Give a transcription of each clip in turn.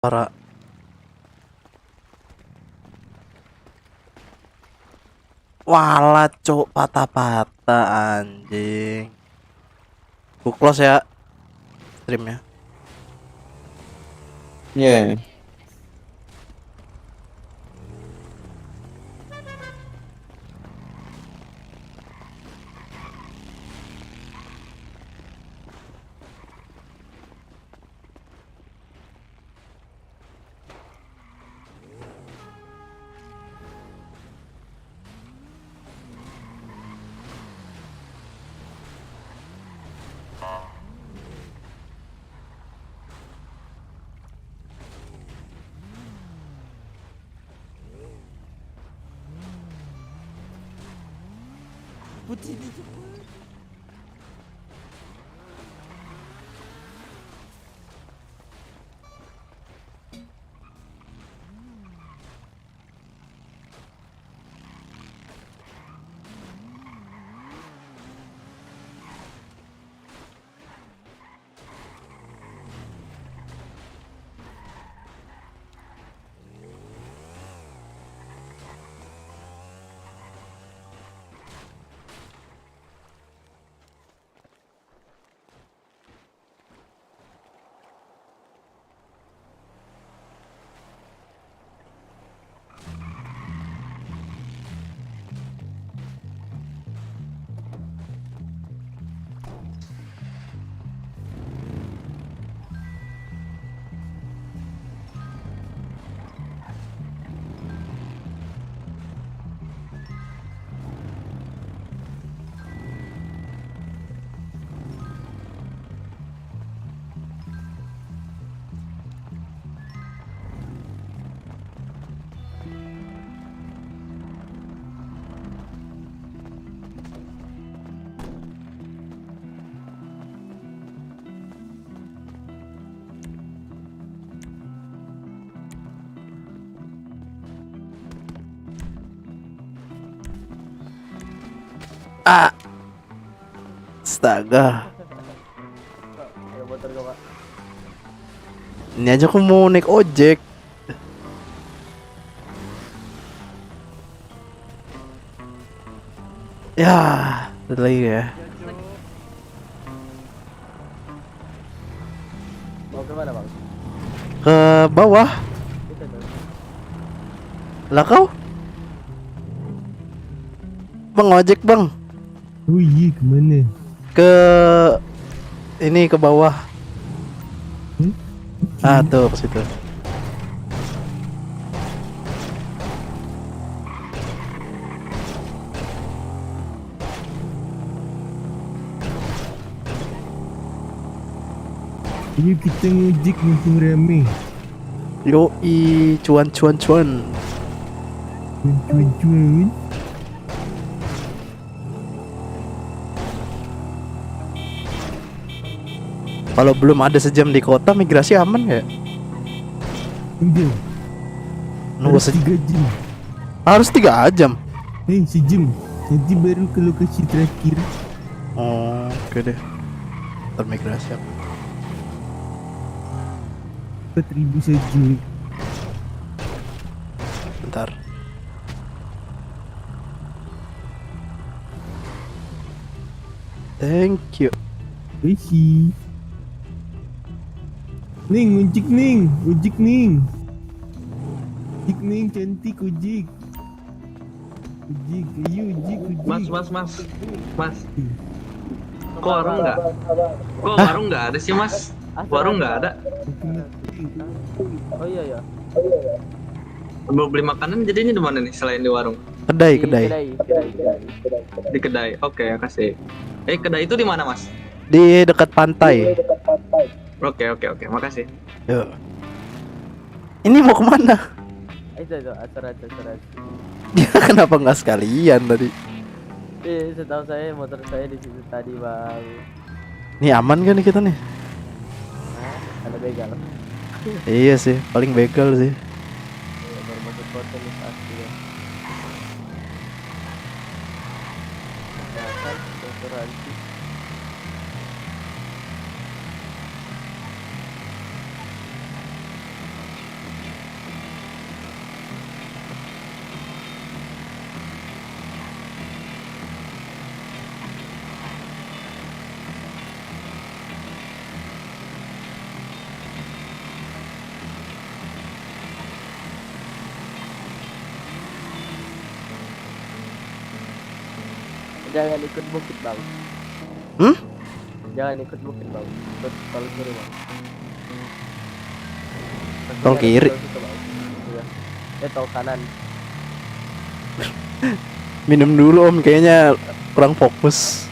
Para wala cok patah-patah anjing. Ku close ya streamnya. Yeah. Putih di Ah, astaga. ada motor gak pak? Ini aja aku mau naik ojek. Ya, ada lagi ya. Mau ke mana bang? Ke bawah. Kita tuh. Lah kau? Bang ojek bang. Oh iya kemana? Ke ini ke bawah. Hmm? Ah tuh ke situ. Ayo kita ngojek mumpung rame. Yoi, cuan cuan cuan. Cuan-cuan. Kalau belum ada sejam di kota, migrasi aman ya? Enggak. Nunggu Harus 3 jam. harus 3 jam. Sejam. Nanti baru ke lokasi terakhir. Oh, oke deh. Ntar migrasi apa? 4.000 saja. Bentar. Thank you. Besi. Ning, ojek Ning. Ojek Ning. Ojek Ning, cantik ojek. Ojek, ayo ojek, ojek. Mas. Kok warung nggak? Kok warung nggak ada sih mas? Warung nggak ada. Oh iya ya. Mau beli makanan jadinya di mana nih selain di warung? Kedai, Di kedai. kedai. Di kedai. Oke, ya kasih. Kedai itu di mana mas? Di dekat pantai. Oke, makasih. Yo. Ini mau kemana? Itu acara. Dia kenapa nggak sekalian tadi? Setahu saya motor saya di situ tadi bang. Ini aman kan nih kita nih? Nah, ada begal. Iya sih, paling begal sih. Ya, baru masuk kota nih pasti ya. Nah kan, asuransi. Jangan ikut bukit bang. Hmm? Jangan ikut bukit bang. Ikut tol kiri bang. Tol kiri? Situ, Bang. Iya. Tol kanan. Minum dulu om, kayaknya kurang fokus.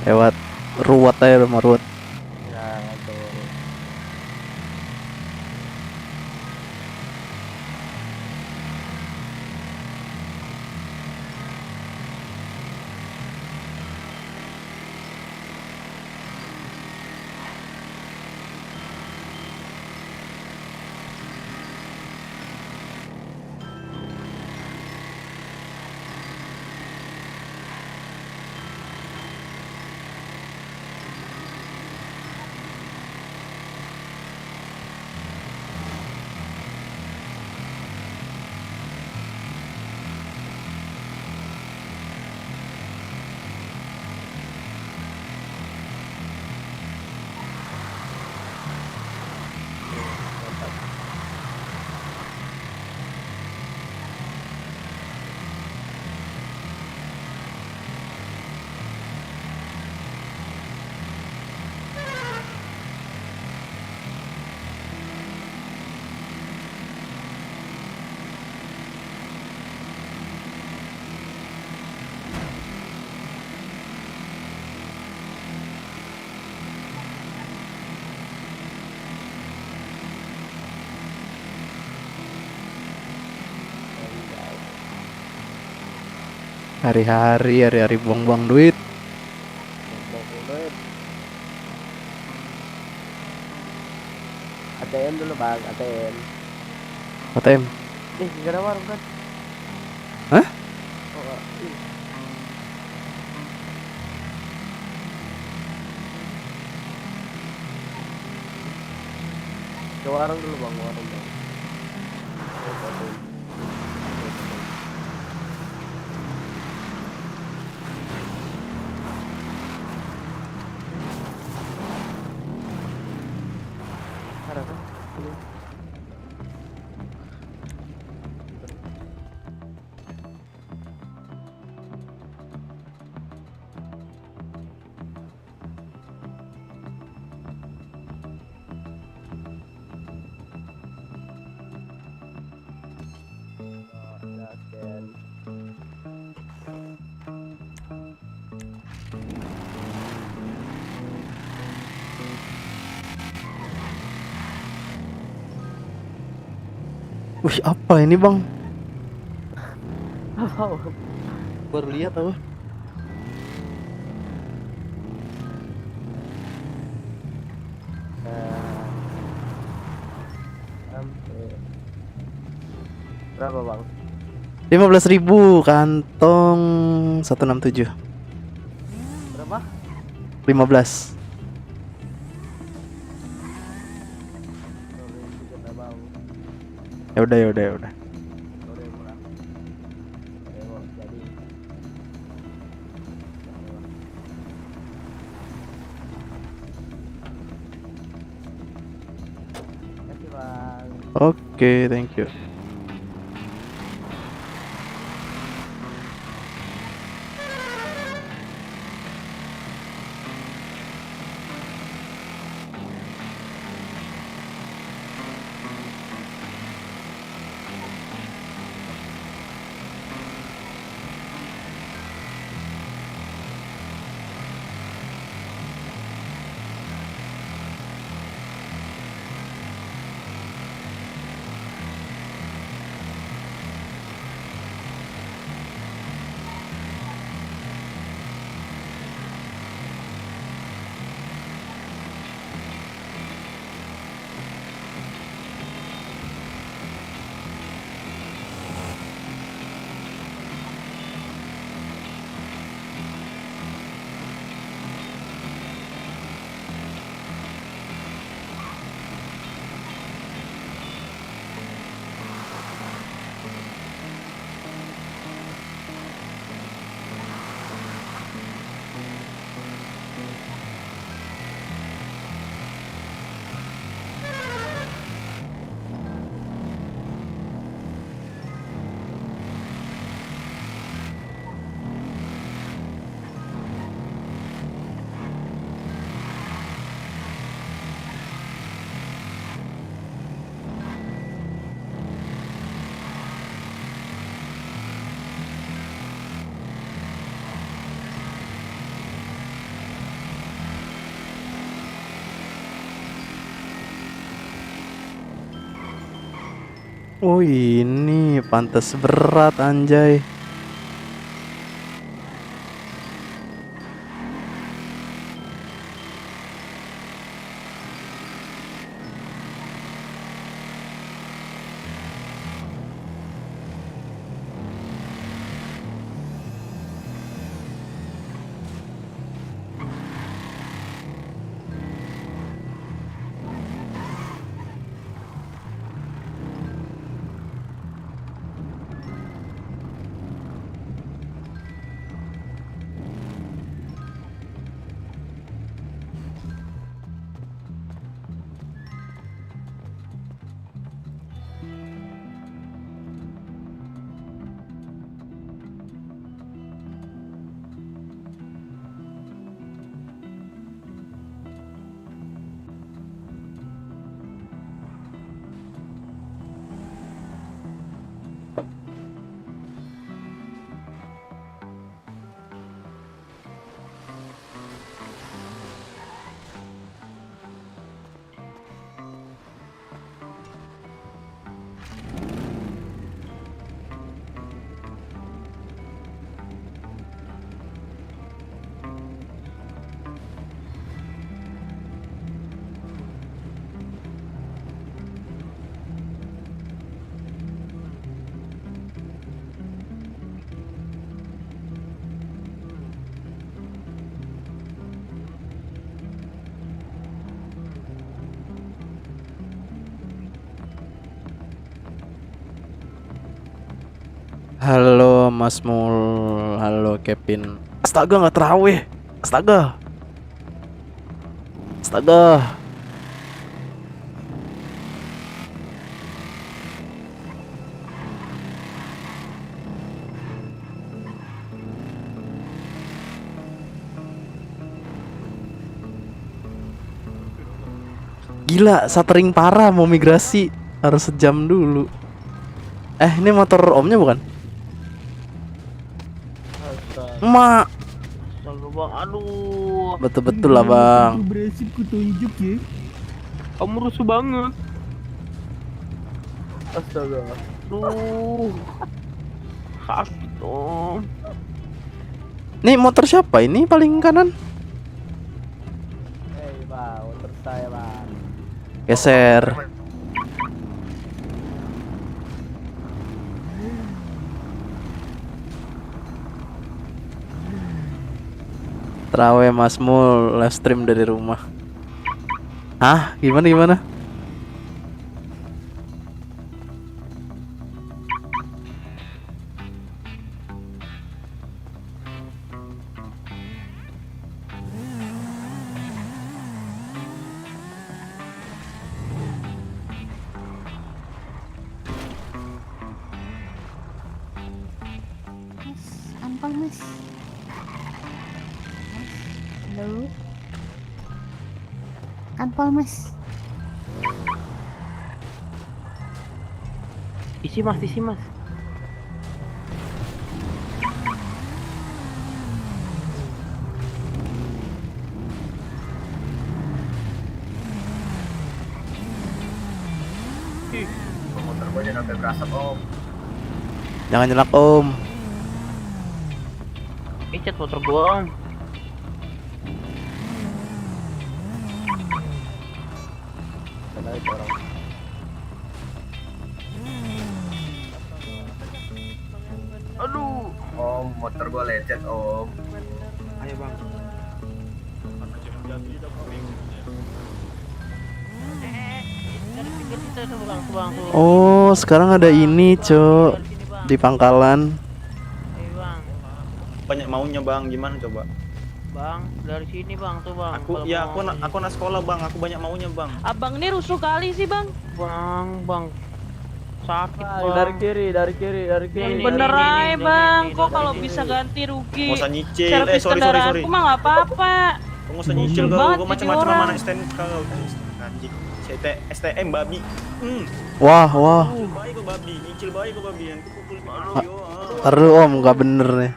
Lewat ruwet aja, rumah ruwet. Nah, tuh. Hari-hari buang-buang duit. ATM dulu bang, ATM. ATM. Gak ada warung kan? Hah? Oh, ih. Ke warung dulu bang, warung bang. Ada kan? Ini. Oh, udah scan. Wih, apa ini bang? Apa? Baru lihat apa? Sampai berapa bang? 15.000 kantong 167. Berapa? 15. Sorry, kita bang. Ya udah, ya udah, ya udah. Sorry murah. Oke, Bang, jadi. Terima kasih bang. Oke, thank you. Oh ini pantas berat anjay. Halo Mas Mul, halo Kevin. Astaga nggak terawih. Astaga. Astaga. Gila, satering parah mau migrasi harus sejam dulu. Ini motor omnya bukan? Emak. Astaga bang, aduh. Betul-betul lah bang. Aku berhasil ku tunjuk ya. Kamu rusuh banget. Astaga. Aduh. Sakit om. Nih motor siapa ini paling kanan? Hei bang, motor saya bang. Geser. Terawih Mas Mul, live stream dari rumah. Hah? Gimana? Mas, ampang mas. Halo. Ampal mas. Isi mas, isi mas. Motor gue jangan sampai berasap om. Jangan nyelak om. Cat motor gua om. Aduh. Om, motor gue lecet om. Ayo bang. Dari pinggir situ tuh bang, tuh. Oh, sekarang ada ini, Cok, di pangkalan. Ayo bang. Banyak maunya bang, gimana coba? Bang, dari sini bang, tuh bang. Aku nak sekolah bang, aku banyak maunya bang. Abang ini rusuh kali sih bang. Bang. Sakit Bang, bang. dari kiri. Yang Ini, bener ini, aja ini, bang. ini, Kok dari kalau sini. bisa ganti rugi. Nggak usah nyicil, Servis sorry. kendaraanku mah nggak apa-apa. Nggak usah nyicil Bosan kau, banget kau jadi macam-macam orang. mana STNK kau. Anjing, STM babi. Wah. Nyicil baik kau babi, nyicil baik kau babi. Yang pukul video. Taruh om, nggak bener nih.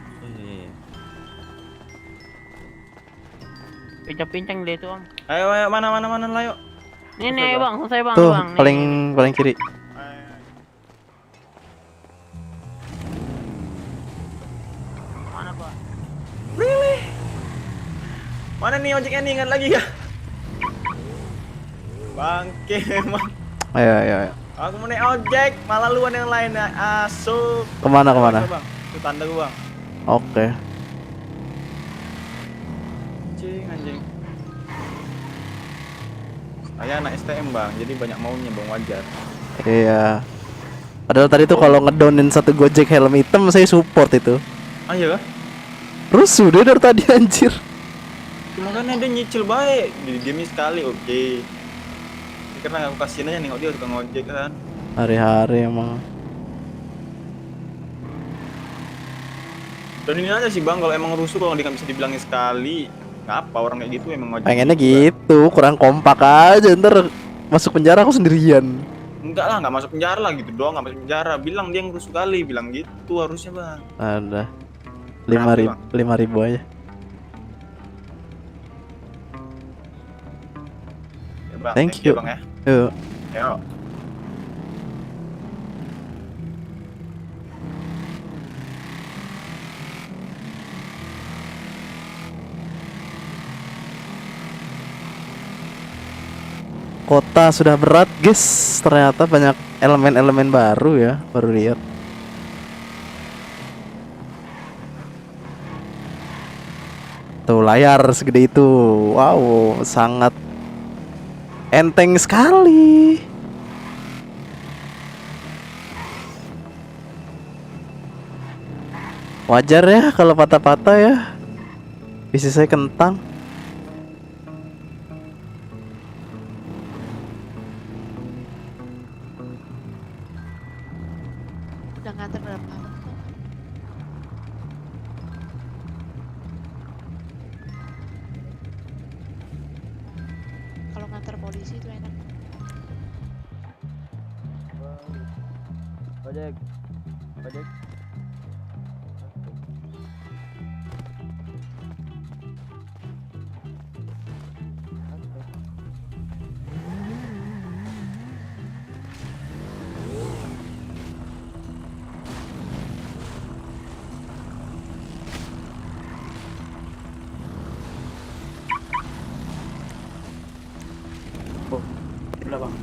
Pincang-pincang dia tuh om. Ayo mana lah yuk. Ini bang, selesai bang. Tuh, bang. paling kiri. nih ojeknya nih, ingat lagi ya. Bangke emang. Ayo, ayo, ayo. Aku mau naik ojek, malah luan yang lain asuk. Kemana, kemana? Bang, itu tanda gua bang. Oke. Anjing, anjing. Saya anak STM bang, jadi banyak maunya bang, wajar. Iya. Padahal tadi tuh kalau ngedownin satu Gojek helm hitam saya support itu. Ah iya kah? Rusuh dia dari tadi anjir. Cuma kan dia nyicil baik, jadi game sekali oke. Karena aku kasihin aja nengok dia suka ngojek kan. Hari-hari emang. Dan ini aja sih bang, kalau emang rusuh kalau dia nggak bisa dibilangin sekali, ngapa orang kayak gitu emang ngojek? Pengennya juga. gitu, kurang kompak aja ntar masuk penjara aku sendirian. Enggak lah, nggak masuk penjara lah gitu doang, nggak masuk penjara. Bilang dia ngerusuh kali, bilang gitu harusnya bang. Ada Berapa, 5.000 aja. Ya, bang, Thank you. bang ya. Yuk. Yo. Kota sudah berat, guys. Ternyata banyak elemen-elemen baru ya, baru lihat. Tuh layar segede itu. Wow, sangat enteng sekali. Wajar ya kalau patah-patah ya. Bisnis saya kentang. Udah nganter berapa lama? Kalau nganter polisi itu enak. Ojek. Ojek. Udah bang.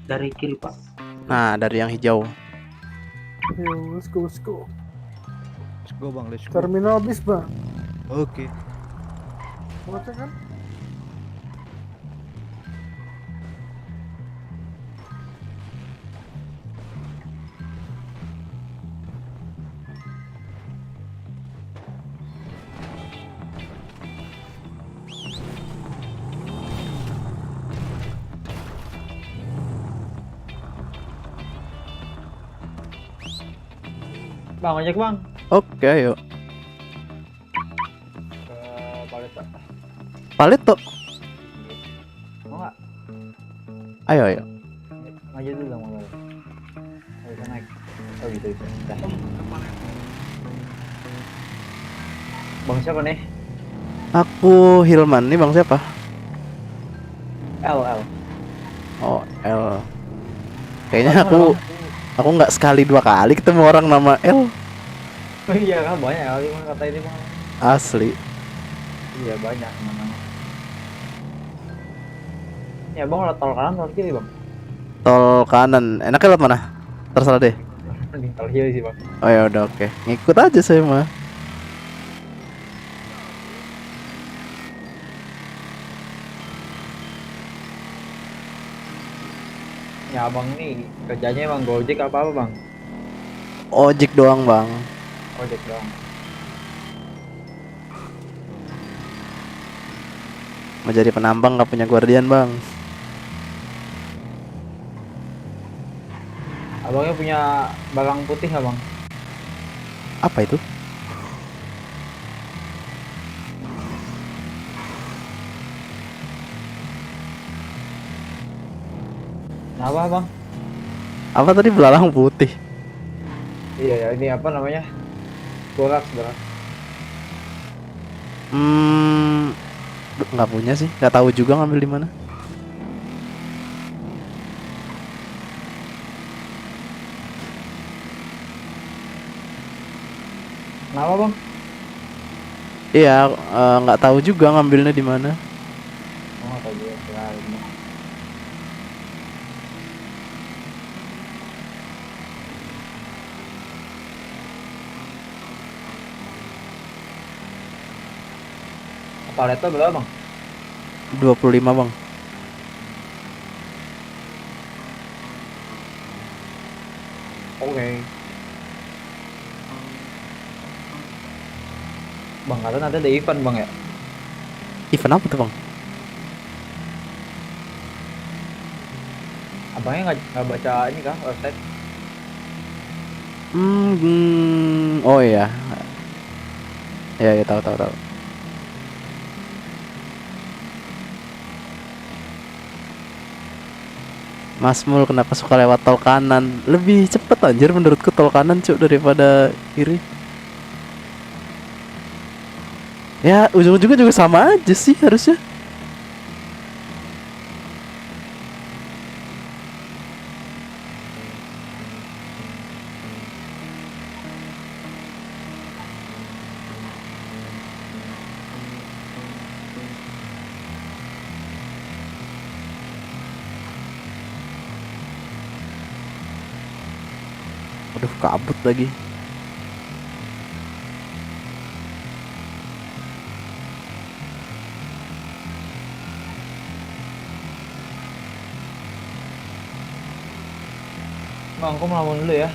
Dari kiri pak. Nah, dari yang hijau. Yo, let's go, let's go. Let's go bang, let's go. Terminal bis bang. Oke. Ngocek kan? Bang, ojek bang. Oke, ayo. Ke Palet pak. Palit tuh. Mau nggak? Ayo, ayo. Maju dulu bang, mau. Ayo kita naik. Oh gitu bisa. Dah. Bang siapa nih? Aku Hilman. Nih bang siapa? L. Oh, L. Kayaknya aku nggak sekali dua kali ketemu orang nama L. Oh iya kan banyak kali mah kata ini mah. Asli. Iya banyak namanya. Ya bang, lewat tol kanan tol kiri bang. Tol kanan. Enaknya lewat mana? Terserah deh. Mending tol kiri sih bang. Oh ya udah oke. Ngikut aja saya mah. Ya abang nih kerjanya emang Gojek apa bang? Ojek doang bang. Ojek doang. Mau jadi penambang nggak punya guardian bang. Abangnya punya balang putih nggak bang? Apa itu? Kenapa bang? Apa tadi belalang putih? Iya ya, ini apa namanya? Borax. Nggak punya sih, nggak tahu juga ngambil di mana. Kenapa bang? Iya, nggak tahu juga ngambilnya di mana. Oh nggak tahu juga. Ya, ini. Paletnya berapa bang? 25 bang. Oke. Bang kata nanti ada event bang ya? Event apa tuh bang? Abangnya nggak baca ini kah website? Oh iya. Ya tahu tahu. Mas Mul kenapa suka lewat tol kanan? Lebih cepet anjir menurutku tol kanan cuk daripada kiri. Ya ujung-ujungnya juga sama aja sih harusnya. Aduh kabut lagi. Bang, aku melamun dulu ya.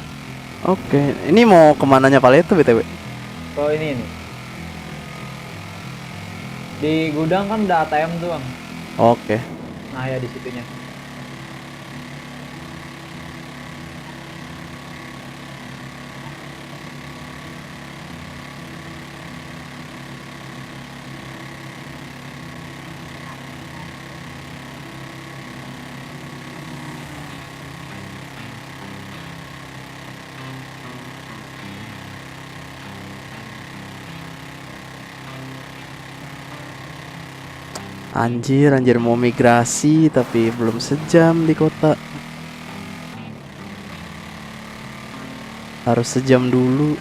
Oke, ini mau kemananya Paleto BTW? Oh ini. Di gudang kan ada ATM tuh bang. Oke. Nah ya di situnya. Anjir mau migrasi tapi belum sejam di kota. Harus sejam dulu.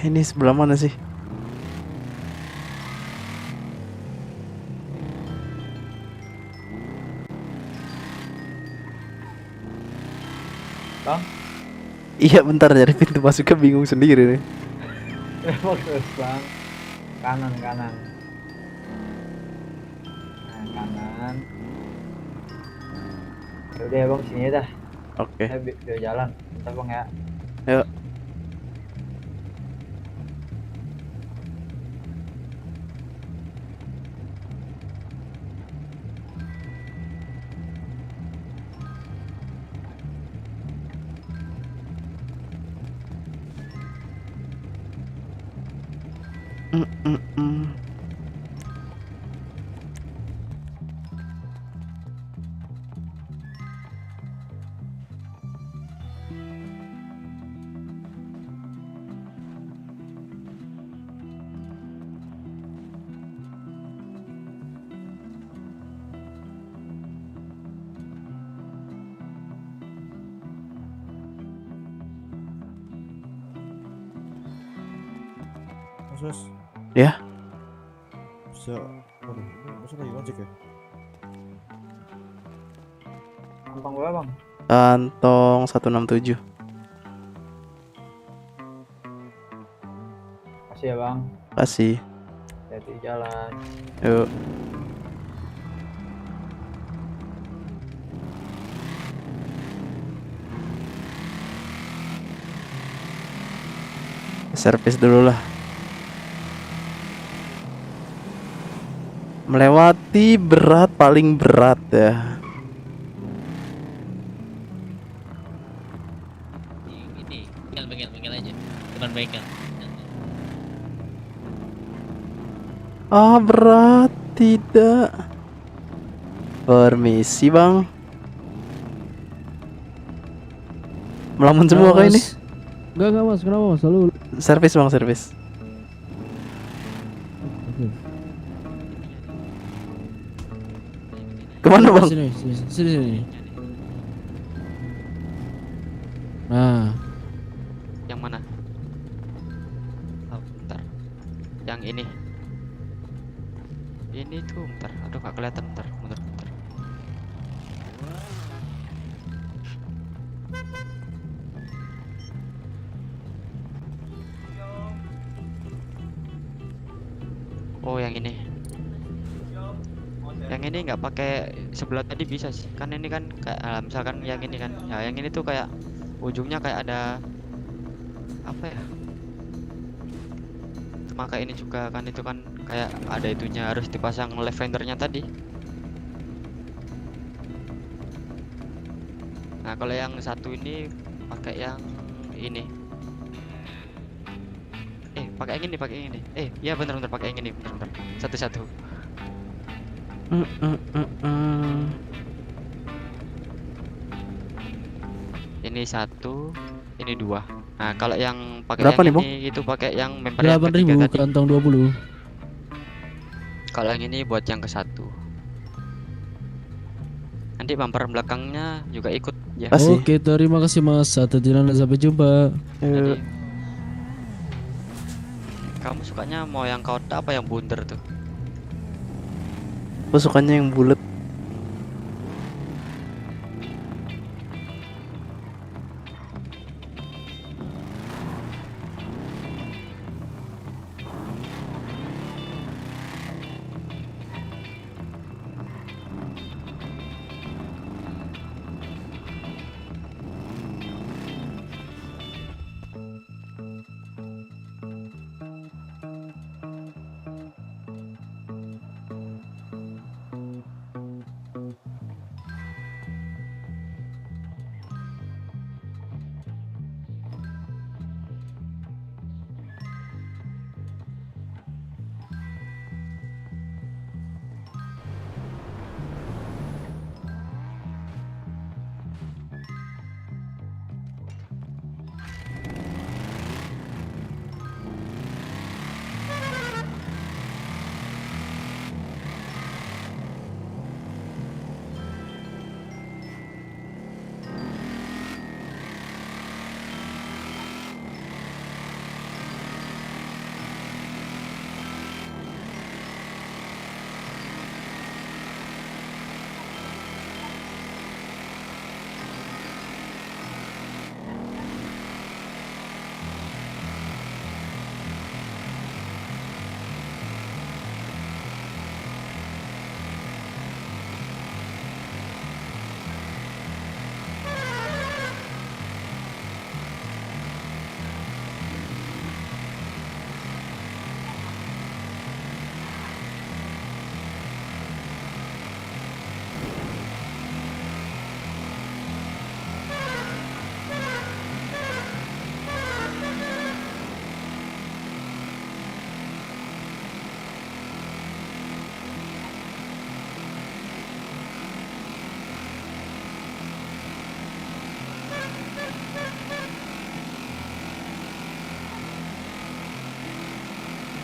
Ini sebelah mana sih? Bang? Iya bentar nyari pintu masuknya bingung sendiri nih. Bagus bang. Kanan. Nah kanan. Yaudah ya bang sini dah. Oke. Saya biar jalan. Bentar bang ya. Yuk. Mas. Ya. Bisa. Waduh, masa lagi ngojek ya? Kantong gue bang. Kantong 167. Kasih ya bang. Kasih. Hati jalan. Yuk. Servis dulu lah. Melewati berat paling berat ya. Ini bengkel aja. Cuman bengkel. Ah, berat tidak. Permisi bang. Melamun semua kayak ini. Enggak mas, kenapa mas? Lalu Servis bang, servis. Kemana bang? Sini. Nah, Yang mana? Oh, bentar. Yang ini. Ini tuh bentar. Aduh, gak kelihatan bentar. Bentar. Oh, yang ini. Yang ini nggak pakai sebelah tadi bisa sih. Kan ini kan kayak misalkan yang ini kan. Ya, yang ini tuh kayak ujungnya kayak ada apa ya? Maka ini juga kan itu kan kayak ada itunya harus dipasang left rendernya tadi. Nah, kalau yang satu ini pakai yang ini. Pakai yang ini. Iya bener pakai yang ini, bener. Satu-satu. Ini satu, ini dua. Nah, kalau yang pakai Berapa yang nih, Bang? ini itu pakai yang member yang 8.000 ketiga tadi. kantong 20. Kalau yang ini buat yang ke satu. Nanti bumper belakangnya juga ikut ya. Kasih. Oke, terima kasih mas. Satu jalan dan sampai jumpa. Jadi, kamu sukanya mau yang kotak apa yang bundar tuh? Aku sukanya yang bulat.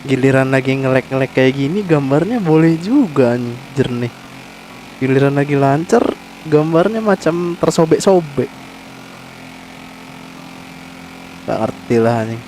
Giliran lagi ngelek-ngelek kayak gini gambarnya boleh juga nih, jernih. Giliran lagi lancar gambarnya macam tersobek-sobek. Gak ngerti lah nih.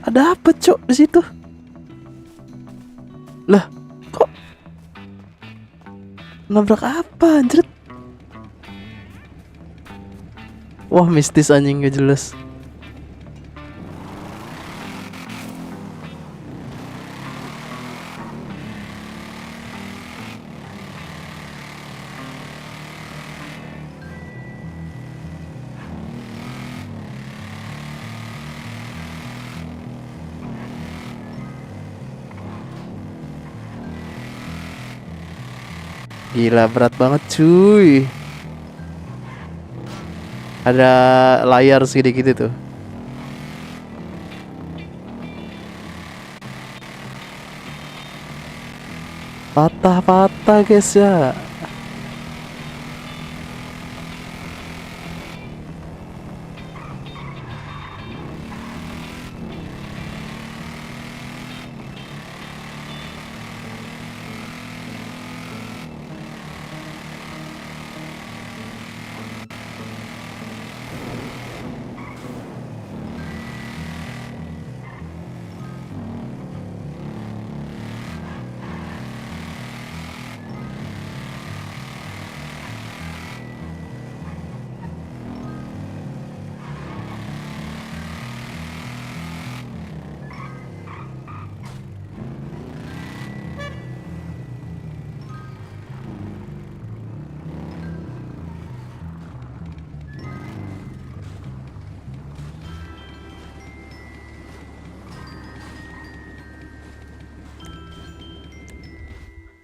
Ada apa, Cok, di situ? Lah, kok nabrak apa, anjir? Wah, mistis anjing, gak jelas. Gila, berat banget cuy. Ada layar segede gitu tuh. Patah-patah guys ya.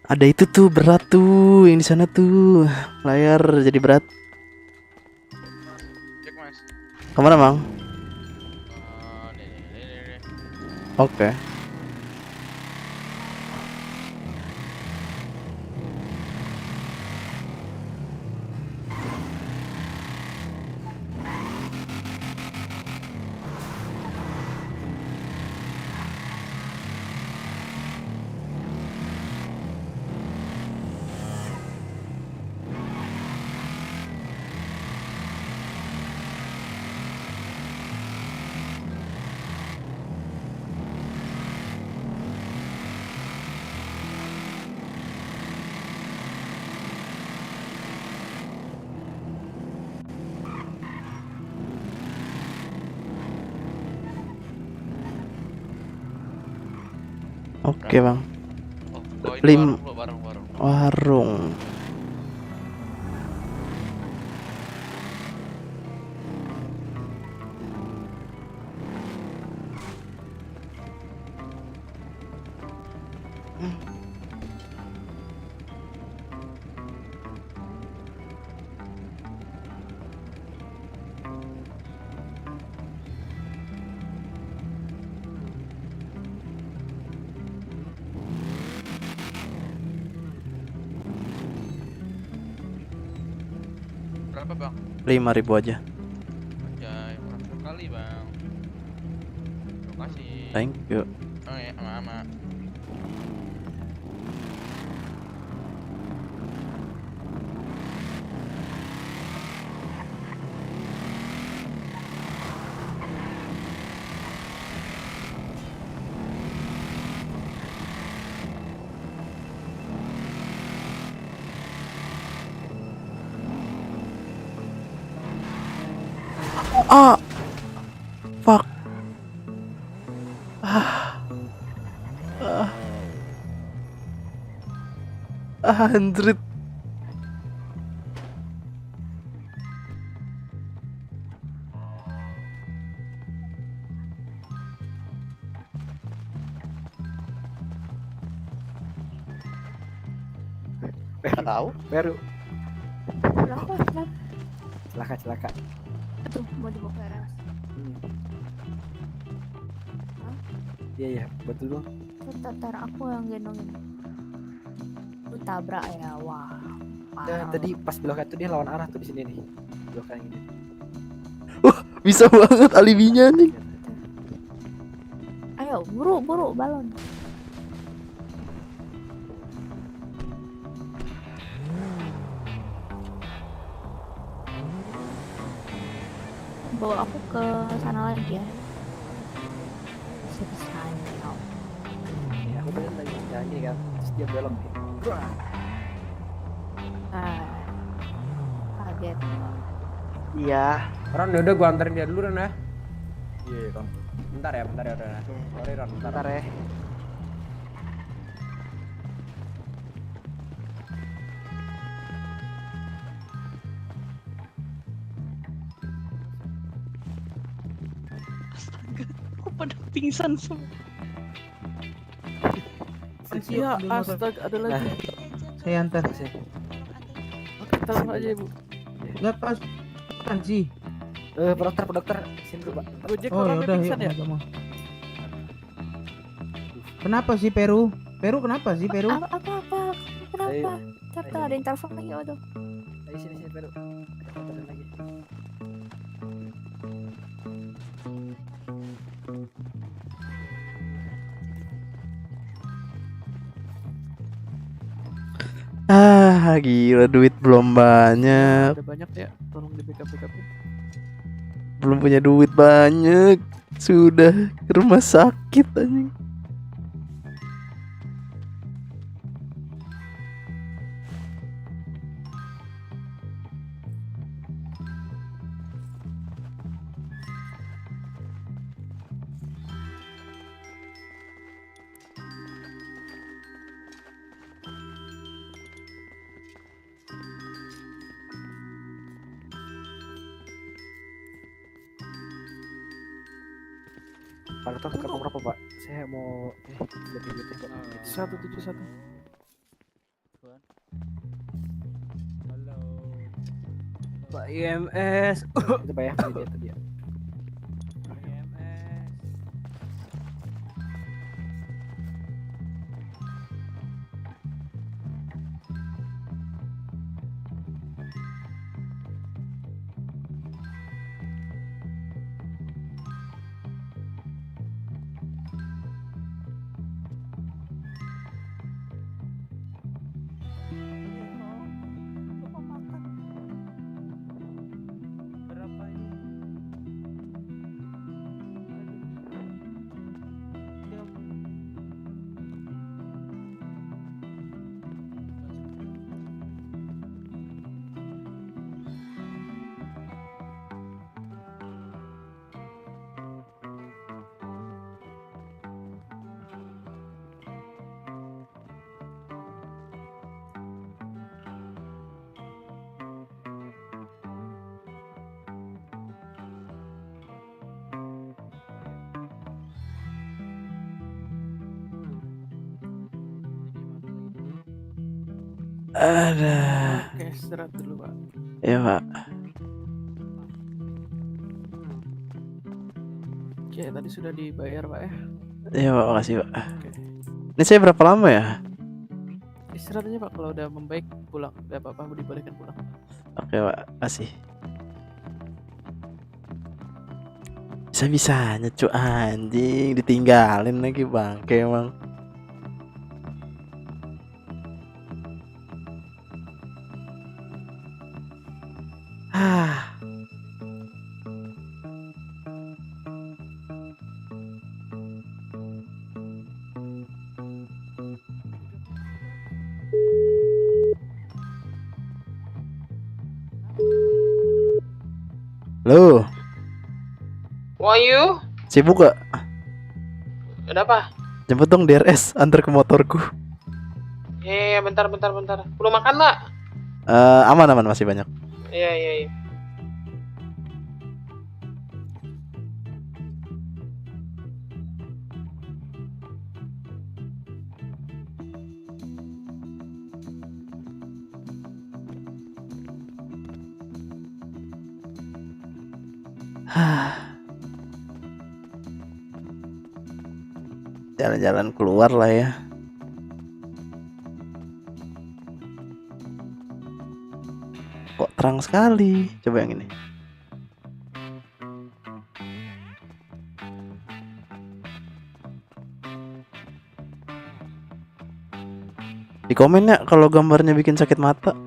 Ada itu tuh berat tuh yang di sana tuh. Layar jadi berat. Cek mas. Kemana, Mang? Nih. Oke. Oke, Bang. Oh, ini Lim- warung. Warung. Berapa bang? 5.000 aja. Anjay, murah sekali bang. Terima kasih. Thank you. Oh ya, sama-sama. Ah, fuck. Ah, anjrit. Tahu? Baru. Kenapa? Celaka. Aduh, mau dibawa ke RS. Iya, betul dong. Ntar aku yang gendongin. Lu tabrak ya, wah. Nah, tadi pas belok itu dia lawan arah tuh di sini nih. Belokan ini. Bisa banget alibinya nih. Ayo, buru balon. bawa aku ke sana lagi ya. Bisa-bisanya. Ya, aku tadi lagi nyanyi kan, terus dia belok nih. Kaget. Iya. Ron, udah gua anterin dia dulu Ron ya. Iya, Ron. Bentar ya udah. Sorry Ron, Bentar ya. Kok pada pingsan semua? Iya, astaga, ada lagi. Saya antar sih. Tenang aja Ibu. Enggak pas kan sih. Pak dokter, sini dulu, Pak. Gojek orangnya pingsan ya? Kenapa sih Peru? Peru kenapa sih Peru? Apa? Kenapa? Ntar ada yang telepon lagi, waduh. Ayo sini Peru. Ada lagi. Gila duit belum banyak. Ada banyak ya, tolong di backup. Belum punya duit banyak. Sudah ke rumah sakit anjing. Pak dokter, kamu berapa Pak? Saya mau lebih duitnya Pak. 171. Pak IMS. Itu Pak ya, dia tadi ya. Ada. Oke, istirahat dulu Pak. Ya Pak. Oke, tadi sudah dibayar Pak ya. Ya Pak, makasih Pak. Oke. Ini saya berapa lama ya? Istirahat aja Pak, kalau udah membaik pulang. Udah apa-apa dibolehkan pulang. Oke Pak, kasih. Bisa-bisanya cu anjing ditinggalin lagi bangke emang. Halo, Wahyu, sibuk gak? ada apa? Jemput dong DRS, antar ke motorku. Iya, bentar. Belum makan, Mbak? Aman masih banyak. Iya. Jalan-jalan keluar lah ya. Kok terang sekali? Coba yang ini. Di komen ya kalau gambarnya bikin sakit mata.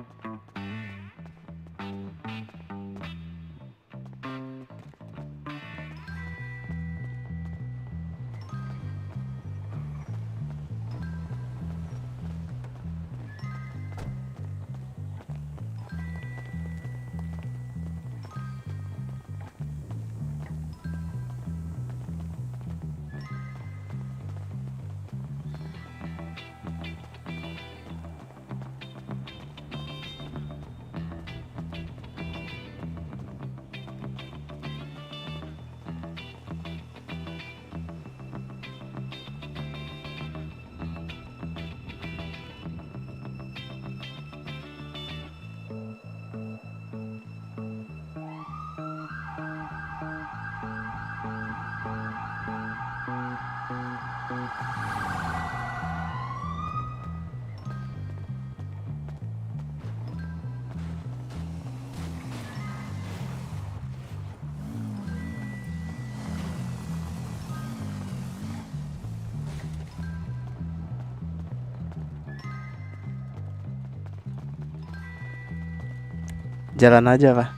Jalan aja kah?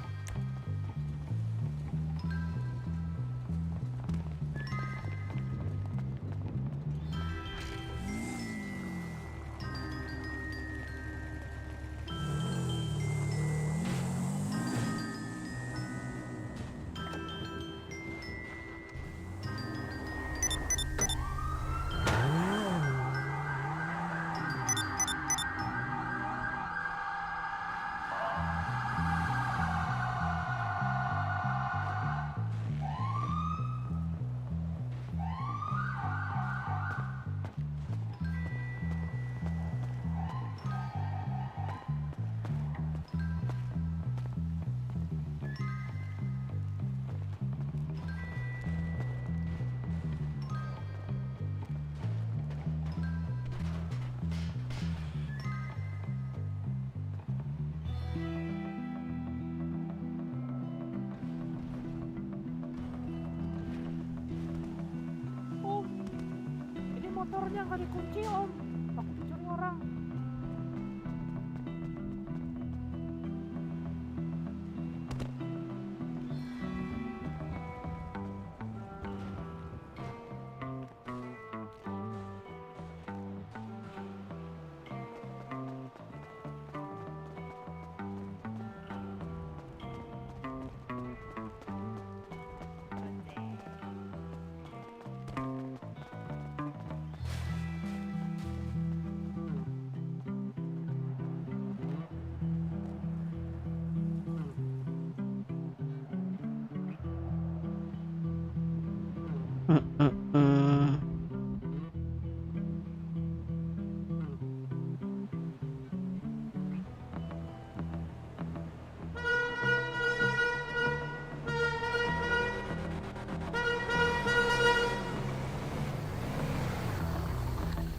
Ini motornya nggak dikunci om. Takut dicuri orang.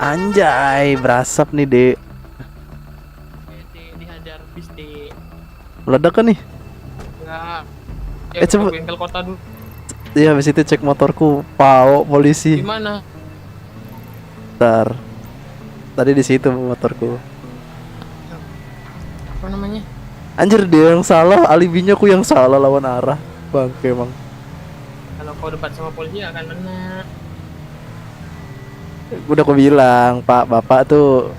Anjay, berasap nih, Dek. Dihajar bis di. Meledak kan nih? Enggak. Coba. Ke bengkel kota dulu. Iya, habis itu cek motorku, pau polisi. Gimana? Bentar. Tadi di situ motorku. Apa namanya? Anjir, dia yang salah, alibinya aku yang salah lawan arah. Bangke emang. Kalau kau debat sama polisi akan menang. Udah aku bilang, Pak, Bapak tuh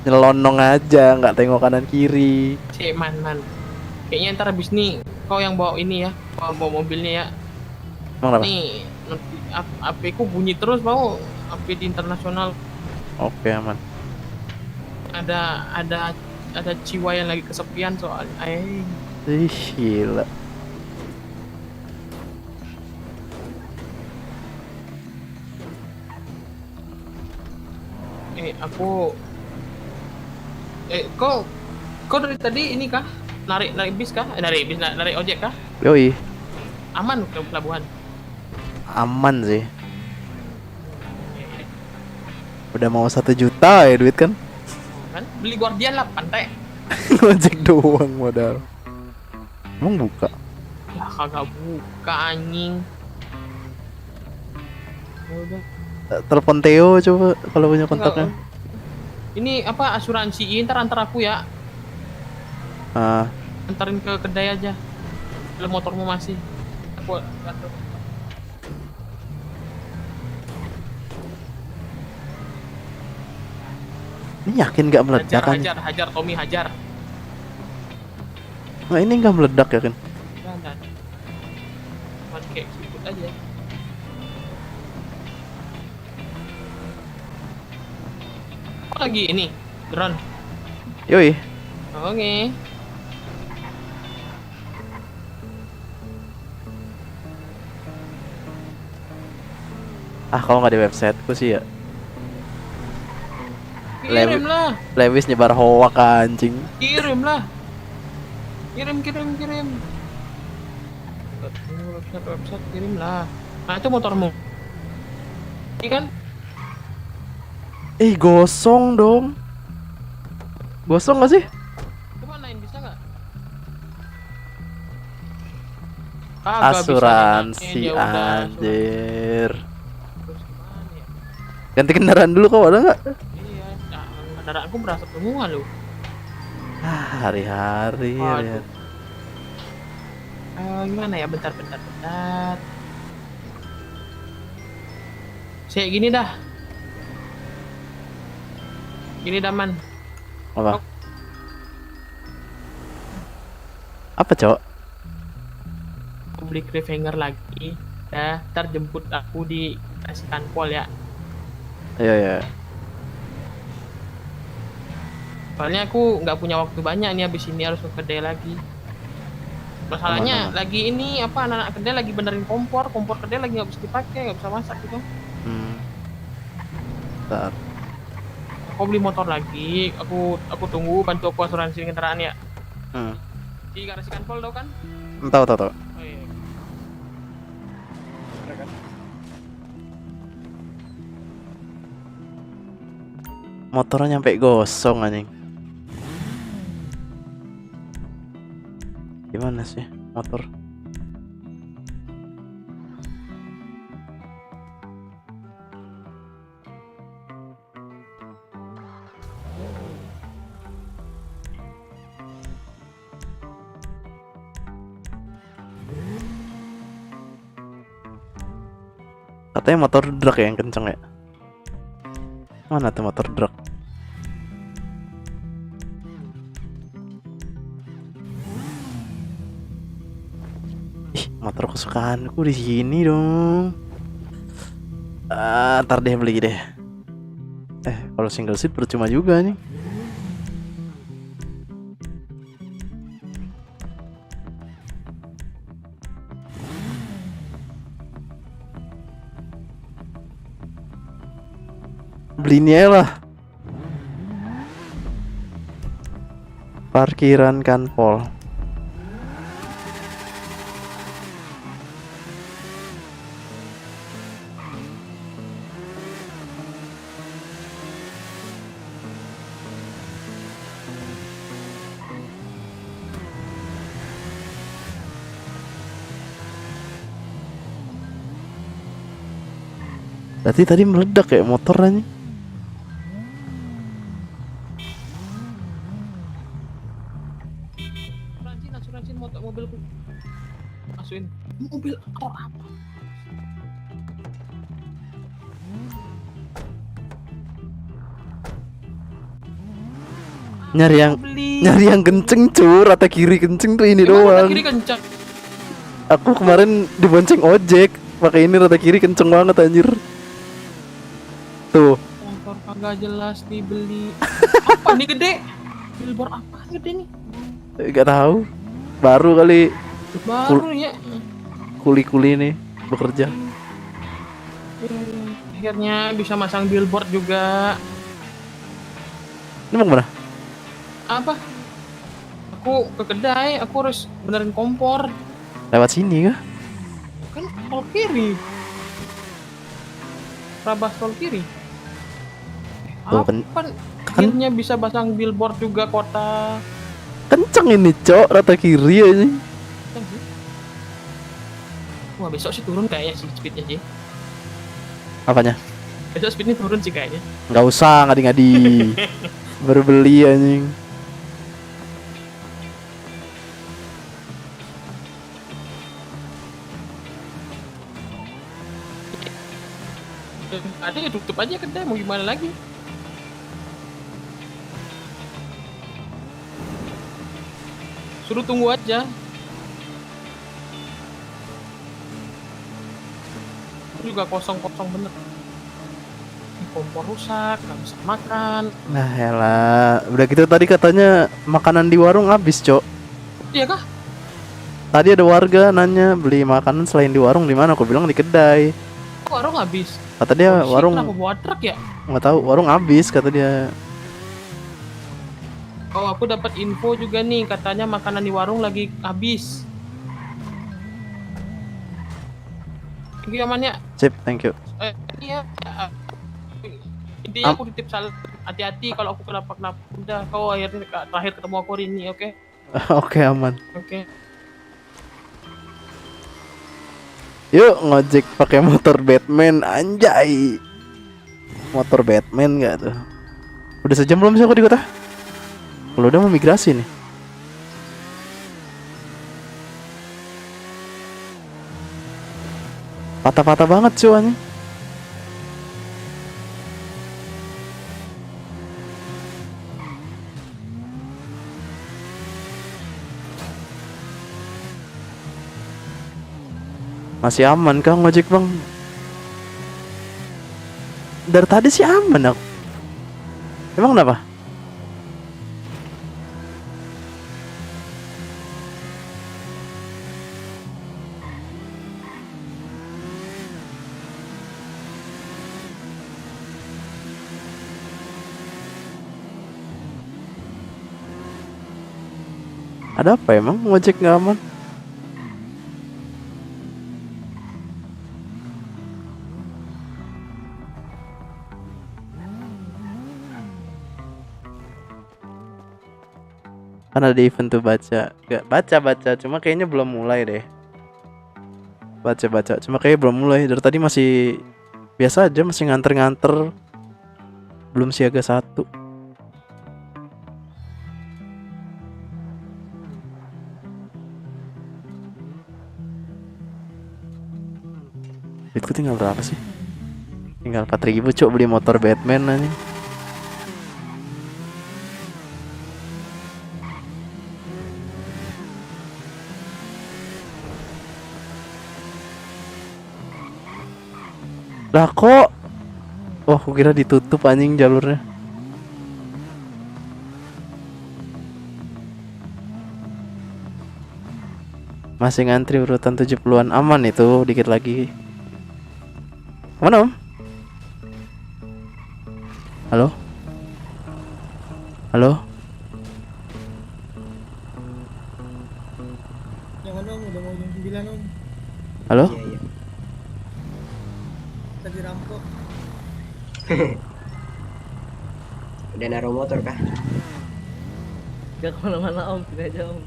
nyelonong aja, nggak tengok kanan kiri. Cek man. Kayaknya ntar abis nih kau yang bawa ini ya, bawa mobilnya ya. Emang kenapa? Nih, HP ku bunyi terus mau HP di internasional. Oke, aman. Ada jiwa yang lagi kesepian soalnya. Ih, gila. Aku kau dari tadi ini kah? Narik bis kah? Narik ojek kah? Yoi, Aman ke pelabuhan? aman sih. Udah mau 1 juta ya duit kan? Kan beli Guardian lah pantai. Ngojek doang modal. Emang buka? Ya kagak buka anjing. Udah. Telepon Theo coba kalau punya kontaknya. Ini apa asuransi antar aku ya. Ah, Antarin ke kedai aja. Kalau motormu masih. Aku atur. ini yakin nggak meledak kan? Hajar Tommy hajar. Nah, ini nggak meledak ya kan? Dan. Masih kayak siput aja. Apa lagi ini? Drone. Yoi. Oke. Kalau nggak di websiteku sih ya. Kirim lah. Lewis nyebar hoak anjing. Kirim lah. Kirim. Website kirim lah. Nah itu motormu. Ini kan? Gosong dong. Gosong nggak sih? Coba naik bisa nggak? Asuransi anjir. Ganti kendaraan dulu kau ada nggak? Iya, kendaraanku merasa semua loh. Hari-hari. Gimana ya? Bentar. Saya gini dah. Man. Apa? Apa, Cok? Aku beli cliffhanger lagi. Ya, ntar jemput aku di kasihkan pol ya. Iya. Soalnya aku nggak punya waktu banyak nih, habis ini harus ke kedai lagi. Masalahnya Aman. lagi ini apa, anak-anak kedai lagi benerin kompor kedai lagi nggak bisa dipakai, nggak bisa masak gitu. Bentar. Aku beli motor lagi, aku tunggu bantu aku asuransi kendaraan ya. Di garasi Kanpol tau kan? Tahu. Oh iya. Motornya nyampe gosong anjing. Gimana sih motor? Katanya motor drag yang kenceng ya. Mana tuh motor drag? Ih, motor kesukaanku di sini dong. Ntar deh beli deh. Kalau single seat percuma juga nih. Beli ini aja lah. Parkiran Kanpol. Berarti tadi meledak kayak motornya. Asuransi mobilku. Masukin mobil atau apa? Nyari yang kenceng cur, rata kiri kenceng tuh ini doang. Kiri kencang. Aku kemarin dibonceng ojek, pakai ini rata kiri kenceng banget anjir. Tuh. Motor kagak jelas dibeli. Apa nih gede? Billboard apa gede nih? Gak tahu. Baru kali. Baru ya. Kuli-kuli nih bekerja. Akhirnya bisa masang billboard juga. Ini mau kemana? Apa? Aku ke kedai, aku harus benerin kompor. Lewat sini kah? Kan tol kiri. Rabas tol kiri. Tuh, Akhirnya bisa pasang billboard juga kota. Kenceng ini cok, rata kiri aja. Wah besok sih turun kayaknya sih speednya sih. Apanya? Besok speednya turun sih kayaknya. Nggak usah ngadi-ngadi. Baru beli anjing. Ada ya tutup aja kedai, mau gimana lagi? Suruh tunggu aja. Juga kosong-kosong bener. Kompor rusak, nggak bisa makan. Nah elah, udah gitu tadi katanya makanan di warung habis cok. Iya kah? Tadi ada warga nanya beli makanan selain di warung di mana? Aku bilang di kedai. Warung habis. Kata dia Polisi warung. kenapa bawa truk ya? Nggak tahu, warung habis kata dia. Oh aku dapat info juga nih, katanya makanan di warung lagi habis. Thank you aman ya. Sip, thank you. Iya. Intinya aku titip salam, hati-hati kalau aku kenapa-kenapa. Udah, kau akhirnya terakhir ketemu aku hari ini, oke? Oke, aman. Oke. Yuk ngojek pakai motor Batman anjay. Motor Batman nggak tuh? Udah sejam belum sih aku di kota? Kalau udah mau migrasi nih. Patah-patah banget cuy anjing. Masih aman kah ngojek bang? Dari tadi sih aman aku. Emang kenapa? Ada apa emang ngojek nggak aman? Kan ada event tuh baca. Gak baca cuma kayaknya belum mulai deh. Baca cuma kayaknya belum mulai. Dari tadi masih biasa aja, masih nganter-nganter. Belum siaga 1. Duitku tinggal berapa sih? Tinggal 4.000 cok, beli motor Batman aja. Lah kok? Oh, aku kira ditutup anjing jalurnya. Masih ngantri urutan 70-an. Aman itu, dikit lagi. Mana om? Halo? Halo? Jangan om, udah mau jam 9 om. Halo? Tadi rampok. Udah naruh motor kah? Gak kemana-mana om, sini aja om.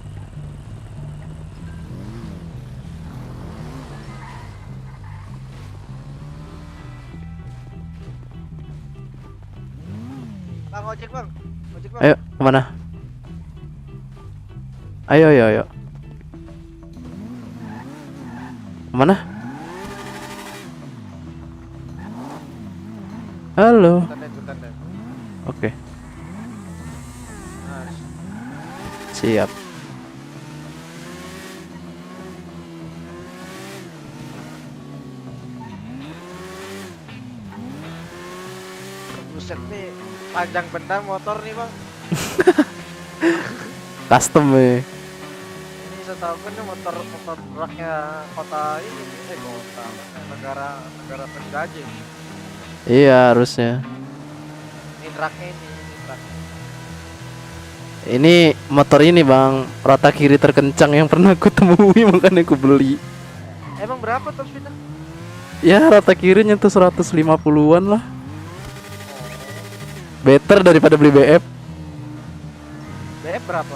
Bang, ojek bang. Ojek bang. Ayo, kemana? Ayo. Kemana? Halo. Bentar deh. Oke. Siap. Buset nih, panjang benar motor nih bang. Custom Ini setahu kan nih motor truknya kota ini, kota negara penjajah. Iya harusnya. Ini truknya ini truk. Ini motor ini bang, rata kiri terkencang yang pernah aku temui makanya aku beli. Emang berapa top speednya? Ya rata kirinya tuh 150-an lah. Better daripada beli BF. BF berapa?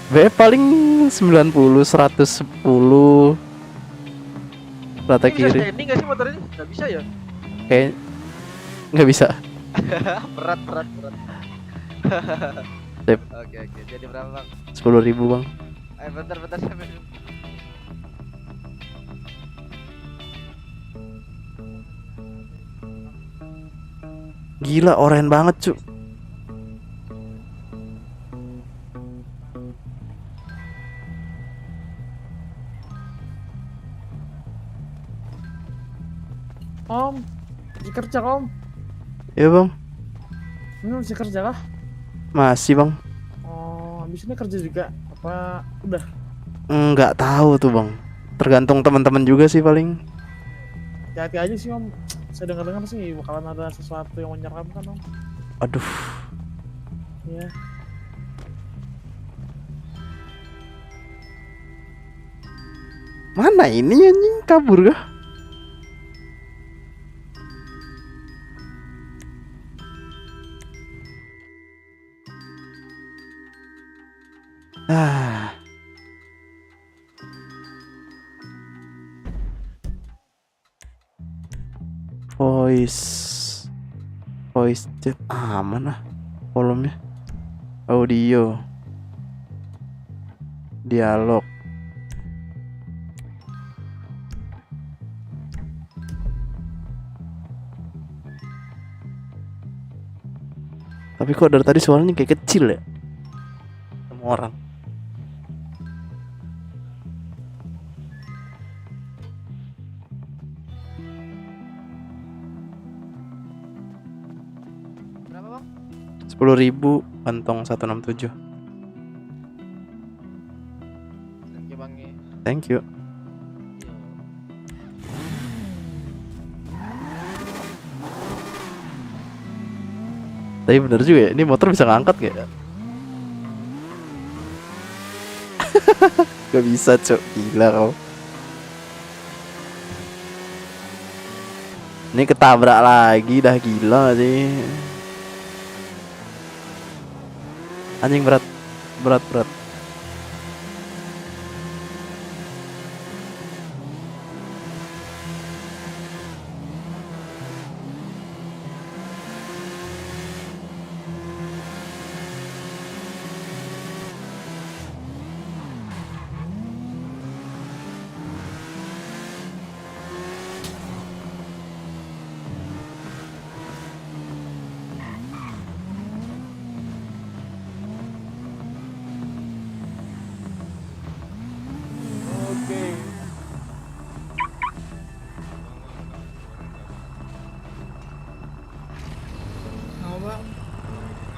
BF paling 90, 110. Rata Ini bisa kiri. standing gak sih motor ini? Gak bisa ya? Kayak nggak bisa. berat. Sip. Oke, jadi berapa bang? 10.000 bang. Bentar sampai. Gila oren banget cu. Om, masih kerja om? Iya bang. Ini masih kerja kah? Masih bang. Oh, habis ini kerja juga? Apa udah? Nggak tahu tuh bang. Tergantung teman-teman juga sih paling. Hati-hati aja sih om. Saya dengar-dengar sih bakalan ada sesuatu yang menyeramkan om. Aduh. Iya. Mana ini anjing, kabur kah? Ah. Voice chat aman ah volumenya. Audio. Dialog. Tapi kok dari tadi suaranya kayak kecil ya? Semua orang. Berapa bang? 10.000 kantong 167. Thank you bang. Thank you. Tapi bener juga ya, ini motor bisa ngangkat gak? Gak bisa cok, gila kau. Ini ketabrak lagi, dah gila sih. Anjing berat.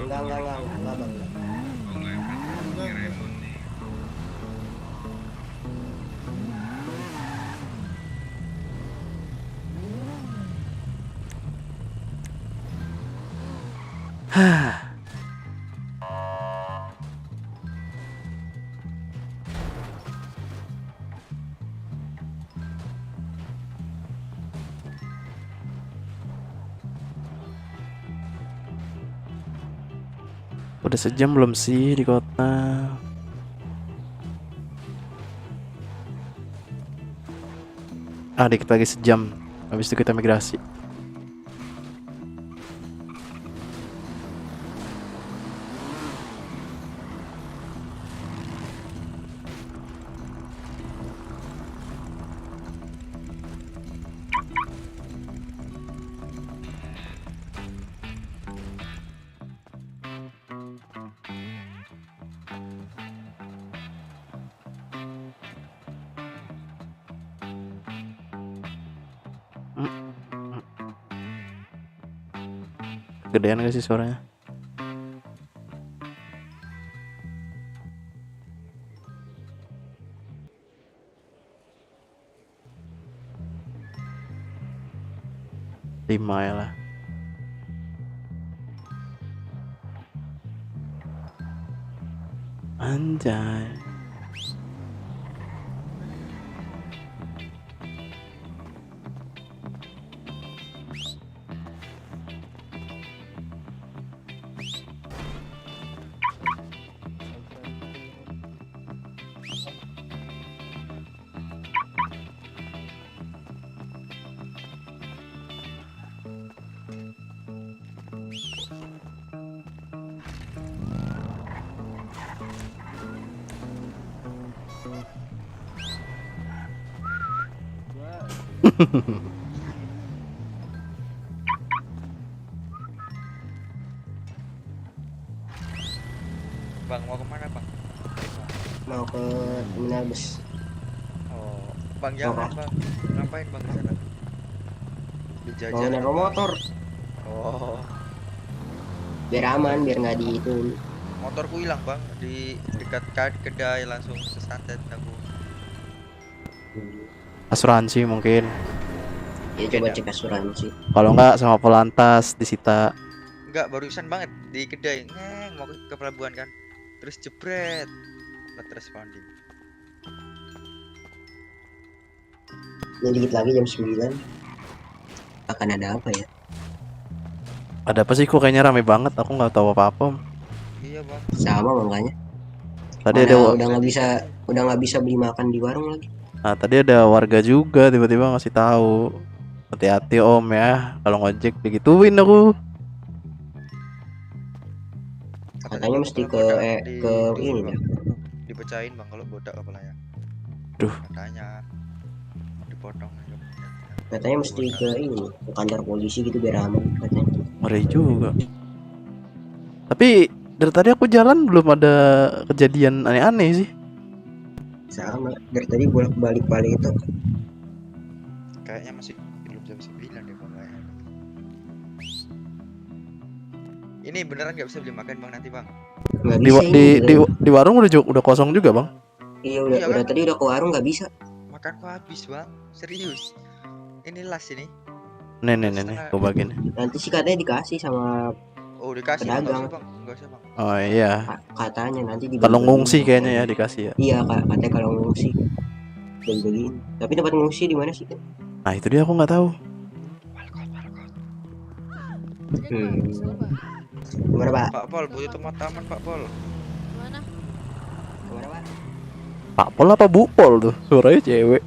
Enggak bang. Udah sejam belum sih di kota? Dikit lagi sejam. Habis itu kita migrasi. Gedean gak sih suaranya? Lima ya lah. Anjay. Bang mau kemana bang? Mau ke terminal bus. Oh bang jangan bang. Ngapain bang di sana? Di Mau jajan. naruh motor. Oh Biar aman, biar nggak di itu. motorku hilang bang di dekat kedai langsung sesantet aku. Asuransi mungkin. Ya coba cek asuransi. Kalau enggak sama Polantas disita. Enggak barusan banget di kedai mau ke pelabuhan kan. Terus jebret. Not responding. Ini dikit lagi jam 9. Akan ada apa ya? Ada apa sih kok kayaknya rame banget, aku nggak tahu apa-apa. Iya bang. Sama makanya. Tadi ada udah nggak bisa beli makan di warung lagi. Nah, tadi ada warga juga tiba-tiba ngasih tahu. Hati-hati om ya, kalau ngojek digituin aku. Katanya mesti ke ini ya. Dipecahin bang kalau bodak kepalanya. Duh. Katanya dipotong. Katanya mesti ke ini, ke kantor polisi gitu biar aman katanya. Ngeri juga. Tapi dari tadi aku jalan belum ada kejadian aneh-aneh sih. Sama dari tadi bolak-balik itu. Kayaknya masih belum jam 9 deh bang. Kayaknya. Ini beneran nggak bisa beli makan bang nanti bang? Nggak Di, bisa wa- ini, di warung udah kosong juga bang. Iya udah tadi udah ke warung nggak bisa. Makanku habis bang, serius. Ini last ini. Nih, gue bagiin. Nanti sih katanya dikasih sama Oh dikasih nggak pedagang. usah bang, nggak usah bang. Oh iya. Katanya nanti Kalau ngungsi kayaknya ya dikasih ya. Iya katanya kalau ngungsi bagiin. Tapi tempat ngungsi di mana sih? Nah itu dia aku nggak tahu. Gimana Pak? Pak Pol butuh tempat taman Pak Pol. Mana? Gimana Pak? Pak Pol apa Bu Pol tuh? Suaranya cewek.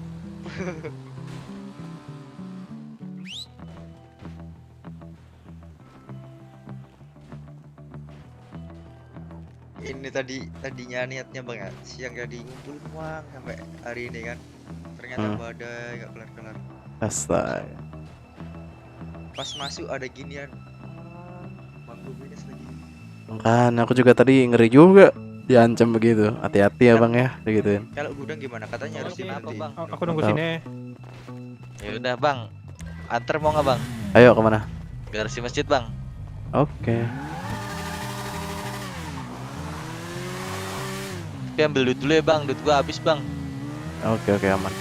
Ini tadinya niatnya bang ya siang jadi ngumpul uang sampai hari ini kan ternyata badai nggak kelar-kelar. Astaga. Pas masuk ada ginian. Bang gue minus lagi. Kan aku juga tadi ngeri juga diancam begitu. Hati-hati ya bang ya, begituin. Kalau gudang gimana? Katanya harus diganti. Aku nunggu sini. Ya udah bang, antar mau nggak bang? Ayo kemana? Garasi masjid bang. Oke. Tapi ambil duit dulu ya bang, duit gua habis bang. Oke aman.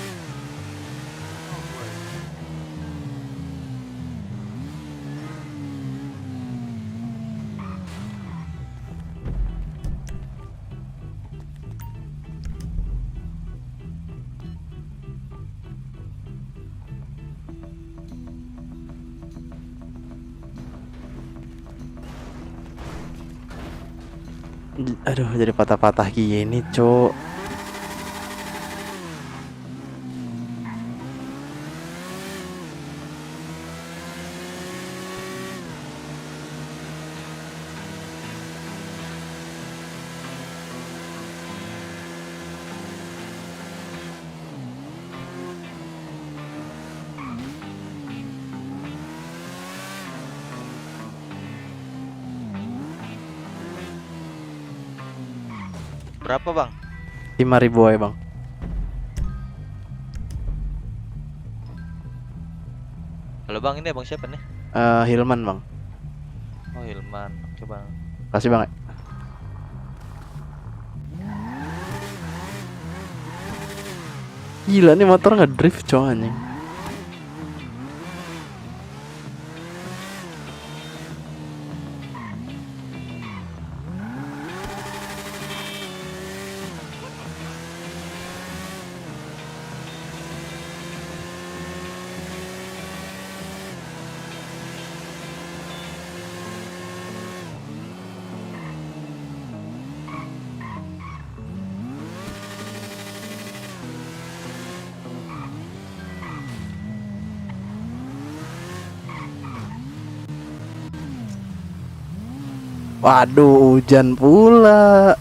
Aduh jadi patah-patah gini cok. Berapa bang? 5.000 aja bang. Halo bang, ini abang siapa nih? Hilman bang. Oh Hilman, oke bang. Kasih bang. Gila nih motor ngedrift cowok anjing. Waduh, hujan pula.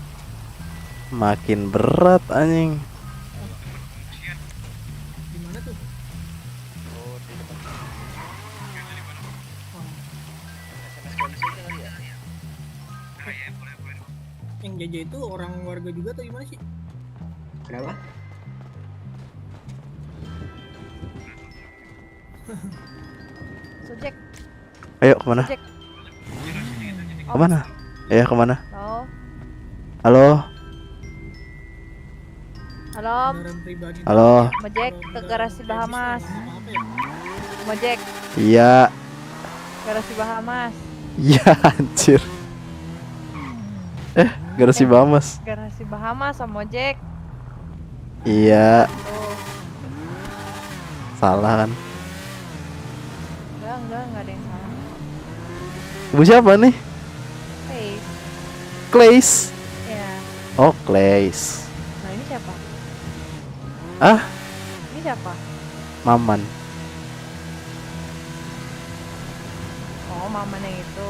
Makin berat anjing. Yang jaja itu orang warga juga atau gimana sih? Kenapa? Sojek. Ayo kemana? Sojek. Kemana? Ya kemana? Halo. Halo. Halo. Halo. Mojek ke garasi Bahamas. Mojek Iya. garasi Bahamas. Iya anjir. Garasi Bahamas. Garasi Bahamas sama Mojek. Iya. Tuh. Salah kan? Enggak ada yang salah. Ibu siapa nih? Hey. Clays. Ya. Oh, Clays. Nah, ini siapa? Ah, Ini siapa? Maman. Oh, Maman yang itu.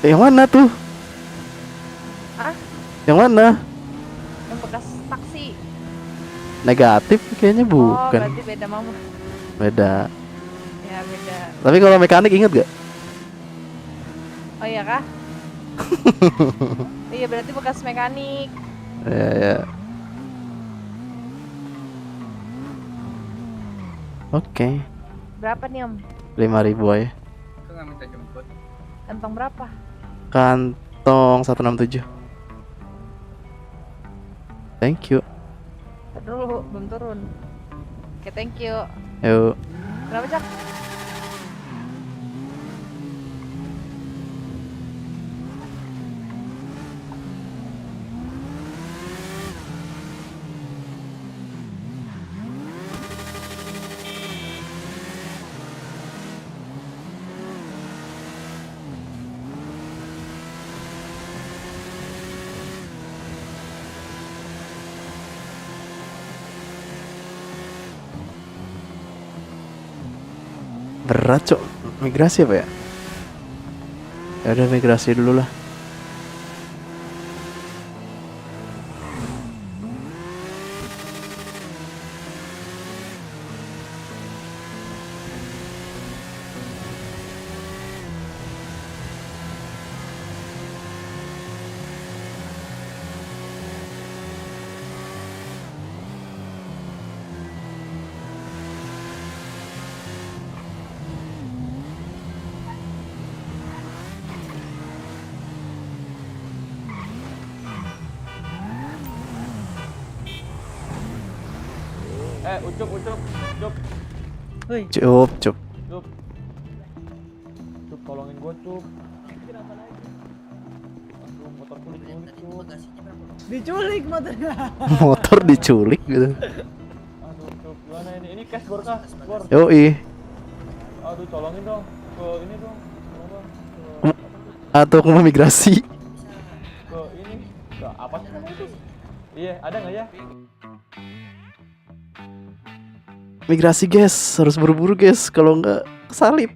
Yang mana tuh? Ah? Yang mana? Yang bekas taksi. Negatif kayaknya Oh, bukan. berarti beda Mama. Beda. Ya, beda. Tapi kalau mekanik inget gak? Oh iya kah? Iya berarti bekas mekanik. Ya. Oke. Berapa nih Om? 5.000 aja. Itu nggak minta jemput. Kantong berapa? Kantong 167. Thank you. Ntar dulu belum turun. Oke thank you. Yuk. Berapa Cak? Berat cok. Migrasi apa ya? Ya udah migrasi dulu lah. Ucup. Cup. Cup, tolongin gua, Cup. Aduh, motorku diculik, Cup. Diculik motornya. Motor diculik gitu. Aduh, Cup, gimana ini? Ini cash bor kah? Bor. Yoi. Aduh, tolongin dong. Ke ini dong. Atau ke migrasi. Ke ini. Ke apa sih namanya itu? Iya, ada nggak ya? Migrasi guys, harus buru-buru guys, kalau nggak kesalip.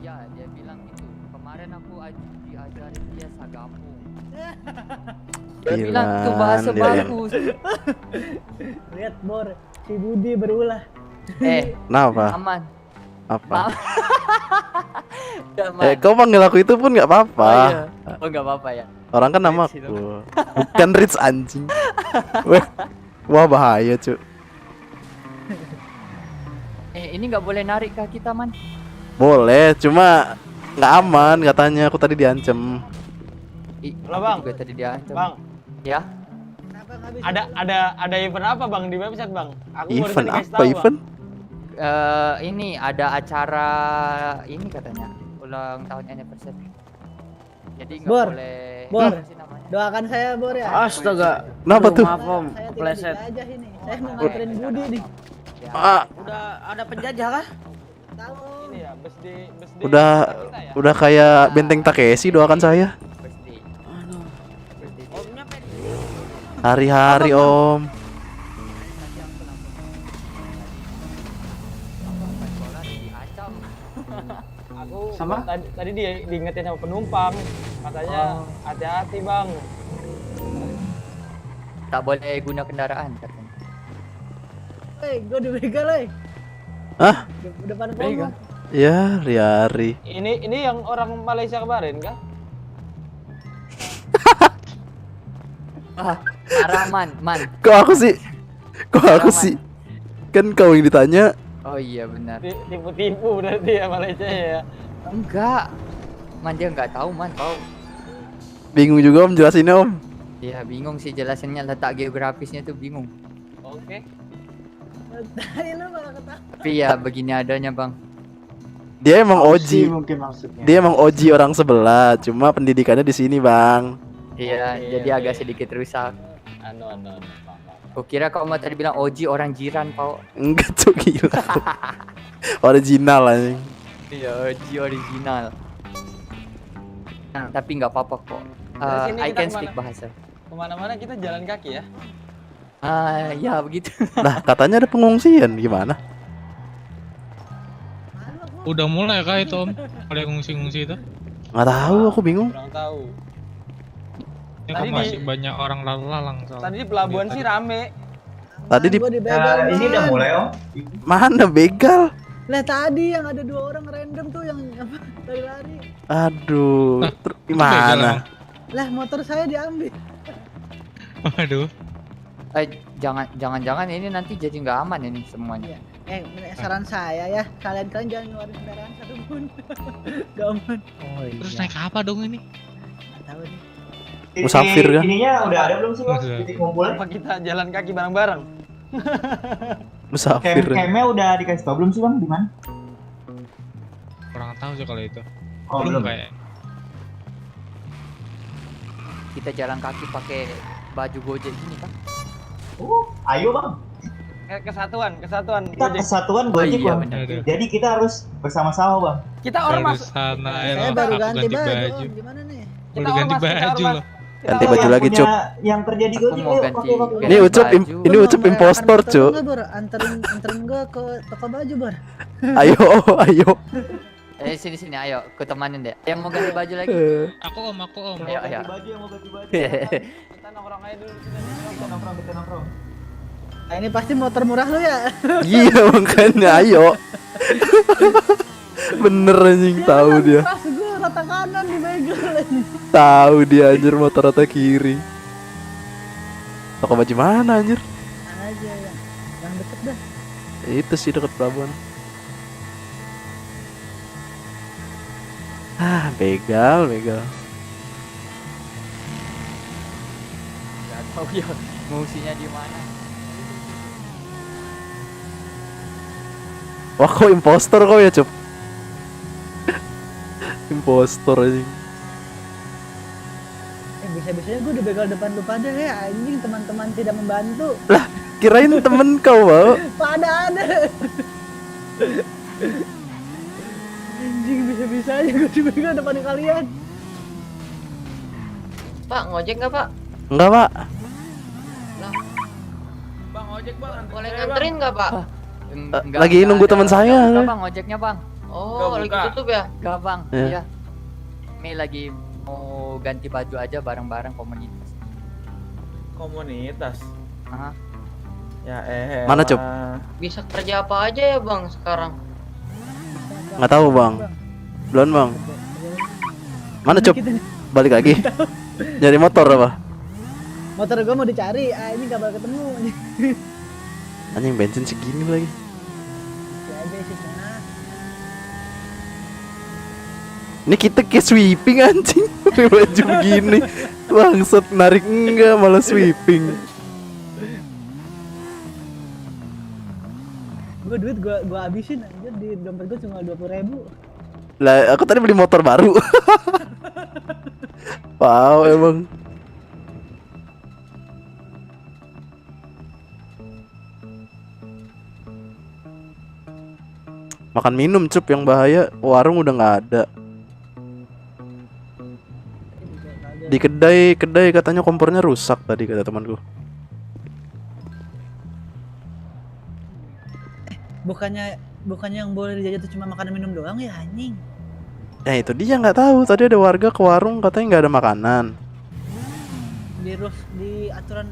Iya, dia bilang gitu. Kemarin aku diajarin dia sagamu. Dia bilang itu bahasa bagus. Lihat Bor, si Budi berulah. Kenapa? Aman. Apa? Udah, Man. Kau panggil aku itu pun nggak apa-apa. Oh, iya. Oh, nggak apa-apa ya. Orang kan nama Rich aku. Bukan Rich anjing. Wah bahaya cuy. Ini nggak boleh narik kah kita, Man? Boleh, cuma nggak aman katanya. Aku tadi diancam. Halo, Bang. Juga tadi diancam. Bang. Ya. Ada event apa Bang di website Bang? Aku baru Event dikasih apa tahu, event? Ini ada acara ini katanya ulang tahun anniversary. Jadi nggak Bor, boleh. Bor, apa sih namanya? doakan saya Bor ya. Astaga. Kenapa tuh? Maaf Om, Saya tidak kepleset. dijajah ini. Saya mau nganterin Budi nih. Udah ada penjajah kah? Tahu. Ini ya, bus di Udah kayak Benteng Takeshi doakan saya. Hari-hari Om. Aku Sama? tadi dia diingetin sama penumpang. Katanya hati-hati Bang. Tak boleh guna kendaraan katanya. Gue dibegal, Hah? Depan Pomo. Ya, hari-hari. Ini yang orang Malaysia kemarin kah? Marah, Man. Kok aku sih? Kan kau yang ditanya. Oh iya benar. Tipu-tipu berarti ya Malaysia ya. Enggak. Man dia nggak tahu, Man. Tahu. Bingung juga Om jelasinnya Om. Iya, bingung sih jelasinnya, letak geografisnya tuh bingung. Oke. Tadi lu malah ketawa. Tapi ya begini adanya, Bang. Dia emang Oji. Mungkin maksudnya. Dia emang Oji orang sebelah, cuma pendidikannya di sini, Bang. Iya, jadi agak sedikit rusak. Anu. Kukira kau mau tadi bilang Oji orang jiran, Pau. Enggak tuh gila. Original anjing. Iya, Oji original. Nah, tapi nggak apa-apa kok. Dari sini I kita can kemana? speak bahasa. Kemana-mana kita jalan kaki ya. Ya begitu. Nah, katanya ada pengungsian gimana? Udah mulai kah itu Om? Ada ngungsi-ngungsi itu? Nggak tahu, aku bingung. Kurang tahu. Ini kan masih banyak orang lalang soalnya. Tadi di pelabuhan sih rame. Tadi di ini udah mulai Om. mana begal? Lah tadi yang ada 2 orang random tuh yang apa lari-lari. Aduh, gimana? Lah motor saya diambil. Waduh. Jangan ini nanti jadi nggak aman ini semuanya. Saran saya ya, kalian jangan ngeluarin kendaraan satu pun. Gak aman. Oh, iya. Terus naik apa dong ini? Nggak tahu nih. Musafir kan? Ininya udah ada belum sih Mas? Titik ngumpulnya? Apa kita jalan kaki bareng-bareng? Musafir. Camp-nya udah dikasih tau belum sih Bang? Di mana? Kurang tahu sih kalau itu. Oh, belum. Kayak. Kita jalan kaki pakai baju Gojek gini kan? Ayo Bang. Kesatuan. Kita kesatuan Gojek iya, Bang. benar. Jadi kita harus bersama-sama Bang. Kita ormas. Saya baru ganti baju. Gimana nih? Kita Udah ganti ormas, kita baju ormas. loh. Ganti baju lagi, Cup. Yang kerja di Gojek mau ayo ganti- pakai. Ini Ucup impostor, Cuk. Anterin gue ke toko baju, Bor. Ayo. Sini ayo, ku temanin deh. Yang mau ganti baju lagi? Aku Om. Ayo. Ganti baju yang mau ganti baju. Kita nongkrong aja dulu sini. Kita nongkrong. Nah, ini pasti motor murah lu ya. Iya makanya ayo. Bener anjing tahu dia. Pas gue rata kanan dibegal. Tahu dia anjir motor rata kiri. Toko baju mana anjir? Aja ya. Yang deket dah. Itu sih dekat pelabuhan. Begal. Gak tahu ya ngungsinya di mana. Wah kok impostor kau ya Cup? Impostor anjing. Bisa-bisanya gue dibegal depan lu pada ya anjing, teman-teman tidak membantu. Lah kirain temen kau Bau. Pada ada. Anjing bisa-bisanya gue dibegal depan kalian. Pak, ngojek nggak Pak? Enggak Pak. Bang, ojek Bang. Boleh nganterin nggak Pak? Lagi nunggu teman saya. Enggak Bang, ojeknya Bang. Oh, lagi tutup ya? Enggak Bang, Iya. iya. Ini lagi mau ganti baju aja bareng-bareng komunitas. Komunitas. Aha. Ya Mana, Cup? Bisa kerja apa aja ya Bang sekarang? Nggak tahu bang. Belum bang. Mana Cup? Balik lagi. Nyari motor apa? Motor gua mau dicari, ini gak bakal ketemu. Anjing bensin segini lagi. Ya aja sih sana. Ini kita kayak sweeping anjing. Pakai baju gini. Bangsat narik enggak malah sweeping. Gua duit gua habisin anjir, di dompet gua cuma 20.000. Lah aku tadi beli motor baru. Wow emang. Makan minum Cup yang bahaya. Warung udah nggak ada. Di kedai katanya kompornya rusak tadi kata temanku. Bukannya yang boleh dijajah itu cuma makan minum doang ya anjing. Ya itu dia nggak tahu. Tadi ada warga ke warung katanya nggak ada makanan. Di aturan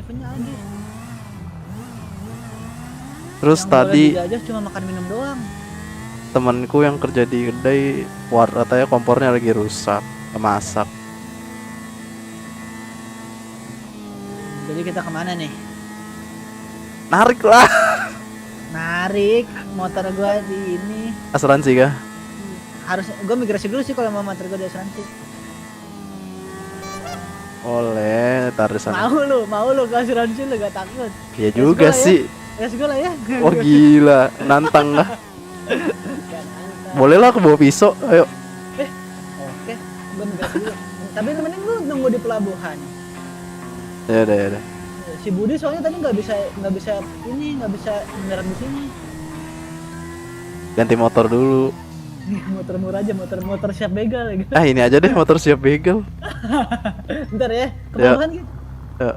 eventnya lagi. Terus yang tadi boleh dijajah cuma makan minum doang. Temanku yang kerja di kedai katanya kompornya lagi rusak, masak. Jadi kita kemana nih? Narik lah. Narik motor gua di ini. Asuransi kah? Harus gua migrasi dulu sih kalau mau motor gua di asuransi. Oleh, taruh sana. Mau lu ke asuransi lu gak takut? Ya juga sih. Ya gue lah ya. Oh gila, nantang lah. Boleh lah aku bawa pisau, ayo. Oke, gua migrasi dulu. Tapi mending lu nunggu di pelabuhan. Ya udah. Si Budi soalnya tadi nggak bisa mendarat di sini. Ganti motor dulu. Motor murah aja, motor siap begal gitu. Ah ini aja deh motor siap begal. Bentar ya, ke pelabuhan gitu. Ya.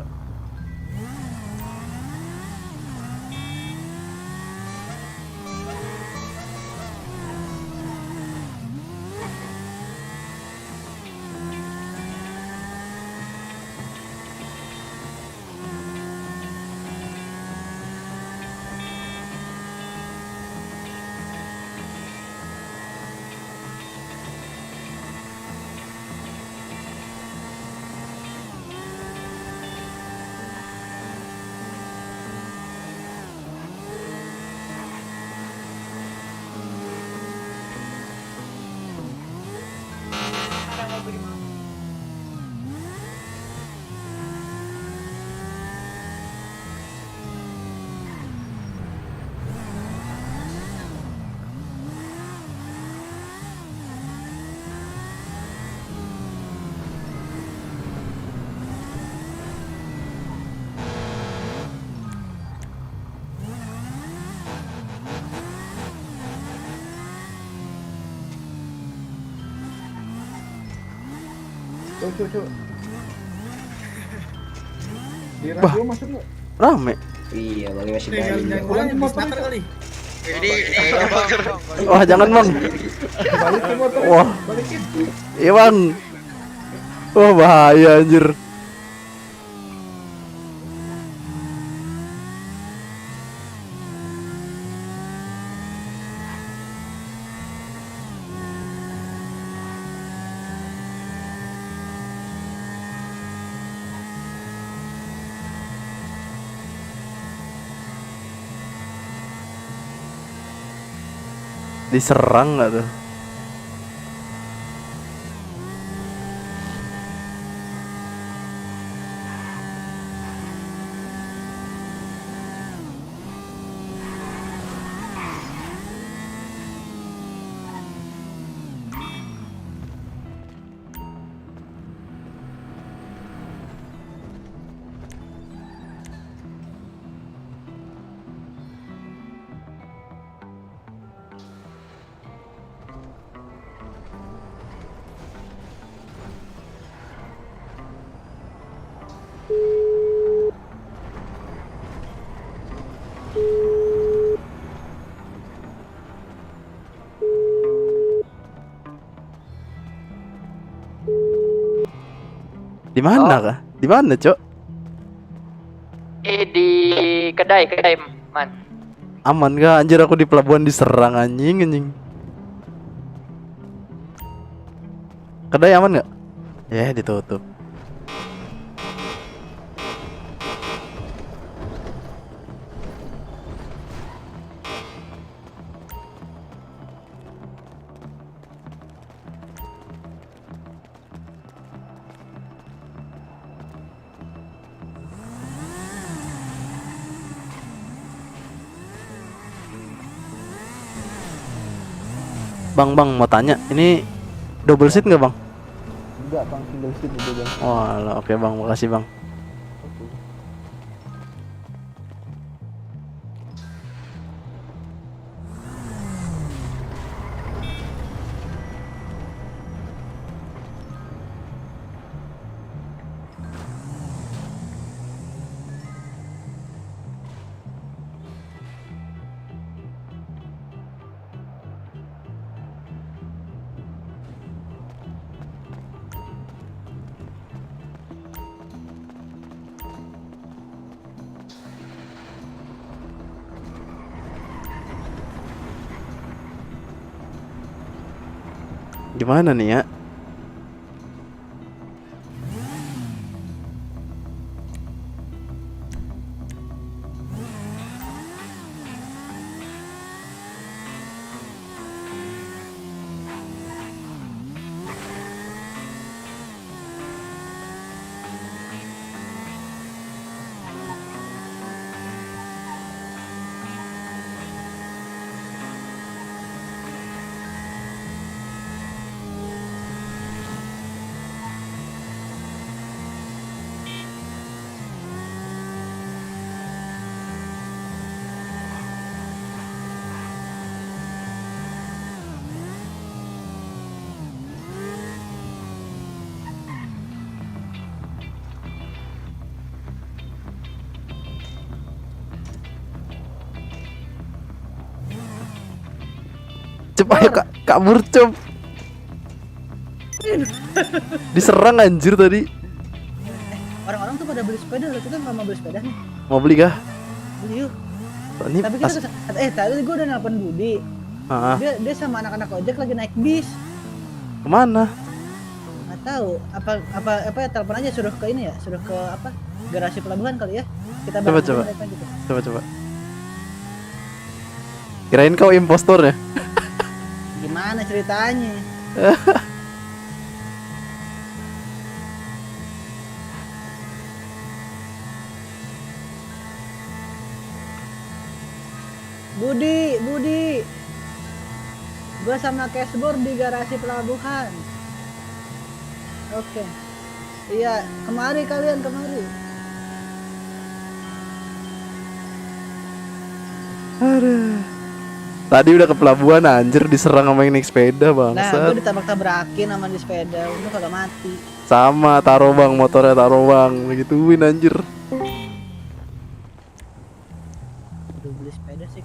Cuk. Di radio masuk nggak? Rame. Iya, Bang masih banyak. Pulang di motor kali. Wah jangan bang. Balikin motor. Wah. Balikin. Iya bang. Wah bahaya anjir. Diserang nggak tuh? Di mana kah? Di mana, Cok? Di kedai, Man. Aman gak anjir, aku di pelabuhan diserang anjing. Kedai aman nggak? Ya ditutup. Bang, mau tanya, ini double seat nggak bang? Enggak bang, single seat itu bang. Oh, alah, oke bang, makasih bang. Gimana nih ya? Cep, ayo kabur cep. Diserang anjir tadi. Orang-orang tuh pada beli sepeda loh, kita nggak mau beli sepeda nih. Mau beli kah? Beli yuk. Ini Tapi kita tadi gue udah nelpon Budi. Dia sama anak-anak ojek lagi naik bis. Kemana? Nggak tahu. Apa ya, telepon aja, suruh ke ini ya, suruh ke apa? Garasi pelabuhan kali ya. Kita Coba. Coba. Kirain kau impostor ya? Gimana ceritanya? Budi, gua sama cashboard di garasi pelabuhan. Oke. Iya, kemari kalian. Aduh. Tadi udah ke pelabuhan anjir, diserang sama yang naik sepeda Nah, bangsat. gua ditabrak-tabrakin sama di sepeda, untung kagak mati. Sama taruh bang, motornya taruh bang, begituin anjir. Udah beli sepeda sih.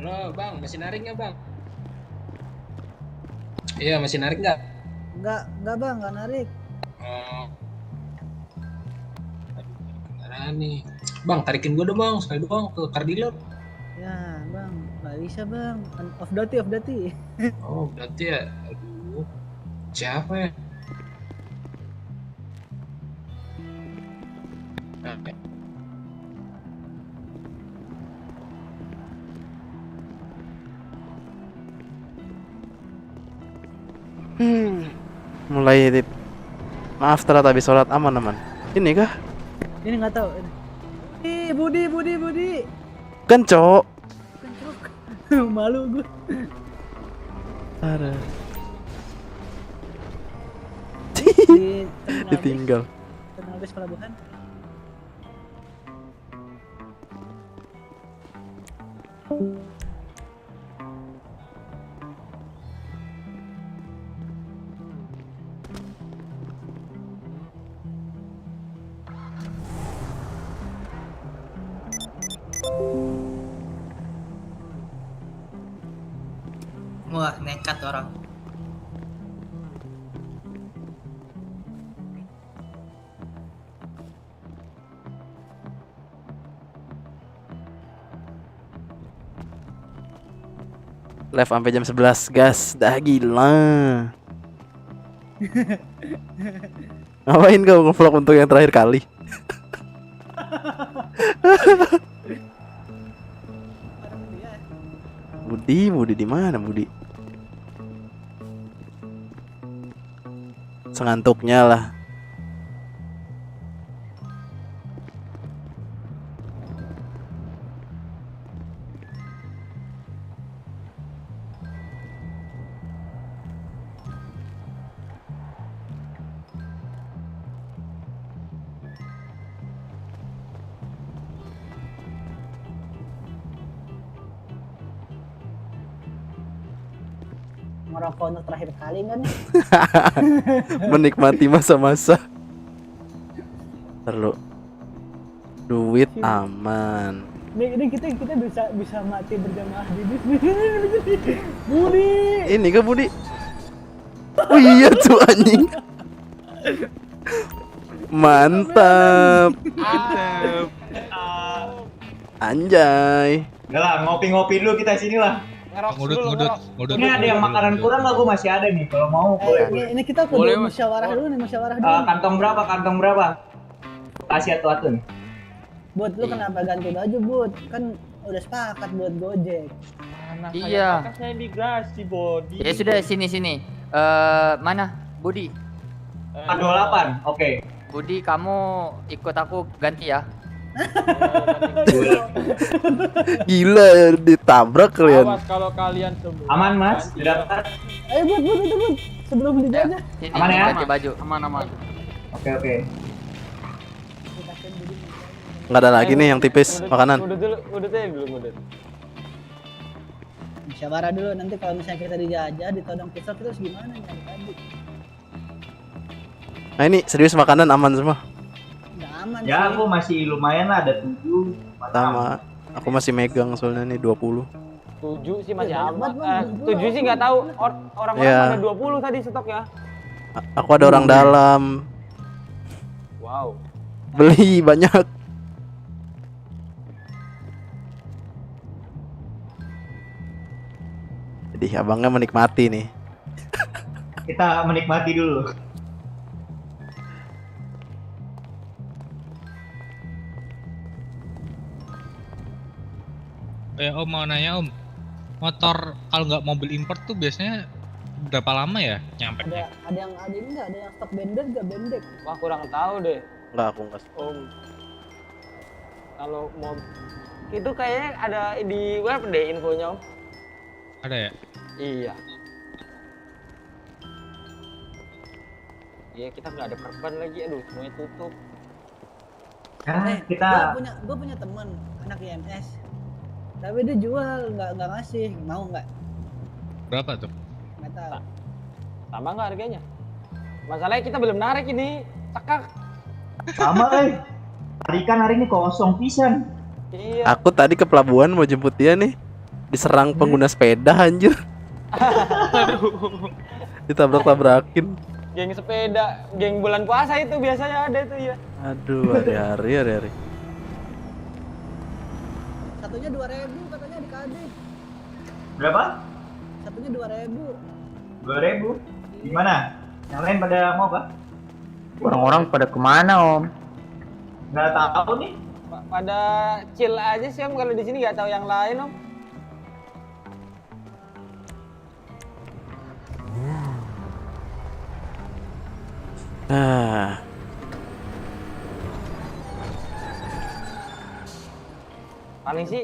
Halo bang, masih narik nggak bang? Iya, masih narik nggak? Enggak bang, enggak narik. Oh. Kendaraan nih. Bang, tarikin gua dong bang, sekali doang ke car dealer. Ya bang, nggak bisa bang, off duty. Oh, berarti ya, aduh, siapa ya? Oke. Mulai tip. Maaf ternyata habis sholat aman. Ini kah? Ini nggak tahu. Budi. Kan cowok. Malu gue. Ada. Di Ditinggal. terminal bis pelabuhan. Wah, nekat orang. Live sampai jam 11, gas. Dah gila. Ngapain kau nge-vlog untuk yang terakhir kali? Budi di mana Budi? Sengantuknya lah. Ngerokok untuk terakhir kali kan? Menikmati masa-masa. Perlu duit aman. Ini kita bisa mati berjamaah di sini. Budi. Ini kan Budi. Oh iya tuh anjing. Mantap. Anjay. Udah lah, ngopi-ngopi dulu kita sini lah. Ngudut. Ini ada yang makanan kurang nggak? Gue masih ada nih. Kalau mau boleh. Ini kita kudu musyawarah dulu nih, musyawarah dulu. Kantong berapa? Kasih atu-atu nih. Bud, lu kenapa ganti baju, Bud? Kan udah sepakat buat Gojek. Iya. Saya migrasi body. Ya sudah sini. Mana Budi? 28. Oke. Budi, kamu ikut aku ganti ya. Gila ditabrak kalian. Awas kalau kalian semua. Aman Mas, dapat. Ayo Bud. Sebelum beli aja. Sini, Aman ya? ganti baju. Aman. Oke. Nggak ada lagi nih yang tipis makanan. Udah dulu. Musyawarah dulu, nanti kalau misalnya kita dijajah, ditodong pistol, kita harus gimana nyari tadi? Nah ini serius makanan aman semua. Nggak aman Ya sih. aku masih lumayan lah, ada 7. Sama aku masih megang soalnya nih 20. 7 sih masih Banyak aman. banget, Bang. 7 sih nggak tahu. Orang-orang Iya. ada 20 tadi stoknya. Aku ada orang dalam. Wow. Beli banyak. Jadi abangnya menikmati nih. Kita menikmati dulu. Om mau nanya Om, motor kalau nggak mobil import tuh biasanya berapa lama ya nyampe? Ada yang ini nggak? Ada yang stok bender nggak bendek? Wah kurang tahu deh. Enggak, aku enggak. Kalau mau itu kayaknya ada di web deh infonya Om. Ada ya? Iya. Iya kita nggak ada perban lagi, aduh semuanya tutup. Gue punya teman anak IMS, tapi dia jual nggak ngasih, mau nggak? Berapa tuh? Nggak tahu. Tambah nggak harganya? Masalahnya kita belum narik ini, cekak. Sama hari ini kosong pisan. Iya. Aku tadi ke pelabuhan mau jemput dia nih. Diserang pengguna sepeda anjir. Ditabrak-tabrakin. Geng sepeda, geng bulan puasa itu biasanya ada itu ya. Aduh, hari-hari. Satunya 2.000 katanya di Kadif. Berapa? Satunya 2.000. 2.000? Gimana? Yang lain pada mau Pak? Orang-orang pada kemana Om? Nggak tahu nih. Pada chill aja sih Om, kalau di sini nggak tahu yang lain Om. Paling sih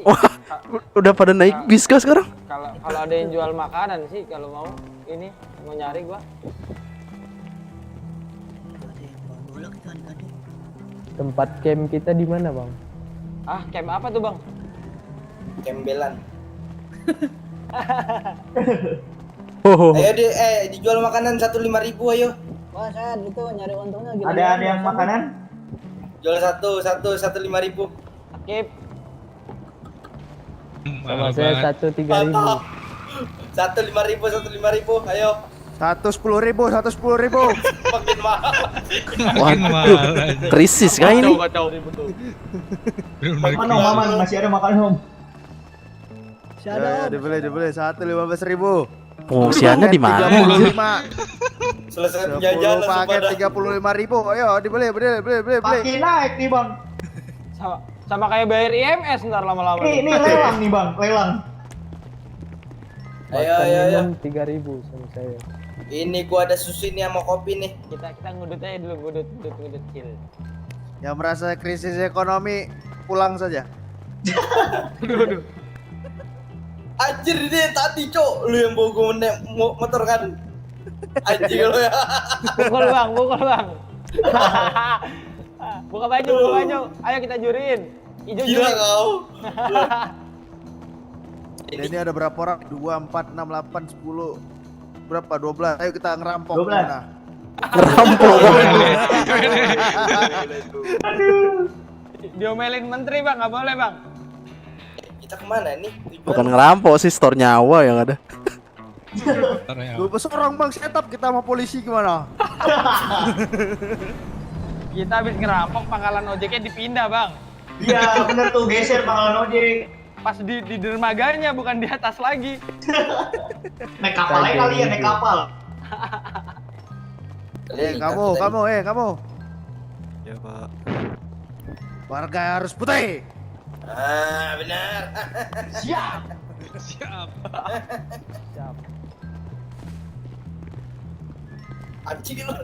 Udah pada naik bis kah sekarang? kalau ada yang jual makanan sih kalau mau ini mau nyari gua. Tempat camp kita di mana, Bang? Ah, camp apa tuh, Bang? Kembelan. Ayo dijual makanan 1.500 ayo. Wah, saya itu nyari untungnya gila. Ada yang makanan? Jual 1.500. Skip. Sama saya 1.300. 1.500, ayo. 110.000. Makin mahal. Waduh, krisis kah ini? Maman masih ada makanan Om. Ada, Om. Dibeli 115.000. Pengungsiannya di mana? 35. Selesai 10 penjajahan langsung paket pada. 35.000. Ayo dibeli. Makin naik nih bang. Sama kayak bayar IMS ntar lama-lama. Ini lelang nih bang, lelang. Ayo. 3.000 sama saya. Ini gua ada susu ini sama kopi nih. Kita ngudut aja dulu, ngudut chill. Yang merasa krisis ekonomi pulang saja. Aduh. Anjir ini tadi cok, lu yang bawa gua motor kan? Anjir lu ya. Pukul bang. Buka baju. Ayo kita jurin. Ijo Gila kau. Ini ada berapa orang? 2, 4, 6, 8, 10. Berapa? 12. Ayo kita ngerampok. 12. Mana? Ngerampok. Aduh. Diomelin menteri bang, nggak boleh bang. Kita kemana nih? Bukan ngerampok sih, store nyawa yang ada. 12 orang bang setup kita sama polisi gimana? Kita habis ngerampok, pangkalan ojeknya dipindah bang. Iya bener tuh, geser pangkalan ojek. Pas di dermaganya, bukan di atas lagi. Naik kapal aja kali ya, naik kapal. Kamu. Ya Pak. Warga harus putih. Ah benar. Siap. Anjing lu.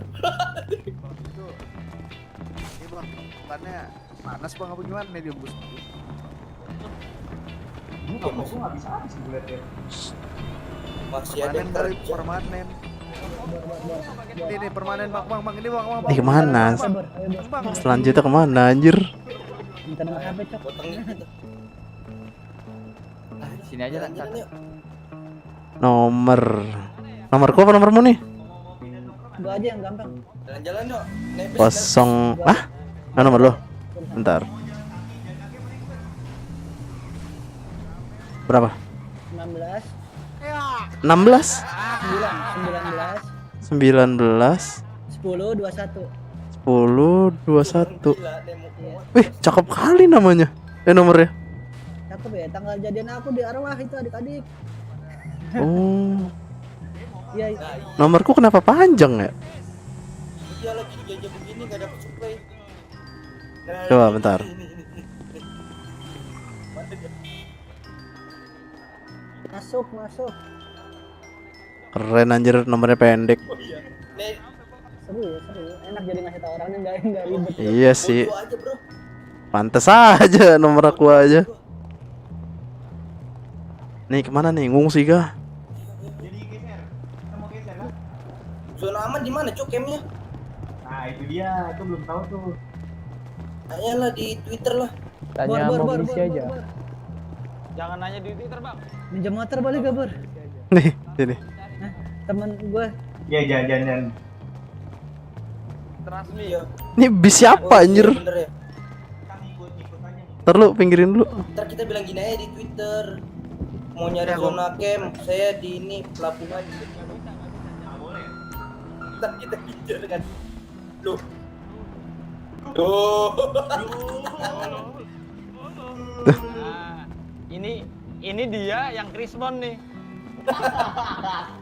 Ini bang, bukannya panas bang apa gimana nih dia bus? Gua nggak bisa habis gue liat ya. Masih ada yang Permanen kali, kerja. permanen. Ini permanen bang, ini bang. Ini kemana? Selanjutnya kemana anjir? Minta nomor HP, Cok. Sini aja lah. Nomorku apa nomormu nih? Gua aja yang gampang. Jalan-jalan yuk. Nepes, Kosong. Nomor lo? Bentar. Berapa? 16 16 19 10 21. 21. Wih, cakep kali namanya. Nomornya. Cakep ya, tanggal jadian aku di arwah itu adik-adik. Oh. Iya. Nomorku kenapa panjang ya? Iya lagi dijajah begini gak dapet supply. Coba bentar. Masuk. Keren anjir, nomornya pendek. Oh iya. Seru. Enak jadi ngasih tau orangnya enggak ribet. Iya sih. Bodo aja, bro. Pantes aja nomor aku aja. Nih kemana nih? Ngungsi kah? Zona aman di mana cok campnya? Nah itu dia, itu belum tahu tuh. Tanyalah di Twitter lah. Tanya sama polisi aja. Jangan nanya di Twitter bang. Minjem motor boleh gak, Bor? Nih, sini. Temen gue. Iya jangan. Trust me. Ini bis siapa anjir? Bener ya. Ntar lu pinggirin dulu. Ntar kita bilang gini aja di Twitter. Mau nyari zona camp, saya di ini pelabuhan. Ntar kita kejar kan. Loh. Ini dia yang Krismon nih.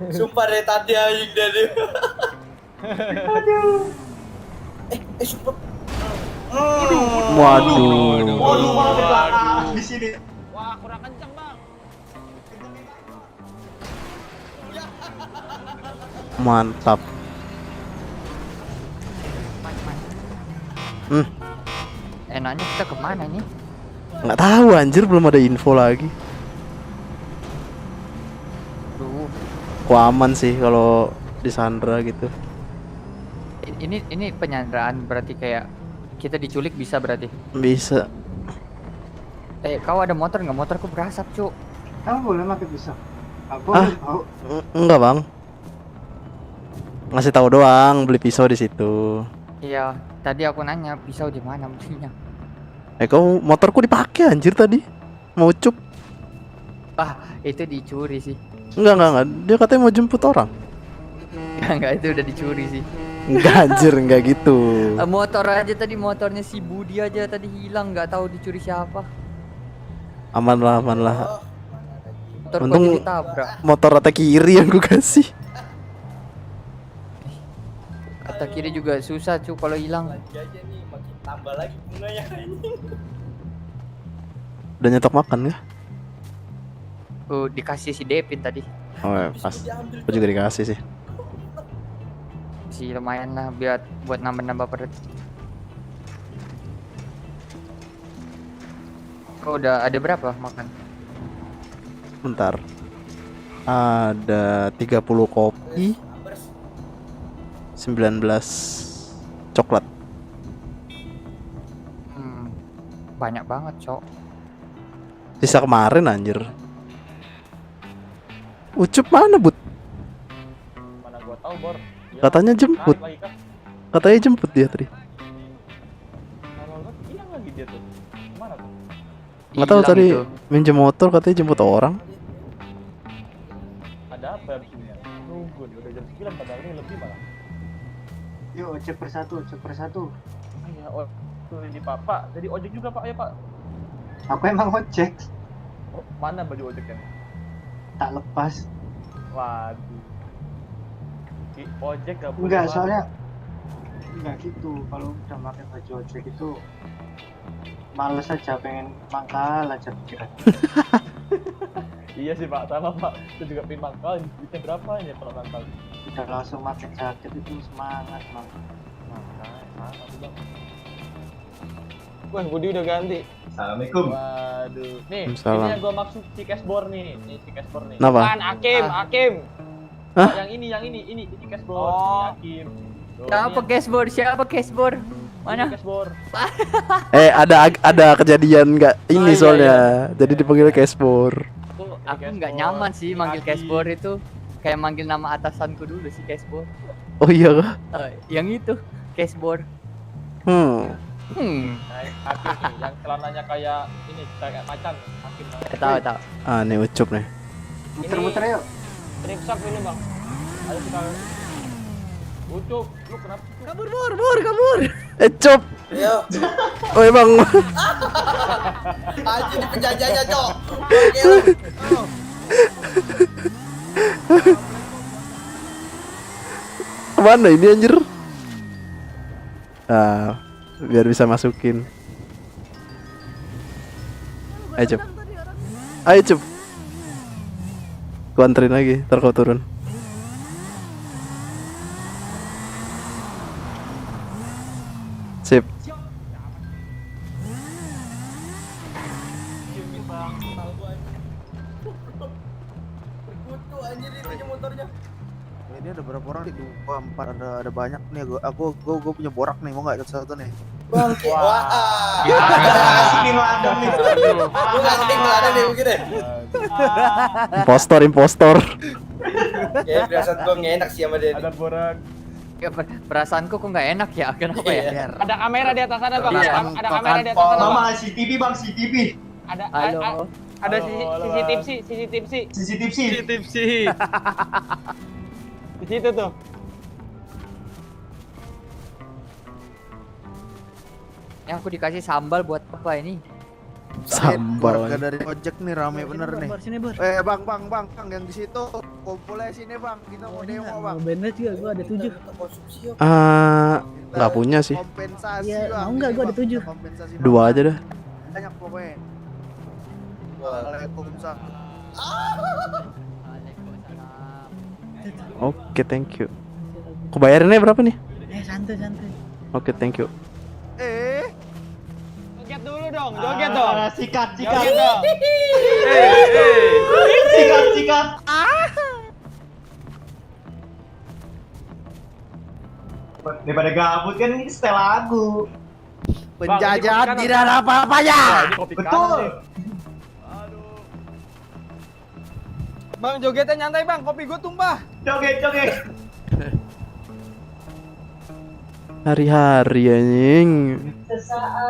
Sumpah dari tadi aing dari. Aduh. Super. Waduh. Malah di belakang di sini. Wah, kurang kenceng, Bang. Mantap. Enaknya kita kemana nih? Nggak tahu anjir, belum ada info lagi. Kok aman sih kalau di Sandra gitu. Ini penyanderaan berarti kayak kita diculik bisa berarti? Bisa. Kau ada motor nggak? Motorku berasap, Cuk. Kamu boleh pakai pisau. Aku tahu. Enggak, Bang. Ngasih tahu doang, beli pisau di situ. Iya, tadi aku nanya pisau di mana belinya. Kau motorku dipakai anjir tadi. Mau cup. Itu dicuri sih. Enggak. Dia katanya mau jemput orang. Enggak, itu udah dicuri sih. Enggak anjir, enggak gitu. Motor aja tadi, motornya si Budi aja tadi hilang, nggak tahu dicuri siapa. Aman lah. Motor kok Untung ditabrak. motor rata kiri yang gue kasih. Kata kiri juga susah cu kalau hilang. Lagi aja nih makin tambah lagi bunganya anjing. Udah nyetok makan ya? Dikasih si Devin tadi. Oh ya, pas. Gue juga dikasih sih. Si lumayan lah buat nambah-nambah perut. Kau udah ada berapa makan? Bentar. Ada 30 kopi, 19 coklat. Banyak banget, Cok. Sisa kemarin anjir. Ucup mana, Bud? Mana gua tahu, Bor. Katanya jemput. Katanya jemput dia tadi. Kalau enggak hilang lagi dia tuh. Kemana tuh? Nggak tahu tadi minjem motor katanya jemput orang. Ada apa habis ini? Nunggu nih, udah jam 9 padahal ini lebih malah. Yuk, cek persatu, cek persatu. Iya, tuh ini Pak. Jadi ojek juga, Pak. Ya, Pak. Aku emang ojek. Oh, mana baju ojeknya? Tak lepas. Waduh. Ojek gak boleh. Enggak, soalnya enggak gitu. Kalau udah pakai baju ojek itu males aja, pengen mangkal aja pikiran. Iya sih, Pak. Sama, Pak. Itu juga pengen mangkal. Duitnya berapa ini kalau mangkal? Udah langsung pakai jaket itu semangat, Bang. Sama tuh, Bang. Wah, Budi udah ganti. Assalamualaikum. Waduh. Nih, Waalaikumsalam. ini yang gua maksud si cashboard nih. Nih si cashboard nih. Kenapa? Bukan Hakim, Hakim. Hah? Yang ini cashboard, ini Hakim. Tuh, Siapa ini cashboard? Siapa cashboard? Mana? Ini cashboard. Ada kejadian nggak ini iya, soalnya. Jadi dipanggil cashbor. Aku nggak nyaman sih manggil cashboard itu. Kayak manggil nama atasanku dulu sih cashboard. Oh iya kah? Yang itu cashboard. Nah, Hakim nih, yang celananya kayak ini, kayak macan. Hakim. Tahu. Ah, nih Ucup nih. Muter-muter yuk. Ini pesak ini, Bang. Ayo kita Ucup, lu kenapa? Kabur, kabur. Cup. Ayo. Oi bang. Anjir di penjajahnya, Cok. Oke lu. Kemana ini anjir? Ah, biar bisa masukin. Ayo Cup. Ayo Cup. Gua anterin lagi, ntar kau turun. Sip. Berkutu anjir ini motornya. Ini ada berapa orang nih? 2, 4, ada banyak nih. Aku punya borak nih, mau nggak satu nih? Bang, wah. Ini ngeladang nih. Lu ngasih ngeladang nih mungkin deh. Impostor. Ya, perasaan gua nggak enak sih sama dia. Ada borak. Ya, perasaanku kok nggak enak ya? Kenapa ya? Ada kamera di atas sana, Bang. Iya. Ada kamera di atas sana, Bang. Mama, CCTV, Bang, CCTV. Ada CCTV. Di situ tuh. Yang aku dikasih sambal buat apa ini? Sambal. Warga dari ojek nih rame bener nih. Sini, Bor. Bang, yang di situ kumpulnya sini bang. Kita mau demo bang. Mau bandnya juga gua ada 7. Nggak punya sih. Kompensasi Ya, bang. mau nggak gua ada 7. Kompensasi. 2 aja dah. Banyak pokoknya. Waalaikumsalam. Oke, thank you. Aku bayarinnya berapa nih? Santai. Oke, thank you. Joget dulu dong, joget dong. Sikat. Joget dong. Sikat. Daripada gabut kan ini setel lagu. Penjajahan tidak ada apa-apanya. Betul. Bang, jogetnya nyantai, Bang. Kopi gua tumpah. Joget. Hari-hari anjing.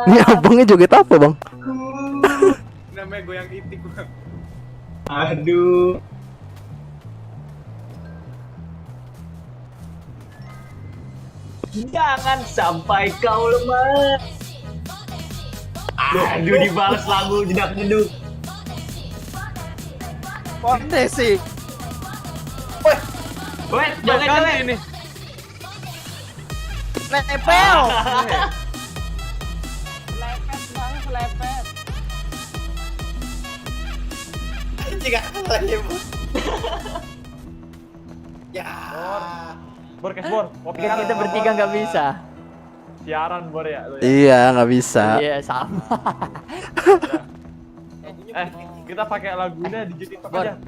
Ini abangnya joget apa bang? Namanya goyang itik, Bang. Aduh. Jangan sampai kau lemah. Aduh, dibalas lagu jedak jeduk. Konde sih. Weh, joget joget. Lepel. Lepet. Jika lagi bu. Ya. Bor, Bor. Kopi Kan kita bertiga nggak bisa. Siaran Bor ya lu ya. Iya, nggak bisa. Iya sama. Kita pakai lagunya di TikTok Bor. aja.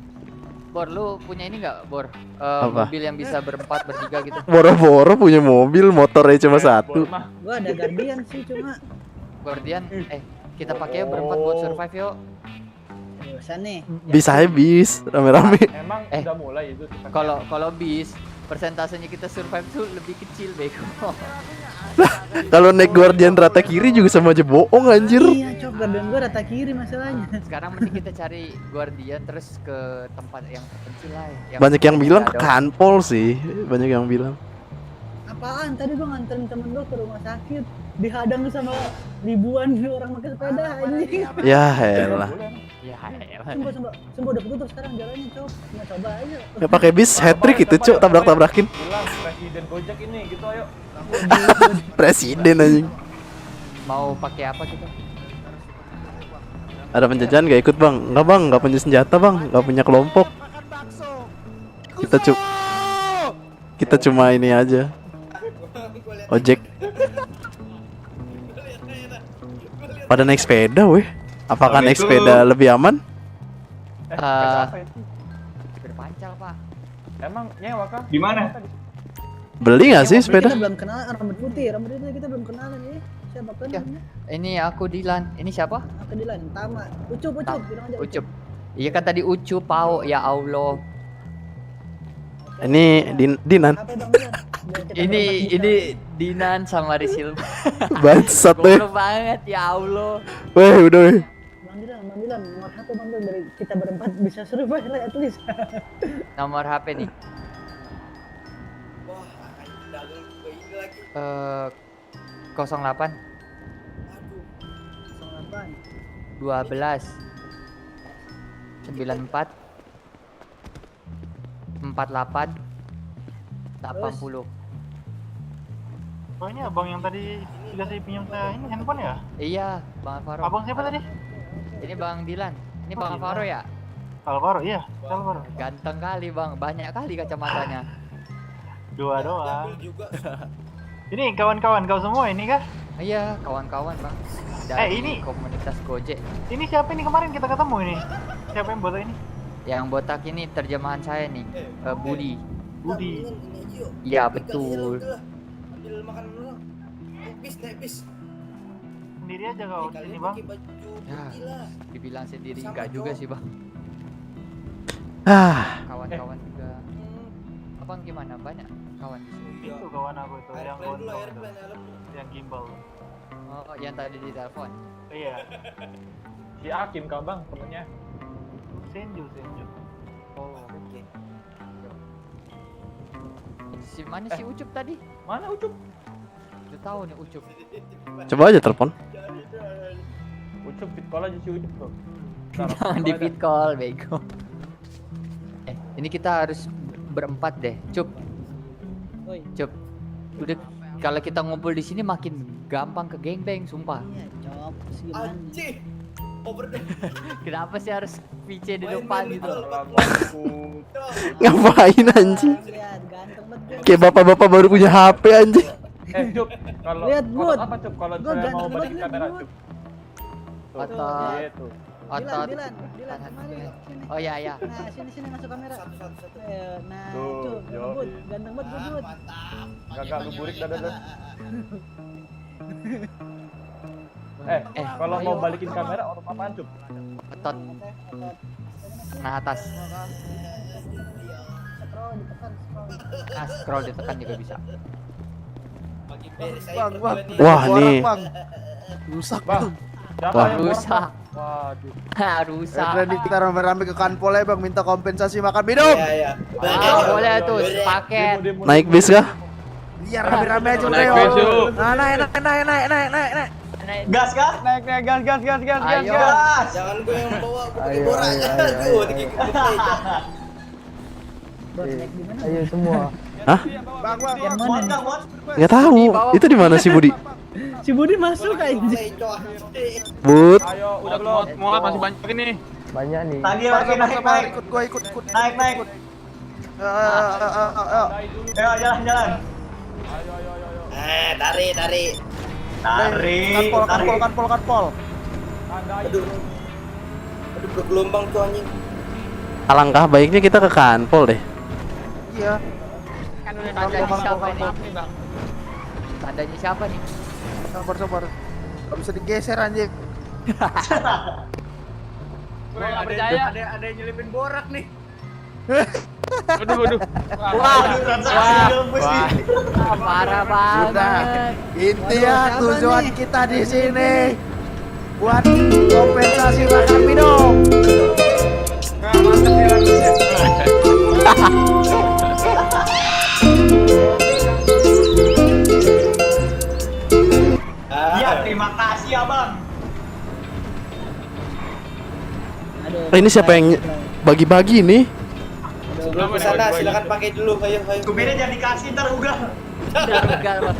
Bor, lu punya ini nggak, Bor? Apa? Mobil yang bisa berempat, bertiga gitu. Boro-boro punya mobil, motornya cuma satu. Gua ada Guardian sih cuma. Guardian, kita pakai berempat buat survive yuk. Seriusan nih. Bisa habis rame-rame. Emang udah mulai itu. Kalau bis persentasenya kita survive tuh lebih kecil bego. Kalau naik Guardian rata kiri juga sama aja bohong anjir. Iya, cok, Guardian gua rata kiri masalahnya. Sekarang mending kita cari Guardian terus ke tempat yang terpencil lah. Banyak yang bilang ke Kanpol sih, banyak yang bilang. Apaan? Tadi gua nganterin temen gua ke rumah sakit, dihadang sama ribuan orang pakai sepeda anjing. Ya elah. Ya elah. Sumpah udah ketutup sekarang jalannya, cok. Nggak coba aja. Ya pakai bis hat trick itu, Cuk, tabrak-tabrakin. Bilang presiden Gojek ini gitu ayo. Presiden anjing. Mau pakai apa kita? Ada penjajahan gak ikut, Bang? Enggak, Bang, enggak punya senjata, Bang. Enggak punya kelompok. Kita cuma ini aja. Ojek. Pada naik sepeda, weh. Apakah naik sepeda lebih aman? Berpancal, Pak. Emang nyewa kah? Di mana? Beli nggak sih sepeda? Kita belum kenal rambut putih kita belum kenalan ya. Siapa kan? Ini aku Dilan. Ini siapa? Aku Dilan. Tama. Ucup, bilang aja. Ucup. Iya kan tadi Ucup, Pau, ya Allah. Ini Dinan. Ini Dinan sama Risil. Bangsat deh. Goblok banget ya Allah. Weh, udah weh. Bang Dilan, nomor HP Bang Dilan dari kita berempat bisa survive lah at least. Nomor HP nih. 08 08 12 94 48 80. Oh ini abang yang tadi dikasih pinjam saya ini handphone ya? Iya, Bang Alvaro. Abang siapa tadi? Ini Bang Dilan. Ini Bang Alvaro ya? Alvaro, iya, Alvaro. Ganteng kali Bang, banyak kali kacamatanya. Dua doang. Ini kawan-kawan kau semua ini kah? Iya, kawan-kawan Bang. Dari ini komunitas Gojek. Ini siapa ini kemarin kita ketemu ini? Siapa yang botak ini? Yang botak ini terjemahan saya nih, Budi. Budi. Iya betul. Ambil makan dulu. Naik bis. Sendiri aja kau di sini bang? Ya, dibilang sendiri enggak juga sih bang. Kawan-kawan juga. Abang gimana? Banyak kawan di sini? Itu kawan aku itu, yang kawan yang gimbal. Oh, yang tadi di telepon. Iya. Si Akim kau bang temennya. Senju. Oh, oke. Si mana si Ucup tadi? Mana Ucup? Udah tahu nih Ucup. Coba aja telepon. Ucup fit call aja si Ucup tuh. Jangan di fit call, bego. Ini kita harus berempat deh, Cup. Cup. Udah kalau kita ngumpul di sini makin gampang ke gangbang, sumpah. Iya, Cop. Anjing. Kenapa sih harus VC di depan gitu? Ngapain anjing? Kayak bapak-bapak baru punya HP anjing. Cup, kalau apa Cup? Kalau saya mau balikin kamera Cup. Otot. Dilan, oh ya. Nah, sini masuk kamera. Nah, tuh, ngebut, ganteng banget ngebut. Gagak lu burik dadah. Kalau mau balikin kamera orang apaan Cup? Otot. Nah, atas. Scroll ditekan juga bisa. Bang. Wah, nih. Rusak bang. Wah, rusak. Waduh. Rusak. Jadi kita rame-rame ke Kanpol ya bang, minta kompensasi makan minum. Iya. Boleh tuh, paket. Naik bis kah? Iya rame-rame aja udah. Naik bis yuk. Naik. Gas, gas. Naik, gas. Ayo. Jangan gue yang bawa, gue pakai Ayo, borak. ayo, Gue ayo, dikikik. Ayo semua. Hah? Bang, Yang mana nih? Nggak tahu. Itu di mana sih Budi? Si Budi masuk aja. Bud. Ayo, udah belum? Semangat masih banyak ini. Banyak nih. Lagi, naik. Ikut gua, ikut. Naik. Ayo, jalan. Tarik. Kanpol. Aduh, bergelombang tuh anjing. Alangkah baiknya kita ke kanpol deh. Iya. Kan udah tandanya siapa nih? Tandanya siapa nih? Sabar. Gak bisa digeser anjing. Gue nggak percaya. Ada yang nyelipin borak nih. Aduh. Parah banget. Intinya tujuan kita di sini buat kompensasi makan minum. Iya, terima kasih abang. Ini siapa yang bagi-bagi nih? Sebelum ke sana silakan pakai dulu. Ayo. Kupirnya jangan dikasih ntar udah.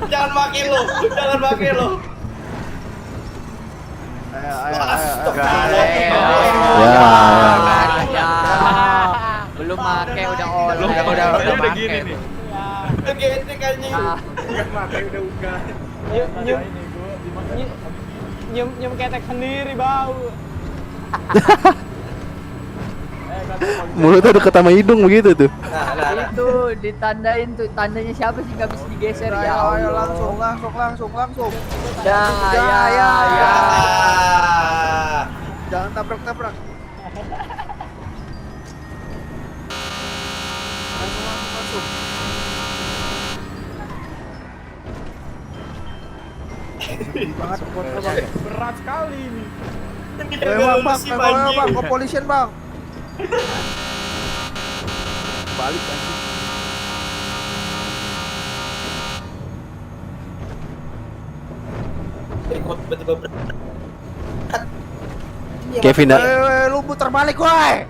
Jangan pakai lo. Ya. Belum make udah Udah gini nih. Gede kayaknya. Nyium ketek sendiri bau. Mulutnya deket sama hidung begitu tuh. Itu ditandain tuh, tandanya siapa sih nggak bisa digeser ya? Ayo langsung. Ya. Jangan tabrak. Langsung. Banget spotnya bang. Berat sekali ini. Bang, kepolisian bang. Balik anjing. Kok tiba-tiba Kayak final. Lu putar balik woi.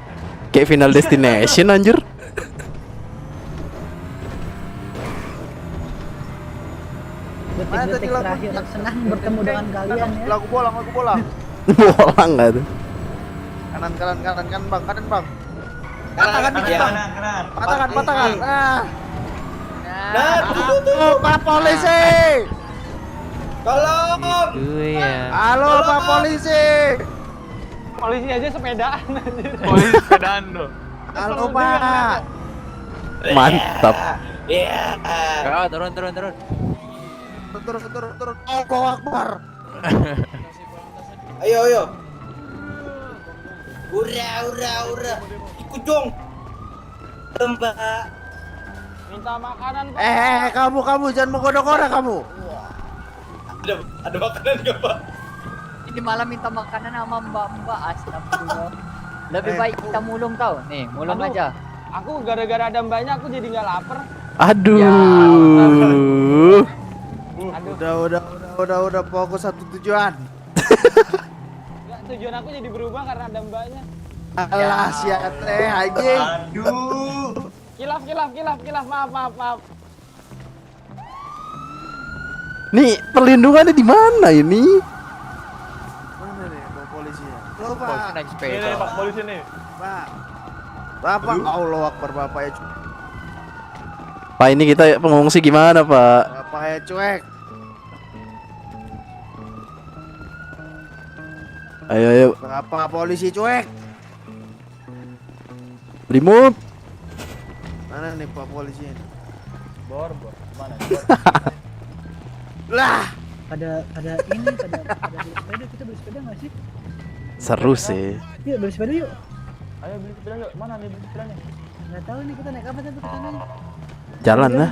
Kayak Final Destination anjir. Detik-detik terakhir senang bertemu dengan kalian ya. Lagu bolang. Bolang nggak tuh? Kanan bang, kanan bang. Kanan. Patakan. Nah, tuh. Pak polisi. Tolong. Halo Pak polisi. Polisi aja sepedaan anjir. Polisi sepedaan loh. Halo Pak. Mantap. Iya. Turun. Turun. Allahu Akbar. Ayo. Ura. Ikut dong. Mbak. Minta makanan, Pak. Kamu jangan menggodok orang kamu. Ada makanan enggak, Pak? Ini malah minta makanan sama mbak-mbak, astagfirullah. Lebih baik kita mulung tau. Nih, mulung aja. Aku gara-gara ada mbaknya aku jadi nggak lapar. Aduh. Udah fokus satu tujuan. Nggak, tujuan aku jadi berubah karena ada mbaknya. Alah siat anjing. Aduh. Kilaf, maaf. Nih perlindungannya di mana ini? Mana nih Pak polisinya? Lo Pak. Polisi naik sepeda. Ini Pak polisi nih. Pak. Bapak, Allahu Akbar Bapak ya. Pak, ini kita pengungsi gimana Pak? Bapak ya cuek. Ayo. Bapak polisi cuek. Limut. Mana nih Pak polisi? Bor. Mana? Lah, pada beli sepeda, kita beli sepeda nggak sih? Seru sih. Yuk beli sepeda yuk. Ayo beli sepeda yuk. Mana nih beli sepedanya? Nggak tahu nih kita naik apa tapi ke sana. Jalan lah.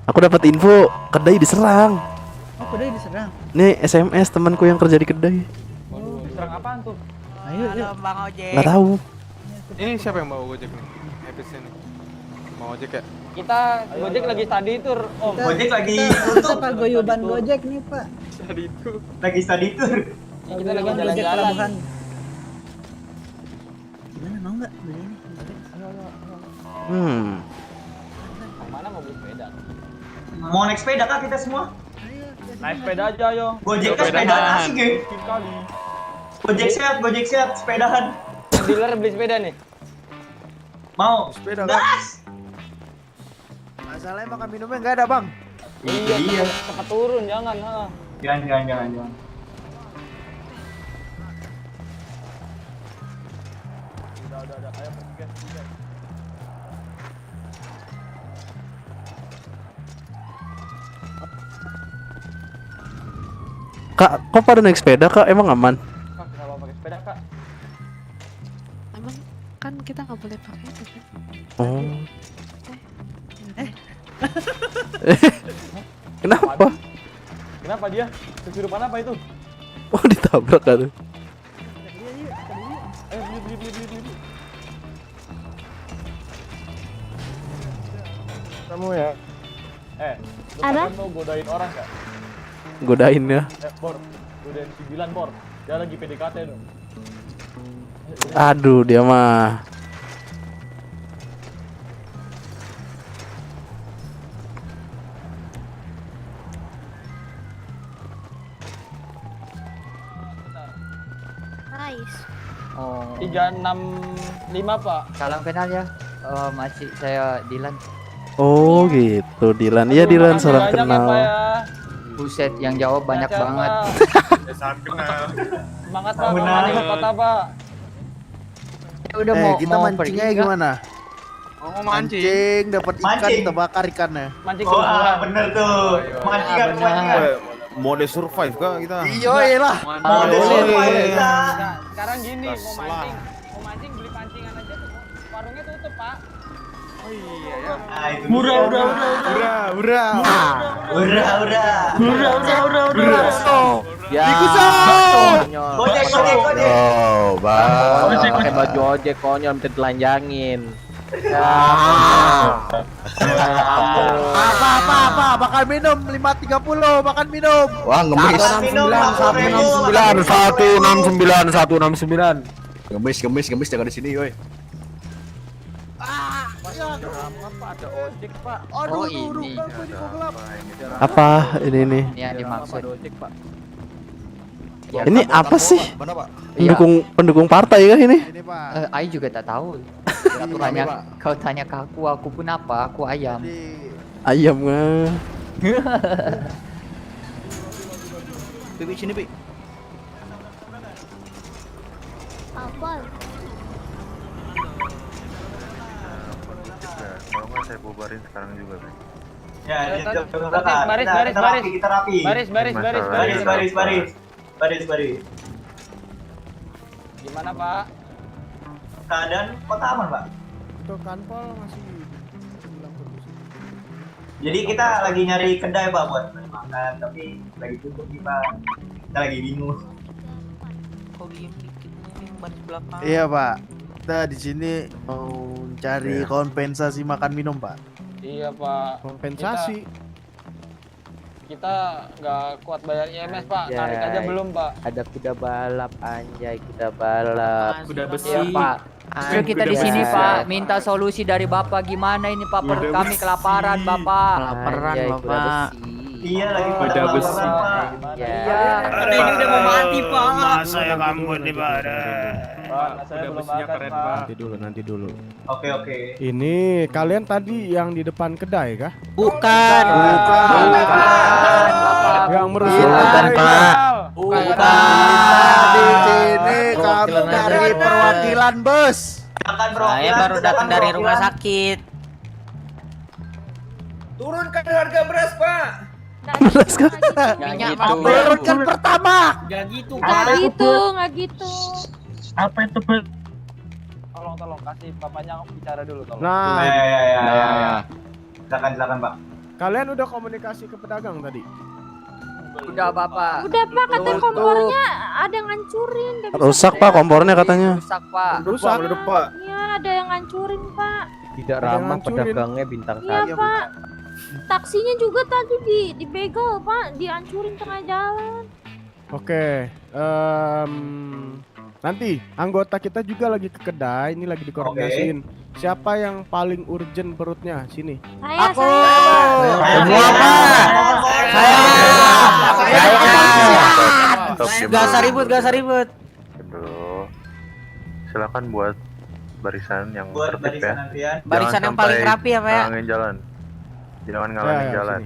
Aku dapat info kedai diserang. Oh, kedai diserang. Nih SMS temanku yang kerja di kedai. Diserang apaan tuh? Ayo, Nggak tahu. Ini siapa yang bawa Gojek nih? Episnya nih. Mau ojek ya? Kita Gojek lagi study tour, Om. Gojek lagi Kita paguyuban Gojek nih, Pak. Study tour. Lagi study tour. Kita lagi Paguyuban Gojek jalan-jalan. pelabuhan. Gimana mau nggak beli ini? Mana mau beli sepeda? Mau naik sepeda kah kita semua? Naik sepeda aja, ayo. Gojek kan sepedaan asik ya. Kali. Gojek siap, sepedahan. Dealer beli sepeda nih. Mau? Sepeda gas. Masalahnya makan minumnya nggak ada bang. Iya. Cepat turun, jangan. Ha. Jangan. Udah. Ayo pergi guys. Kak, kok pada naik sepeda kak? Emang aman? Kak, kenapa pakai sepeda, Kak? Emang kan kita nggak boleh pakai itu kan? Oh. Kenapa? Kenapa dia? Kesurupan apa itu? Oh ditabrak kan? Ayo beli. Kamu ya? Lu Ada? kan mau godain orang gak? Godain ya. Bor, godain si Dilan, Bor. Dia lagi PDKT dong. Aduh dia mah. Nice. Oh. 365, Pak. Salam kenal ya. Oh, masih saya Dilan. Oh gitu Dilan. Iya Dilan salam Banyak ya, Pak kenal. ya. Buset, yang jawab banyak Sehat, banget. Pak. Salam kenal. Semangat, Pak. Kemana ke kota, Pak? Ya udah mau Kita mau mancingnya pergi nggak? gimana? Mau mancing. Mancing, dapat ikan, Mancing. kita bakar ikannya. Mancing Oh, kebetulan. bener tuh. Mancingan. Mode survive kah kita? Iya lah. Mode survive kita. Sekarang gini, mau mancing beli pancingan aja tuh. Warungnya tutup, Pak. Oh iya ya. Nah, itu Murah. Ya. Gojek. Oh, bang. Pakai baju ojek konyol minta telanjangin. Apa? Makan minum 5.30, makan minum. Wah, ngemis. 169. Ngemis jangan di sini, woi. Apa ada ojek, Pak? Oh, ini. Apa ini? Ini yang dimaksud. Ini apa sih? Mana, Pak? Pendukung partai kah ini? Ini, Pak. Ai juga tak tahu. Kau tanya ke aku pun apa? Aku ayam. Ayam nggak? Pipi sini, Pi. Apa? Kalau nggak saya bubarin sekarang juga, Bang. Ya, Baris. Kita rapi. Baris. Gimana, Pak? Keadaan kota aman, Pak. Untuk kanpol masih Jadi kita lagi nyari kedai, Pak, buat makan, tapi lagi tutup nih, Pak. Kita lagi bingung. Kok diem dikit nih ban belakang. Iya, Pak. Kita di sini mau cari kompensasi makan minum, Pak. Iya, Pak. Kompensasi. Kita nggak kuat bayar IMS, Pak. Anjay. Tarik aja belum, Pak. Ada kuda balap, anjay, kuda balap. Kuda besi. Iya, Pak. Justru kita di sini, Pak, minta solusi dari Bapak gimana ini, Pak? Perut kami kelaparan, Bapak. Kelaparan, Bapak. Iya, lagi Kuda besi. Pak. Iya. Aduh, ini udah mau mati, Pak. Masa ya kamu nih, Pak? Pak, saya belum makan, Pak. Nanti dulu. Oke. Ini kalian tadi yang di depan kedai kah? Bukan. Yang merusak. Bukan, Pak. Di sini kami dari perwakilan bus. Saya baru datang dari rumah sakit. Turunkan harga beras, Pak. Minyak Turunkan pertama. Gak gitu, Nggak gitu. Apa itu, Bang? Tolong kasih bapaknya bicara dulu, tolong. Nah, Ya. Silakan, Pak. kalian udah komunikasi ke pedagang tadi? Udah, Bapak. Udah, Pak, katanya kompornya ada yang ngancurin. nggak bisa Rusak Pak kompornya katanya. Rusak, Pak. Rusak, Pak. Iya, ada yang ngancurin, Pak. Tidak Ada yang ramah ngancurin. pedagangnya bintang Iya, satu. Pak. Taksinya juga tadi dibegal, Pak. Dihancurin tengah jalan. Oke, nanti anggota kita juga lagi ke kedai, ini lagi dikoordinasiin. Siapa yang paling urgent perutnya? Sini. Aku. Semua, Pak. Gak usah ribut, gak usah ribut. Dulu. Silakan buat barisan yang Buat tertib barisan ya. antrian. Barisan yang paling sampai rapi ya, Pak, ya? ngalangin jalan. Jangan ngalangin jalan.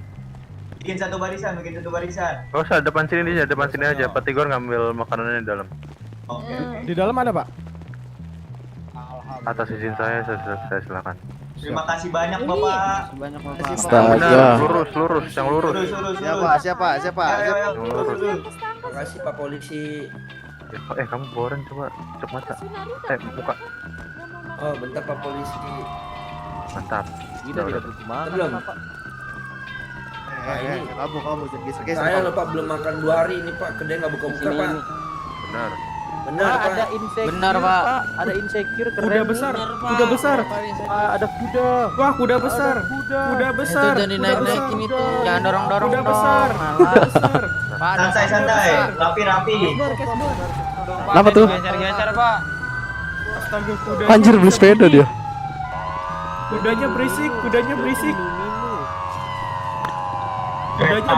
Bikin satu barisan, bikin satu barisan. Gak usah, depan sini aja, depan sini aja. Pak Tigor ngambil makanannya di dalam. Oke. Di dalam ada, Pak? Atas izin saya silakan. Terima kasih banyak, Bapak. Astaga. Lurus, yang lurus. Siapa? Yang lurus. Terima kasih, Pak Polisi. Kamu boren coba cek mata. Muka. Oh, bentar, Pak Polisi. Mantap. Kita tidak butuh makan, Belum. Pak. Ini kamu geser-geser. saya lupa belum makan 2 hari ini, Pak. Kedai nggak buka-buka, Pak. Benar. Benar, Pak. Ada insecure. Benar, Pak. Ada insecure keren. Kuda besar. Kuda besar. Ada kuda. Wah, kuda besar. Kuda besar. Itu jangan naik-naikin itu. Jangan dorong-dorong Kuda dong. besar. Malas. Santai-santai. Rapi-rapi. Kenapa tuh? Geser-geser, Pak. Astaga, kuda. Anjir beli sepeda dia. Kudanya berisik. Kudanya berisik. Kereta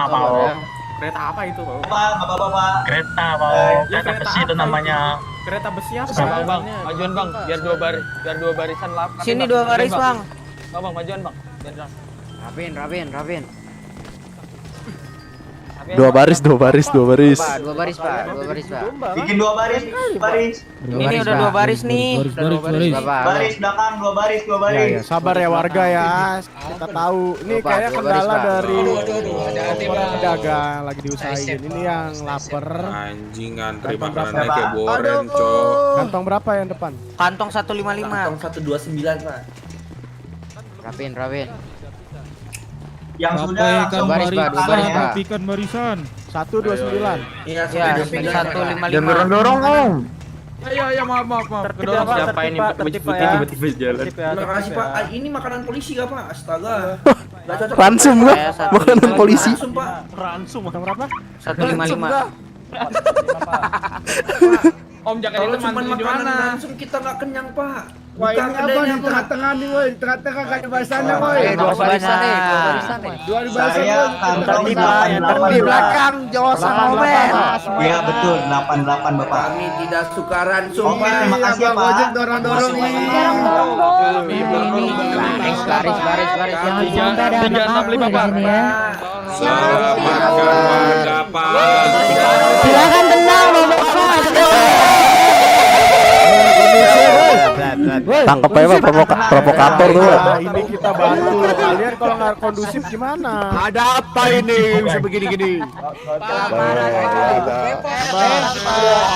mau. Kereta apa itu, Pak? Pak, nggak apa-apa, Pak. Kereta mau. Kereta besi itu namanya. Kereta besi apa? Bang, majuan bang, biar dua barisan lap. Sini 2 baris, Bang. Bang, majuan bang. Rapin. 2 baris. Pak, 2 baris, Pak. Bikin 2 baris. Ini udah 2 baris nih. Baris belakang, 2 baris. Ya, sabar ya warga ya. Kita tahu ini kayaknya kendala dari pedagang lagi diusahain. Ini yang lapar. Anjing ngantri Kantong makanannya berapa? kayak boren, cok. Kantong berapa yang depan? Kantong 155. Kantong 129, Pak. Rapin. Yang sudah langsung baris, Pak. rapikan barisan. 129. Iya, 155. Jangan dorong-dorong, Om. Ayo, maaf. Kedorong siapa ini tiba-tiba jalan. Terima kasih, Pak. Ini makanan polisi gak, Pak? Astaga. Ransum nggak? Makanan polisi. Ransum, Pak. Ransum berapa? 155. Om jaket Kalau itu cuma mandi di makanan mana? ransum kita nggak kenyang, Pak. Wah, ini apa di tengah-tengah nih, woi? Tengah-tengah kayak barisannya, woi. 2 barisan nih. 2 barisan. Saya Di belakang Jawa sama Omen. Iya, betul. 88, Bapak. Kami tidak suka ransum, Pak. Terima kasih, Bang Pak. Ojek dorong-dorong nih. Baris. Yang 365 Pak. Selamatkan warga, Pak. Silakan tenang, Bapak. Tangkep aja Pak, provokator tuh Pak. Nah, ini kita bantu. Kalian kalau nggak kondusif gimana? Ada apa ini bisa begini-gini?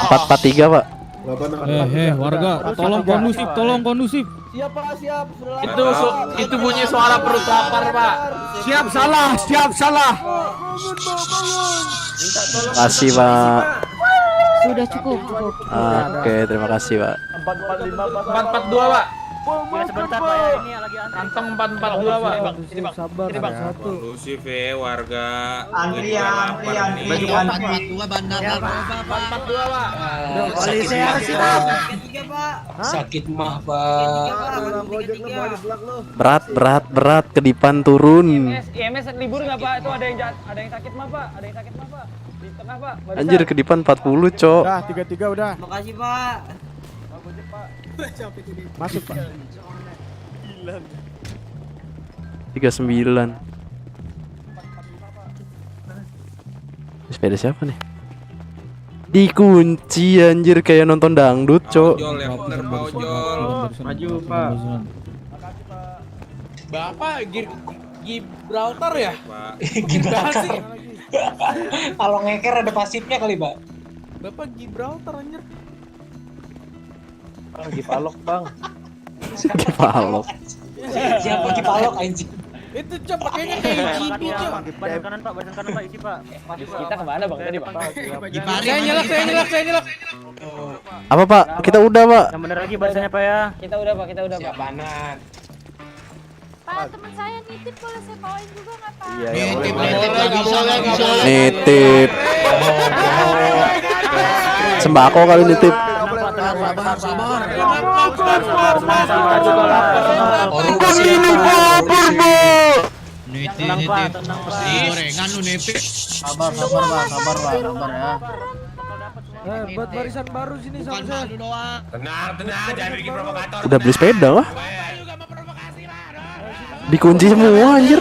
443 Pak. Warga, tolong kondusif. Siap, Pak, siap. Itu bunyi suara perut lapar Pak. Siap salah. Kasih Pak. Sudah cukup. Oke, terima kasih Pak. 442 Pak. Sebentar, Pak, ya. Ini lagi Kantong 442 Pak. Ini Bang. Sabar. Ini Bang. Kondusif ya warga. Antrian. Baju 442 bandar narkoba 442 Pak. Polisi harus Sakit mah Pak. Berat kedipan turun. IMS libur nggak Pak? Itu ada yang sakit mah Pak. Di tengah Pak. Anjir kedipan 40 cok. Udah, 33 udah. Makasih, Pak. Masuk, Pak. 39. Sepeda siapa nih? Dikunci anjir kayak nonton dangdut cok. Ojol yang bener, Pak Ojol. Maju Pak. Bapak Gibraltar ya? Pak. Gimana sih? Kalau ngeker ada pasifnya kali, Pak. Bapak Gibraltar anjir. Bang, Gipalok, Bang. Gipalok. Siapa Gipalok anjing? Itu Cok pakainya kayak gini Cok. Badan kanan Pak, badan kanan Pak, isi Pak. Kita kemana Bang tadi Pak? Saya nyelak. Apa Pak? Kita udah Pak. Yang bener lagi bahasanya Pak ya. Kita udah Pak. Siap banget. Pak, teman saya nitip boleh saya bawain juga nggak Pak? Iya, Nitip. Sembako kali nitip. Orang kasih ini lapar Bu. Tenang Pak. Gorengan lu nepek. Sabar ya. Buat barisan baru sini sama saya. Tenang, jangan bikin provokator. Udah beli sepeda wah. Dikunci semua anjir.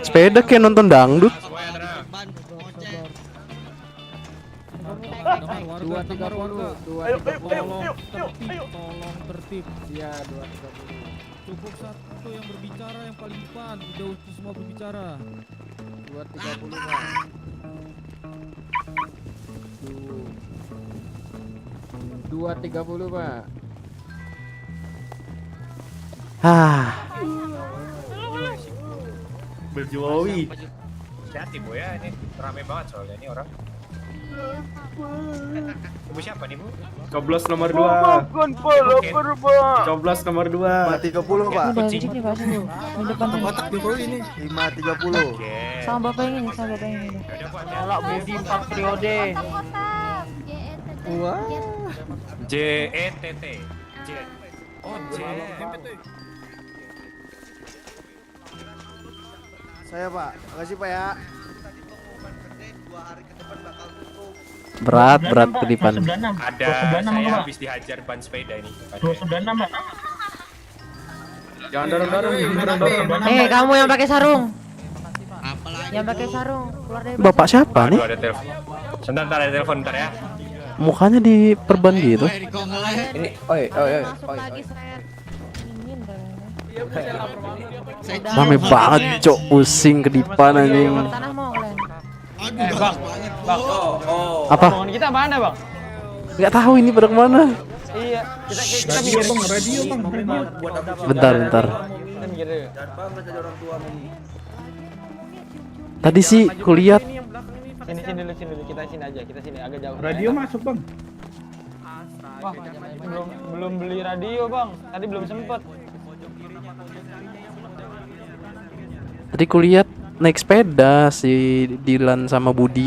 Sepeda kayak nonton dangdut. 230. Tolong tertib. Ya 230. Cukup satu yang berbicara yang paling depan, tidak usah semua berbicara. 230 Pak. 230 Pak. Berjuawi. Hati-hati Bu ya, ini rame banget soalnya ini orang. Ibu siapa nih Bu? Coblos nomor 2. Coblos nomor 2. 530 Pak. Kucing. Di depan Kotak Jokowi ini. 530. sama bapak ini, Tolak Budi 4 periode. Wah. JETT. Oh, Saya Pak, makasih Pak ya. Berat kedipan. Ada saya habis dihajar ban sepeda ini. 296 Pak. Jangan dorong. Kamu yang pakai sarung. Yang pakai sarung keluar dari Bapak siapa nih? Ada telepon. Sebentar ada telepon bentar ya. Mukanya diperban gitu. Ini Rame banget cok, pusing kedipan anjing. tanah mau kalian. Bang. Apa? Omongan kita mana, Bang? Nggak tahu ini pada kemana. Iya, kita mikir Radio Bang. Bentar. Kita mikir dulu. Tadi sih kulihat Sini dulu, kita sini aja, kita sini agak jauh. Radio masuk Bang. Wah, belum beli radio, Bang. Tadi belum sempet. tadi kulihat naik sepeda si Dilan sama Budi.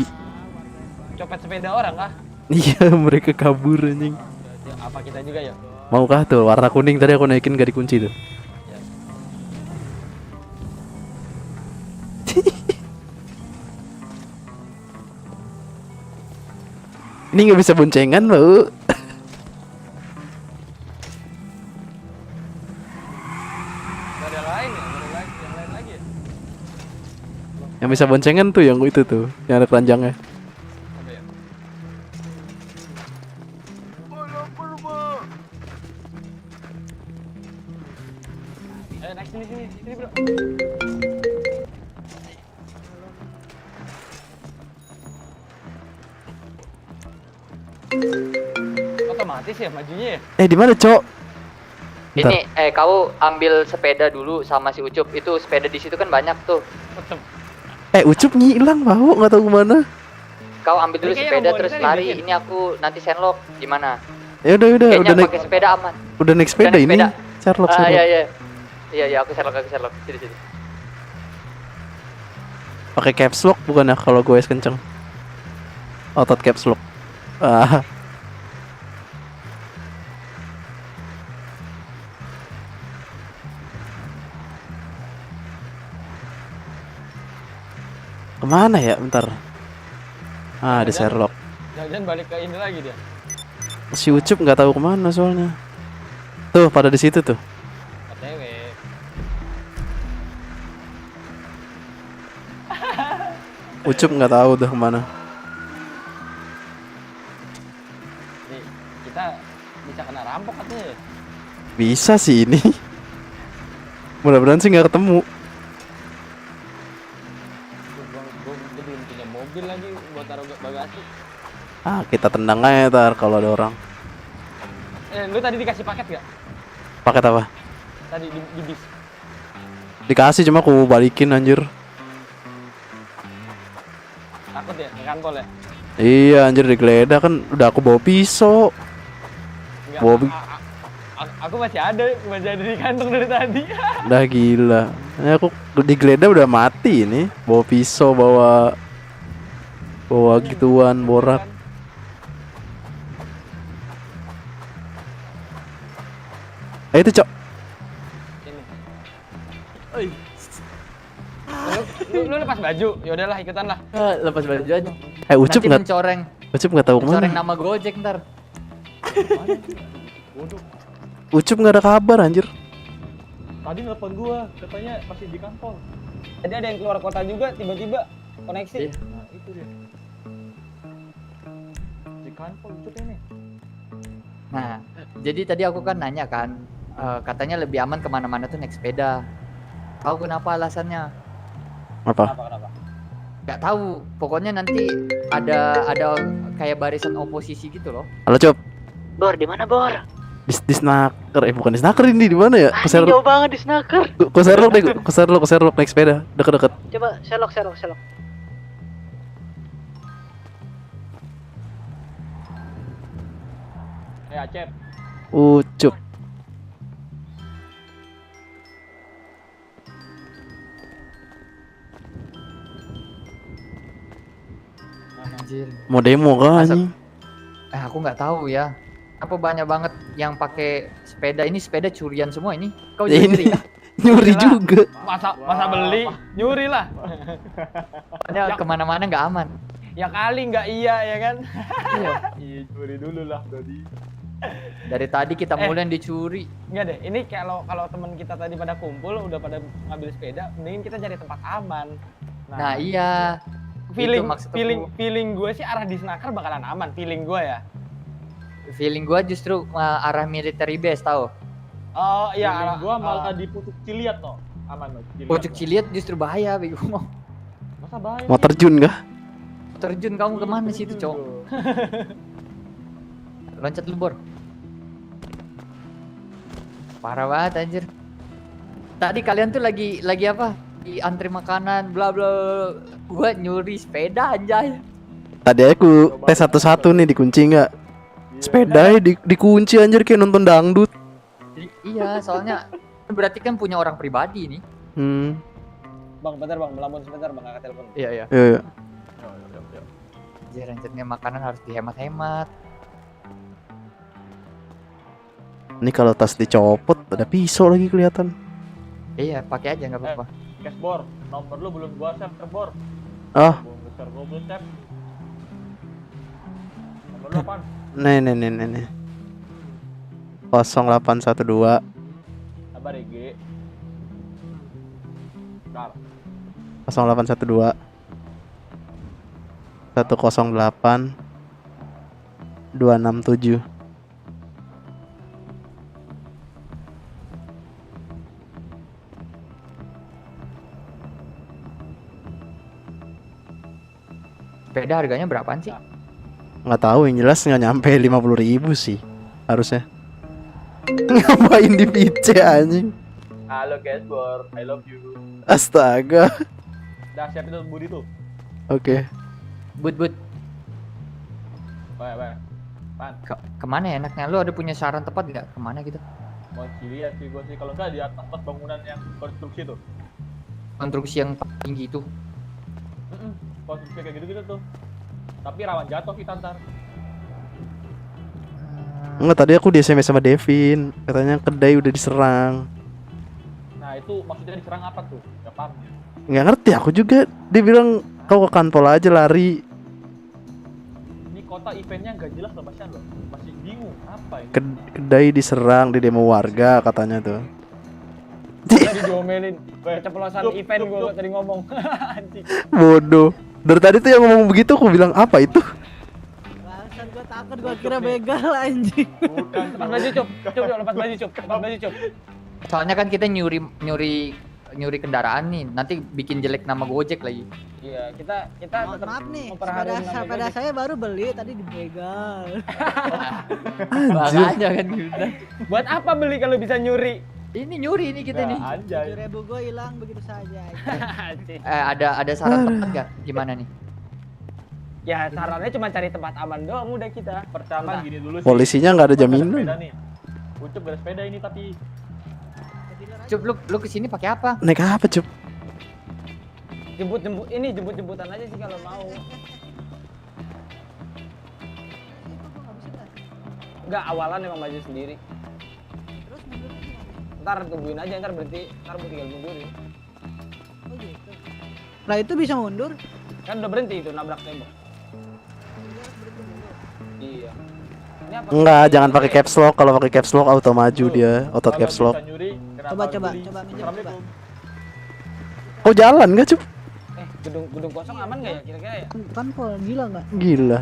Copet sepeda orang kah? Iya, mereka kabur anjing. Apa kita juga ya? Maukah tuh warna kuning tadi aku naikin gak dikunci tuh. Ini nggak bisa boncengan bau. Ada lain ya? Yang lain lagi ya? Yang bisa boncengan tuh yang itu tuh, yang ada keranjangnya. Apa ya? Naik sini bro. Otomatis ya majunya ya? Di mana, Cok? Bentar. Ini kau ambil sepeda dulu sama si Ucup. Itu sepeda di situ kan banyak tuh. Ucup ngilang bau, nggak tahu kemana. Kau ambil dulu Ini kayaknya sepeda mau terus dari lari. bikin. Ini aku nanti senlock gimana? Ya udah Kayaknya naik. pakai sepeda aman. Udah naik sepeda naik ini. sepeda. Sherlock. Iya, aku senlock. Sini. Pakai caps lock bukan ya kalau gue kenceng. Otot caps lock. Kemana ya? Bentar. Di Sherlock. Jangan balik ke ini lagi dia. Si Ucup nggak tahu kemana soalnya. Tuh pada di situ tuh. OTW. Ucup nggak tahu udah kemana. Nih, kita bisa kena rampok katanya ya? Bisa sih ini. Mudah-mudahan sih nggak ketemu. Gue belum punya mobil lagi buat taruh bagasi. Kita tendang aja ntar kalau ada orang. Lu tadi dikasih paket gak? Paket apa? tadi di bis. Dikasih cuma aku balikin anjir. Takut ya, ngekantol ya. Iya anjir digeledah kan udah aku bawa pisau. Enggak, Bawa aku masih ada di kantong dari tadi. udah gila. Ini aku digeledah udah mati ini. Bawa pisau, bawa gituan, borak. Itu cok. Lu lepas baju, ya udahlah ikutan lah. Lepas baju aja. Ucup Nanti nggak? mencoreng. Ucup nggak tahu Mencoreng kemana. nama Gojek ntar. Ucup nggak ada kabar anjir. Tadi nelfon gua, katanya masih di kantor. Tadi ada yang keluar kota juga, tiba-tiba koneksi. Nah, itu dia. Di kantor Ucup ini. Nah, jadi tadi aku kan nanya kan, katanya lebih aman kemana-mana tuh naik sepeda. Tahu kenapa alasannya? Apa? Kenapa? Gak tahu. Pokoknya nanti ada kayak barisan oposisi gitu loh. Halo Cop. Bor, di mana Bor? Di snaker, bukan di snaker ini di mana ya? Jauh banget di snaker. Ke Sherlock deh, ke Sherlock naik sepeda, deket-deket. Coba Sherlock. Acep. Ucup. Anjir. Mau demo kan anjing? Aku nggak tahu ya. Apa banyak banget yang pakai sepeda ini, sepeda curian semua ini. Kau Ya, nyuri? Nyuri juga. Masa beli, nyuri lah. Padahal kemana-mana nggak aman. Ya kali nggak iya ya kan? Iya. Iya curi dulu lah tadi. Dari tadi kita mulai yang dicuri. Enggak deh, ini kalau teman kita tadi pada kumpul udah pada ngambil sepeda, mendingin kita cari tempat aman. Nah iya. Feeling gue sih arah di snaker bakalan aman, feeling gue ya. Feeling gua justru arah military base tahu. Oh iya, feeling gua malah di Pucuk Ciliat no, aman no. Pucuk Ciliat justru bahaya bego. Masa bahaya? Mau terjun kah? Terjun kamu kemana sih itu cowok? Loncat lu Bor. Parah banget anjir. Tadi kalian tuh lagi apa? Di antri makanan bla bla. Gua nyuri sepeda anjay. Tadi aku tes satu-satu nih dikunci nggak? Sepeda dikunci anjir kayak nonton dangdut. Iya, soalnya berarti kan punya orang pribadi nih. Bang, bentar bang, melamun sebentar bang, angkat telepon. Iya. Iya. Anjir, anjirnya makanan harus dihemat-hemat. Ini kalau tas dicopot ada pisau lagi kelihatan. Iya, pakai aja nggak apa-apa. Cash Bor, nomor lu belum gua save Bor. Ah. Besar gua belum save. Nomor lu apaan? Nih. 0812 Sabar ya, G. Bentar. 0812 108 267. Sepeda harganya berapaan sih? Nggak tahu, yang jelas nggak nyampe 50.000 sih harusnya. Ngapain di PC anjing? Halo guys, Bor, I love you. Astaga. Dah siapin tuh budi tuh. Oke. But. Baik. Pan. Kemana ya enaknya? Lu ada punya saran tepat nggak? Kemana gitu? Mau lihat sih gua sih, kalau nggak di atas bangunan yang konstruksi tuh. Konstruksi yang tinggi itu. Konstruksi kayak gitu-gitu tuh. Tapi rawan jatuh kita ntar. Enggak, tadi aku di SMS sama Devin, katanya kedai udah diserang. Nah itu maksudnya diserang apa tuh? Gak paham ya? Nggak ngerti aku juga. Dia bilang kau ke kantor aja lari. Ini kota eventnya nggak jelas loh Mas loh. Masih bingung apa ini? Kedai diserang di demo warga katanya tuh. Tadi diomelin, keceplosan event gua tadi ngomong. Anjing. Bodoh. Dari tadi tuh yang ngomong begitu aku bilang apa itu? Bahasan gua takut, gua kira begal anjing. Bukan, lepas baju Cup. Lepas baju Cup. Soalnya kan kita nyuri kendaraan nih, nanti bikin jelek nama Gojek lagi. Iya, kita tetap maaf nih, memperhatiin sepeda saya baru beli tadi dibegal. Makanya kan gitu. Buat apa beli kalau bisa nyuri? Ini nyuri ini kita nih. 7.000 gue hilang begitu saja. Ada saran tempat nggak? Gimana nih? Ya sarannya cuma cari tempat aman doang udah kita. Pertama gini dulu sih. Polisinya nggak ada jaminan. Ucup gak ada sepeda ini tapi. Cup, lu kesini pakai apa? Naik apa, Cup? Jemput-jemputan aja sih kalau mau. Enggak, awalan emang maju sendiri. Ntar tungguin aja, ntar berhenti, ntar tinggal mundurin. Oh gitu. Nah itu bisa mundur? Kan udah berhenti itu nabrak tembok. Iya. Ini apa? Enggak, jangan pakai caps lock. Kalau pakai caps lock auto maju dia, auto caps lock. Coba minjem coba. Kok jalan nggak, Cup? Gedung kosong aman nggak ya kira-kira ya? Kan Pol, gila nggak? Gila.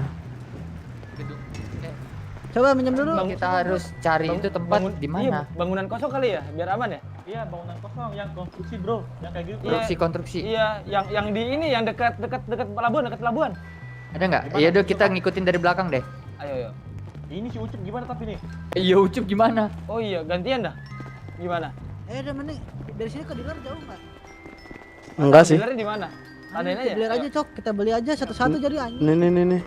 Coba minjem dulu. Kita harus cari itu tempat di mana? Iya, bangunan kosong kali ya, biar aman ya? Iya, bangunan kosong yang konstruksi, Bro. Yang kayak gitu. Konstruksi. Iya, yang di ini yang dekat pelabuhan. Ada nggak? Iya udah kita ngikutin dari belakang deh. Ayo. Ini si Ucup gimana tapi nih? Iya Ucup gimana? Oh iya, gantian dah. Gimana? Udah mending dari sini ke dealer jauh nggak? Enggak sih. Dealernya di mana? Tandain aja. Dealer aja, Cok. Kita beli aja satu-satu jadi anjing. Nih.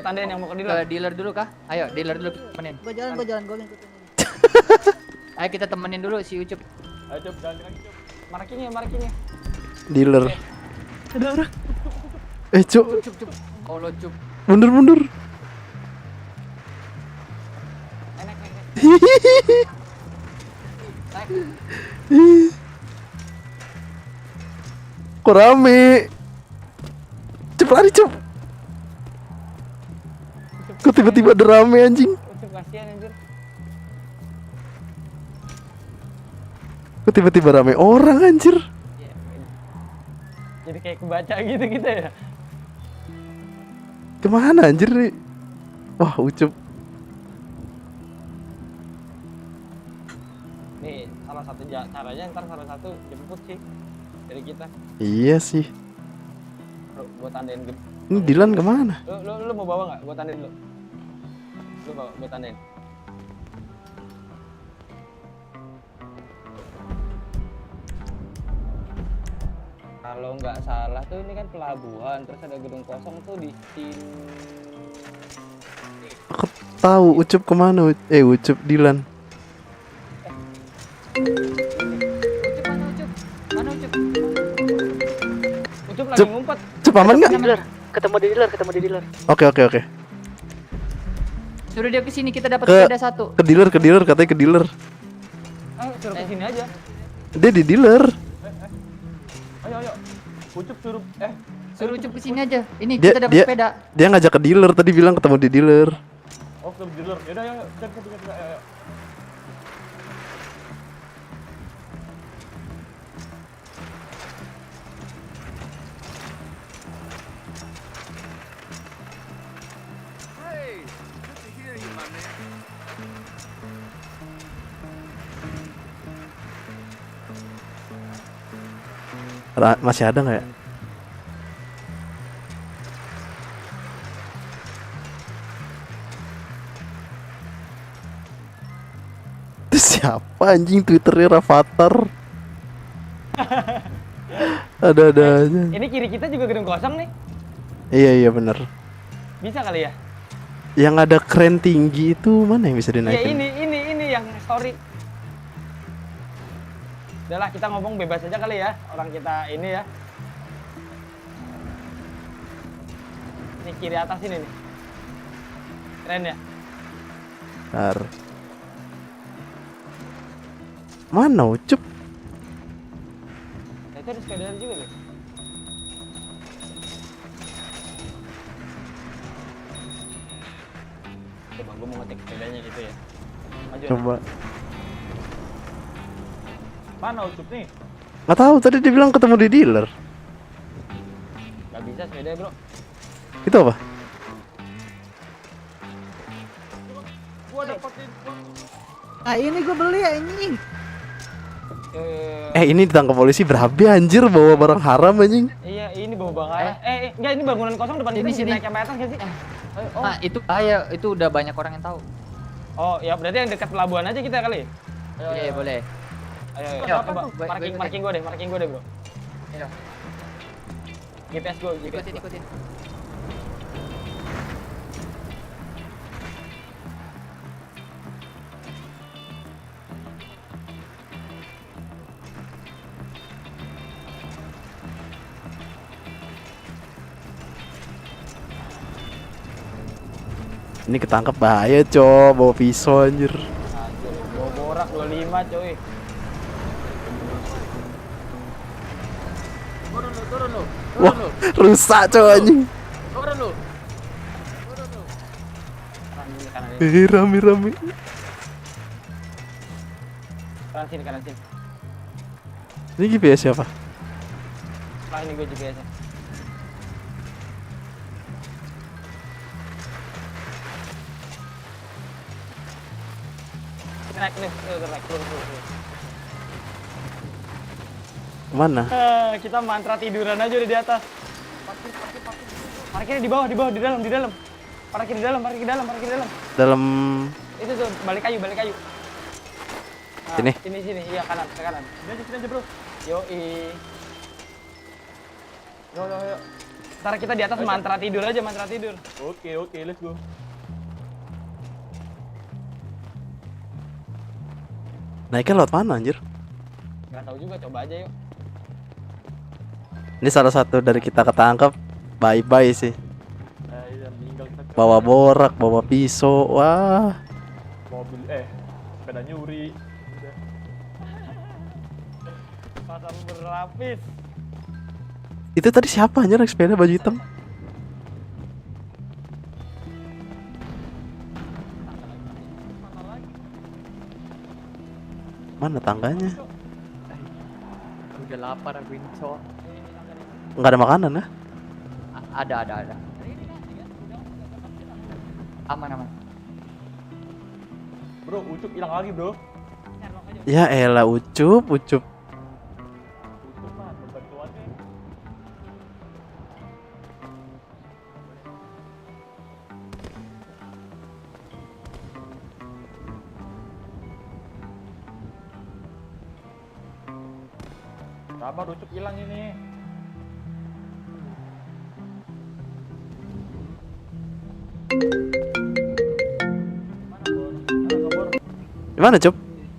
Tandain yang mau ke Ke dealer dulu kah? Ayo, dealer dulu temenin. Gua jalan gue ngikutin. Ayo kita temenin dulu si Ucup. Ayo Cup, jalan lagi Cup. Marakinnya. Dealer. Ada orang. Cup. Cup. Oh lo Cup. Mundur. Kok rame? Cup lari, Cup. Kok tiba-tiba ada rame anjing? Ucup kasihan anjir. Kok tiba-tiba rame orang anjir? Jadi kayak kebaca gitu kita ya. Kemana anjir nih? Wah, Ucup. Nih, salah satu caranya ntar salah satu jemput sih dari kita. Iya sih. Bro, gua tandain. Ini Dilan kemana? Lu mau bawa nggak? Gua tandain dulu. Lu bawa, gua tandain. Kalau nggak salah tuh ini kan pelabuhan, terus ada gedung kosong tuh di sini. Aku tahu Ucup kemana? Ucup Dilan. Ucup lagi ngumpet. Cup aman nggak? Ketemu di dealer. Oke. Suruh dia ke sini kita dapat sepeda satu. Ke dealer katanya ke dealer. Suruh ke sini aja. Dia di dealer. Ayo. Ucup suruh Ucup ke sini aja. Ini Dia- kita dapat dia- sepeda. Dia ngajak ke dealer tadi, bilang ketemu di dealer. Oh, ke dealer. Yaudah, ayo. Ayo. Masih ada nggak ya? Itu siapa anjing, Twitternya Rafathar? Ada aja. Ini kiri kita juga gedung kosong nih. Iya bener. Bisa kali ya? Yang ada keren tinggi itu mana yang bisa Ya dinaikin? ini yang story. Udahlah, kita ngomong bebas aja kali ya. Orang kita ini ya. Ini kiri atas ini nih. Keren ya? Bentar. Mana Ucup? Nah, itu ada sepeda juga nih. Coba gue mau ngetik sepedanya gitu ya. Maju. Coba. Mana Ucup nih? Nggak tahu, tadi dia bilang ketemu di dealer. Gak bisa sepeda bro. Itu apa? Gua dapetin. Ah ini gue beli anjing. Ini ditangkap polisi berabe anjir, bawa barang haram anjing. Iya, ini bawa banget. Enggak, ini bangunan kosong depan kita Sini. naik sampai atas nggak sih? Nah, itu bahaya, itu udah banyak orang yang tahu. Oh, ya berarti yang dekat pelabuhan aja kita kali. Iya, boleh. Ayo, coba marking gue deh, bro. Ayo. GPS gue, Ikutin. Ini ketangkep bahaya, Cok. Bawa pisau anjir. Bawa borak 25, coy. Turun lu. Wah, rusak, Cok anjing. Turun lu. Rame. Kanan sini. Ini GPS siapa? Nah, ini gue GPS-nya. Naik nih, turun. Mana? Kita mantra tiduran aja udah di atas. Parkirnya di bawah, di dalam. Parkir di dalam. Dalam Itu tuh, balik kayu. Nah, Sini. Sini, iya kanan. Udah sini aja, bro. Yoi. Yo. Ntar kita di atas mantra tidur aja. Oke, let's go. naiknya lewat mana anjir? Gak tahu juga, coba aja yuk. Ini salah satu dari kita ketangkep. Bye sih. Iya, meninggal kita. Bawa borak, bawa pisau. Wah. Mobil sepeda nyuri. Udah. Pasar berlapis. Itu tadi siapa anjir naik sepeda baju hitam? Mana tangganya? Udah lapar aku ini, Cok. Enggak ada makanan ya? Ada. Aman. Bro, Ucup hilang lagi, bro. Ya elah Ucup. Sabar, Ucup hilang ini. Gimana, Cup?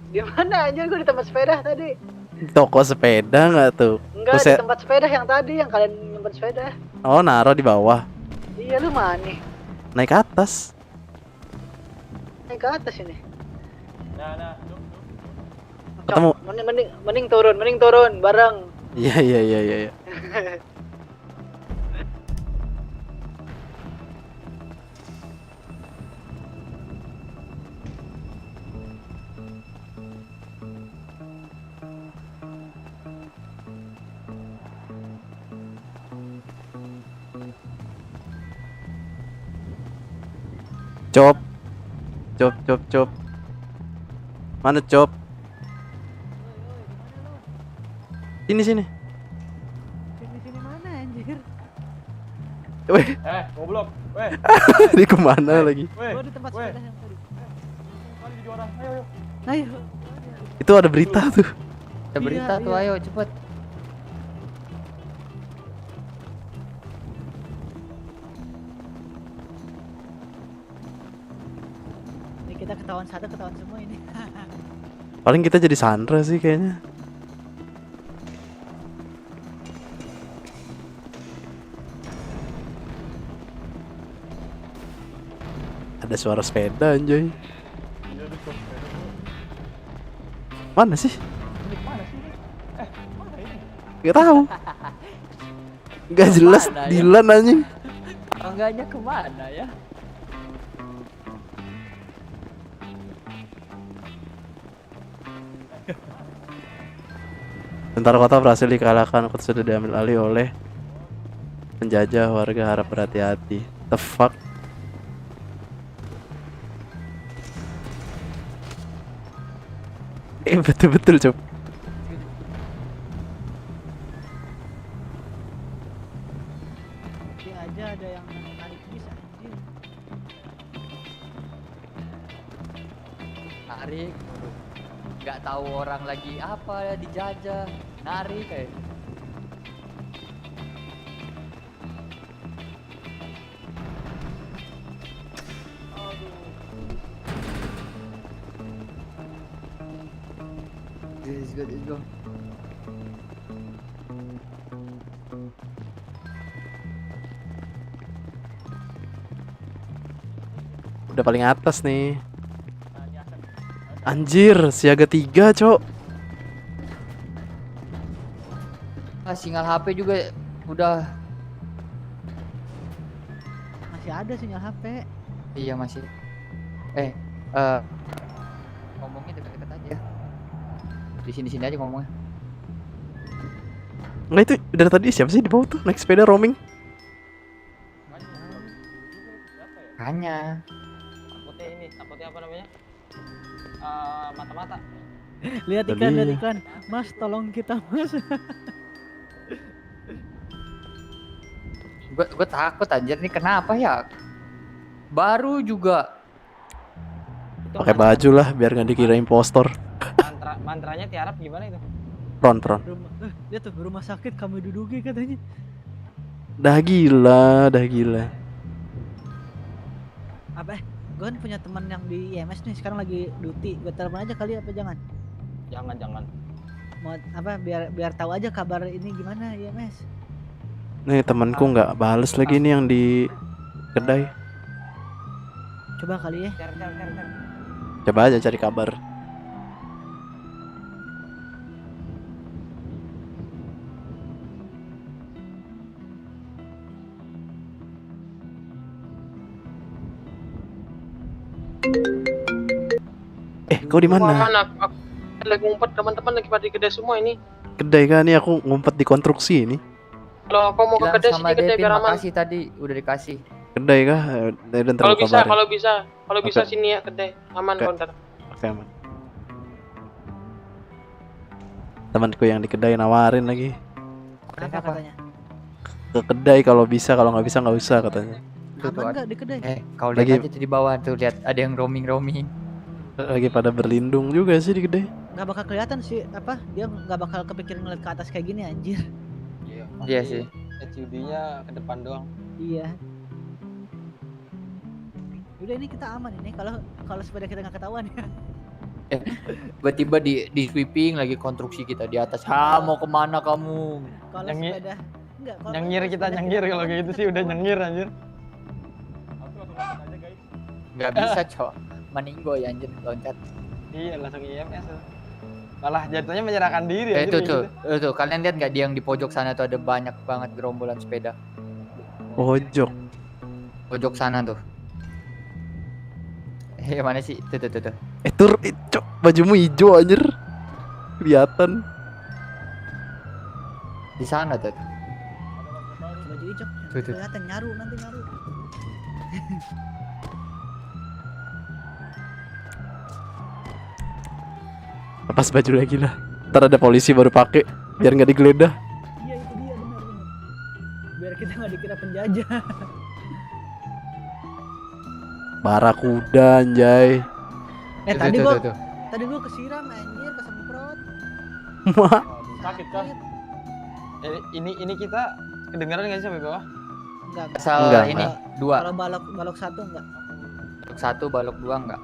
Di mana anjir, gue di tempat sepeda tadi. Toko sepeda nggak tuh? Enggak, di tempat sepeda yang tadi yang kalian nyimpen sepeda. Oh, naruh di bawah. Iya, lu mana? Naik ke atas. Naik ke atas ini. Nah. Ketemu. Mending turun bareng. Iya. Cop. Mana Cop? Sini. Sini mana anjir? Weh. Goblok. Weh. Ini kemana lagi? Gua di tempat sepeda yang tadi. Kali di orang. Ayo. Itu ada berita tuh. Ada berita tuh, ayo cepet. Ini kita ketahuan semua ini. Paling kita jadi Sandra sih kayaknya. Ada suara sepeda anjay. Mana sih? Gak tahu. Gak jelas Dilan anjing. Tangganya kemana ya? Tentara kota berhasil dikalahkan. Kota sudah diambil alih oleh penjajah. Warga harap berhati-hati. The fuck? Betul Cok. Ini aja ada yang narik bis anjir. Tarik. nggak tahu orang lagi apa dijajah, narik kayak. Let's go, let's go. Udah paling atas nih. Anjir, siaga 3, Cok. Sinyal HP juga udah Masih ada sinyal HP. iya masih. Ngomongnya dekat-dekat aja. Di sini-sini aja ngomongnya. Nggak, itu dari tadi siapa sih di bawah tuh naik sepeda roaming? Hanya Takutnya ini, takutnya apa namanya? Mata-mata. Lihat iklan, lihat iklan. Mas, tolong kita, Mas. gue takut anjir nih, kenapa ya? Baru juga Pakai baju lah biar nggak dikira impostor. Mantranya tiarap gimana itu? Ron. Lihat tuh, rumah sakit kami duduki katanya. Dah gila. Apa gue kan punya teman yang di IMS nih, sekarang lagi duty. Gue telepon aja kali, apa jangan? Jangan. Mau apa, biar tahu aja kabar ini gimana IMS. Nih temanku nggak bales lagi nih yang di kedai. Coba kali ya. Cer. Coba aja cari kabar. Kau di mana? Aku lagi ngumpet, teman-teman lagi pada di kedai semua ini. Kedai kan nih, aku ngumpet di konstruksi ini. Kalau kau mau ke bilang kedai sama sini, kedai Devin biar aman. makasih tadi udah dikasih. Kedai kah? Dan Kalau bisa, kalau Oke. bisa sini ya kedai, aman Oke. counter. Oke, aman. Temanku yang di kedai nawarin lagi Apa katanya? ke kedai kalau bisa, kalau nggak bisa nggak usah katanya. Aman nggak di kedai? Kau Lagi- lihat aja tuh di bawah tuh, lihat ada yang roaming. Lagi pada berlindung juga sih di kedai. Nggak bakal kelihatan sih, apa dia nggak bakal kepikiran ngeliat ke atas kayak gini anjir. Iya sih. HUD-nya ke depan doang. Iya. Udah, ini kita aman ini kalau sepeda kita nggak ketahuan ya. Tiba-tiba di sweeping lagi konstruksi kita di atas. Mau kemana kamu? Kalau Nyengir. sepeda enggak, kalau Nyengir kita sepeda nyengir kalau kayak gitu sih udah nyengir anjir. Nggak bisa cowok. Meninggo ya anjir loncat. Iya, langsung IMS. Malah jatuhnya menyerahkan diri anjir. Tuh, kalian lihat nggak, di yang di pojok sana tuh ada banyak banget gerombolan sepeda. Pojok sana tuh. Mana sih? Tuh. Cok, bajumu hijau anjir. Kelihatan. Di sana tuh. baju hijau. Tuh. Kelihatan nyaru. Lepas baju lagi lah. Ntar ada polisi baru pakai biar nggak digeledah. Iya, itu dia, benar. Biar kita nggak dikira penjajah. Barakuda anjay. Tadi gua kesiram anjir, kesemprot. Sakit kah? Ini kita kedengeran nggak sih sampai bawah? Enggak. Asal ini dua. Kalau balok satu enggak. Balok satu, balok dua enggak.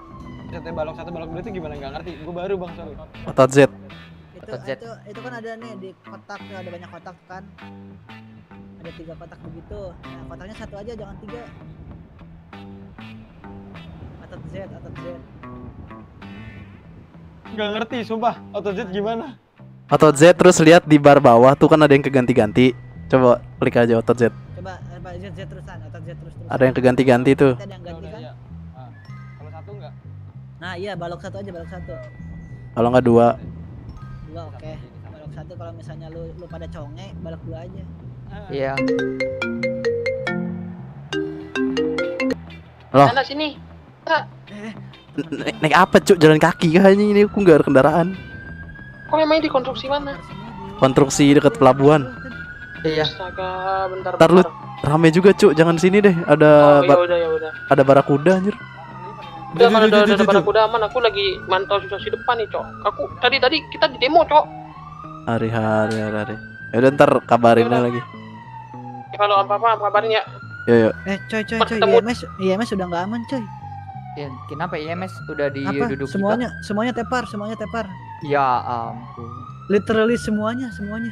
Katanya balok satu, balok dua itu gimana, nggak ngerti. Gue baru bang soalnya. Otot Z. Itu kan ada nih di kotak, ada banyak kotak kan. Ada 3 kotak begitu. Nah, kotaknya satu aja, jangan 3. Otot Z. Nggak ngerti, sumpah. Otot Z gimana? Otot Z terus lihat di bar bawah tuh kan ada yang keganti-ganti. Coba klik aja otot Z. Coba Z terusan, otot Z terus. Ada yang keganti-ganti tuh. Ada yang ganti kan? Kalau satu nggak? Nah iya, balok satu aja, balok satu. Kalau nggak 2. 2 oke. Balok satu kalau misalnya lu pada conge, balok 2 aja. Iya. Loh, Sana sini. naik apa cuk? Jalan kaki kah ini? Aku nggak ada kendaraan. Kok memang di konstruksi mana? Konstruksi dekat pelabuhan. Iya. Astaga, bentar. Ntar lu rame juga cuk, jangan sini deh. Ada ya udah. ada barakuda anjir. Udah pada kuda aman, aku lagi mantau situasi depan nih, Cok. Aku tadi kita di demo, Cok. Hari. Ya udah ntar kabarin lagi. Ya, kalau apa-apa kabarin ya. Yo. Coy, IMS udah nggak aman, coy. Ya, kenapa IMS udah Apa? duduk Semuanya tepar. Ya ampun. Literally semuanya. Makanya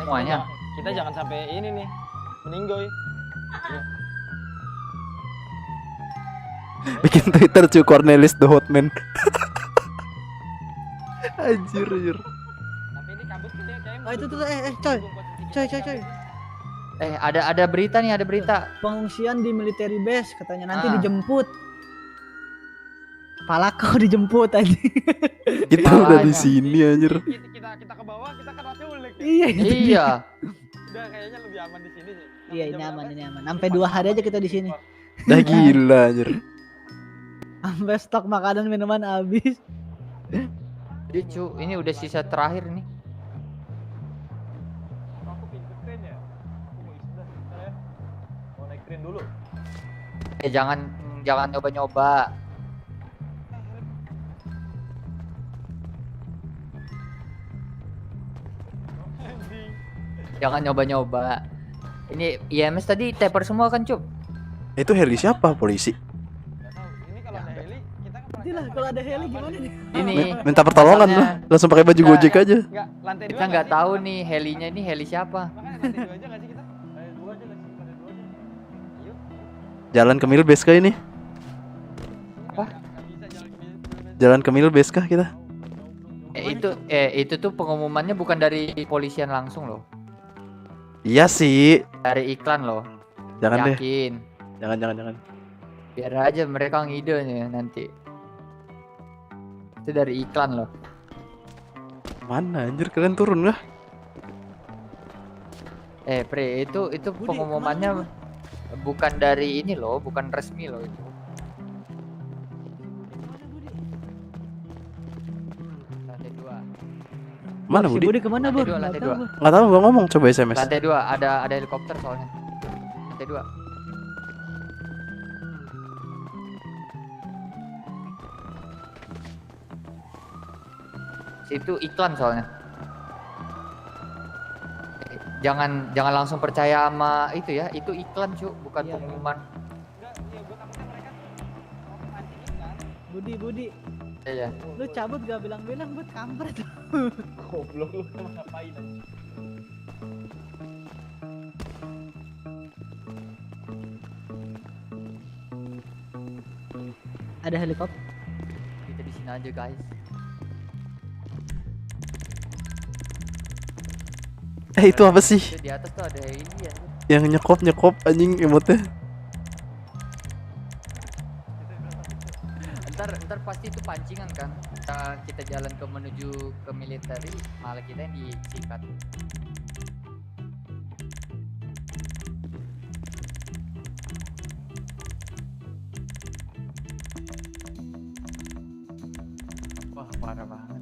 Semuanya. kita jangan sampai ini nih meninggoy. Bikin Twitter cuy, Cornelis the Hotman. Anjir. Tapi ini kampus kita kayak Itu tuh coy. Ada berita nih, ada berita. Pengungsian di military base katanya nanti dijemput. Pala kau dijemput aja. Kita udah di sini anjir. kita ke bawah, kita kan culik. Iya. Udah kayaknya lebih aman di sini sih. Iya, ini aman. Sampai 2 hari aja kita di sini. Dah gila anjir. Sampai stok makanan minuman habis. Jadi cu, ini udah sisa terakhir nih. Aku pintu keren ya. Aku mau istirahat sebentar ya. Mau naik keren dulu. Jangan nyoba-nyoba. Jangan nyoba-nyoba. Ini IMS tadi taper semua kan, Cup? Itu heli siapa? Polisi? Itulah kalau ada heli gimana nih? Ini Minta pertolongan lah. Langsung pakai baju Gojek aja. Kita nggak tahu nih helinya ini heli siapa. Jalan ke Milbase kah ini? Apa? Jalan ke Milbase kah kita? Itu tuh pengumumannya bukan dari polisian langsung loh. Iya sih. Dari iklan loh. Jangan deh. Yakin. Jangan. Biar aja mereka ngidenya nanti. Itu dari iklan loh. Mana anjir, kalian turun lah. Pre, itu pengumumannya bukan dari ini loh, bukan resmi loh itu. Lantai 2. Mana Budi? Budi kemana, Bud? Lantai 2. Nggak tahu, gua ngomong, coba SMS. Lantai 2 ada helikopter soalnya. Lantai 2. Itu iklan soalnya. Jangan langsung percaya sama itu ya, itu iklan cu, bukan pengumuman. Budi. Iya. Lu cabut gak bilang-bilang buat kampret. Goblok lu ngapain aja. Ada helikopter. Kita di sini aja guys. Itu apa sih? Itu di atas tuh ada ini ya. Yang nyekop anjing emotnya. Ntar pasti itu pancingan kan. Kita jalan menuju ke military, malah kita yang disikat. Wah, parah banget.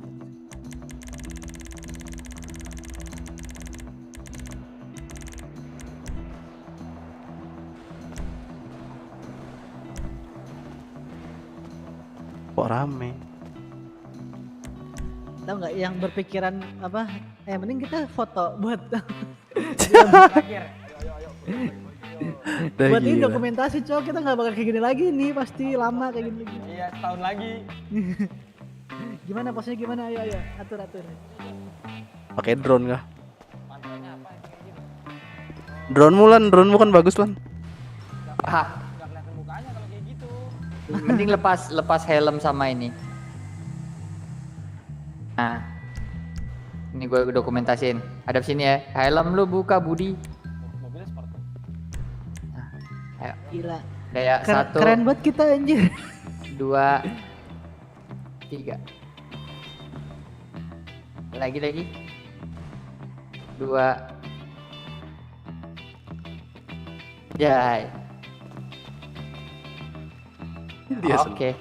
Kok rame? Tahu nggak yang berpikiran apa? Mending kita foto buat buat ini dokumentasi, cowok. Kita nggak bakal kayak gini lagi nih, pasti lama kayak gini. Iya, setahun lagi. Gimana posnya gimana? Ayo atur. Pakai drone kah? Drone-mu kan bagus Lan. Mending lepas helm sama ini. Nah, ini gue dokumentasiin. Hadap sini ya. Helm lu buka Budi. Mobilnya sport. Nah, ayo. Gila. Kayak satu. Keren banget kita anjir. 2, 3. Lagi. 2. Jai. Oke.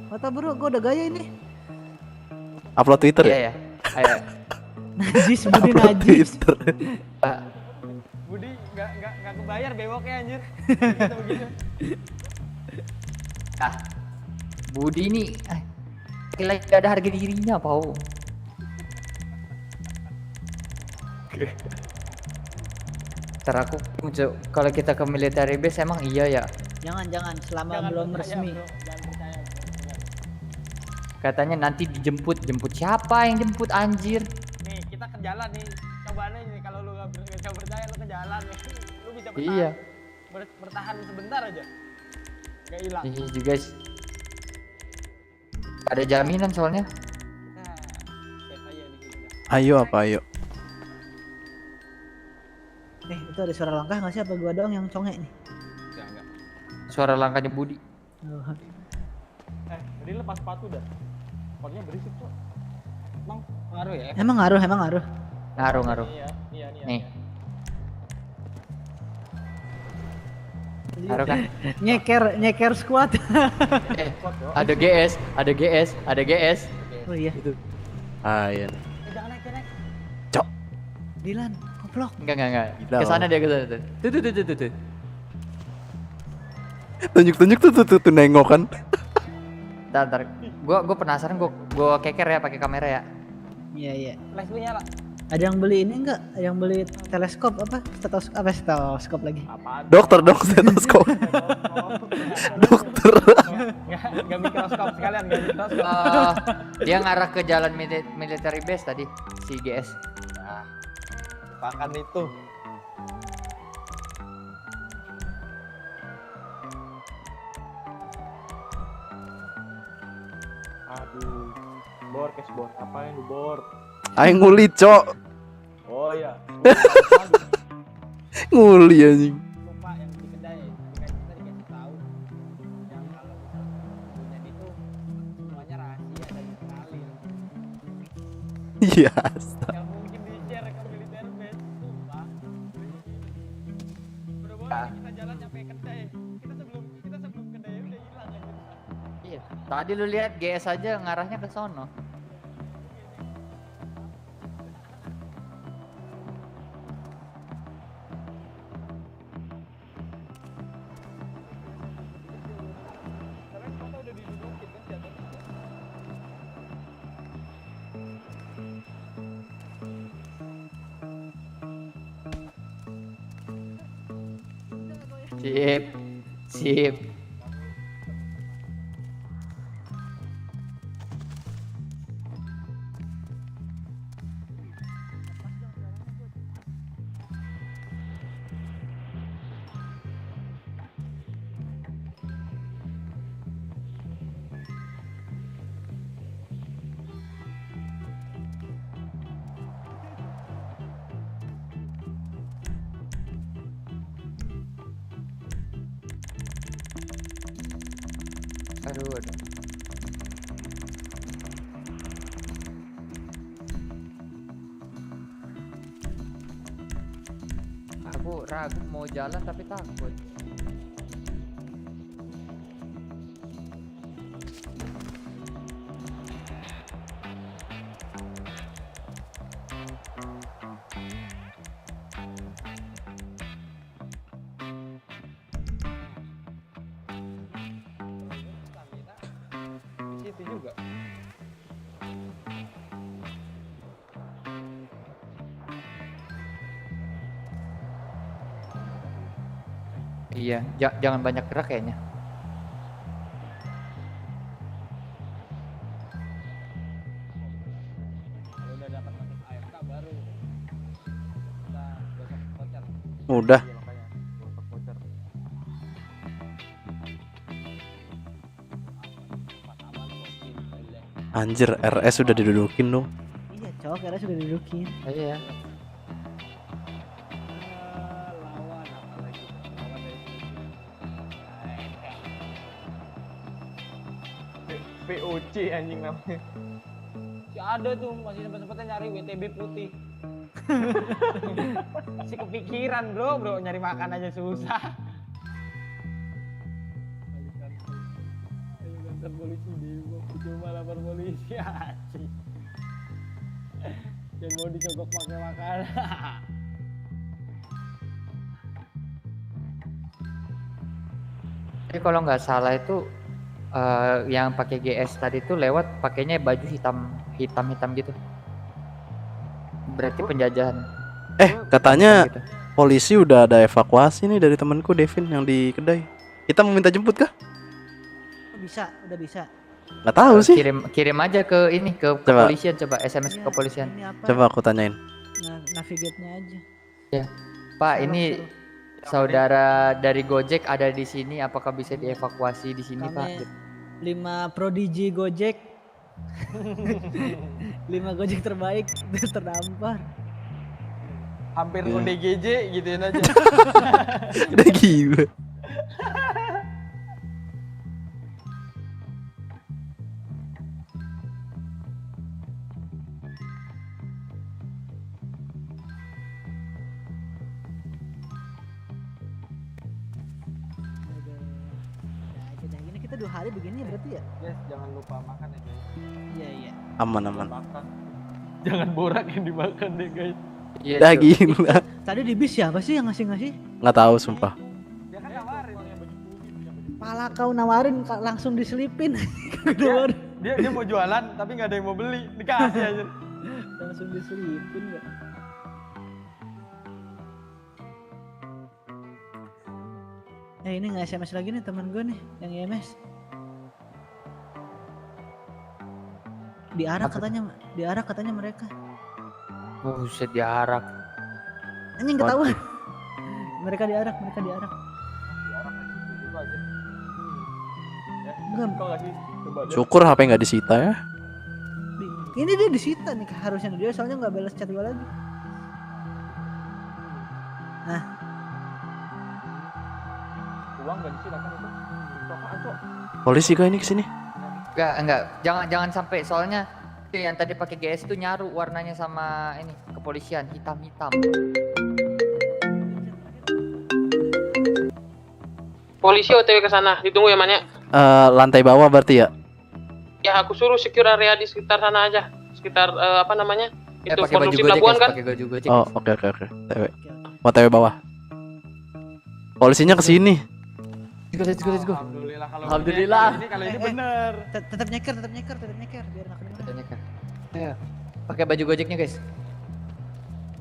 Mata bro, gue udah gaya ini. Upload Twitter ya? Iya. Ayo. Najis, Budi najis. Budi nggak kebayar bewok. brewok ya anjir. Ah, Budi ini lagi ada harga dirinya, Pau. Ntar aku kalau kita ke military base emang iya ya. Jangan selama belum resmi. Katanya nanti jemput siapa yang jemput anjir? Nih kita ke jalan nih, cobaannya nih kalau lu nggak percaya lu ke jalan nih, lu bisa bertahan. Iya. Bertahan sebentar aja, nggak hilang. Iya juga sih. Ada jaminan soalnya. Ayo apa ayo? Itu ada suara langkah nggak sih? Apa gua doang yang congek nih? Enggak. Suara langkahnya Budi. Oh. Jadi lepas sepatu dah. Sepatunya berisik tuh. Emang ngaruh ya? Emang ngaruh. Ngaruh. Iya. Nih. Ngaruh kan? Nyeker squad. Ada GS. Oh iya. Itu. Iya. Jangan naik. Cok. Dilan, goblok. Enggak. Gila, Kesana dia kesana tuh. Tuh. Tunjuk tuh nengok kan. Ntar. Gua penasaran gua keker ya pakai kamera ya. Iya. Flash lu nyala. Ada yang beli ini enggak? Yang beli teleskop apa? Stetoskop lagi. Apaan? Dokter dong stetoskop. Dokter. Enggak mikroskop sekalian, enggak mikroskop. Dia ngarah ke jalan military base tadi si GS. Nah, pakan itu. Aduh, bor. Apa yang lu bor? Aing nguli, Cok. Oh iya. Nguli anjing. Lupa yang di kedai, kita dikasih tahu. Yang kalau misalnya itu semuanya rahasia dan sekali. Iya. Gak mungkin di-share ke militer base, sumpah. Bro, kita jalan nyampe kedai. Kita sebelum kedai udah hilang aja. Iya. Tadi lu lihat GS aja ngarahnya ke sono. Sip. Aduh. Aku ragu mau jalan tapi takut. Itu juga. Iya, jangan banyak gerak kayaknya. Kalau udah dapat motif AFK baru kita besok voucher. Udah. Iya, makanya besok voucher. Anjir, RS sudah didudukin dong. Iya, cowok karena sudah didudukin. Iya. POC anjing namanya. Si ada tuh masih sempet-sempetnya nyari WTB putih. Si kepikiran bro nyari makan aja susah. Ayo kantor polisi Dewa, cuma lapor polisi anjing. Yang mau dicogok pakai makanan. Tapi kalau nggak salah itu yang pakai GS tadi tuh lewat pakainya baju hitam gitu. Berarti penjajahan. Katanya Gitu. polisi udah ada evakuasi nih dari temanku Devin yang di kedai. Kita mau minta jemput kah? Bisa, udah bisa. Nggak tahu sih. Kirim aja ke ini ke Coba. kepolisian, coba SMS ke kepolisian. Coba aku tanyain. Navigate-nya aja. Ya. Pak, ini saudara dari Gojek ada di sini, apakah bisa dievakuasi di sini, Pak? Kami 5 prodigi Gojek. 5 Gojek terbaik terdampar. Hampir ODGJ gituin aja. Udah gila. Ini kita 2 hari begini berarti ya? Guys, jangan lupa makan ya guys. Iya. Aman. Jangan borak yang dimakan deh guys. Iya, Udah gila. Tadi di bis siapa sih yang ngasih? Nggak tahu sumpah. Dia kan nawarin. Pala kau nawarin langsung diselipin. Dia mau jualan tapi nggak ada yang mau beli, dikasih aja. Langsung diselipin nggak? Ini nggak SMS lagi nih teman gue nih yang IMS. Diarak katanya mereka. Buset, diarak. Anjing ketahuan. Mereka diarak. Enggak. Syukur HP nggak disita ya. Ini dia disita nih harusnya dia soalnya nggak balas chat gue lagi. Nah. Uang nggak disilakan itu. Apaan, Cok? Polisi kah ini kesini? Enggak. Jangan sampai soalnya yang tadi pakai GS itu nyaru warnanya sama ini kepolisian hitam. Polisi OTW ke sana, ditunggu ya, Man ya. Lantai bawah berarti ya? Ya, aku suruh secure area di sekitar sana aja. Sekitar apa namanya? Itu pakai baju konstruksi Gojek, pelabuhan kan? pakai baju Gojek. Oh, oke. TW. Mau TW bawah. Polisinya kesini. Let's go. Alhamdulillah. Kalau ini bener. Tetap nyeker biar nggak kedengeran. Ayo. Pakai baju Gojeknya, guys.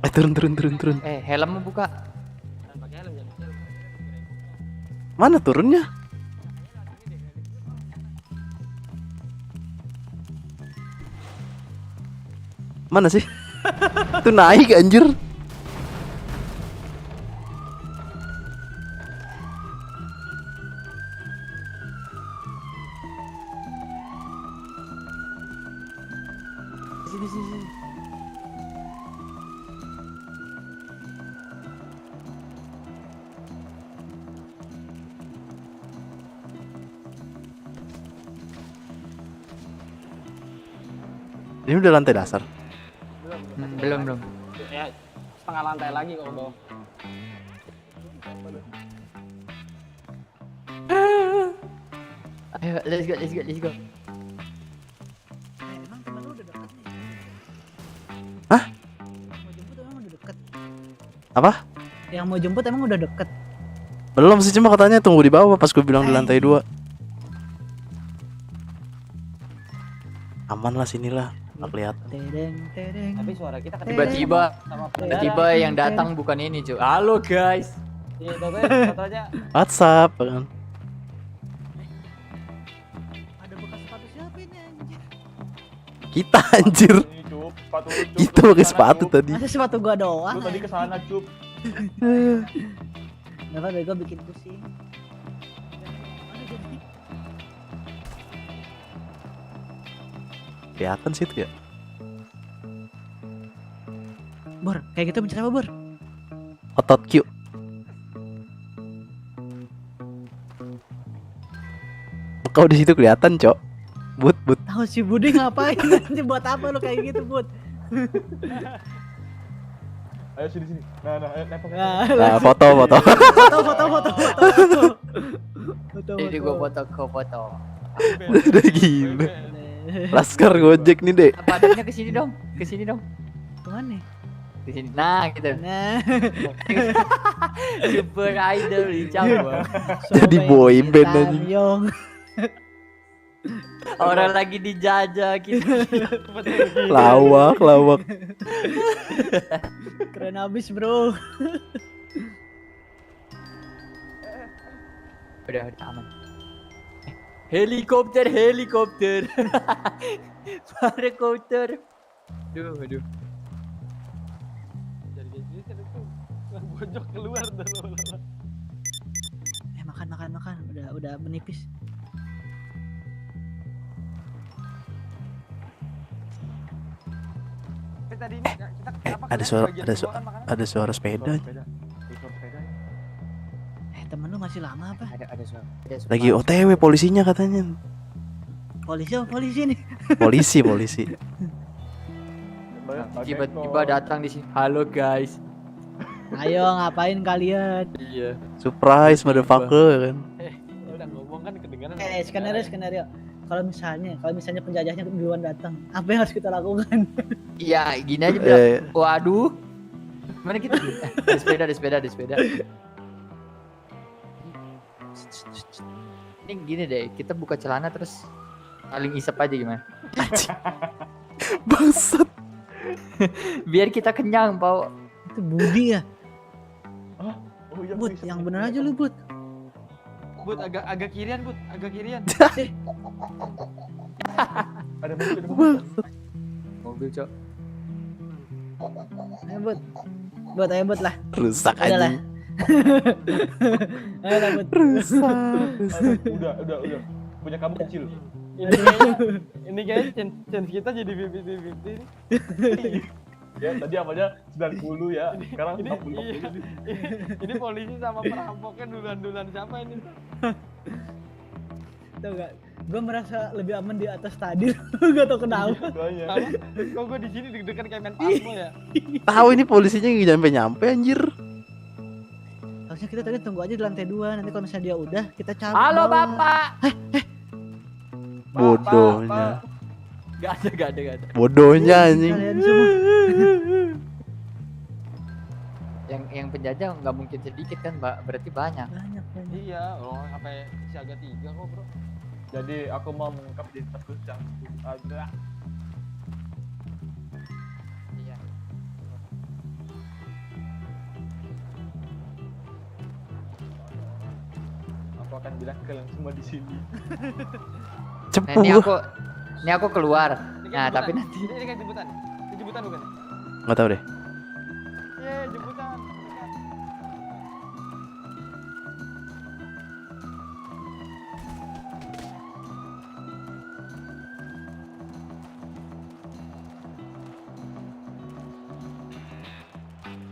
Turun. Helmmu buka. Mana turunnya? Mana sih? Itu naik anjir. Sini. Ini udah lantai dasar. Belum. Ya, setengah lantai lagi kalau bawah. Ayo, let's go. Emang temen lu udah deket nih? Hah? Mau jemput emang udah deket? Apa? Yang mau jemput emang udah deket? Belum sih, cuma katanya tunggu di bawah pas gue bilang di lantai 2. Aman lah, sinilah. Nggak kelihatan. Tapi suara kita Tiba-tiba yang datang bukan ini, cuy. Halo, guys. Iya, katanya. WhatsApp kan. Ada bekas sepatu siapa ini anjir? Kita anjir. Kita pakai sepatu tadi. Masa sepatu gua doang? Lu tadi kesana, Cup. Kenapa bego bikin pusing? Kelihatan sih itu ya. Bor, kayak gitu mencet apa, Bor? Otot Q. Kau di situ kelihatan, Cok. But. Tahu si Budi ngapain nanti buat apa lu kayak gitu, Bud? Ayo sini. Nah, nepok. Nah, foto. Jadi gua foto. Udah gila. Laskar Gojek nih, Dek. Badannya ke sini dong. Kemana nih? Di sini. Nah, gitu. Nah. Super idol di cabang. Jadi boy band anjing. Yong. Orang lagi dijajah gitu. Lawak. Keren abis, bro. Udah aman. Helikopter. Helikopter. Aduh. Jadi kayak gini kan itu bojok keluar dari lama-lama. Makan. Udah menipis. Tadi ini kita apa? Ada suara sepeda. Temen lu masih lama apa? Ada suara. Lagi OTW polisinya katanya. Polisi nih. Polisi. Tiba-tiba datang di sini. Halo guys. Ayo ngapain kalian? Iya. Surprise motherfucker kan. Udah ngomong kan kedengaran. Skenario. Kalau misalnya penjajahnya duluan datang, apa yang harus kita lakukan? Iya, gini aja bilang. Waduh. Mana kita? Ada sepeda. Ini gini deh, kita buka celana terus saling isep aja gimana? Bangsat. Biar kita kenyang, Pau. Itu Budi ya? Oh iya, Bud, yang bener aja lu, Bud. Bud agak kirian, Bud. Ada mobil, Cok. Ayo, Bud lah. Rusak Udah lah. aja. Ayo lah, Bud. Rusak. Udah. Punya kamu kecil. Ini kayaknya chance kita jadi 50-50 nih. Ya, tadi apanya 90 ya. Sekarang 40. Ini polisi sama perampoknya dulan-dulan siapa ini? Tahu enggak? Gue merasa lebih aman di atas tadi. Gak tau kenapa. Kok gue di sini deg-degan kayak main pasmo ya? Tahu ini polisinya nggak nyampe anjir. Harusnya kita tadi tunggu aja di lantai 2. Nanti kalau misalnya dia udah, kita cabut. Halo, Bapak. Bodohnya. Gak ada. Bodohnya anjing. Kalian semua. Yang penjajah nggak mungkin sedikit kan, Mbak? Berarti banyak. Iya, sampai siaga 3 kok, Bro. Jadi aku mau mengungkap identitas yang ada. Iya. Aku akan bilang ke kalian semua di sini. Cepu. Ini aku keluar. Nah, tapi nanti ini kan jemputan. Jemputan bukan? Nggak tahu deh. Jemputan.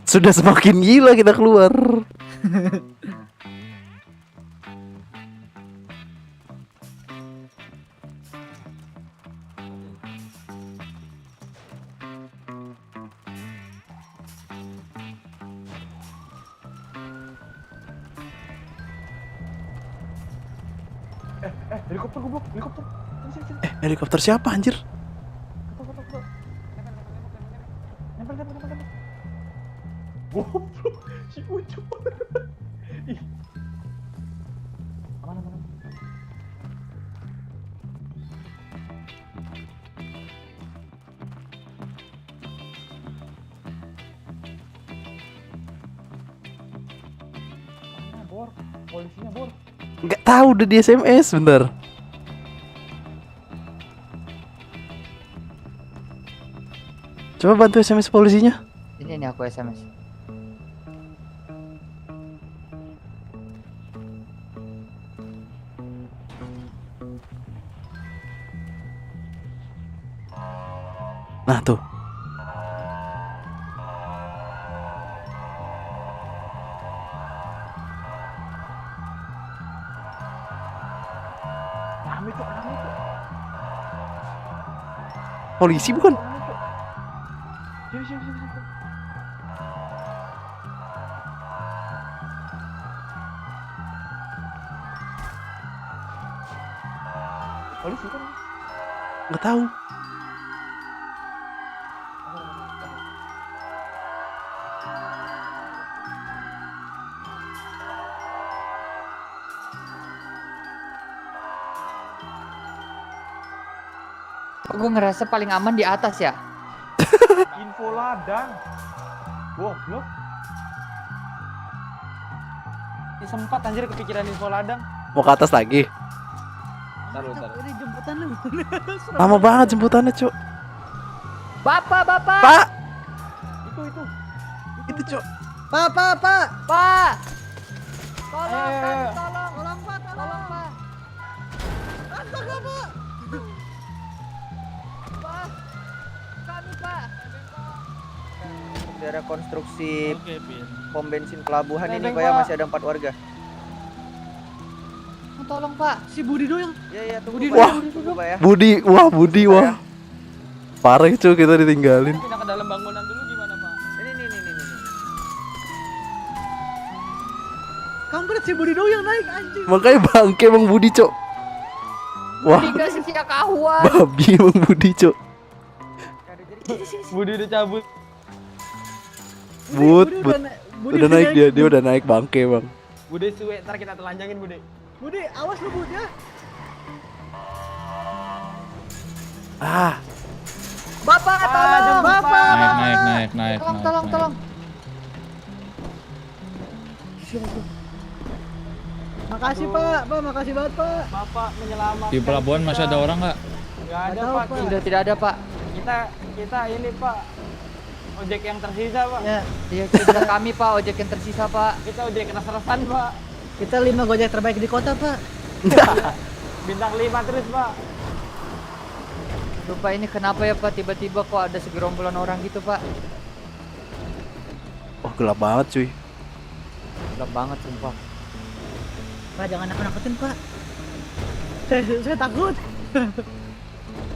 Sudah semakin gila kita keluar. Helikopter goblok, helikopter. Sini. Helikopter siapa anjir? Nempel. Goblok, si Ucup. Aman. Bor, polisinya Bor. Nggak tahu, udah di SMS bentar. Coba bantu SMS polisinya. ini aku SMS. Nah tuh. Rame tuh. Polisi bukan? Sini. Polisi kan? Nggak tahu. Gue ngerasa paling aman di atas ya. Info ladang. Goblok. Ini sempat anjir kepikiran info ladang. Mau ke atas lagi? Taruh. Ini jemputan lu. Lama banget jemputannya, Cuk. Bapak. Pak. Itu, Cuk. Pak. Pak. Tolong, Pak. Astaga, Pak. Pak. Kami, Pak. Daerah konstruksi pom bensin pelabuhan ini Pak ya, masih ada 4 warga. Tolong, Pak. Si Budi doang. Iya, tunggu Budi Pak. Wah. Tunggu Pak ya. Budi, wah. Parah, Cuk, kita ditinggalin. Pindah ke dalam bangunan dulu gimana, Pak? Ini. Kampret si Budi doang yang naik anjing. Makanya bangke Bang Budi, Cuk. Wah, Budi gak sih kahuan. babi Bang Budi, Cuk. Budi udah cabut. Budi udah naik dia udah naik bangke, Bang. Budi suwe, ntar kita telanjangin Budi. Budi, awas lu Budi ya. Ah, Bapak, tolong. Bapak. Naik. Tolong. Makasih Pak, makasih banget Pak. Bapak menyelamatkan. Di pelabuhan masih ada orang nggak? Nggak ada Pak. Sudah tidak ada, Pak. Kita ini Pak. Ojek yang tersisa Pak. Ya. Iya, kita kami Pak, ojek yang tersisa Pak. Kita ojek keras-kerasan Pak. Kita 5 gojek terbaik di kota Pak. Bintang 5 terus Pak. Lupa ini kenapa ya Pak, tiba-tiba kok ada segerombolan orang gitu Pak. oh gelap banget, cuy. Gelap banget sumpah. Pak jangan nakut-nakutin Pak. Saya takut.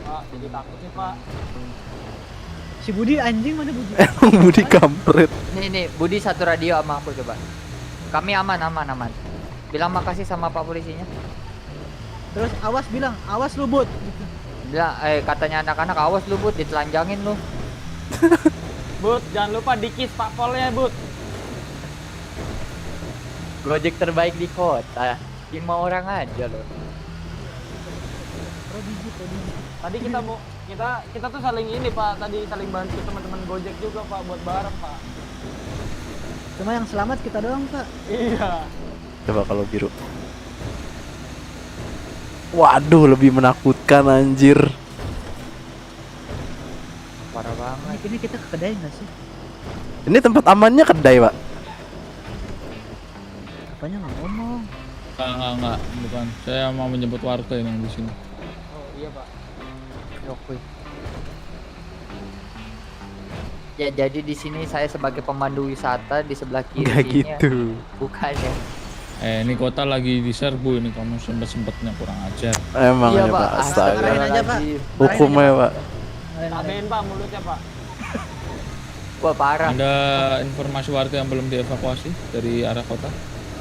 Pak, jadi takut nih Pak. Si Budi anjing mana Budi? Emang Budi kampret. Nih, Budi satu radio sama aku coba. Kami aman. Bilang makasih sama Pak polisinya. Terus awas bilang, awas lu Bud. Bilang, katanya anak-anak awas lu Bud, ditelanjangin lu. Bud, jangan lupa dikis Pak Polnya Bud. Gojek terbaik di kota. 5 orang aja loh. Tadi kita tuh saling ini Pak, tadi saling bantu teman-teman Gojek juga Pak buat bareng Pak. Cuma yang selamat kita doang Pak. Iya. Coba kalau biru. Waduh, lebih menakutkan anjir. Parah banget. Ini kita ke kedai nggak sih? Ini tempat amannya kedai, Pak. Apanya nggak ngomong? Enggak, bukan. Saya mau menjemput warga yang di sini. Oh iya Pak. Oke. Ya jadi di sini saya sebagai pemandu wisata di sebelah kiri. Nggak sini gitu. Ya. Bukan ya. Ini kota lagi diserbu ini, kamu sempet-sempetnya kurang ajar. Emang Iya, ya Pak. Pak, astaga. Marahin aja Pak. Hukumnya Pak. Tabein Pak mulutnya Pak. Wah parah. Ada informasi warga yang belum dievakuasi dari arah kota?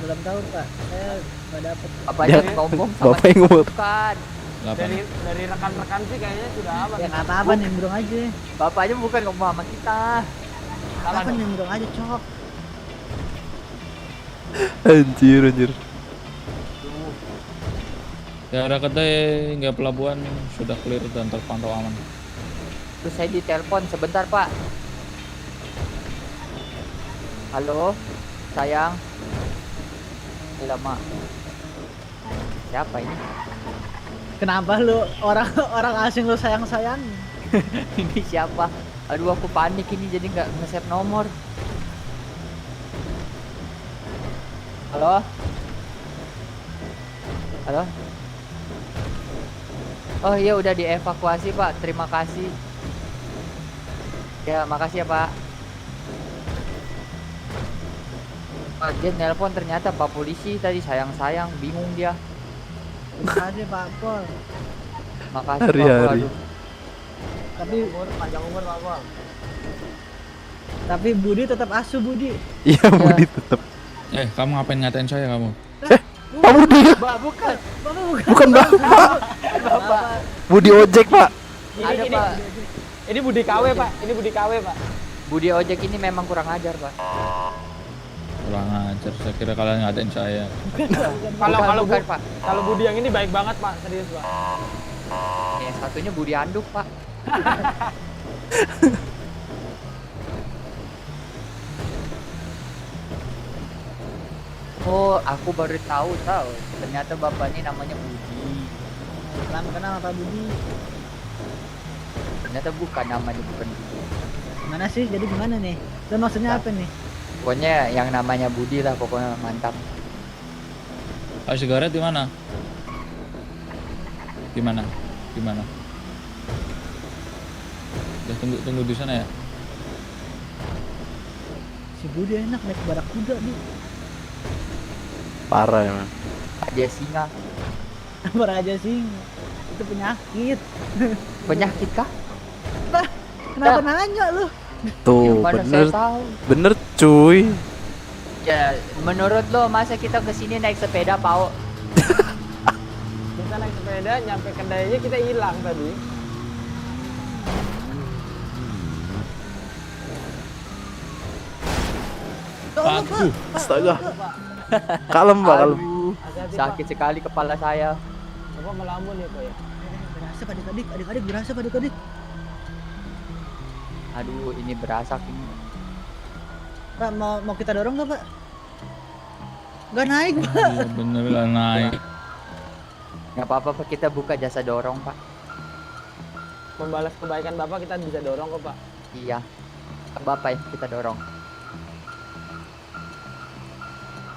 Belum tahu Pak. Saya nggak dapet. Bapaknya ngomong sama Bapak yang ngomong. bukan. Dari rekan-rekan sih kayaknya sudah aman. Ya nggak apa-apa nimbrung aja. Bapaknya bukan ngomong sama kita. Apa nimbrung aja cok. Anjir. Daerah kedai hingga pelabuhan sudah clear dan terpantau aman. Terus saya ditelepon sebentar Pak. Halo, sayang. Lama. Siapa ini? Kenapa lu orang asing lu sayang-sayang? Ini siapa? Aduh aku panik ini jadi nggak nge-save nomor. Halo? Halo? Oh iya udah dievakuasi Pak, terima kasih. Ya makasih ya Pak. Pak dia nelpon ternyata Pak polisi tadi sayang-sayang, bingung dia. Terima kasih Pak Pol. Makasih Pak Pol. Hari-hari. Aduh. Tapi Panjang umur Pak Pol. Tapi Budi tetap asu Budi. Iya, Budi tetap. Kamu ngapain ngatain saya kamu? Pak Budi. Bapak bukan. Bapak bukan. Bukan Bapak. Bapak. Budi ojek, Pak. Ada Pak. Ini Budi KW Pak. Ini Budi KW Pak. Budi ojek ini memang kurang ajar Pak. Kurang ajar, saya kira kalian ngatain saya. Kalau Bukan, Pak. kalau Budi yang ini baik banget Pak, serius Pak. Yang satunya Budi Anduk, Pak. Oh, aku baru tahu. Ternyata bapak ini namanya Budi. Salam kenal Pak Budi. Ternyata bukan namanya, bukan Budi. Gimana sih? Jadi gimana nih? Lo maksudnya apa nih? Pokoknya yang namanya Budi lah, pokoknya mantap. Pak Sigaret di mana? Gimana? Udah tunggu di sana ya. Si Budi enak naik barakuda dia. Parah emang. Raja singa. Raja singa. Itu penyakit. Penyakit kah? Bah, kenapa nanya lu? Tuh, Gimana bener. saya tahu? Bener cuy. Ya, menurut lo masa kita kesini naik sepeda, Pao? Kita naik sepeda nyampe kedainya kita hilang tadi. Aduh, astaga. Kalem, Pak, kalem. Sakit sekali kepala saya. Bapak melamun ya, Pak ya? Berasa Pak adik-adik berasa Pak adik-adik. Aduh, ini berasa ini. Pak, mau kita dorong nggak Pak? Nggak naik Pak. Iya bener gak naik. Nggak apa-apa Pak, kita buka jasa dorong Pak. Membalas kebaikan Bapak kita bisa dorong kok, Pak. Iya, Bapak ya kita dorong.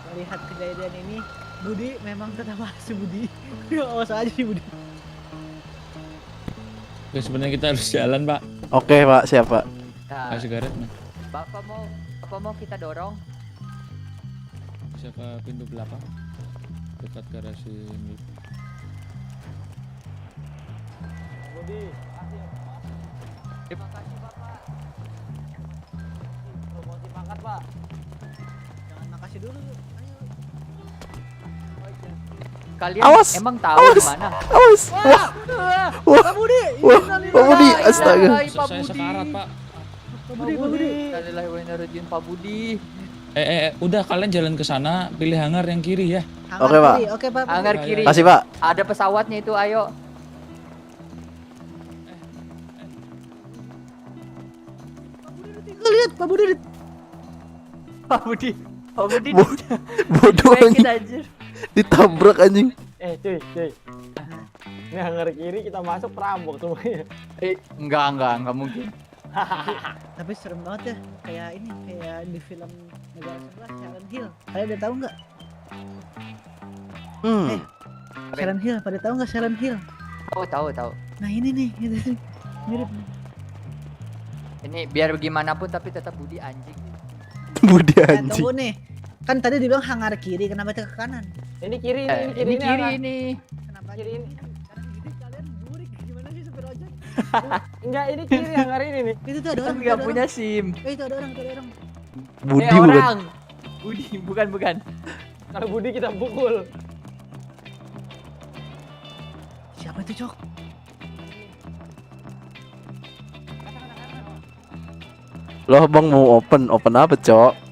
Melihat kejadian ini, Budi memang tetap masih Budi. Awas aja sih Budi. Oke, sebenarnya kita harus jalan, Pak. Oke, Pak, siap, Pak. Nah, Pak Sigaret nih. Bapak mau kita dorong? Bisa ke pintu belakang. Dekat garasi ini. Budi, Terima kasih Bapak. promosi pangkat, Pak. Jangan makasih dulu. Kalian Awas, emang tahu awas, gimana? awas. Wah, Pak Budi. Wah, Pak Budi, astaga. Saya sekarat, Pak. Pak Budi. Bismillahirrahmanirrahim, Pak Budi. Udah kalian jalan ke sana, pilih hangar yang kiri ya. Oke, Pak. Oke, Pak. Hangar kiri. Kasih, Pak. Ada pesawatnya itu, ayo. Lihat Pak Budi. Pak Budi. Pak Budi. Bodoh anjing. Ditabrak anjing. Cuy. Ini hangar kiri kita masuk perampok semuanya. Enggak mungkin. Tapi serem banget ya, kayak ini, kayak di film negara sebelah Silent Hill. Kalian udah tahu nggak? Silent Hill, pada tahu nggak Silent Hill? Tahu. Nah ini nih, mirip. Ini biar bagaimanapun tapi tetap Budi anjing. Budi anjing. Tunggu nih, kan tadi dibilang hangar kiri, kenapa ke kanan? Ini kiri, ini kiri ini. Kenapa kiri ini? Sekarang gini kalian burik, gimana sih supir ojek? Enggak, ini kiri hangar ini nih. Itu tuh ada orang. Nggak punya SIM. Itu ada orang. Budi bukan. Orang. Budi bukan. Kalau Budi kita pukul. Siapa itu, Cok? Loh, Bang mau open apa, Cok?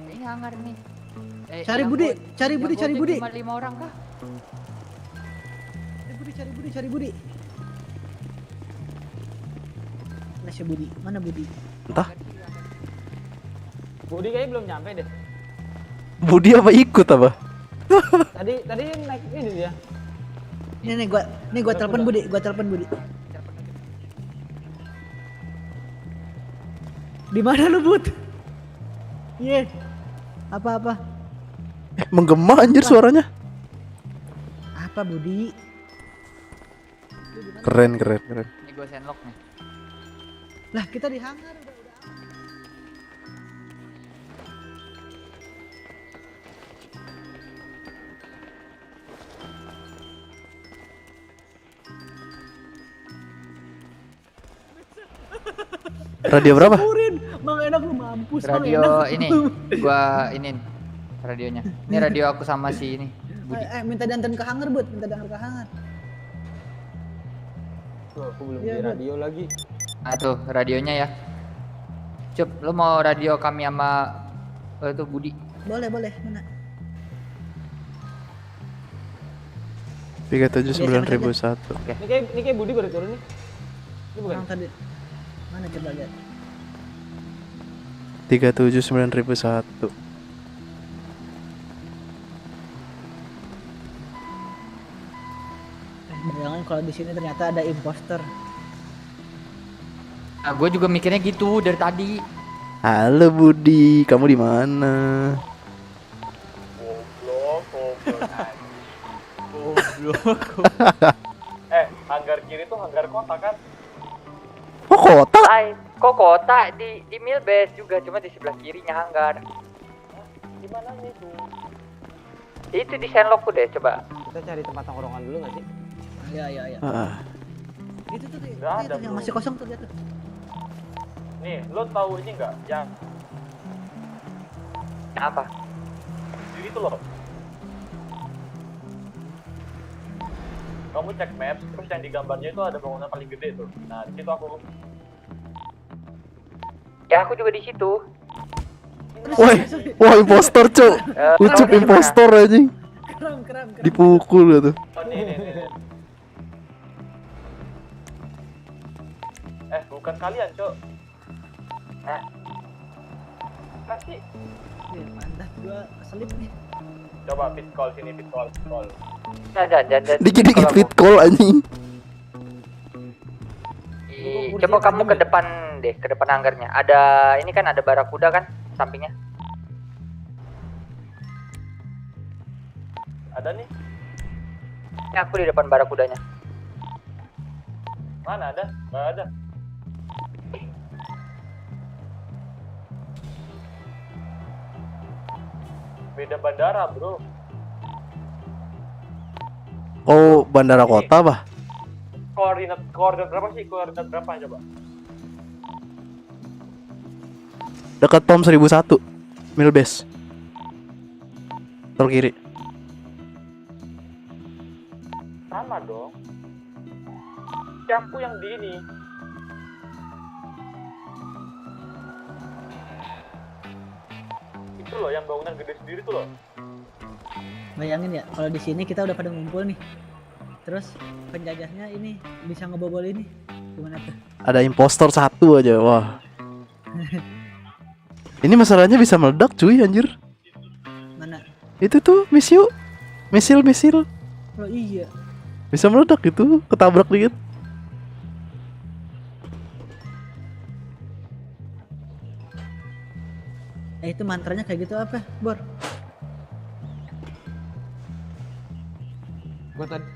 Ini hangar nih. Cari Budi. Cuma 5 orang kah? Cari Budi. Mana si Budi? Mana Budi? Entah. Budi kayaknya belum nyampe deh. Budi apa ikut apa? Tadi naik ini dia. Ini gua telepon Budi, Di mana lu, Bud? Iya. Apa? Menggema anjir suaranya. Apa, Budi? Keren. Ini gua sendlock nih. Lah, kita di hangar udah. Radio berapa? Bang enak lu mampus. Radio ini, gua ini radionya. Ini radio aku sama si ini. Budi. Minta dianterin ke hangar, Bud. Tuh, aku belum di radio lagi. Tuh radionya ya. Cup, lu mau radio kami sama itu Budi? Boleh. Mana? 379001. Oke. Ini kayak Budi baru turun nih. Ini bukan. Orang tadi mana coba lihat. 379001. Bayangin kalau di sini ternyata ada imposter. Nah, gue juga mikirnya gitu dari tadi. Halo Budi, kamu di mana? Goblok. Hanggar kiri tuh hanggar kota kan? Oh kota? Kok kota di Milbase juga, cuma di sebelah kirinya hanggar. Gimana nih tuh? Itu di Shenlokku deh, coba. Kita cari tempat tongkrongan dulu nggak sih? Iya. Itu tuh Nggak ada, yang bro. masih kosong tuh dia tuh. Nih, lo tahu ini nggak? Yang Apa? diri tuh loh. Kamu cek maps, terus yang di gambarnya itu ada bangunan paling gede tuh. Nah, di situ aku. Ya aku juga di situ. Wah impostor cok. Ucup impostor anjing. Kram. Dipukul gitu. Oh, nih. Bukan kalian, Cok. Kasih. Mandat gua keselip nih. Coba fit call sini, fit call. Jangan. Dikit-dikit fit call anjing. Coba kamu ke depan deh, ke depan hanggarnya. Ada ini kan ada barakuda kan sampingnya. Ada nih. Ini aku di depan barakudanya. Mana ada? Nggak ada. Beda bandara, bro. Oh bandara kota bah. Koordinat berapa sih? Koordinat berapa coba? Dekat POM 1001 Milbase. Tol kiri. Sama dong. Aku yang di ini. Itu loh yang bangunan gede sendiri tuh loh. Bayangin ya, kalau di sini kita udah pada ngumpul nih. Terus penjajahnya ini bisa ngebobol ini. Gimana tuh? Ada impostor satu aja, wah. Ini masalahnya bisa meledak cuy anjir. Mana? Itu tuh misil. Oh iya. Bisa meledak gitu, ketabrak dikit. Itu mantranya kayak gitu apa, Bor? Gua tadi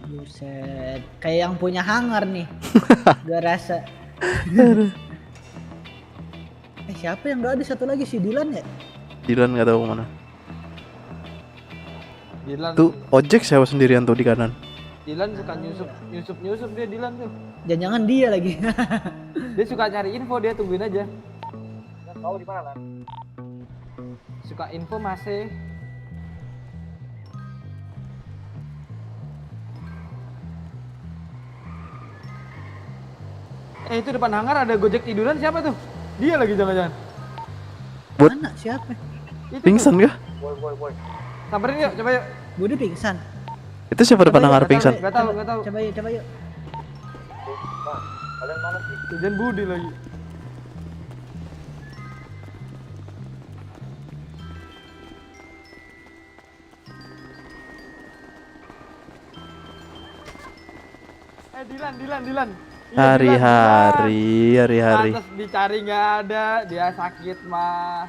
Buset, kayak yang punya hangar nih. Gua rasa. Siapa yang doa di satu lagi si Dilan ya? Dilan nggak tahu kemana. Dilan Tuh ojek sewa sendirian tuh di kanan. Dilan suka nyusup dia Dilan tuh. Jangan-jangan dia lagi. Dia suka cari info, dia tungguin aja. Nggak tahu di mana. Suka info masih. Itu depan hangar ada Gojek tiduran, siapa tuh? Dia lagi jangan-jangan. Mana? Siapa? Pingsan kah? Boy. Samperin yuk, coba yuk. Budi pingsan. Itu siapa depan hangar pingsan? Gak tahu. Coba yuk. Kalian mana sih? Jangan Budi lagi. Dilan. Hari-hari. Atas dicari nggak ada, dia sakit mah.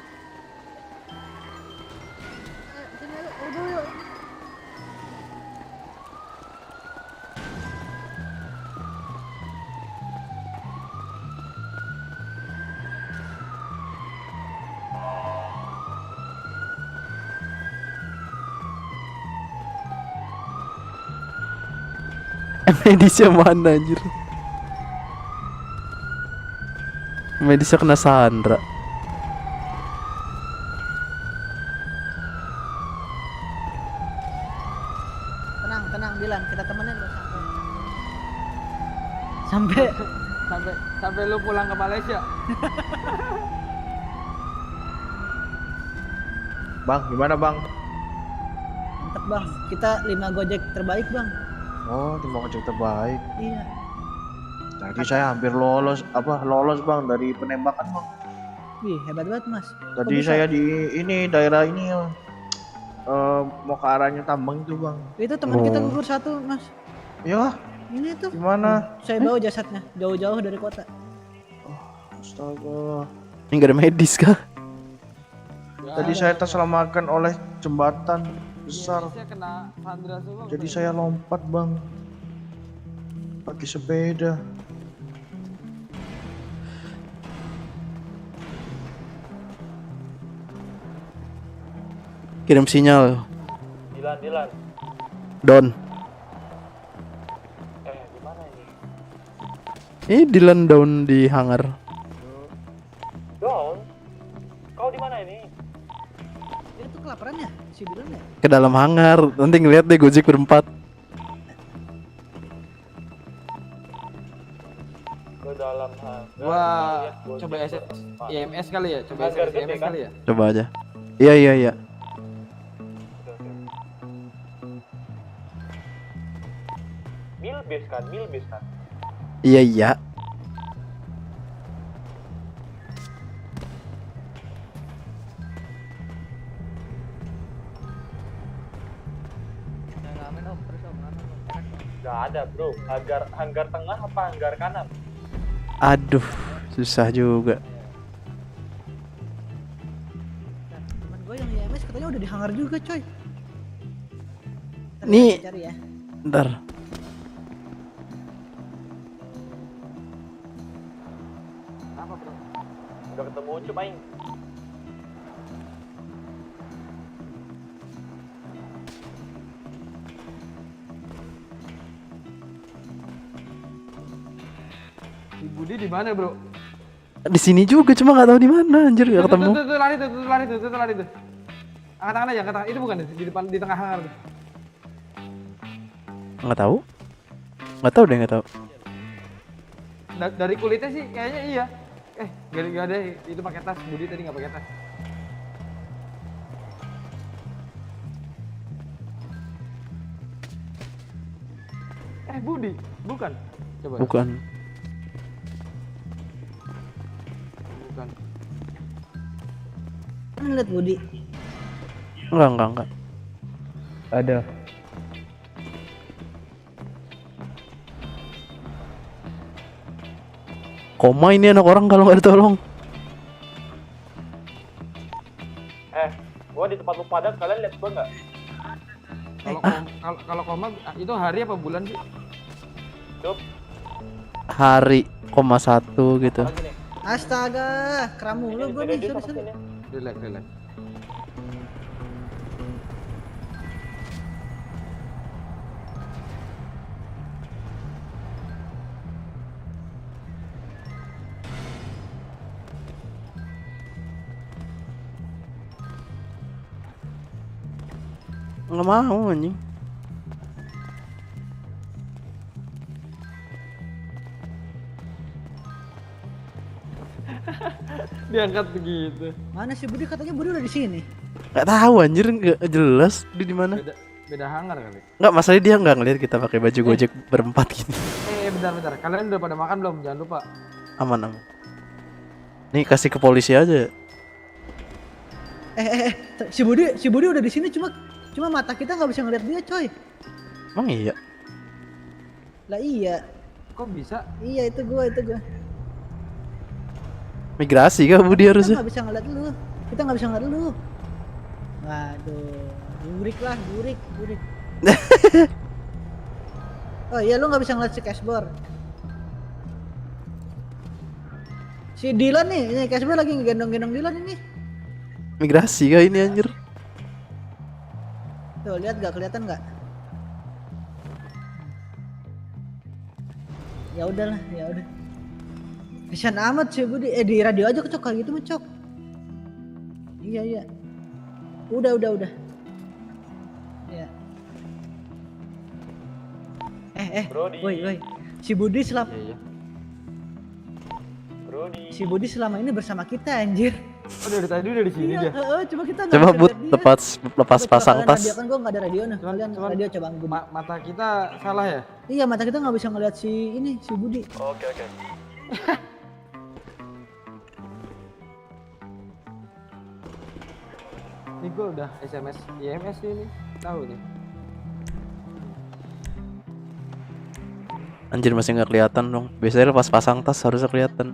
Medisnya mana anjir? Medisnya kena Sandra. Tenang Dilan, kita temenin lo sampai lu pulang ke Malaysia. Bang, gimana bang? Mantap bang, kita 5 gojek terbaik bang. Oh, tim gojek terbaik. Iya. Tadi saya hampir lolos bang dari penembakan bang. Wih, hebat banget mas. Kok Tadi bisa? saya di ini daerah ini mau ke arahnya Tambang itu bang. Itu teman kita gugur satu mas. Ya. Ini tuh. Gimana? Saya bawa jasadnya jauh-jauh dari kota. Astaga. Ini gak ada medis kah? Tadi saya terselamatkan oleh jembatan besar. Saya kena Sandra semua. Jadi saya lompat bang. Pakai sepeda. Kirim sinyal. Dilan. Don. Di mana ini? Ini Dylan down di hangar. Down? Kau di mana ini? Dia tuh kelaparan ya, si Dylan ya? Ke dalam hangar. Nanti ngeliat deh Gojek berempat. Ke dalam hangar. Wah, coba IMS kali ya, coba IMS kali ya. Coba aja. Iya. Milbase kan? Iya. Gak ada bro, hanggar tengah apa hanggar kanan? Aduh, susah juga. Temen gue yang IMS katanya udah di hangar juga coy. Ntar Nih. kita cari ya. Ntar. Kenapa bro? Udah ketemu Ucup aing. Si Budi di mana bro? Di sini juga cuma nggak tahu di mana anjir nggak ketemu. Tuh lari tuh. Angkat tangan aja, angkat tangan. Itu bukan di depan di tengah hangar tuh. Nggak tahu. Nggak tahu deh nggak tahu. Dari kulitnya sih kayaknya iya. Gak ada itu pakai tas. Budi tadi nggak pakai tas. Budi, bukan? Coba. Bukan. Lihat Budi. Enggak. Ada. Koma ini anak orang kalau nggak ditolong. Gua di tempat lu pada, kalian lihat gua nggak? Kalau koma itu hari apa bulan sih? Cup. Hari, 1 gitu. Astaga, kram mulu gue nih, sorry. Relax. Nggak mau anjing. Diangkat begitu. Mana sih Budi? Katanya Budi udah di sini. Nggak tahu anjir, nggak jelas di mana. Beda hangar kali. Nggak, masalahnya dia nggak ngeliat kita pakai baju Gojek berempat gini. Bentar. Kalian udah pada makan belum? Jangan lupa. Aman. Nih kasih ke polisi aja. Si Budi udah di sini, cuma mata kita nggak bisa ngeliat dia coy. Emang iya? Lah iya. Kok bisa? Iya itu gua. Migrasi kah Budi harusnya? Kita nggak bisa ngeliat lu. Waduh, burik. Oh iya, lu nggak bisa ngeliat si cashboard. Si Dylan nih, ini cashboard lagi ngegendong Dylan ini. Migrasi kah ini anjir? Tuh lihat nggak, kelihatan nggak? Ya udah. Kasian amat sih Budi. Di radio aja kecok kayak gitu mencok. Iya. Udah. Ya. Woi. Si Budi selama Brody. Si Budi selama ini bersama kita anjir. Oh, dari tadi udah di sini dia. Coba kita nggak Coba bisa Bud lihat dia. lepas Coba pasang kalian tas. radio, kan gua nggak ada radio nih. Kalian radio coba gua. Mata kita salah ya? Iya, mata kita nggak bisa ngeliat si Budi. Oke. Ini gue udah SMS IMS ini, tahu nih. Anjir masih nggak kelihatan dong. Biasanya lepas pasang tas harusnya kelihatan.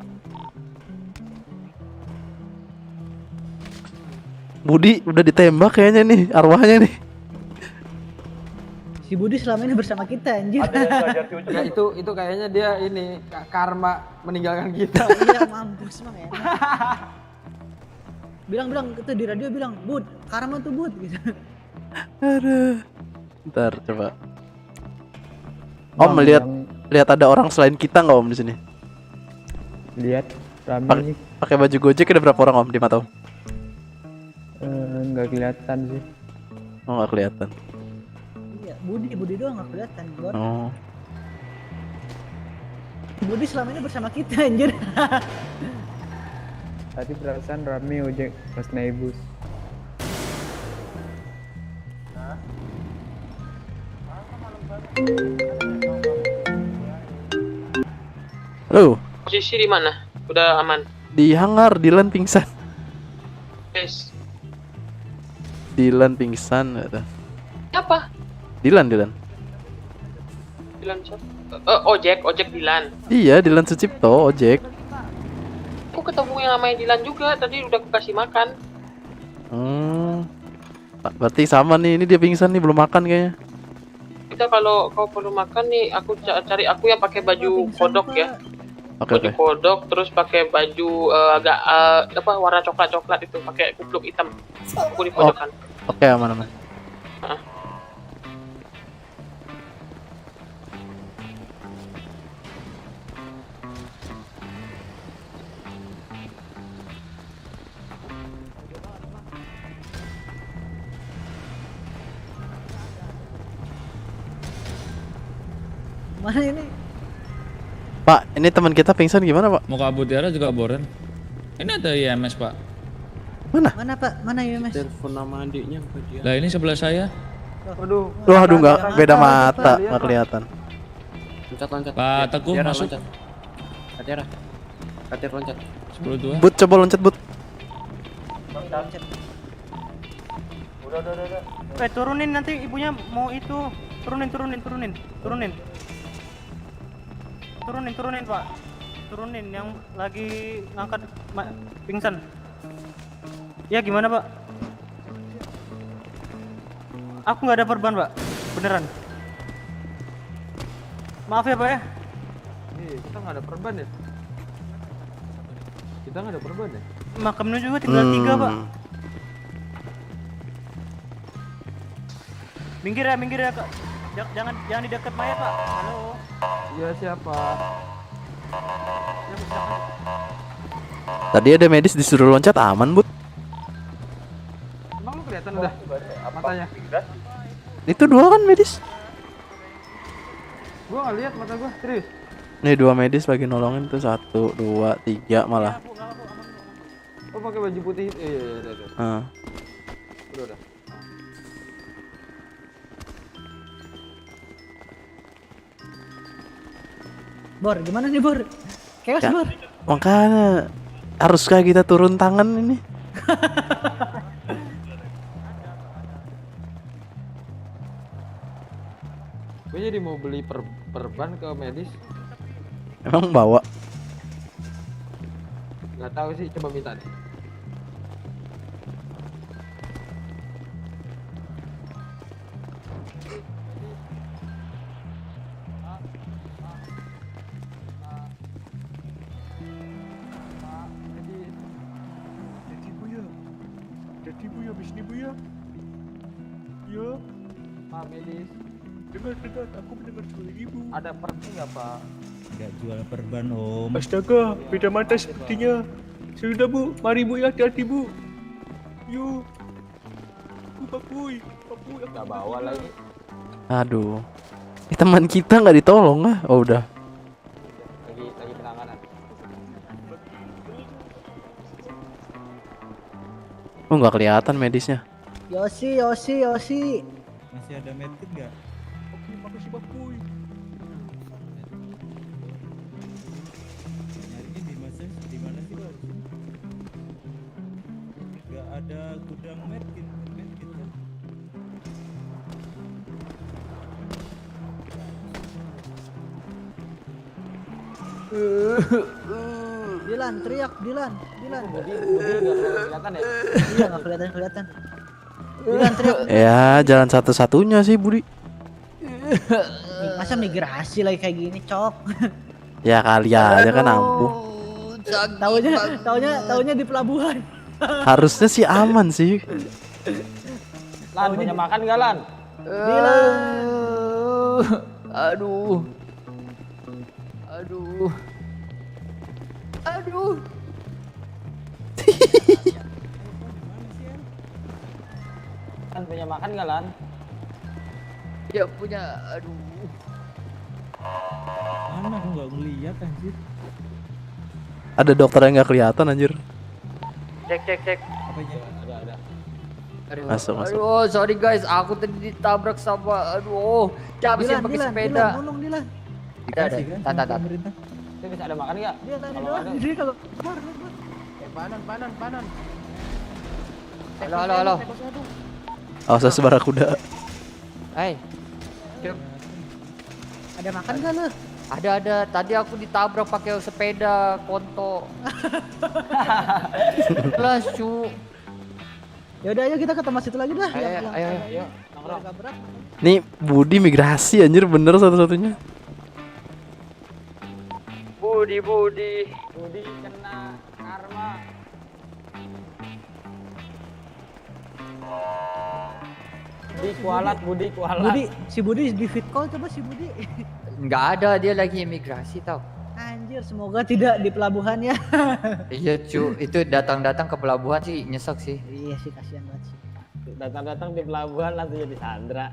Budi udah ditembak kayaknya nih arwahnya nih. Si Budi selama ini bersama kita anjir. Ya, itu kayaknya dia ini karma meninggalkan kita. Iya, mampus emang ya. Bilang itu di radio bilang, "Bud, karma tuh Bud." gitu. Aduh. Ntar coba. Om lihat ada orang selain kita nggak Om di sini? Lihat rame. Pakai baju Gojek ada berapa orang Om di mata Om? Nggak kelihatan sih. Oh nggak kelihatan. Iya, Budi doang nggak kelihatan. Oh. Budi selama ini bersama kita anjir. Tadi perasaan rame ojek pas naik bus. Halo. Posisi di mana? Udah aman. Di hangar, Dilan pingsan. Guys. Dilan pingsan ada. Apa? Dilan. Dilan siapa? Ojek Dilan. Iya, Dilan Sucipto, ojek. Aku ketemu yang namanya Dilan juga, tadi udah aku kasih makan. Berarti sama nih, ini dia pingsan nih belum makan kayaknya. Kita kalau kau perlu makan nih, aku cari aku yang pakai baju kodok ya. Oke. Kodok terus pakai baju agak warna coklat itu, pakai kupluk hitam. Aku di pojokan. Oke, aman. Mana ini? Pak, ini teman kita pingsan gimana Pak? Mau kabut Tiara juga boren. Ini ada IMS Pak. Mana Pak? Mana ya Mas? Telepon nama adiknya ke dia. Lah ini sebelah saya. Waduh. Aduh nggak beda mata, nggak kelihatan. Loncat. Pak Teguh masuk. Katira loncat. 10-2. Bud coba loncat Bud. Udah. Turunin nanti ibunya mau itu. Turunin Pak. Turunin yang lagi ngangkat pingsan. Ya gimana Pak? Aku nggak ada perban Pak, beneran. Maaf ya Pak ya. Kita nggak ada perban ya. Makamnya juga tinggal 3 Pak. Minggir ya Kak. Jangan di dekat mayat Pak. Halo. Iya siapa? Tadi ada medis disuruh loncat aman Bud. Emang lu kelihatan udah matanya? Itu 2 kan medis. Gua nggak lihat mata gua, serius. Nih 2 medis lagi nolongin tuh 1, 2, 3 malah. Oh pakai baju putih. Iya. Udah. Bor, gimana nih Bor? Chaos Bor. Makanya haruskah kita turun tangan ini? Gue jadi mau beli perban ke medis. Emang bawa? Nggak tahu sih, coba minta deh. Pak medis. Dengar, aku mendengar suara ibu. Ada perban nggak Pak? Gak jual perban Om. Astaga, beda mata sepertinya. Sudah Bu, mari Bu ya, hati-hati Bu. Yuk. Papuy, aku nggak bawa lagi. Aduh. Teman kita nggak ditolong ah. Oh udah. Lagi penanganan. Oh nggak kelihatan medisnya. Yosi. Masih ada medkit nggak? Oke, makasih Bapuy. Nyariin di mana sih bos? Nggak ada gudang medkit kan? Dilan, teriak Dilan. Budi nggak kelihatan ya? Iya nggak kelihatan. Dilan teriak. Ya jalan satu-satunya sih Budi. Masa migrasi lagi kayak gini, Cok? Ya kali aja kan ampuh. Taunya di pelabuhan. Harusnya sih aman sih. Lan, punya makan nggak Lan? Dilan. Aduh. Lan, punya makan nggak Lan? Ya punya, aduh. Mana aku nggak ngeliat anjir. Ada dokter yang nggak kelihatan anjir. Cek. Apanya? Ada. Masuk. Aduh, sorry guys, aku tadi ditabrak sama, jangan bisa pakai sepeda. Dilan, tolong Dilan. Kita ada, tata. Itu bisa ada makan nggak? Dia tadi Kalau doang. ada. Jadi kalau Panan. Halo. Awas sebarakuda. Hai. ada makan nggak lo? Ada. Tadi aku ditabrak pakai sepeda konto. Kelas cu. Yaudah ayo kita ke tempat situ lagi dah. Ayo. Nih Budi migrasi anjir bener satu-satunya. Budi Kena karma. Budi kualat. Si Budi di fit call coba si Budi. Nggak ada, dia lagi imigrasi tau. Anjir, semoga tidak di pelabuhan ya. Iya cu, itu datang ke pelabuhan sih nyesek sih. Iya sih, kasihan banget sih. Datang di pelabuhan langsung jadi Sandra.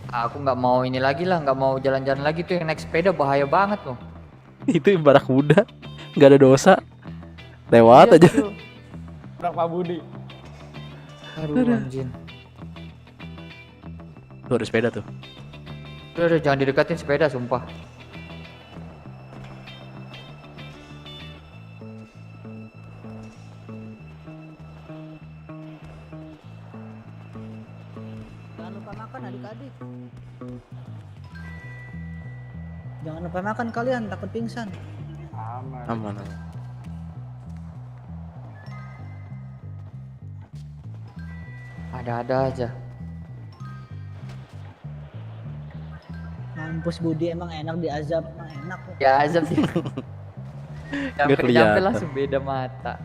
Aku nggak mau ini lagi lah, nggak mau jalan-jalan lagi tuh yang naik sepeda bahaya banget loh. Itu barakuda, nggak ada dosa. Lewat aja. Berapa Budi? Aduh anjing. Tuh ada sepeda tuh. Udah jangan didekatin sepeda sumpah. Jangan lupa makan adik-adik. Jangan lupa makan kalian, takut pingsan. Aman. Ada-ada aja. Mampus Budi, emang enak diazab, emang enak kok. Ya azab sih. Nyampe langsung beda mata.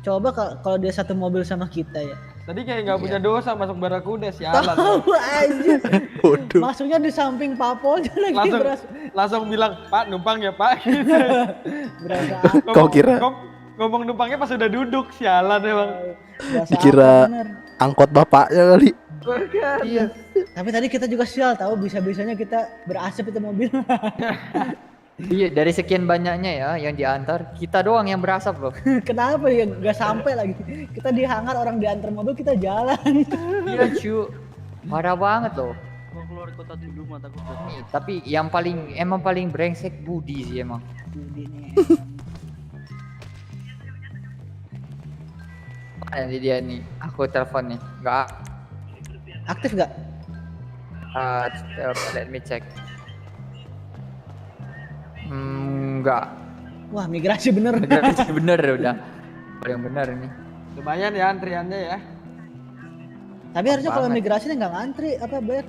Coba kalau dia satu mobil sama kita ya. Tadi kayak nggak punya dosa masuk barakuda sialan. Tahu anjir. Bodoh. Masuknya di samping Papolnya lagi langsung bilang, "Pak, numpang ya, Pak." Gitu. Berasa Kau kira ngomong numpangnya pas udah duduk, sialan emang. dikira angkot bapaknya kali. Iya. Tapi tadi kita juga sial tahu, bisa-bisanya kita berasap itu mobil. Iya, dari sekian banyaknya ya yang diantar, kita doang yang berasap loh. Kenapa ya nggak sampai lagi? Kita dihangar, orang diantar mobil, kita jalan. Iya cu, parah banget loh. Mau keluar kota dulu mataku. Nih, tapi yang emang paling brengsek Budi sih emang. Budi nih. Mana dia nih? Aku telepon nih. Nggak Aktif nggak? Let me check. Enggak. Wah, migrasi bener. Migrasi bener udah. Paling bener ini. Lumayan ya antriannya ya. Tapi harusnya kalau migrasi nggak ngantri, apa bayar?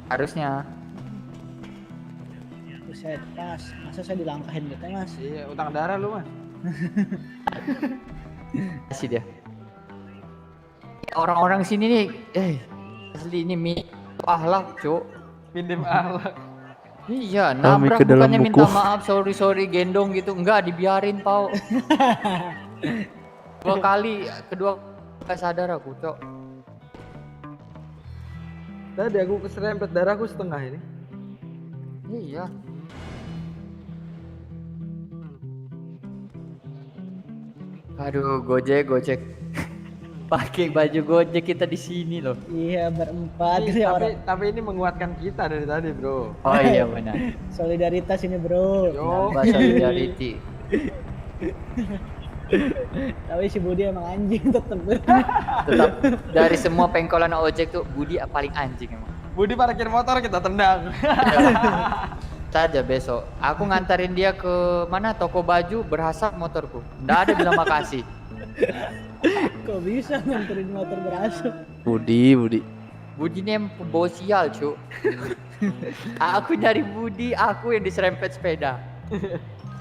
Harusnya. Buset, pas. Masa saya dilangkahin gitu, Mas? Iya, utang darah lu, Mas. Kasih dia. Orang-orang sini nih, asli ini ahlak, Cuk. Pindim ahlak. Iya, nabrak bukannya minta maaf, sorry gendong gitu, enggak dibiarin Pau. kedua gak sadar aku, Cok. Tadi aku keserempet, darahku setengah ini. Iya. Aduh, Gojek. Pakai baju Gojek kita di sini loh. Iya, berempat Tapi, ya orang. tapi ini menguatkan kita dari tadi, bro. Oh iya benar. Solidaritas ini, Bro. Nambah solidarity. Tapi si Budi emang anjing tetep. Tetap dari semua pengkolan ojek tuh Budi paling anjing emang. Budi parkir motor kita tendang. Saja besok aku ngantarin dia ke mana toko baju berasap motorku. Nggak ada bilang makasih. Kok bisa nganterin motor berasap? Budi. Budi ini yang pembawa sial, cu. Aku nyari Budi, aku yang diserempet sepeda.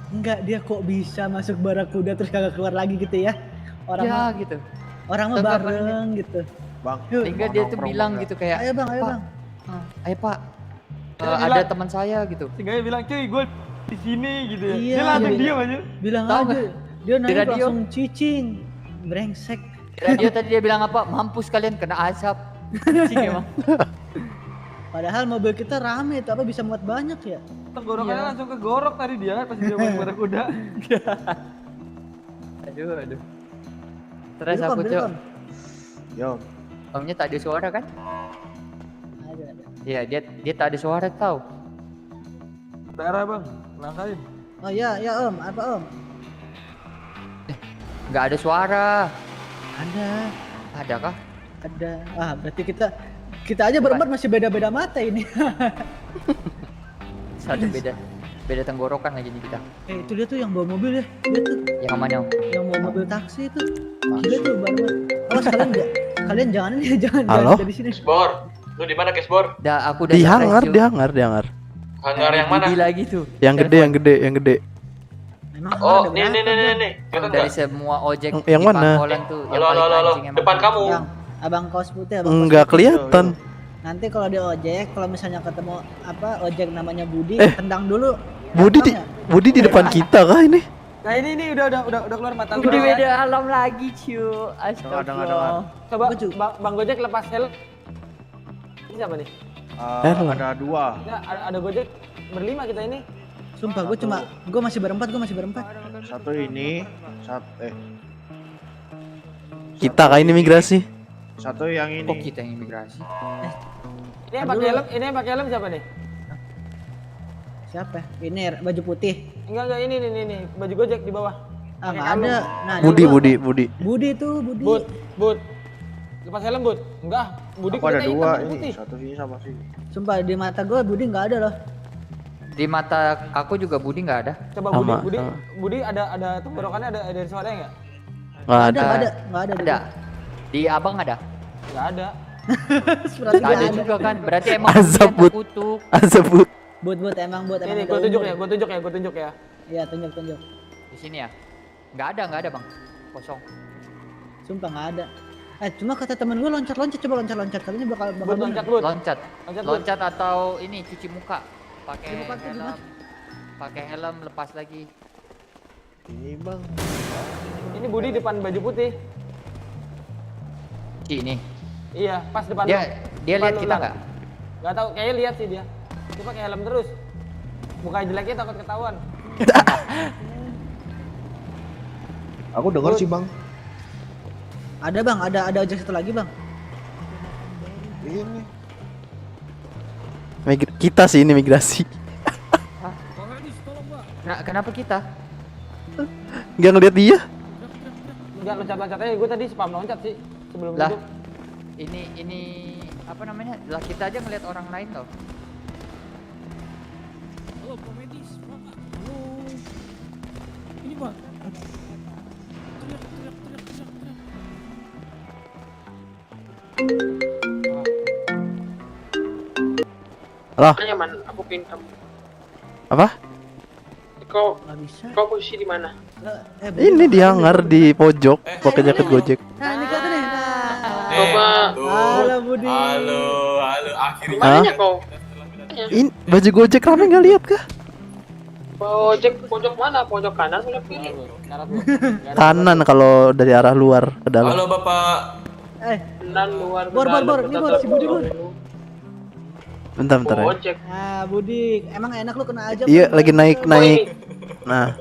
Enggak, dia kok bisa masuk Barakuda terus kagak keluar lagi gitu ya? Orang ya gitu. Orang mah bareng gitu. Bang, sehingga dia tuh bilang gitu kayak, ayo bang. Ayo pak, ada teman saya gitu. Sehingga dia bilang, cuy gue di sini gitu ya. Iya, Dia langsung diam aja. Bilang Tahu aja. nggak? Dia naik radio. langsung cicing. Brengsek. Di radio tadi dia bilang apa? Mampus kalian kena asap. Cicing emang. Padahal mobil kita rame, tapi bisa muat banyak ya. Tenggorokannya langsung kegorok tadi dia kan pas dia main Barakuda. Aduh. Terus aku cok. Yo. Omnya tak ada suara kan? Ada. Iya, dia tak ada suara tau. Daerah bang, langkain. Oh iya om, apa om? Nggak ada suara. Ada. Ada kah? Ada. Ah berarti kita aja berempat masih beda-beda mata ini. Satu beda tenggorokan lagi nih kita. Itu dia tuh yang bawa mobil ya. Dia tuh. Yang mana? Yang bawa mobil taksi itu. Gila tuh banget. Awas kalian jangan Halo? dari sini. Kesbor, lu di mana Kesbor? Aku udah Di hangar. Hangar yang mana? Lagi tuh. Yang gede. Oh, nih. Dari semua ojek yang di mana? Pangkolan tuh yang Halo, paling halo. anjing emang. Depan kamu. Yang abang kaos putih, Enggak kelihatan. Nanti kalau di ojek, kalau misalnya ketemu ojek namanya Budi, tendang dulu. Budi di depan kita kah ini? Nah ini udah keluar mata Budi beda alam lagi, cu. Astagfirullah. Coba Bang Gojek lepas helm. Ini siapa nih? Ada dua. Ya, ada Gojek berlima kita ini. Sumpah gue masih berempat. Satu ini, Kita kah ini migrasi? satu yang ini. Kok kita yang imigrasi? Ini yang pakai helm siapa nih? Siapa? Ini baju putih. Enggak ini baju Gojek di bawah. Nggak ada. Nah, Budi. Budi tuh, Budi. Bud. Lepas helm, Bud. Enggak, Budi Aku ada kulitnya dua hitam, ini, putih. satu sini sama sini. Sumpah di mata gue Budi nggak ada loh. Di mata aku juga Budi nggak ada. Coba Budi ada tenggorokannya ada suaranya enggak? Nggak ada. Nggak ada. Ada. Di abang ada. Enggak ada. Nggak ada juga kan. Berarti emang Azab Budi yang Bud. terkutuk. Azab Bud. Bud emang Ini ada gue tunjuk ya. Iya, tunjuk. Di sini ya. Nggak ada bang. Kosong. Sumpah nggak ada. Cuma kata temen gue loncat, coba loncat. Katanya bakal Loncat atau ini cuci muka. Pakai Cuci muka tuh helm. gimana? Pakai helm lepas lagi. Ini bang. Ini Budi depan baju putih. Ini. Iya, pas depan. Dia lihat kita nggak? Nggak tahu, kayaknya lihat sih dia. Dia pakai helm terus. Muka jeleknya takut ketahuan. Aku dengar sih bang. Ada bang, ada ojek satu lagi bang. Ini. Kita sih ini migrasi. Nah, kenapa kita? Nggak ngeliat dia. Enggak loncat-loncat aja, gue tadi spam loncat sih sebelum Lah. duduk. Ini apa namanya? Lah kita aja ngeliat orang lain loh. Halo, komedis, Pak. Halo. Ini, Pak. Teriak. Halo. Nyaman, aku pin kamu. Apa? Kau posisi di mana? Ini di hangar di pojok pakai jaket Gojek. Nah, ini kata nih. Coba. Halo Budi. Halo, akhirnya. Hah? Kau. Ini baju Gojek rame nggak lihat kah? Pojok mana? Pojok kanan, pojok kiri. Kanan kalau dari arah luar ke dalam. Halo Bapak. Kanan luar. Bor, ini Bor, si Budi Bor. Bentar ya. Gojek. Nah, Budi, emang enak lu kena aja. Iya, lagi naik. Nah.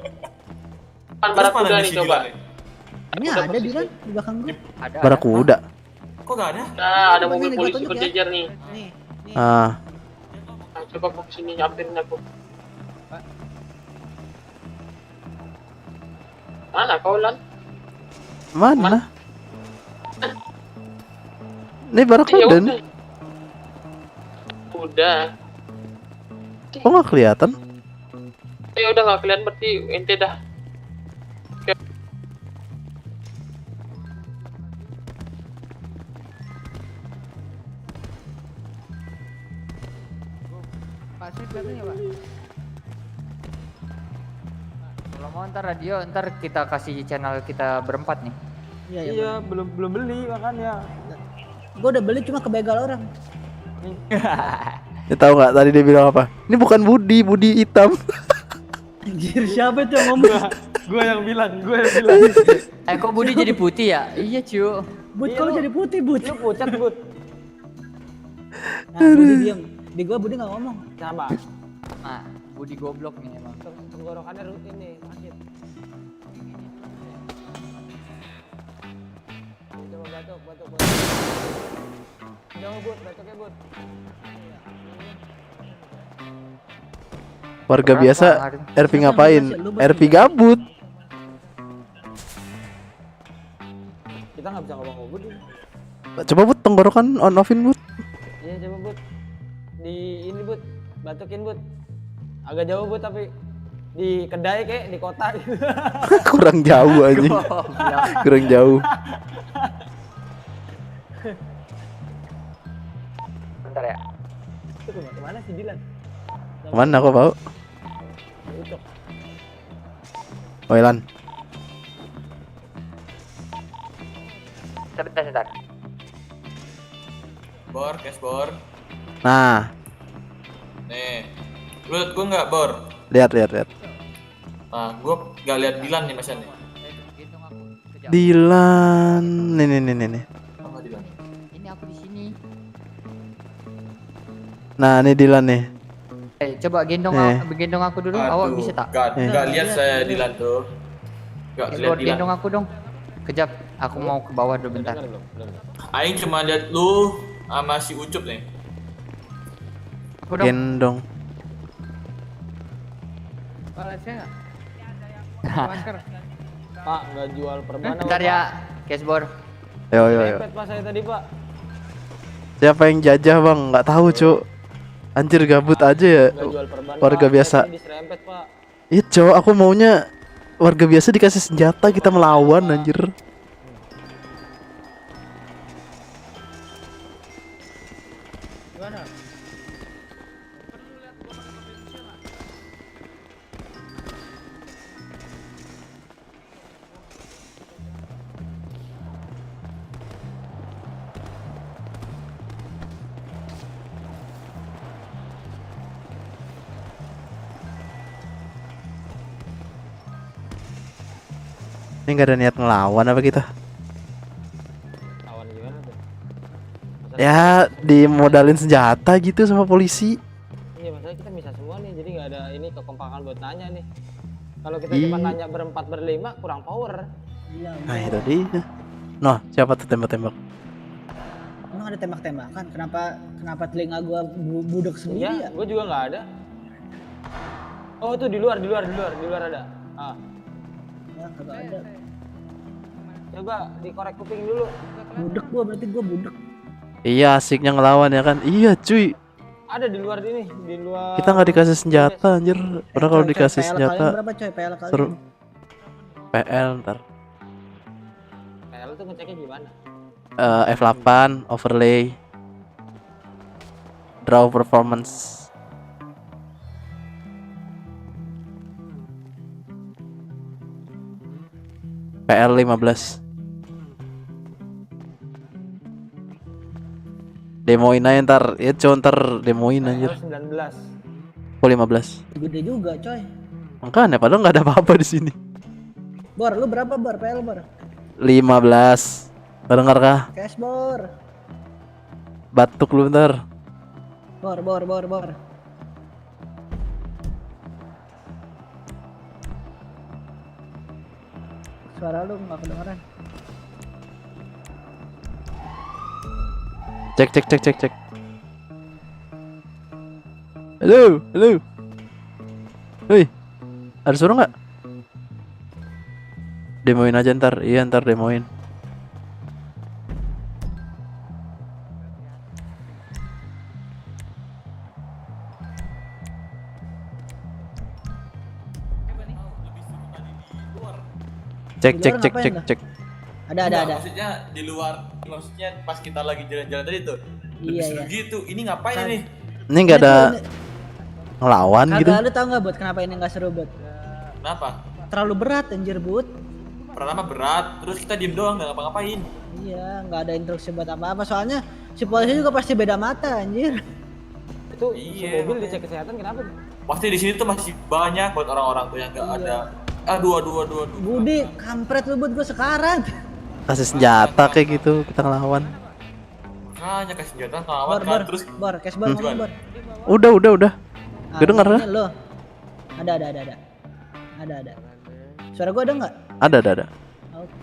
Depan Barakuda nih coba. Ini ada Dilan di belakang gue. Ada. Barakuda. Kok gak ada? Nah, ada Ini mobil nih, polisi gua tunjuk ya. berjejer nih. Nih. Ah, Nah, coba aku kesini nyamperin aku. Mana kau Lan? mana? Ini Ya Barakuda udah. nih. Udah. Kok nggak kelihatan? Ya udah nggak kelihatan berarti ente dah. Pak Sri kelihatan ya Pak? Kalau mau ntar radio, ntar kita kasih channel kita berempat nih. Iya, belum beli makanya. Gue udah beli cuma kebegal orang. Ya tahu nggak tadi dia bilang apa? Ini bukan Budi, Budi hitam. Anjir, siapa itu yang ngomong? Gue yang bilang. Kok Budi jadi putih ya? Iya cu. But kalau jadi putih, But. Lu pucat, But. Nah, Budi diam. Di gua Budi nggak ngomong. Sama. Nah, Budi goblok nih emang. Tenggorokannya ini sakit. Coba batuk. Jangan But, batuknya But. Warga biasa RP ngapain? RP gabut. Kita nggak bisa ngomong But. Coba Bud tenggorokan on offin Bud. Iya coba But. Di ini But, batukin But. Agak jauh But tapi di kedai kayak di kota gitu. Kurang jauh anjing. Kurang jauh. Bentar ya. Itu kemana sih Dilan? Kemana kok bau? Itu. Oilan. Sebentar. Bor, cash bor. Nah, Nih. Lu liat gua nggak bor? lihat. Nah, gua nggak lihat Dilan nih masa nih. Dilan. Nih. Apa Dilan? Ini aku di sini. Nah, ini Dilan nih. Coba gendong aku dulu. Awak bisa tak? Nggak lihat saya Dilan tuh. Nggak lihat Dilan. Gendong aku dong. Kejap, aku mau ke bawah dulu bentar. Aing cuma lihat lu sama si Ucup nih. Gendong. Pak, saya nggak? Masker. Pak, nggak jual perban. Bentar ya, cashbor. Yo. Rempet Pak saya tadi Pak. Siapa yang jajah bang? Nggak tahu cuk. Anjir gabut aja ya. Nggak jual perban, Warga Pak. biasa. Saya tadi diserempet Pak. Iya cuk, aku maunya warga biasa dikasih senjata kita melawan anjir. Gimana? Ini nggak ada niat ngelawan apa kita? Lawan gimana tuh? Ya dimodalin senjata gitu sama polisi. Iya, masalah kita bisa semua nih, jadi nggak ada ini kekompakan buat nanya nih. Kalau kita Iya. cuma nanya berempat berlima kurang power. Iya. Nah itu dia. Noh, siapa tuh tembak-tembak? Emang ada tembak-tembakan? Kenapa telinga gua budek sendiri ya? Iya, gue juga nggak ada. Oh tuh di luar ada. Ah, Ya, kagak ada. coba dikorek kuping dulu. Budek gua, berarti gua budek. Iya asiknya ngelawan ya kan? Iya cuy. Ada di luar ini, di luar. Kita nggak dikasih senjata anjir. Padahal kalau Coy, dikasih PL senjata kalian berapa coy? PL kalian? seru. PL ntar. PL tuh ngeceknya gimana? F8 overlay. Draw performance. PL 15. Demoin aja ntar. Ya coba ntar demoin anjir. PL 19. Oh 15. Gede juga coy. Makanya padahal nggak ada apa-apa di sini. Bor, lu berapa bor PL bor? 15. Dengar kah? Cash bor. Batuk lu bentar. Bor. suara lu nggak kedengeran. Cek. Halo. Hei, ada suara nggak? Demoin aja ntar, iya ntar demoin. Cek. Ada. Maksudnya di luar, maksudnya pas kita lagi jalan-jalan tadi tuh. Iya, Lebih seru gitu. Ini ngapain ini? Ini nggak ada ngelawan gitu. Kagak, lu tau nggak buat kenapa ini nggak seru buat? Kenapa? Terlalu berat anjir Bud. Pertama berat, terus kita diem doang nggak ngapa-ngapain. Iya, nggak ada instruksi buat apa-apa. Soalnya si polisi juga pasti beda mata anjir. Itu Iya, mobil dicek kesehatan kenapa? Pasti di sini tuh masih banyak buat orang-orang tuh yang nggak ada. Aduh. Budi, kampret lu Bud gua sekarang. Kasih senjata kayak gitu kita ngelawan. Makanya kasih senjata ngelawan kan terus. Cash bar ngomong bar. Udah. Gue denger lah. Lo. Ada. Suara gua ada nggak? Ada. Oke.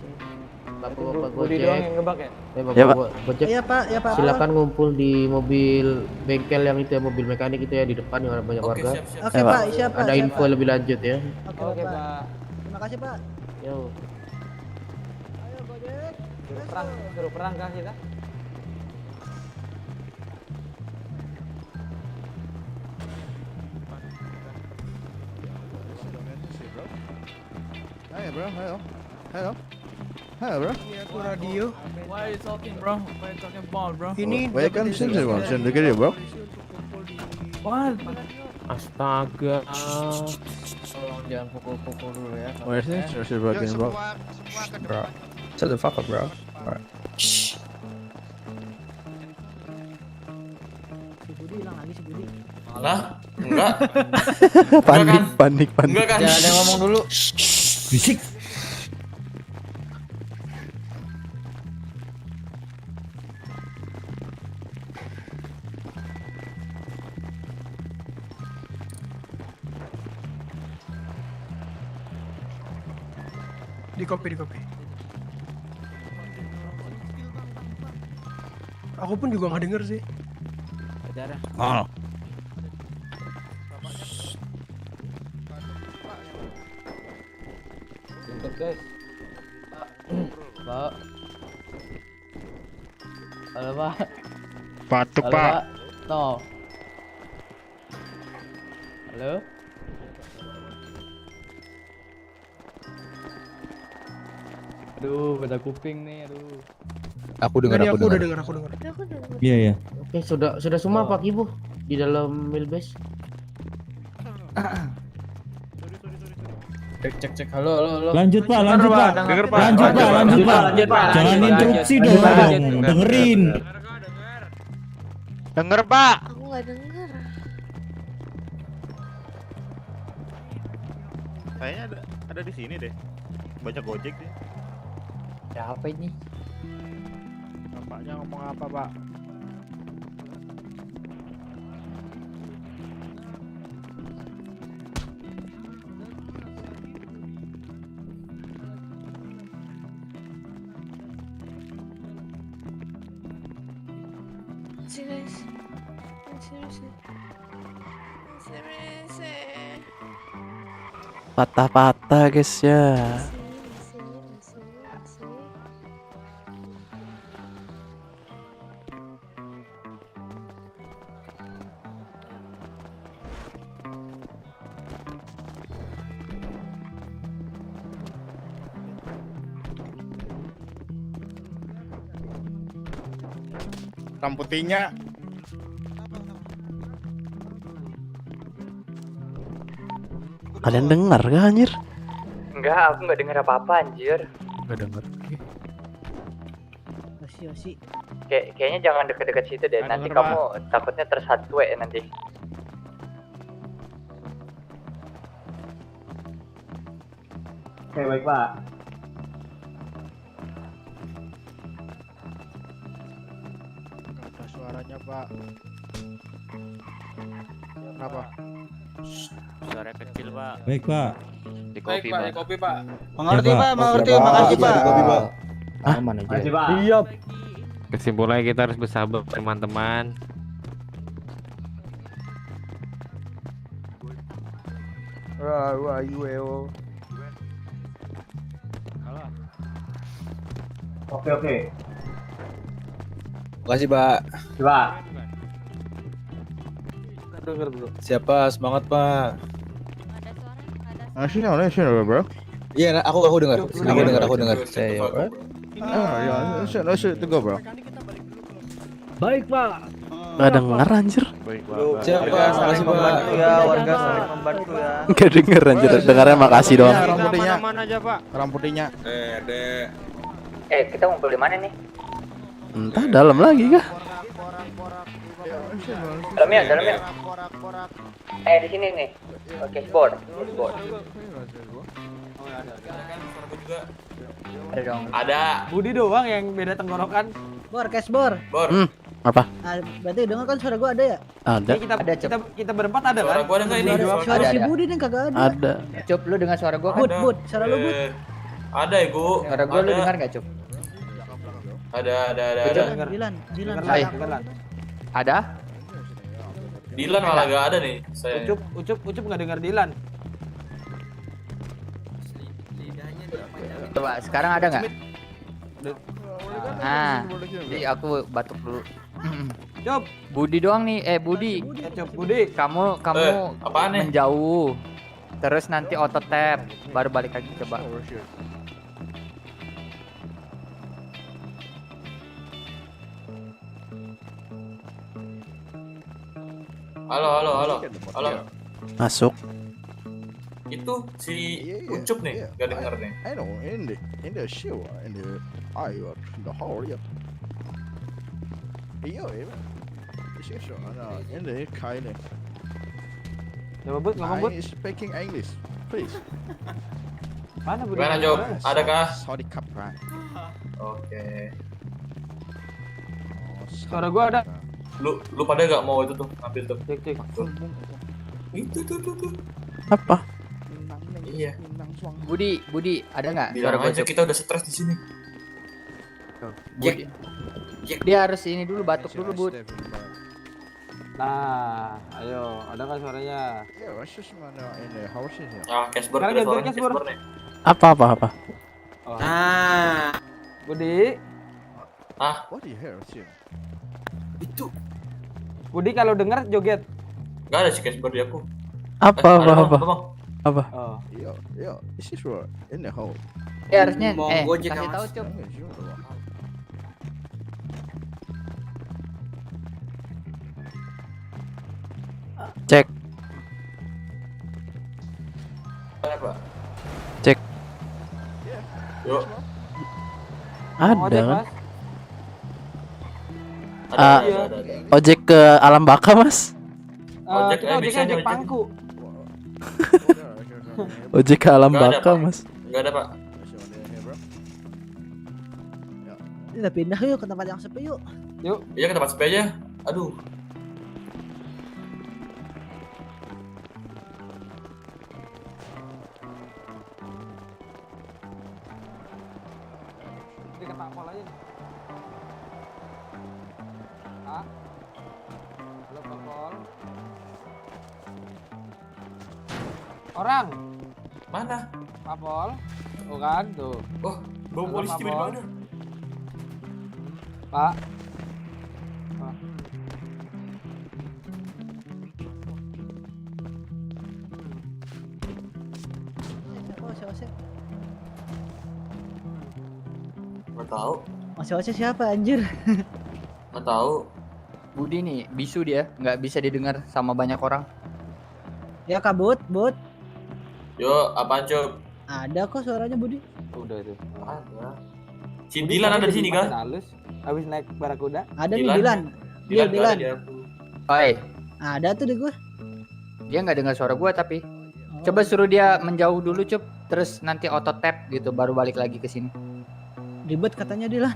Bapak Gojek doang yang ngebak ya? Ya, Pak. Gojek. Iya Pak. Silakan ngumpul di mobil bengkel yang itu ya, mobil mekanik itu ya di depan yang ada banyak warga. Oke Pak, siapa? Ada info lebih lanjut ya. Oke Pak. Terima kasih Pak. Yo. Ayo Gojek. Suruh perang kah kita? Hello, bro. Radio. Why are you talking, bro? Why are you talking about, bro? Ini welcome to the one. Send the bro. What? Astaga. Tolong jangan pukul-pukul dulu ya. Where's this? Where's the broken, bro? Bro. Shut the fuck up, bro. Alright. Si Budi hilang lagi si Budi. Malah enggak. panik. Enggak kan? Jangan ada yang ngomong dulu. Bisik. Di kopi. Aku pun juga nggak denger sih. Oh. Bentar guys. Pak. Halo Pak. Batuk, Halo, Pak. No. Halo. Aduh, beda kuping nih, aduh. Aku dengar. Aku udah dengar. Iya. Oke, sudah semua Pak Ibu di dalam wheelbase. Cek. Halo. Lanjut Pak. Lanjut, Pak. Jangan interupsi dong. Dengerin. Denger, Pak. Aku nggak denger. Kayaknya ada di sini deh. Banyak Gojek deh. Siapa ini? Bapaknya ngomong apa, Pak? Patah-patah guys ya. Hitam putihnya. Kalian dengar gak anjir? Enggak, aku nggak dengar apa-apa anjir. Gak denger. Yosi. Kayaknya jangan deket-deket situ deh. Nanti denger, kamu takutnya tersatwe nanti. Oke, baik Pak. Gak ada suaranya, Pak. Kenapa? Suara kecil, Pak. Baik, Pak. Di Baik, Pak, di kopi, Pak. Mengerti, Ya, Pak. Pak, mengerti. Makasih, Pak. Aman aja. Makasih, Pak. Siap. Kesimpulannya kita harus bersabar, teman-teman. Oke. Makasih, Pak. Coba. Siapa? Semangat, Pak. Sini, bro. Iya, aku dengar. Aku dengar. Saya. Shit, to go, bro. Baik, Pak. Gak denger anjir. Siapa? Makasih, Pak. Ya, warga saling membantu ya. Gak denger anjir. Dengarnya makasih doang. Mana aja, Pak? Ramputinya. Kita ngumpul di mana nih? Entah dalam lagi kah? Dalamnya. Di sini nih. Oke, board. Ada dong. Ada. Budi doang yang beda tenggorokan. Bor, cashbor. Apa? Berarti denger kan suara gua ada ya? Ada. Kita berempat ada kan? Suara gua ada nggak ini? Suara si Ada. Budi nih kagak ada. Ada. Cup, lu dengar suara gua kan? Bud, suara lu Bud. Ada ya, Gu. Suara gua lu dengar enggak, Cup? Ada. Dilan. Ada? Dilan malah gak ada nih. Saya. Ucup nggak dengar Dilan. Coba sekarang ada nggak? Jadi aku batuk dulu. Cup. Budi doang nih, Budi. Cup, Budi. Kamu apaan nih? menjauh. Terus nanti auto tap, baru balik lagi coba. Halo. Masuk. Itu si Ucup nih, gak denger nih. I know in the show in the the hall yeah. In the kind. Coba Bud, ngomong Bud. Speaking English, please. Mana Budi? Gimana, Job? Adakah? Sorry, Kapran. Oke. Suara gua ada. Lu pada gak mau itu tuh ngambil tuh? Cek. Itu tuh. Apa? Iya. Budi, ada nggak? Bilang aja kita udah stres di sini. Budi. Dia harus ini dulu, batuk dulu, Bud. Nah, ayo, ada nggak suaranya? Cashboard Sekarang ada ganti suaranya cashboard. Cashboard nih. Apa? Budi. What do you hear? Itu. Budi kalau dengar joget. Gak ada sih cashboard di aku. Apa? Oh. Yo, this is what in the hole. Ya harusnya Gojek, kasih Mas. tahu, Cup. Cek. Apa? Cek. Yuk. Ada kan? Ada. Ojek ke alam baka, Mas. Ojek, Kita bisa ojek ojek. pangku. Ojek ke alam Nggak ada, baka, Pak. Mas. Gak ada, Pak. Kita pindah yuk ke tempat yang sepi yuk. Iya, ke tempat sepi aja. Aduh. Ini kata apa aja nih? Halo, Pol. Orang. Mana? Papol. Tuh kan, tuh. Oh, bau Halo, polisi tiba-tiba Papol. ada. Pak. Siapa? Gak tahu. Masih siapa anjir? Gak tahu. Budi nih, bisu dia, nggak bisa didengar sama banyak orang. Ya kabut, Bud. Yo, apaan, Cuk? Ada kok suaranya Budi. Udah itu. Ada. Si Dilan ada di sini kan? Halus. Habis naik barakuda. Ada nih Dilan. Iya Dilan. Oi, Ada tuh di gua. dia nggak dengar suara gua tapi. Coba suruh dia menjauh dulu, Cup. Terus nanti auto tap gitu, baru balik lagi ke sini. Ribet katanya Dilan.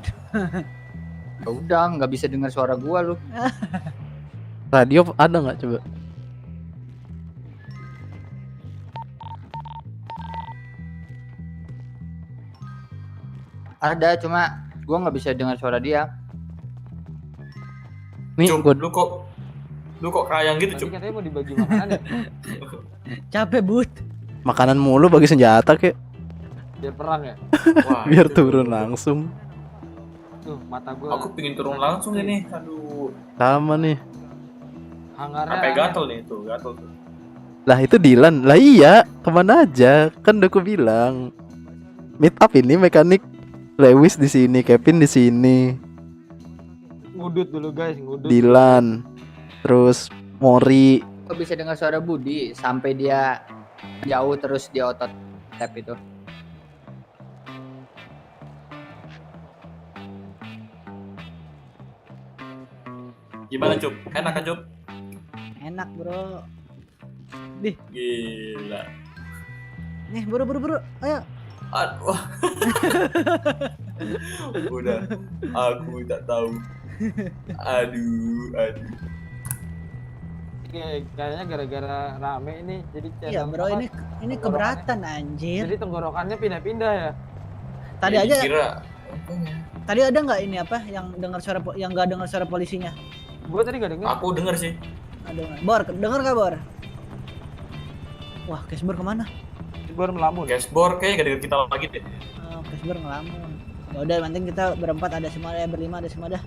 Ya udah, nggak bisa dengar suara gua lu. Radio ada nggak coba? Ada, cuma gua nggak bisa dengar suara dia. Nih, lu kok kayang gitu, Cuk? Katanya mau dibagi makanan ya? Capek, Bud. Makanan mulu bagi senjata kek. Biar perang ya? Wah, Biar itu. turun langsung. Tuh, mata gua. Aku pingin turun langsung ini. Aduh. Sama nih. Hangarnya. Sampai gatel nih tuh, gatel tuh. Lah itu Dilan. Lah iya, kemana aja? Kan udah aku bilang. Meet up ini mekanik Lewis di sini, Kevin di sini. Ngudut dulu guys, ngudut. Dilan. Terus Mori. Gua bisa dengar suara Budi sampai dia jauh terus dia otot tap itu. Gimana, Cuk? Enak kan, Cuk? Enak, Bro. Nih. Gila. Nih, buru. Ayo. Aduh. Udah, aku tak tahu. Aduh. Kayaknya gara-gara rame ini jadi Iya, Bro, ini keberatan anjir. Jadi tenggorokannya pindah-pindah ya. Tadi aja Kira. Tadi ada nggak ini apa yang dengar suara yang nggak dengar suara polisinya? Gua tadi nggak dengar. Aku denger sih. Ada nggak? Bor, dengar nggak, Bor? Wah, Cashbor kemana? Cashbor melamun. Cashbor kayaknya gak denger kita lagi deh. Oh, Cashbor ngelamun. Ya udah, penting kita berempat ada semua, berlima ada semua dah.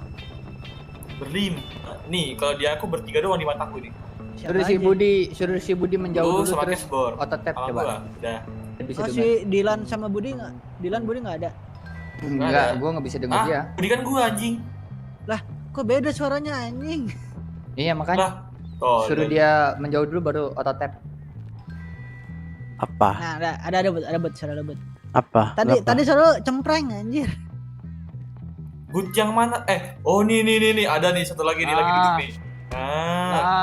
Berlima. Nih, kalau dia aku bertiga doang di mataku nih. Suruh si Budi menjauh dulu sama terus Cashbor. otot tap Sama coba. gua, udah. Bisa Oh, dengar. si Dilan sama Budi nggak? Budi nggak ada. Enggak, gua nggak bisa dengar dia. Budi kan gua anjing. Lah, kok beda suaranya anjing? Iya makanya. Suruh dia menjauh dulu baru otot tap. Apa? Nah, ada suara Bud. Apa? Tadi suara cempreng anjir. But yang mana? Oh nih ada nih satu lagi nih lagi duduk nih.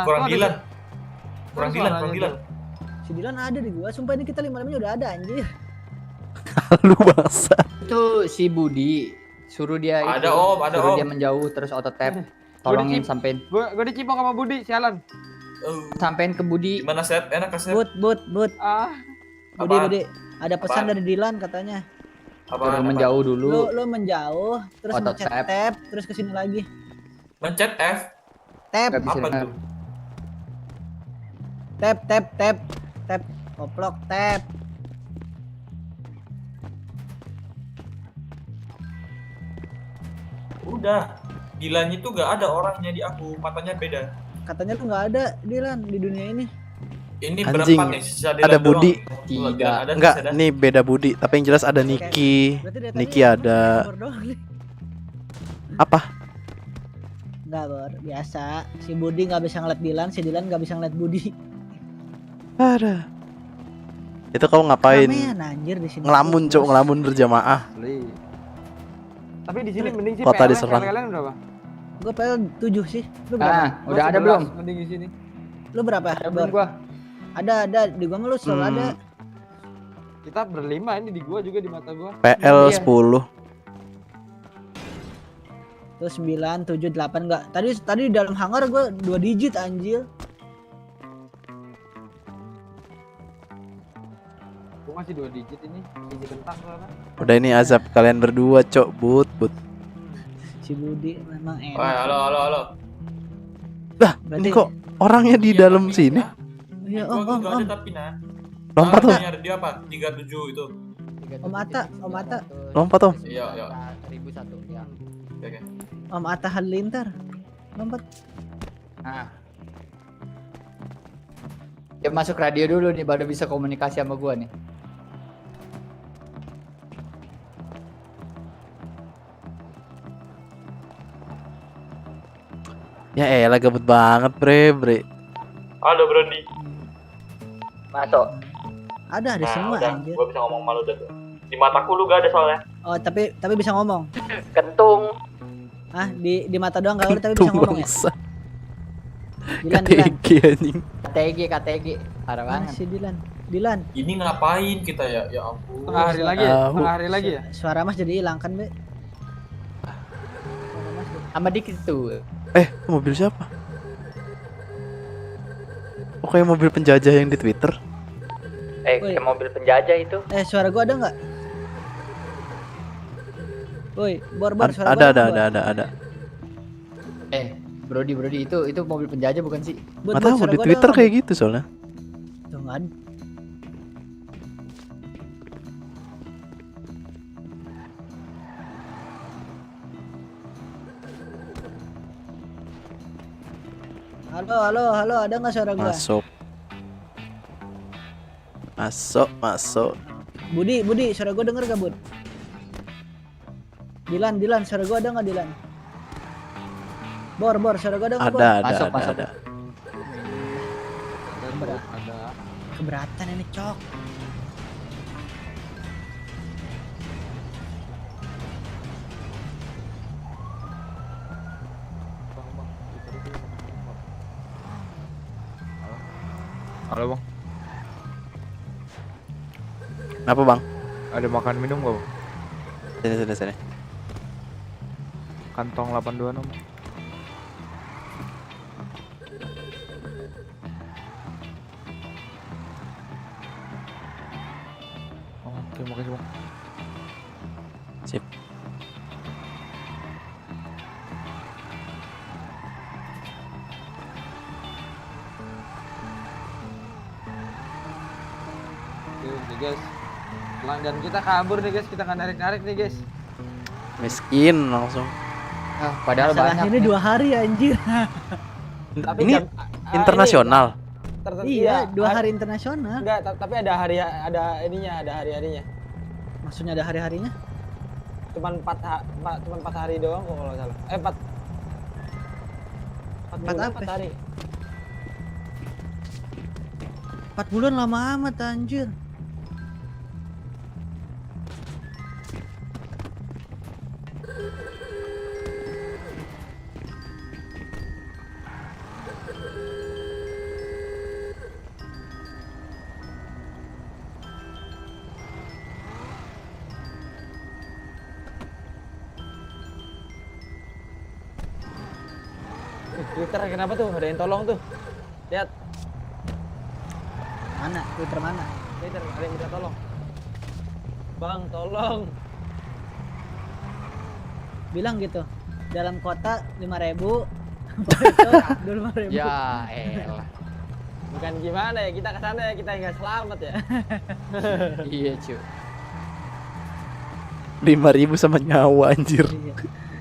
Kurang Dilan. Kurang Dilan. Si Dilan ada di gua, sumpah ini kita 5-5 udah ada anjir. Lu bangsa. Itu si Budi suruh dia Ada, itu, Om, ada, suruh Om. dia menjauh terus otot tap. Tolongin sampein. Gua dicipok sama Budi, sialan. Sampein ke Budi. Gimana Sep? Enak kan Sep? Bud. Apaan? Budi. Ada pesan Apaan? dari Dilan katanya. Suruh menjauh dulu. Lu menjauh, terus Otot mencet tap. tab, terus kesini lagi. Mencet F. Tab. Nggak bisa Apa dengar. tuh? Tab. Koplok tab. Udah. Dilan itu gak ada orangnya di aku, matanya beda. Katanya tuh nggak ada Dilan di dunia ini. Ini Anjing. berempat nih, sisa Dilan Ada Budi. doang. Dilan ada, Enggak, sisa ada. nih beda Budi. Tapi yang jelas ada Niki. Niki ada. Apa? Enggak, Bor. Biasa. Si Budi nggak bisa ngeliat Dilan, si Dilan nggak bisa ngeliat Budi. Ada. Itu kau ngapain? Ramean anjir di sini. Ngelamun, Cok, ngelamun berjamaah. Tapi di sini mending sih Kota PLN, diserang. PLN berapa? Gua PL 7 sih. Lu berapa? Udah ada belum? Mending di sini. Lu berapa? Ada belum gua? Ada. Di gua ngelus selalu ada. Kita berlima ini di gua juga di mata gua. PL Iya. 10. Terus 9, 7, 8 enggak. Tadi di dalam hangar gua 2 digit anjir. Gua masih 2 digit ini. Digit kentang soalnya. Udah ini azab kalian berdua, Cok. But. Si Budi memang enak. Halo. Lah, Berarti- ini kok orangnya di dalam sini? Iya, Gua Om. ada tapi nah. Lompat, Om. Ada dia apa? 37 itu. Om Atta. Lompat, Om. Iya. 1001 ya. Oke. Om Atta Halilintar. Lompat. Nah. Dia masuk radio dulu nih baru bisa komunikasi sama gua nih. Ya elah gabut banget, bre. Halo, Brody. Masuk. Ada semua udah, anjir. gua bisa ngomong malu dah tuh. Di mataku lu gak ada soalnya. Oh, tapi bisa ngomong. Kentung. Ah, di mata doang enggak ada tapi bisa ngomong ya. Bangsa. Dilan. KTG anjing. KTG. Parah banget. Si Dilan. Ini ngapain kita ya? Ya ampun. Setengah hari lagi ya? Setengah hari lagi ya? Suara Mas jadi hilang kan, Be? Sama dikit tuh. Mobil siapa? Oh, kayak mobil penjajah yang di Twitter. Kayak mobil penjajah itu. Suara gua ada nggak? Woi, Bor, suara Ada, gua ada. Brody itu mobil penjajah bukan sih? Bud, Nggak tahu suara di gua Twitter ada kayak gitu soalnya. Tuh nggak ada. Halo, ada nggak suara gua? Masuk. Budi, suara gua denger gak, Bud? Dilan, suara gua ada nggak, Dilan? Bor, suara gua ada nggak, Bor? Ada. Keberatan ini, Cok. Halo bang. Apa bang? Ada makan minum gak bang? Sini. Kantong 826. Oke, makasih bang. Sip. Nih guys, pelanggan kita kabur nih guys, kita nggak narik nih guys. Miskin langsung. Padahal banyak. Ini 2 hari anjir. Tapi Ini internasional. Iya, 2 hari internasional. Enggak, tapi ada hari-harinya. Maksudnya ada hari-harinya? Cuman 4 hari doang kok kalau nggak salah. 4 hari. 4 bulan lama amat anjir. Twitter kenapa tuh? Ada yang tolong tuh. Lihat. Mana? Twitter mana? Twitter ada yang minta tolong. Bang, tolong. Bilang gitu. Dalam kota 5.000. 25.000. Ya elah. Bukan gimana ya, kita kesana ya, kita nggak selamat ya. Iya cuy. 5.000 sama nyawa anjir.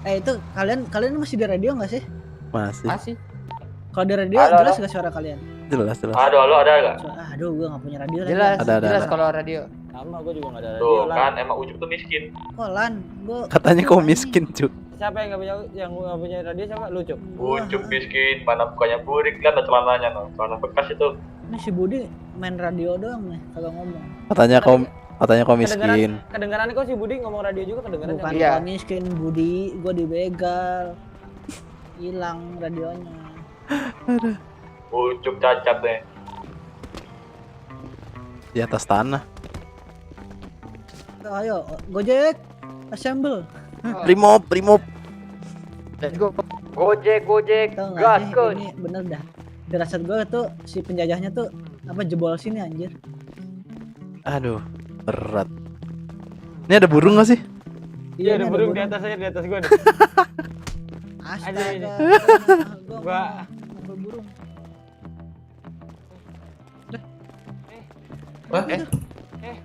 Itu kalian masih di radio nggak sih? Masih. Kalau di radio Halo, jelas nggak suara kalian? Jelas. Halo, ada nggak? Aduh, gua nggak punya radio. Jelas, Ada. jelas kalau radio. Sama, gua juga nggak ada radio. Tuh Lan. kan emang Ucup tuh miskin. Oh Lan, gua Katanya kau miskin cu. Siapa yang nggak punya radio siapa? Lu Cup. Ucup miskin, mana bukannya burik, lihat ada celananya no. Celana bekas itu. Ini si Budi main radio doang nih, kagak ngomong. Katanya kau miskin. Kedengaran kok si Budi ngomong radio juga kedengaran. Bukan Iya. kau miskin Budi, gua dibegal. Hilang radionya. Ucup cacat deh. Di atas tanah. Ayo, Gojek, assemble. Remove. Let's go. Gojek, Tau nggak sih, gaskun. ini bener dah. Firasat gue tuh si penjajahnya tuh apa jebol sini anjir. Aduh, berat. Ini ada burung gak sih? Iya, ada ini burung di atas gua nih. Astaga. Gua Gua burung.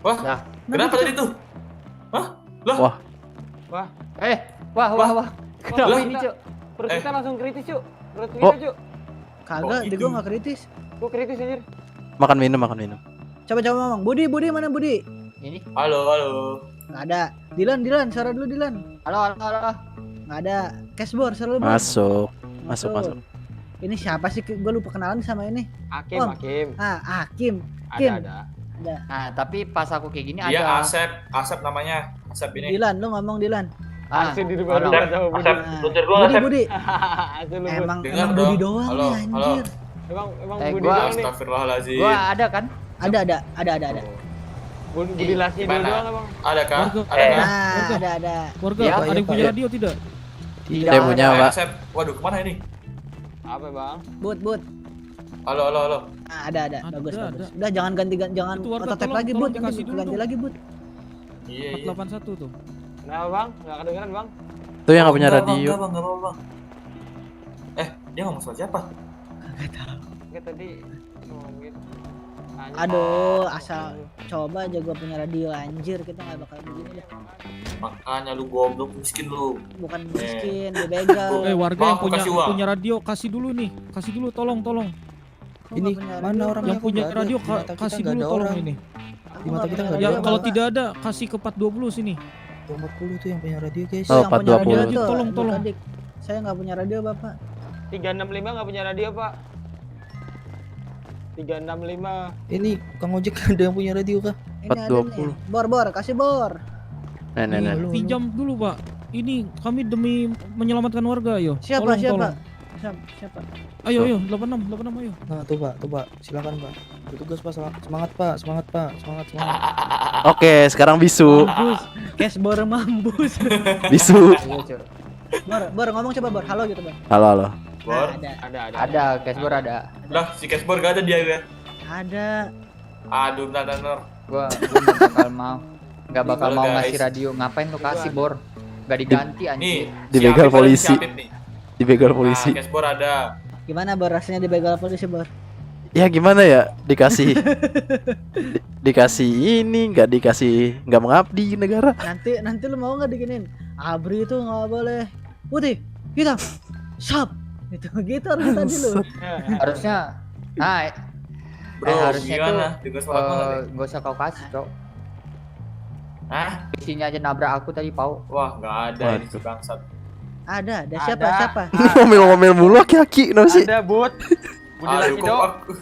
Wah, kenapa tadi tuh? Hah? Lah? Wah. Wah. Kenapa Lah. ini cuy? Perut kita langsung kritis, Cuk. Perut Oh. kita, Cuk. Kagak, di gitu? gua nggak kritis. Gua kritis anjir. Makan minum. Coba ngomong. Budi mana Budi? Ini. Halo. Nggak ada. Dilan, suara dulu Dilan. Halo. Nggak ada. Cashboard, suara lu. Bro. Masuk. Ini siapa sih? Gue lupa kenalan sama ini. Hakim. Hakim. Ada. Nah, tapi pas aku kayak gini Iya, ada. Asep namanya. Asep ini. Dilan, lu ngomong Dilan. Asep di rumah halo. sama Budi. Asep, luntir dulu Asep. Budi. Asep lu. Emang Dengar Budi dong. doang Halo, nih anjir. Emang Budi gua- doang nih. Astagfirullahaladzim. Gua ada kan? Ada. Budi Lasmi Gimana? doang Abang. Ada kah? Warga. Ada kah? Nah, ada. Warga, Ya, ada yang punya radio tidak? Tidak. Saya punya, Pak. Asep. Waduh, kemana ini? Apa, Bang? But. Halo. Ada. Bagus. Ada. Udah jangan ganti jangan Itu warga, auto tap tolong- lagi, tolong But. dikasih dulu Ganti dong. lagi, But. Iya. 481 tuh. Nah bang, nggak kedengeran bang. Tuh yang nggak punya radio. Enggak apa-apa bang. Dia ngomong sama siapa? Nggak tadi ngomong gitu. Aduh, asal coba aja gua punya radio anjir, kita nggak bakal begini deh. Makanya lu goblok, miskin lu. Bukan miskin, dibegal. Warga yang punya radio kasih dulu nih, kasih dulu tolong. Ini mana orang yang punya radio kasih dulu tolong ini. Di mata kita nggak Ya ada. kalau tidak ada kasih ke 420 sini. 420 tuh yang punya radio guys. Oh, Yang punya radio 420. tuh, Tolong. bukan, Dik. Saya nggak punya radio bapak. 365 nggak punya radio pak. 365. Ini Kang Ojek ada yang punya radio kah? Ini ada nih. Bor, kasih bor. Nah. Pinjam dulu pak. Ini kami demi menyelamatkan warga, ayo. Siapa? Tolong. Siapa? Ayo, 86 ayo. Nah, tuh Pak, silakan Pak. Bertugas Pak, semangat Pak. Oke, sekarang bisu. Mampus. Cash bor mampus. Bisu. Bor ngomong coba Bor. Halo gitu, Bor. Halo. Bor. Ada, cashbor ada. Lah, si Cashbor gak ada dia ya. Ada. Aduh, bentar. Gua nggak bakal mau Guys. ngasih radio. Ngapain tuh kasih bor? Nggak diganti anjir. Dibegal polisi. Dibegal Nah, polisi. Cashbor ada. Gimana Bor rasanya dibegal polisi, Bor? Ya gimana ya? Dikasih ini, nggak mengabdi negara. Nanti lu mau nggak diginin? Abri itu nggak boleh. Putih, hitam, sap. Gitu harus tadi lu. Harusnya, Bro, harusnya gimana? tuh Tugas sholat mana nih? gak usah kau kasih cok. Hah? Isinya aja nabrak aku tadi Pau. Wah, nggak ada ini si bangsat. Ada siapa? Ngomel-ngomel mulu aki-aki, kenapa sih? Ada bot. Budi Aduh, lagi kok dong. aku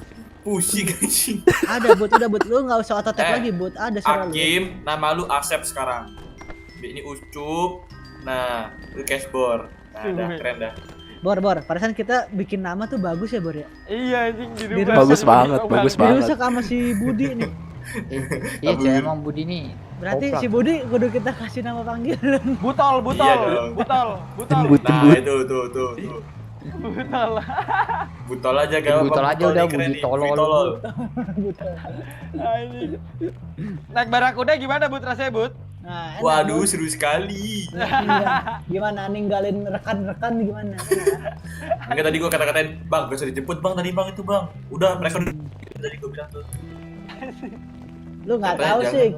pusing anjing. Ada udah lu nggak usah otot lagi ada suara lu. Hakim, nama lu Asep sekarang. Ini Ucup. Nah, lu Cashbor. Nah, dah keren dah. Bor, perasaan kita bikin nama tuh bagus ya Bor ya. Iya anjing dirubah. Bagus banget. Dirusak sama si Budi nih. Iya sih emang Budi nih. Berarti si Budi kudu kita kasih nama panggilan. Butol. Iya dong. Nah, itu tuh. Butol. Butol aja gak apa-apa. Butol aja udah, keren Budi nih, tolol. Anjing. Naik barakuda gimana But rasanya But? Nah, Waduh, seru sekali. Iya. Gimana ninggalin rekan-rekan gimana? Enggak, tadi gua kata-katain, "Bang, gak usah dijemput, Bang, tadi Bang itu, Bang." Udah, mereka tadi gua bilang tuh. Lu nggak tahu Jangan. sih,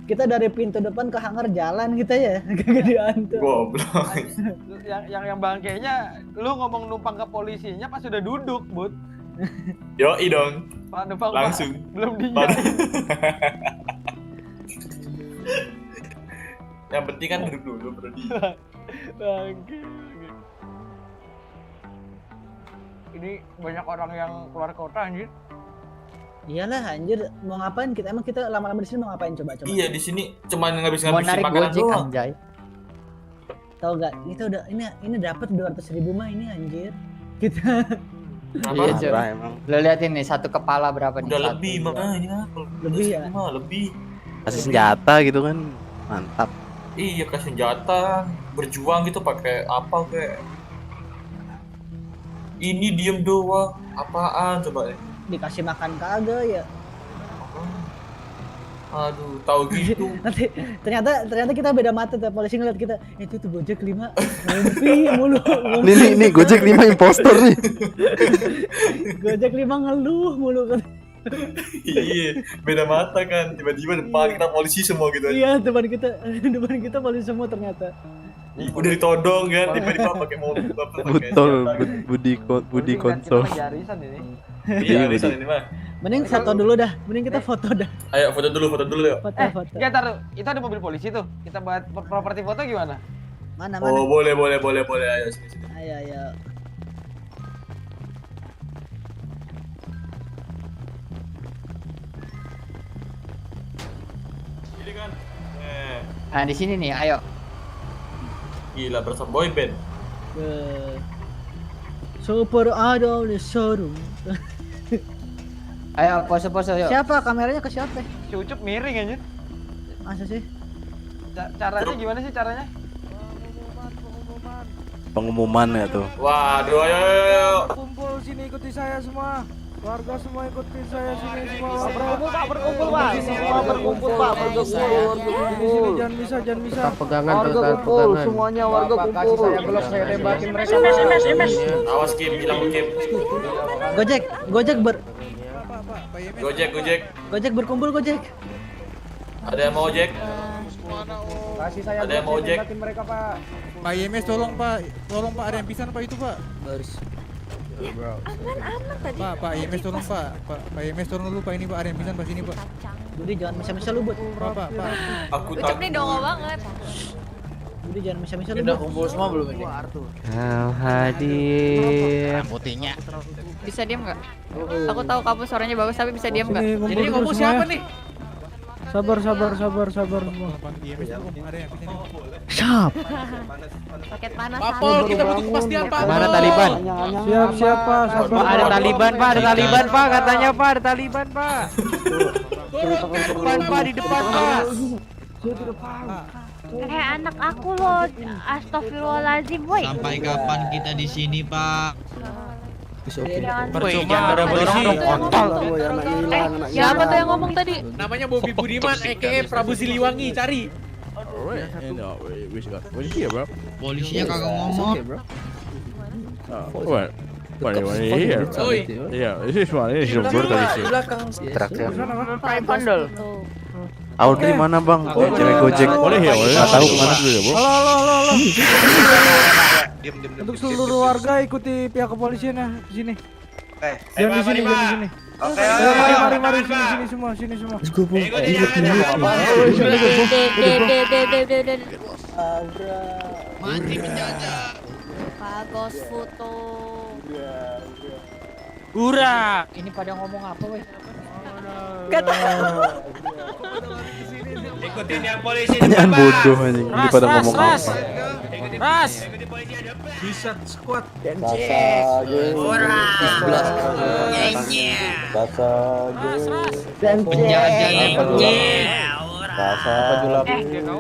kita dari pintu depan ke hangar jalan kita ya. Kegedean tuh. Goblok. Yang bangkainya lu ngomong numpang ke polisinya pas udah duduk, But. Yoi dong. Pak numpang Langsung. belum diiyain. Yang penting kan duduk dulu, bro. Bangke. Ini banyak orang yang keluar kota anjir. Iyalah anjir, mau ngapain kita? Emang kita lama-lama di sini mau ngapain coba? Iya, di sini cuman Mau ngabisin narik makanan Gojek doang. anjay. Tahu gak? Kita udah ini dapat 200.000 mah ini anjir. Kita Iya cuy. Lo liatin nih satu kepala berapa nih? Udah Satu, lebih dua. makanya. Lebih ya? Lebih. Kasih senjata gitu kan. Mantap. Iya, kasih senjata, berjuang gitu pakai apa kayak. Ini diem doang. Apaan coba deh. dikasih makan kagak ya. Aduh, tahu gitu. Nanti ternyata kita beda mata tuh, polisi ngeliat kita. Itu tuh Gojek 5 ngumpi mulu. Nih Gojek 5 impostor nih. Gojek 5 ngeluh mulu kan. Iya, beda mata kan. Tiba-tiba depan kita polisi semua gitu. Iya, depan kita polisi semua ternyata. Udah ditodong kan, tiba-tiba pakai mobil pakai Betul, Budi konsol. Arisan ini. Iya, arisan ini mah. Mending foto dulu dah, mending kita foto dah. Ayo foto dulu yuk. Foto. Ya taruh, itu ada mobil polisi tuh. Kita buat properti foto gimana? Mana? Oh, boleh. Ayo sini. Ayo. Ini kan. Nah, di sini nih, ayo. Gila, berasa boy band. Super Idol di showroom. Ayo pose-pose yuk. Siapa kameranya ke siapa? Si Ucup miring aja. Masa sih? Caranya gimana sih caranya? Pengumuman ya tuh. Waduh, ayo. Kumpul sini ikuti saya semua. Warga semua ikutin saya sini semua. Berkumpul Pak, berkumpul Pak. Semua berkumpul Pak, berkumpul. Jangan bisa. Pegangan, warga kumpul, semuanya warga kumpul. Saya belok, saya tembakin mereka. Awas Kim, bilang lu Kim. Gojek berkumpul Gojek. Ada yang mau ojek? Kasih saya. Ada yang mau ojek? Tembakin mereka Pak. Pak YMS tolong Pak, ada yang pisan Pak itu Pak. Baris. Aman tadi. Pak YMS tolong Pak. Pak YMS tolong dulu Pak, ini Pak, ada yang pisan Pak sini Pak. Budi jangan misa-misa lu, Bud. Pak. Aku Ucap nih dongo banget. Budi jangan misa-misa lu. Udah kumpul semua belum ini? Kau hadir. Putihnya. Bisa diam nggak? Aku tahu kamu suaranya bagus tapi bisa diam nggak? Jadi ngomong siapa nih? Sabar semua. Siap. Paket panas. Papol, kita butuh kepastian Pak. Mana Taliban? Siap Pak, sabar. Pak, ada Taliban Pak, katanya Pak, ada Taliban Pak. Di depan Pak. Anak aku loh, astagfirullahaladzim, boy. Sampai kapan kita di sini, Pak? Percuma ada polisi. Siapa tuh yang ngomong tadi? Namanya Bobby Budiman, aka Prabu Siliwangi, cari. Polisinya kagak ngomong. Audrey mana bang? Cewek Gojek. Nggak tahu kemana dulu ya, Bu. Halo. Untuk seluruh warga ikuti pihak kepolisian ya di sini. Jangan di sini. Oke. Mari sini semua. Mati penjajah. Bagus foto. Ura. Ini pada ngomong apa weh? Kata. Ikutin yang polisi. Pertanyaan bodoh anjing. Ini pada ngomong apa? Ras. Bisa squad.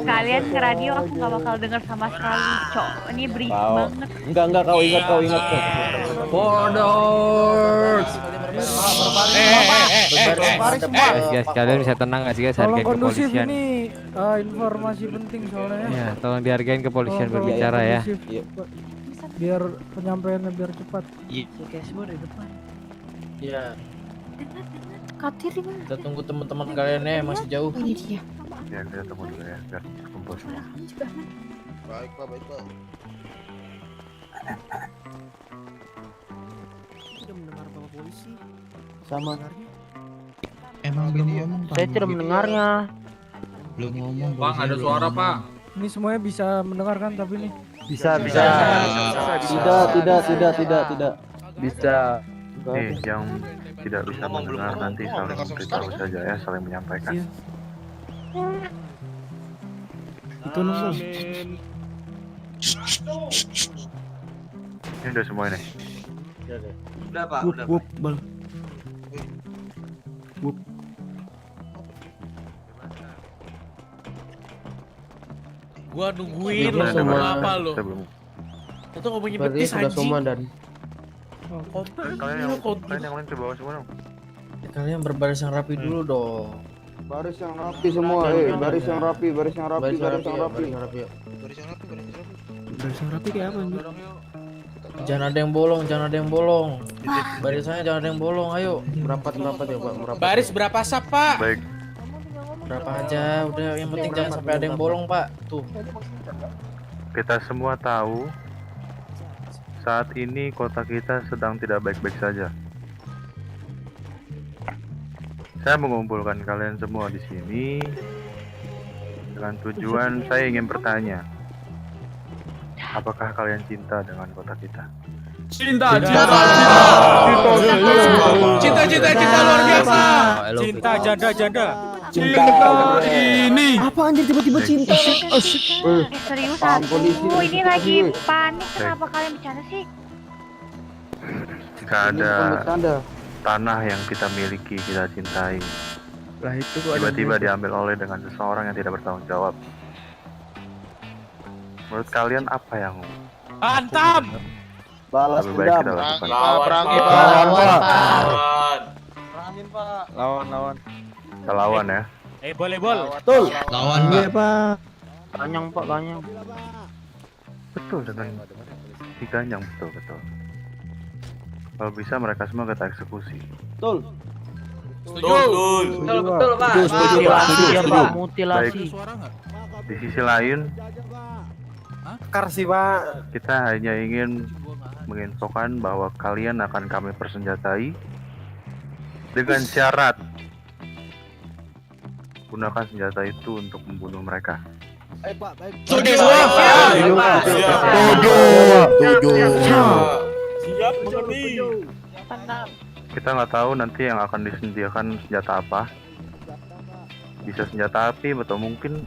Kalian ke radio aku gak bakal denger sama sekali, Cok. Ini berisik banget. Enggak, kau ingat. Bodoh. Guys, kalian bisa tenang gak sih guys, Tolong hargain kondusif kepolisian. ini informasi penting soalnya. Ya, tolong dihargain kepolisian berbicara ya. Biar penyampaiannya biar cepat. Kayak semua di depan. Iya. Katir di mana? Kita tunggu teman-teman kalian ya, masih jauh. Oh, ini dia. Ya, kita tunggu dulu ya, biar kumpul semua. Baik Pak. Tidak mendengar Bapak polisi. Sama. Emang belum ngomong, Pak. Saya tidak mendengarnya. Belum ngomong. Bang, ada suara, Pak. Ini semuanya bisa mendengarkan tapi nih. Bisa. Tidak. Bisa. Nih, yang tidak bisa mendengar nanti saling memberitahu saja ya, saling menyampaikan. Itu nunggu. Ini udah semua ini. Udah, Pak. Bal. Gua nungguin lo sama apa lo? Itu ngomong nyebetis anjing. Kalian yang lain ke bawah semua dong. Kalian berbaris yang rapi dulu dong. Baris yang rapi semua, baris yang rapi. Baris yang rapi kayak apa nih? Jangan ada yang bolong. Barisannya jangan ada yang bolong, ayo. Merapat ya, Pak. Baris berapa sap, Pak? Baik. Berapa aja, udah yang penting jangan sampai ada yang bolong, Pak. Tuh. Kita semua tahu saat ini kota kita sedang tidak baik-baik saja. Saya mengumpulkan kalian semua di sini dengan tujuan saya ingin bertanya, apakah kalian cinta dengan kota kita? Cinta luar biasa. Cinta janda. Cinta ini. Apa anjir tiba-tiba cinta? Serius aku. Ini lagi panik. Kenapa kalian bercanda sih? Jika ada tanah yang kita miliki, kita cintai, tiba-tiba diambil oleh dengan seseorang yang tidak bertanggung jawab, menurut kalian apa yang Antam. Balas lebih baik kita lakukan? Lawan. Lawan. Kita lawan ya. Boleh bol. Betul. Lawan Pak. Pak. Ganyang Pak, ganyang. Betul dengan diganyang betul. Kalau bisa mereka semua kita eksekusi. Betul. Betul Pak. Mutilasi. Baik. Di sisi lain, kita hanya ingin menginfokan bahwa kalian akan kami persenjatai dengan syarat gunakan senjata itu untuk membunuh mereka. Siap mengerti. Kita nggak tahu nanti yang akan disediakan senjata apa. Bisa senjata api atau mungkin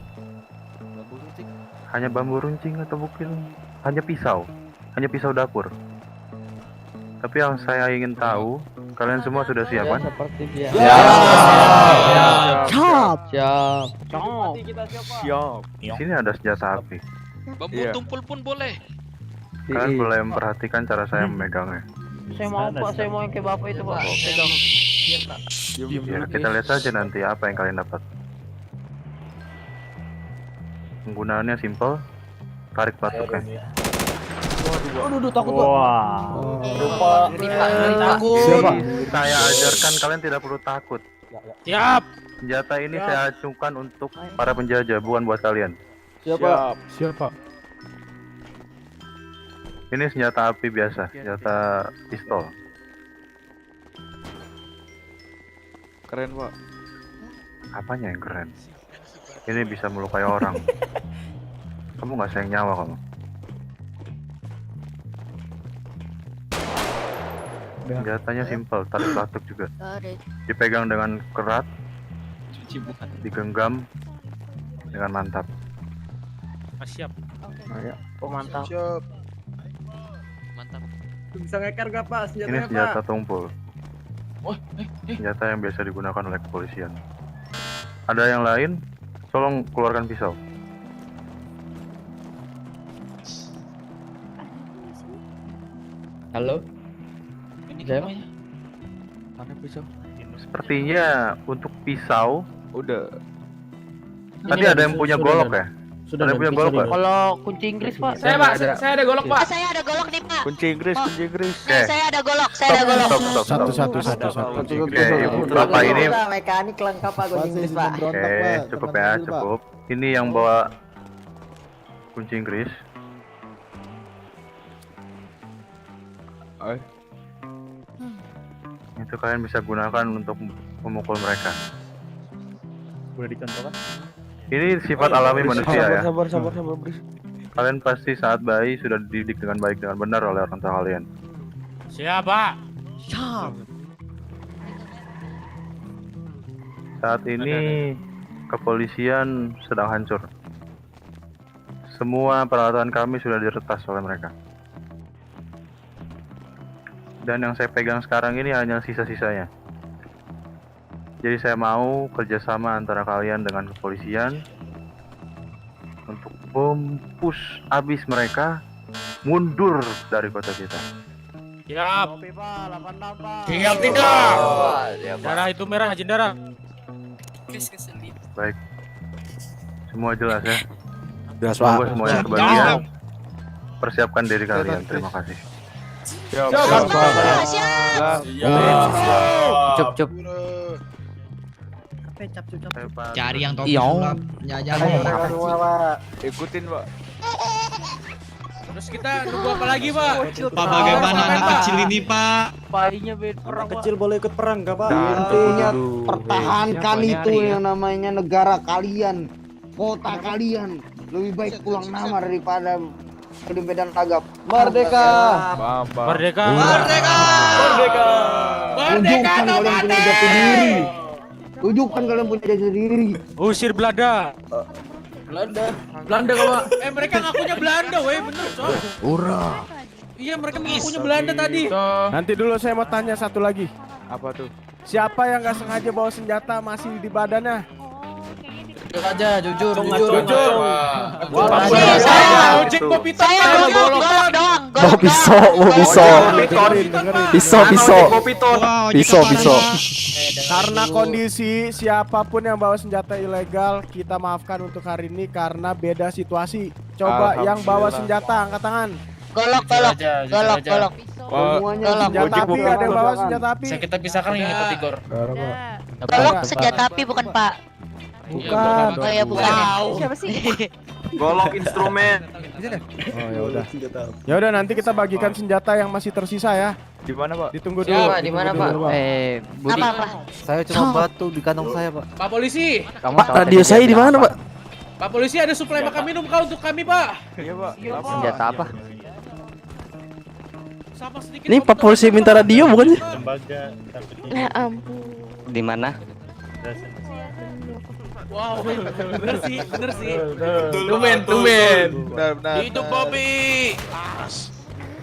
hanya bambu runcing atau mungkin hanya pisau dapur. Tapi yang saya ingin tahu, kalian semua sudah siap kan? Siap. Di sini ada senjata api. Bambu tumpul pun boleh. Kalian boleh memperhatikan cara saya memegangnya. Saya mau Pak, saya mau yang kayak Bapak itu Pak. Pegang. Ya, kita lihat saja nanti apa yang kalian dapat. Penggunaannya simple, tarik batuknya. Aduh, takut Pak. Siapa? Saya ajarkan kalian tidak perlu takut. Siap. Senjata ini saya acungkan untuk para penjajah, bukan buat kalian. Siapa? Ini senjata api biasa, senjata pistol. Keren Pak. Apanya yang keren? Ini bisa melukai orang. Kamu nggak sayang nyawa kamu. Senjatanya simple, tarik batuk juga. Dipegang dengan kerat, digenggam dengan mantap. Siap. Mantap. Mantap. Bisa ngeker gak Pak Ini senjata tumpul. Senjata yang biasa digunakan oleh kepolisian. Ada yang lain? Tolong keluarkan pisau. Halo? Siapa? Mana pisau? Sepertinya untuk pisau Udah. tadi ada yang punya golok ya? Ada yang punya golok Pak? Kalau kunci Inggris Pak. Saya ada golok Pak. Saya ada golok nih Pak. Kunci Inggris. Saya ada golok, saya ada golok. Stop. Oke, Ibu Bapak ini. Mekanik lengkap Pak kunci Inggris Pak. Oke, cukup ya, cukup. Ini yang bawa kunci Inggris. Itu kalian bisa gunakan untuk memukul mereka. Boleh dicontohkan? Ini sifat alami manusia ya. Sabar, Bris. Kalian pasti saat bayi sudah dididik dengan baik dengan benar oleh orang tua kalian. Siapa? Saat ini kepolisian sedang hancur. Semua peralatan kami sudah diretas oleh mereka. Dan yang saya pegang sekarang ini hanya sisa-sisanya. Jadi saya mau kerjasama antara kalian dengan kepolisian untuk mempush abis mereka mundur dari kota kita. Siap. Tinggal 3. Darah itu merah, Jendara. Baik. Semua jelas ya? Jelas, Pak. Semoga semuanya kebahagiaan. Persiapkan diri kalian. Terima kasih. Cup. Cari yang topi sulap. Ikutin Pak. Terus kita nunggu apa lagi Pak? Pak bagaimana anak kecil ini Pak? Parinya perang Pak. Kecil boleh ikut perang gak Pak? Intinya pertahankan itu yang namanya negara kalian, kota kalian. Lebih baik pulang nama daripada di medan tagap. Merdeka! Merdeka. Tunjukkan kalian punya jati diri. Tunjukkan kalian punya jati diri. Usir Belanda. Belanda kok Pak? Mereka ngakunya Belanda weh, bener coy. Ura. Iya mereka ngakunya Belanda tadi. Nanti dulu saya mau tanya satu lagi. Apa tuh? Siapa yang nggak sengaja bawa senjata masih di badannya? Jujur aja, jujur. Saya. tuh. Saya golok dong. Bawa pisau, bawa pisau. Pisau. Karena kondisi siapapun yang bawa senjata ilegal kita maafkan untuk hari ini karena beda situasi. Coba yang bawa senjata angkat tangan. Golok. Semuanya senjata api, ada yang bawa senjata api. Kita pisahkan ini Pak Tigor. Golok senjata api bukan Pak? Bukan. Oh ya bukan. Siapa sih? Golok instrumen. Oh ya udah. Ya udah nanti kita bagikan senjata yang masih tersisa ya. Di mana, Pak? Ditunggu dulu. Siapa? Di mana, Pak? Budi. Apa? Saya cuma batu di kantong saya, Pak. Pak polisi. Pak, radio saya di mana, Pak? Pak polisi ada suplai makan minum kau untuk kami, Pak. Iya, Pak. Senjata apa? Sama sedikit. Ini Pak polisi minta radio bukan sih? Ya ampun. Di mana? Wow, bener sih. Tumben. Benar. Hidup Bobby.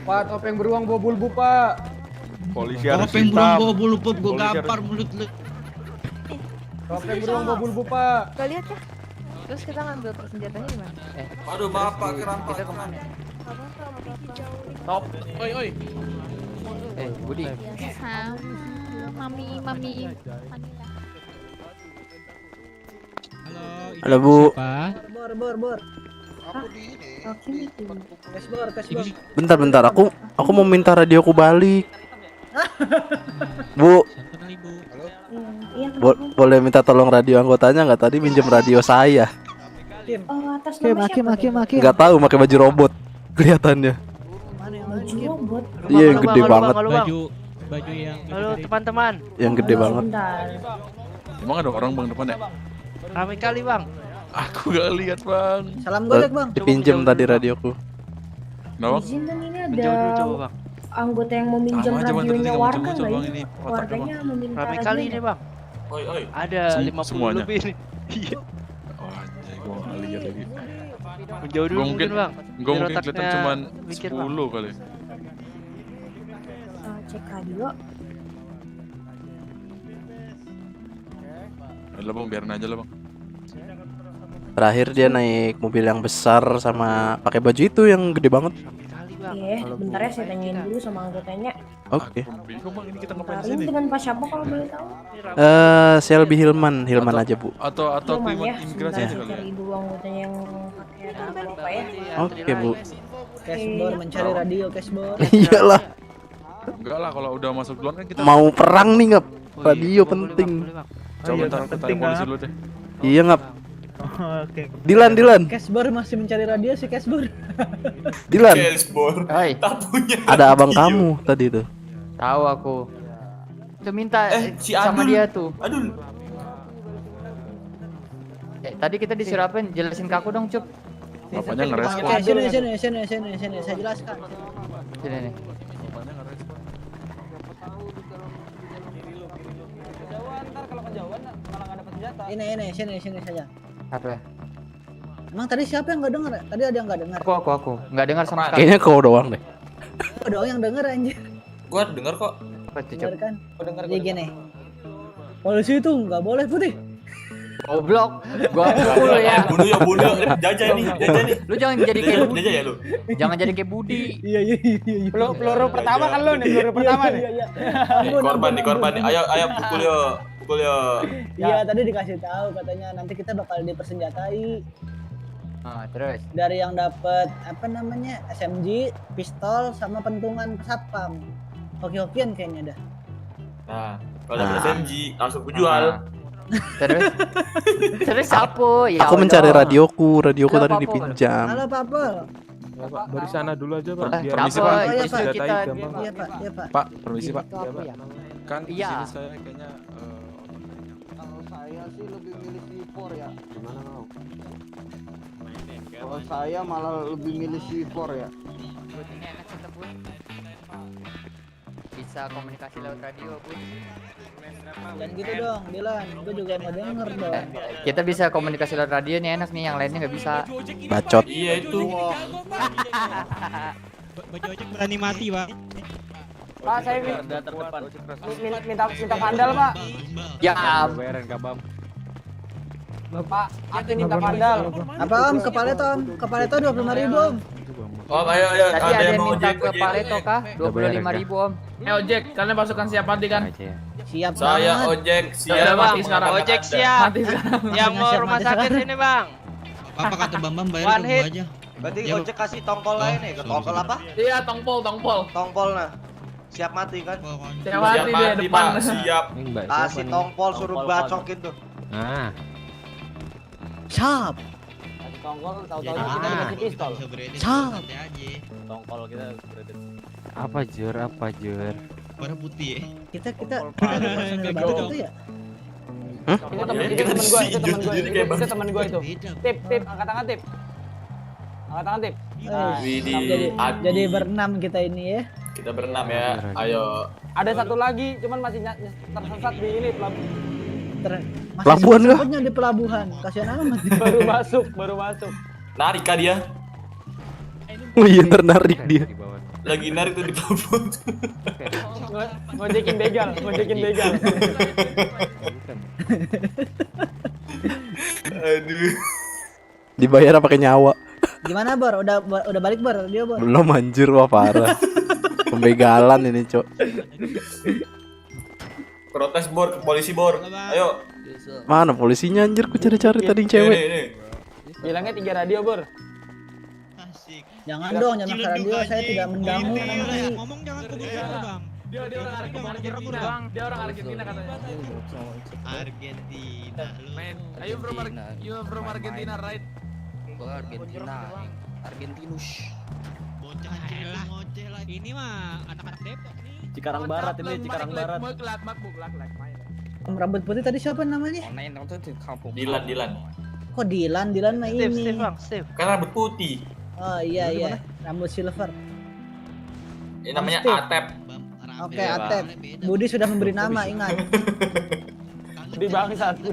Pak, topeng beruang bawa bulbu, Pak. Polisi harus Topeng hitam. burung bawa bulu pop, gue Polisi harus- gampar mulut lu. Topeng beruang bawa bulbu, Pak. Gak lihat ya? Terus kita ngambil senjatanya di mana? Aduh, maaf Pak, kerampak. Kita kemana? Top. Oi. Budi. Mami. Halo, Bu. Bor. Cashbor. Bentar. Aku mau minta radioku balik. Bu. Boleh minta tolong radio anggotanya nggak? Tadi minjem radio saya. Atas nama siapa? Nggak tahu, pakai baju robot kelihatannya. Baju robot. Iya, yang gede banget. Baju yang Halo teman-teman. Yang gede banget. Emang ada orang Bang depan ya? Ramai kali Bang. Aku gak lihat, Bang. Salam golek, Bang. Dipinjem tadi radioku. Kenapa? Izin dong, ini ada anggota yang mau minjam radionya warga nggak ya? Warganya meminta Ramai kali radio. nih Bang. Oi. Ada 50 semuanya. lebih nih. Iya. Oh, anjay, gua gak lihat lagi. Menjauh dulu mungkin Bang. Gua Biar mungkin kelihatan otaknya cuman mikir, 10 kali. Cek radio. Udah Bang, biarin aja lah Bang. Terakhir dia naik mobil yang besar sama pakai baju itu yang gede banget. Iya, bentar ya saya tanyain dulu sama anggotanya. Oke. Bingung Bang, ini kita ngapain Bentar, di ini sini? dengan Pak siapa kalau boleh tahu? Selby Hilman aja, Bu. Atau Hilman ya, imigrasi sebentar aja saya kali ya. cari dulu anggotanya yang pakai radio apa ya. Oke, Bu. Cashbor mencari radio, Cashbor. Iyalah. Enggak lah, kalau udah masuk duluan kan kita Mau perang nih, ngap. Radio penting. coba ntar aku tanya polisi dulu deh. Iya, ngap. Oke. Dilan. Cashbor masih mencari radio si Cashbor. Dilan. Hai. Ada abang kamu tadi tuh. Tahu aku. Itu minta si sama Adul. dia tuh. Aduh. Tadi kita disuruh apa? Jelasin ke aku dong, Cup. Bapaknya ngerespon. Oke, sini, saya jelaskan. Sini nih. Bapaknya ngerespon. Ini, sini saja. Apa ya? Emang tadi siapa yang nggak dengar? Tadi ada yang nggak dengar. Aku. Nggak dengar sama sekali. Kayaknya kau doang deh. Oh, doang yang denger anjir. Gua denger kok. Apa tuh, Cup? Denger kan? Jadi gini. Polisi itu nggak boleh putih. Goblok. Gua pukul ya. Bunuh. Jajah nih. Lu jangan jadi kayak Budi. Jajah ya lu. Jangan jadi kayak Budi. Iya. Peluru pertama kan lu nih, peluru pertama nih. Iya. Korban nih. Ayo pukul yo. Iya, tadi dikasih tahu katanya nanti kita bakal dipersenjatai. Terus Dari yang dapat apa namanya? SMG, pistol sama pentungan satpam. Hoki-hokian kayaknya dah. Nah, kalau dapat SMG langsung ku jual. Terus apa? Ya Aku mencari Allah. radioku Halo, tadi Papa. dipinjam. Halo, Papa. Ya, Pak, dari sana dulu aja, Pak. Biar Kenapa? bisa, Pak. Iya, Pak. Senjatai Kita- gampang, Pak. Iya, Pak. Pak, permisi Pak. Itu apa ya? Kan di Iya. sini saya kayaknya Kalau saya sih lebih milih C4 ya. Gimana mau? Kalau saya malah lebih milih C4 ya. Ini enak kita, Bud. Bisa komunikasi lewat radio, Bud. Dan gitu dong, Dilan. Gue juga mau denger dong. Kita bisa komunikasi lewat radio nih, enak nih, yang lainnya nggak bisa. Bacot. Iya itu. Baju ojek berani mati, Pak. Pak, saya minta pandal, Pak. Ya, Bayaran kabam. Pak, aku minta pandal. Apa Om? Kepala itu Om? Kepala itu 25.000 Om. Om, ayo. Tadi ada yang minta ke Pak Leto kah? 25.000 Om. Ojek, kalian pasukan siap mati kan? Siap Saya banget. ojek Udah siap. mati sekarang. Ojek siap. Mati sekarang. Yang mau rumah sakit sini bang. Apa kata Bambang bayar One ke hit. gua aja. Berarti Ya, ojek kasih tongkol lain nih. Tongkol apa? Iya, tongpol. Tongpol nah. Siap mati kan? Siap Siap mati deh mati depan. Pak, siap. Kasih tongpol suruh bacokin tuh. Nah, Cap. Kasih tongkol, tahu-tahu kita dikasih pistol. Cap. Tongkol kita beredit. apa Jur? Warna putih ya. Kita ada personel baru itu ya. Itu teman gua itu. Tip, angkat tangan tip. Angkat tangan tip. Nah, Widih, Jadi berenam kita ini ya. kita berenam ya. Ayo. ada satu lagi, cuman masih tersesat di ini pelabuhan. Masih Pelabuhan kah? sempatnya di pelabuhan. Kasihan amat. baru masuk. Narik kah dia? Oh iya, ntar narik dia. Lagi narik tuh di pelabuhan. Ngojekin begal. Aduh. Dibayar pakai nyawa. Gimana Bor? Udah balik Bor? Dia Bor. Belum anjir, wah parah. Pembegalan ini, Cok. Protes Bor, ke polisi Bor. Ayo. Mana polisinya anjir? Ku cari-cari tadi yang cewek. Nih. Bilangnya 3 radio Bor. Jangan dong, jangan ke radio. Saya tidak mengganggu. Ngomong jangan ke Bang. Dia orang Argentina, Bang. Dia orang Argentina katanya. Argentina. Man, ayo from Argentina, right? Argentinus. Bocah kecil ngoceh lagi. Ini mah anak-anak Depok nih. Cikarang Barat ini, Cikarang Barat. Rambut putih tadi siapa namanya? Dilan. Kok Dilan? Dilan mah ini. Steve bang, Steve. Kan rambut putih. Oh iya. Rambut silver. Ini namanya Steve. Atep. Oke, Atep. Budi sudah memberi nama, ingat. Budi bangsat.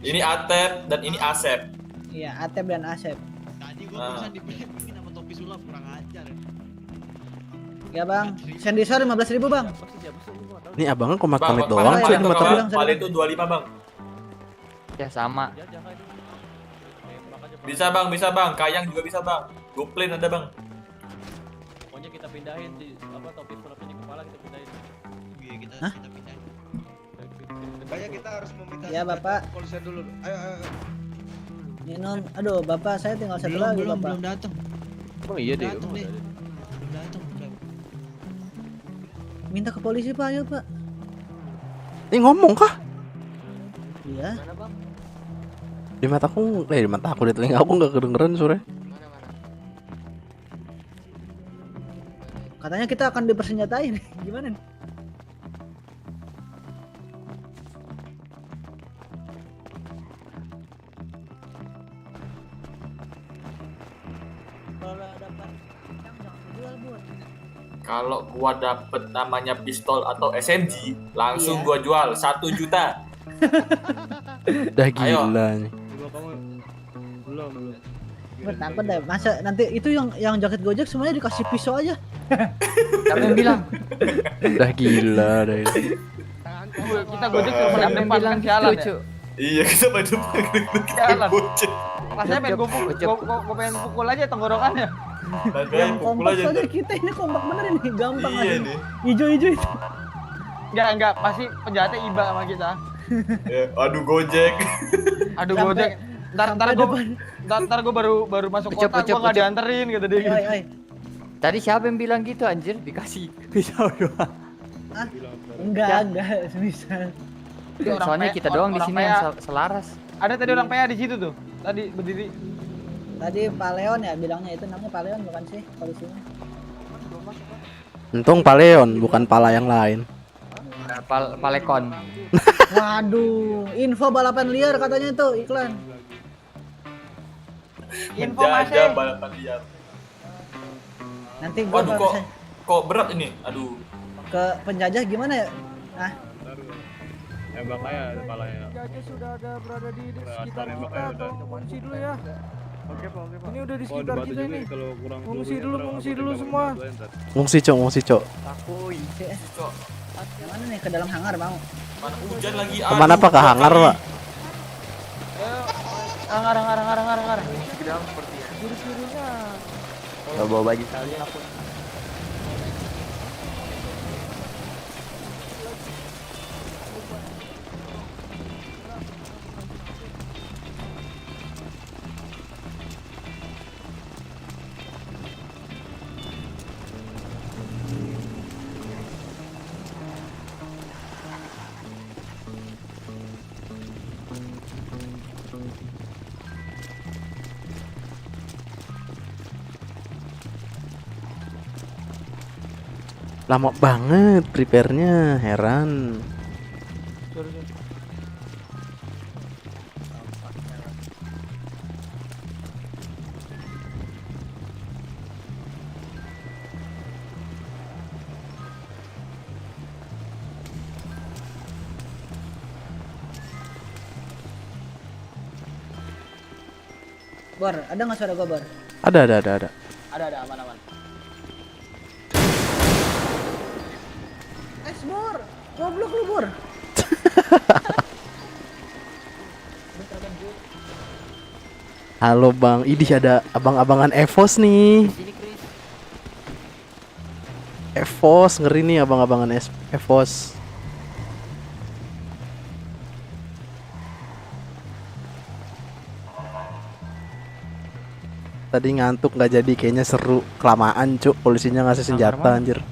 Ini Atep dan ini Asep. Iya, Atep dan Asep. Tadi gua pesan di ini nama topi sulap kurang ajar. Ya Bang, Sendisar 15.000 Bang. Ini abangnya komat Bang, doang cuy di mata gua. Paling itu 25 bang. Ya sama. Bisa bang. Kayang juga bisa bang. Goplin ada bang. Pokoknya kita pindahin di topi sulapnya di kepala kita pindahin. Iya, kita pindahin. Banyak kita harus meminta. Ya Bapak. Polisian dulu. Ayo. Minum. Aduh, Bapak saya tinggal satu lagi Bapak. Belum datang. Oh iya deh. Belum datang. Minta ke polisi Pak, ayo Pak. Ini ngomong kah? Iya. Di mata aku, di telinga aku nggak kedengeran sore. Katanya kita akan dipersenjatain. Gimana nih? Kalau gua dapet namanya pistol atau SMG, langsung gua jual 1 juta. Udah gila nih. Belum. Gue takut deh, masa nanti itu yang jaket Gojek semuanya dikasih pisau aja. Siapa yang bilang? Udah gila dah ini. Kita Gojek cuma paling depan kan sialan ya. Iya, kita pada depan. Sialan. Rasanya pengen gue pengen pukul aja tenggorokannya. Yang kompak saja kita ini kompak bener ini, gampang Iya aja. nih. Hijau-hijau itu. Enggak, pasti penjahatnya iba sama kita. Aduh Gojek. Ntar gue baru masuk kota, gue nggak dianterin kata dia. Tadi siapa yang bilang gitu anjir? Dikasih pisau doang. Enggak, semisal. Soalnya kita doang di sini yang selaras. Ada tadi orang PA di situ tuh. Tadi berdiri. Tadi Pak Leon ya bilangnya, itu namanya Pak Leon bukan sih polisinya? Untung Paleon bukan pala yang lain. Palekon. Waduh, info balapan liar katanya itu iklan. Info masih. Balapan liar. Nanti gua Waduh, kok berat ini? Aduh. Ke penjajah gimana ya? Ah. Tembak aja kepalanya. Penjajah sudah ada berada di sekitar kita, tolong mengungsi dulu ya. Oke Pak. Ini udah di sekitar kita ini. Mengungsi dulu semua. Ngungsi cok. Takui. Mana nih, ke dalam hangar mau? Mana hujan lagi? Kemana Pak? Ke hangar Pak? Hangar. Ke dalam seperti ya. Ciri-cirinya. Gak bawa baju tali aku. Lama banget prepare-nya, heran. Bor, ada nggak suara gua, Bor? Ada. Ada aman. Bor, goblok lu, Bor. Halo Bang, idih ada abang-abangan Evos nih. Evos, ngeri nih abang-abangan Evos. Tadi ngantuk nggak jadi, kayaknya seru. Kelamaan cuk, polisinya ngasih senjata anjir.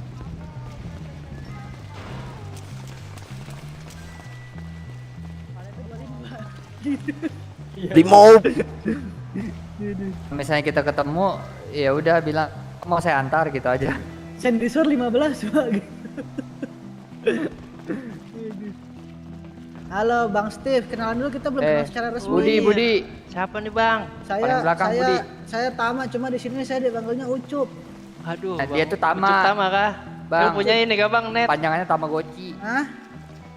Remove. Misalnya kita ketemu, ya udah bilang mau saya antar gitu aja. Sendisor 15, Pak. Halo Bang Steve, kenalan dulu, kita belum kenal secara resmi. Budi. Siapa nih Bang? Paling belakang, Budi. Saya Tama, cuma di sini saya dipanggilnya Ucup. Aduh, Dia tuh Tama. Ucup Tama kah? Bang. Lu punya ini gak Bang, Net? Panjangannya Tamagotchi. Hah?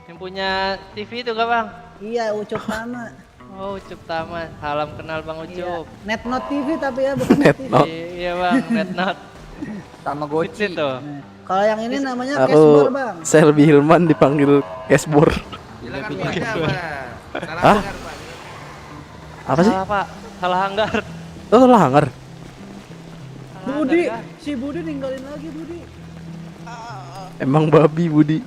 Yang punya TV itu gak Bang? Iya, Ucup Tama. Oh, Ucup Tama. Salam kenal Bang Ucup. Iya. Netnot TV tapi ya, bukan TV. Iya Bang, Netnot. Tamagotchi. Itu. Kalau yang ini namanya Aku Cashbor, Bang. Selby Hilman dipanggil Cashbor. Hah? Apa sih? Salah Pak, salah hanggar. Oh, salah hanggar. Budi, si Budi ninggalin lagi, Budi. Emang babi Budi.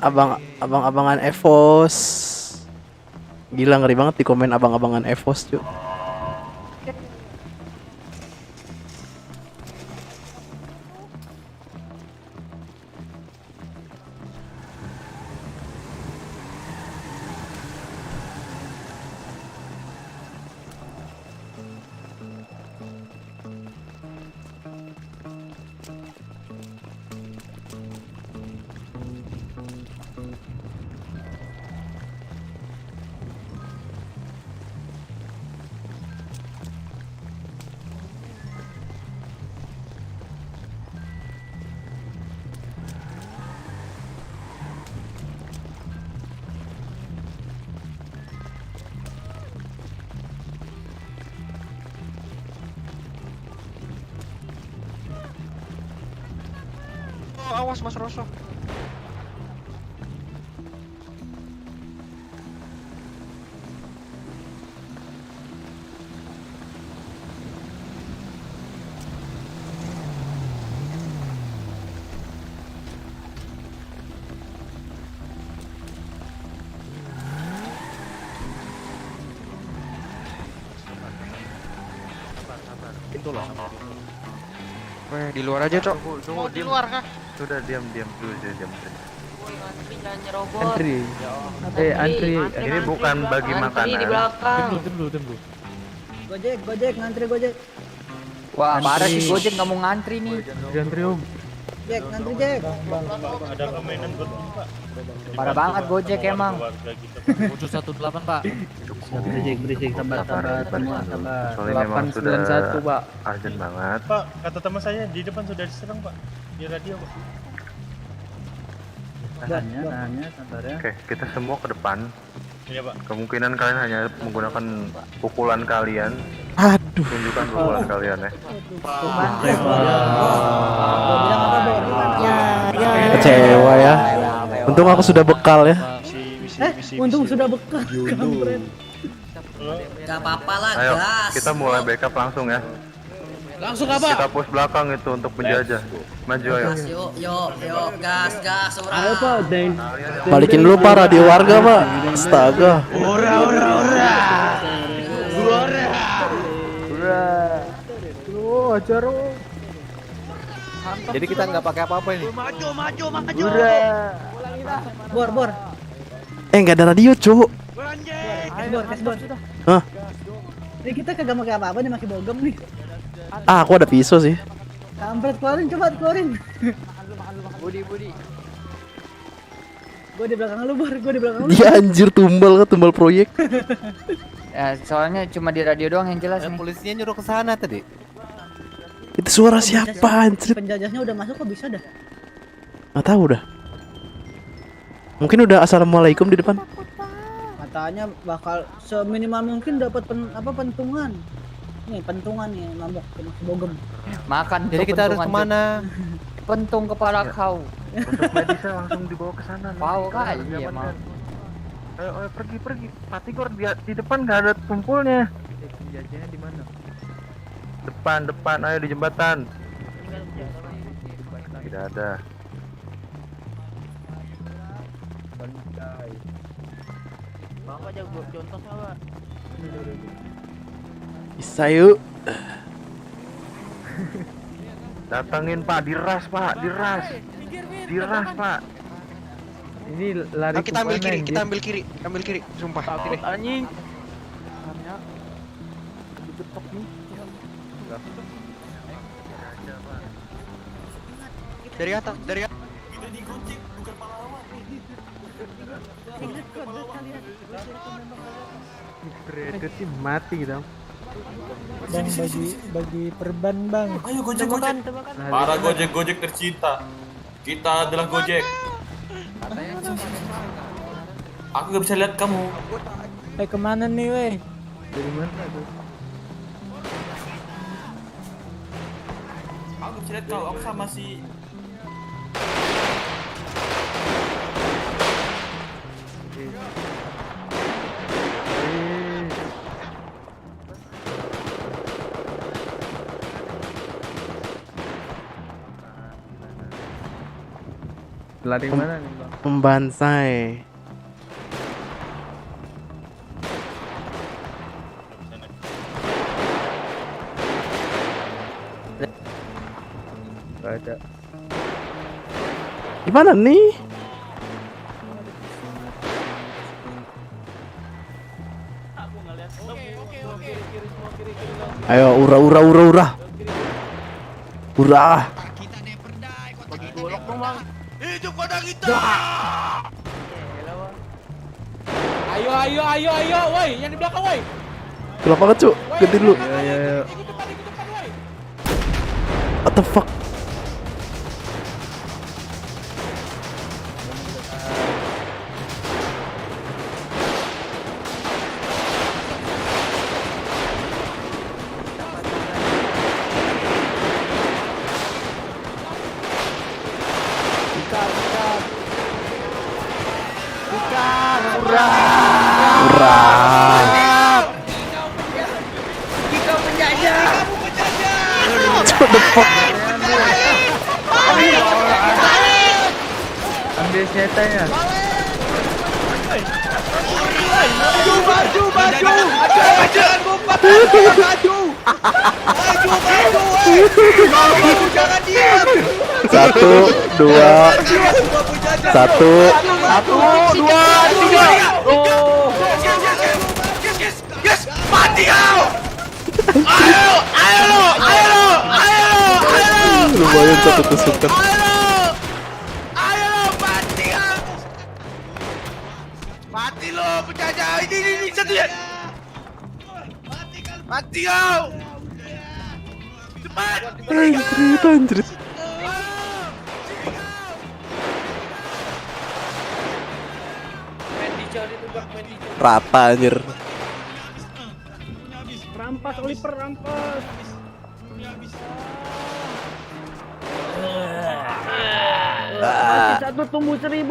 Abang-abangan Evos. Gila, ngeri banget di komen abang-abangan Evos, cuy. Awas Mas Rosso. Itu loh. Weh, di luar aja, Cok. Tunggu, Di luar kah? Sudah diam dulu, diam. Woi, antri jangan nyerobot. Antri. Antri. Ini bukan bagi makanan. Antri di belakang. Tunggu. Gojek, ngantri Gojek. Wah, parah sih Gojek nggak mau ngantri nih. Diantri Om. Jack, ngantri Jack. Ada permainan buat Pak. Parah banget Gojek emang. Muncul 18 Pak. Berisik, sabar. Soalnya memang sudah urgent banget. Pak, kata teman saya di depan sudah diserang Pak. Di radio Pak. Tahannya, sabar ya. Oke, kita semua ke depan. Iya Pak. Kemungkinan kalian hanya menggunakan pukulan kalian. Aduh. Tunjukkan pukulan kalian ya. Kecewa ya. Untung aku sudah bekal ya. Untung sudah bekal. Kampret. Gak apa-apa lah, Ayo, gas. kita mulai backup langsung ya. Langsung apa? Kita push belakang itu untuk penjajah. Maju ayo. Gas, yuk, gas, orang. Ayo Pak, Balikin dulu Pak radio warga Pak. Astaga. Ora. Lu ajar lu. Jadi kita nggak pakai apa-apa ini. Maju. Bor. Nggak ada radio Cuk. Bor. Hah? Ini kita kagak pakai apa-apa nih, pakai bogem nih. Aku ada pisau sih. Kampret, keluarin. Budi. Gue di belakang lu, Bor. Dia anjir tumbal proyek. Ya, soalnya cuma di radio doang yang jelas nih. Polisinya nyuruh ke sana tadi. Itu suara siapa anjir? Penjajahnya udah masuk kok bisa dah. Nggak tahu dah. Mungkin udah assalamualaikum di depan. Katanya bakal seminimal mungkin dapat pentungan. Nih pentungan nih mabok kena bogem. Makan. Jadi kita harus kemana? Pentung kepala kau. Untuk medisnya langsung dibawa ke sana. Pau kali ya mau. Ayo pergi. Patigor di depan nggak ada kumpulnya. Penjajahnya di mana? Depan, ayo di jembatan. Tidak ada. Bapak aja gua contoh sama. Bisa yuk. Datangin Pak, diras Pak. Ini lari Kita ambil kiri, sumpah. Anjing. Digetok nih. Dari atas. Beredut sih mati gitu. Bang bagi perban bang. Ayo Gojek. Para Gojek tercinta. Kita adalah Gojek. Aku gak bisa lihat kamu. Kemana nih weh? Dari mana tuh? Aku gak bisa lihat kau. Aku sama si Lari mana nih bang? Membansai. Gak ada. Gimana nih? Ayo ura. Golok dong, Bang. Hidup kota kita. Ayo, woi, yang di belakang, woi. Gelap banget Cuk. Ganti dulu. Ayo. What the fuck? Kita penjajah. What the fuck? Ambil senjatanya. Maju. Jangan diam. 1, 2, 1, 2, 3. Yes, mati kau. Ayo. lumayan satu tusukan. Ayo, mati kau. Mati lo penjajah. Ini satu ya. Mati kau. Cepat. Anjrit. Rata anjir. Rampas Oliver, rampas. Mati satu tumbuh 1000.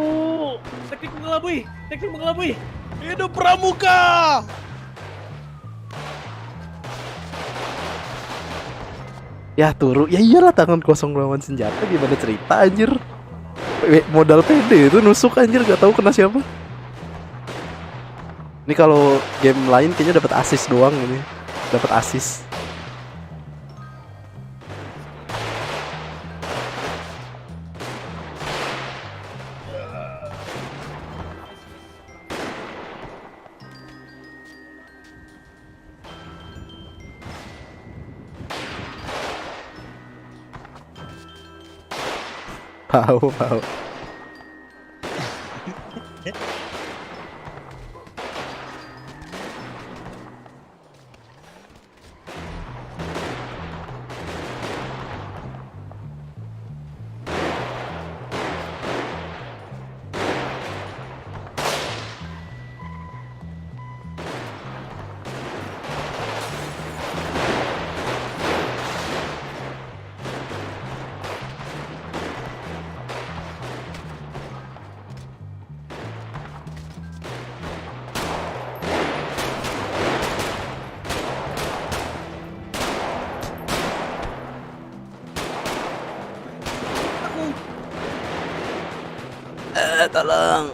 Teknik mengelabui, teknik mengelabui. Hidup Pramuka. Ya turu, ya iyalah tangan kosong lawan senjata, gimana cerita anjir. Modal pede itu nusuk anjir, gak tahu kena siapa. Ini kalau game lain kayaknya dapat assist doang ini. Dapat assist. Tahu. Tolong.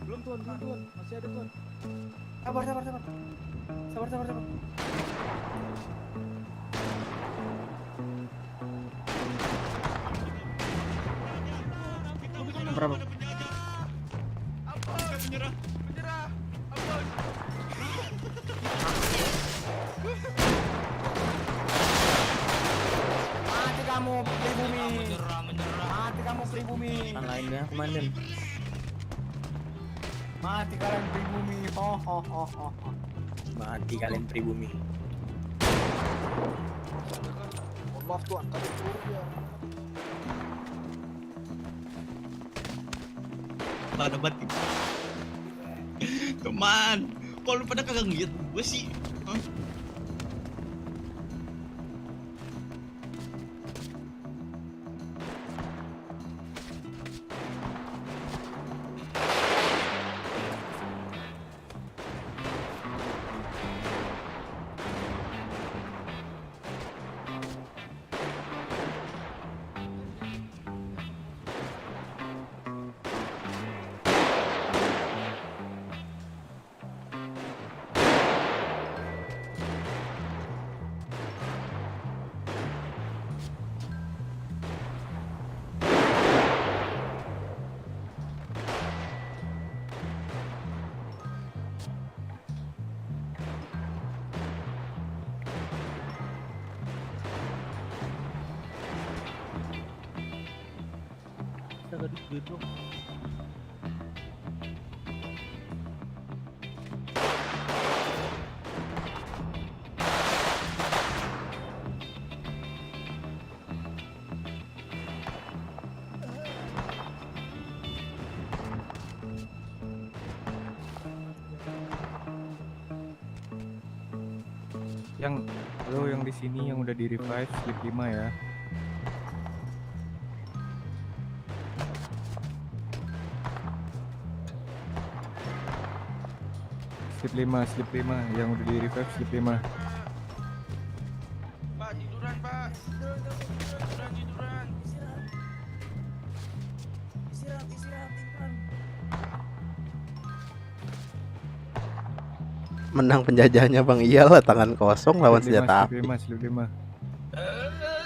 Belum tuan, masih ada tuan. Sabar. Berapa? Menyerah. Mati kamu pribumi. Mati kamu pribumi. Lainnya komandan. Mati kalian pribumi. Ho. Mati kalian pribumi. Maaf tuan, tadi turun ya. Ada mati. Teman, kok lu pada kagak ngeliat gue sih? Hah? Duduk. Yang di sini yang udah di revive slip 5 ya. Slip 5 yang udah di revive slip 5. Pak, tiduran, Pak. Tiduran. Istirahat, tiduran. Menang penjajahnya Bang, iyalah tangan kosong lawan senjata api. Slip 5.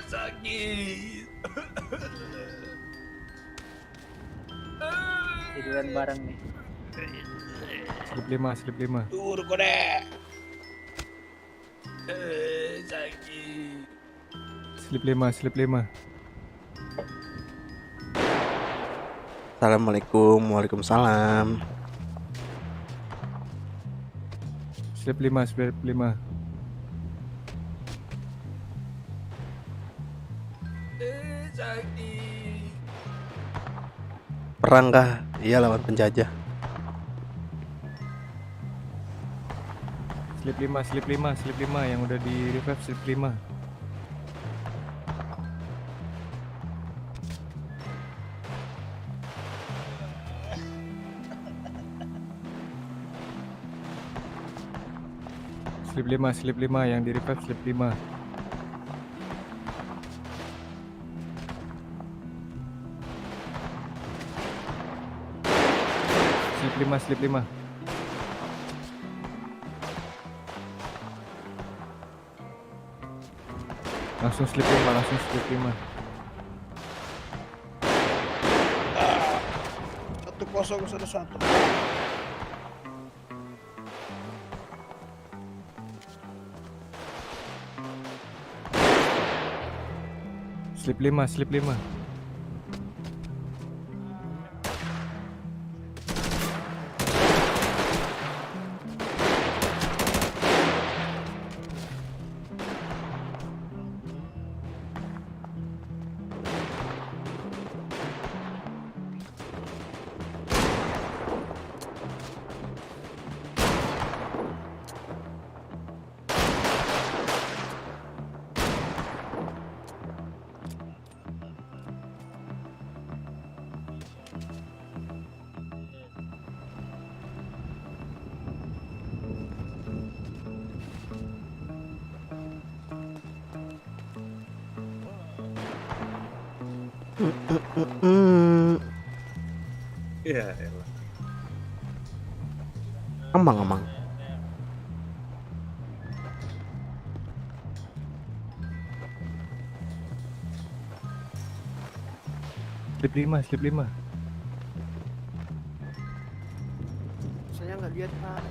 Sakit. Tiduran bareng nih. Slip 5. Tur kode. Sakit. Slip 5. Assalamualaikum, waalaikumsalam. Slip 5. Sakit. Perang kah? Iya lawan penjajah. Slip 5 yang udah di revive slip 5. Slip 5 yang di revive slip 5. Slip 5. Langsung slip 5. 1011. Slip 5. Ya elah. Emang. Slip 5. Saya nggak lihat, Pak.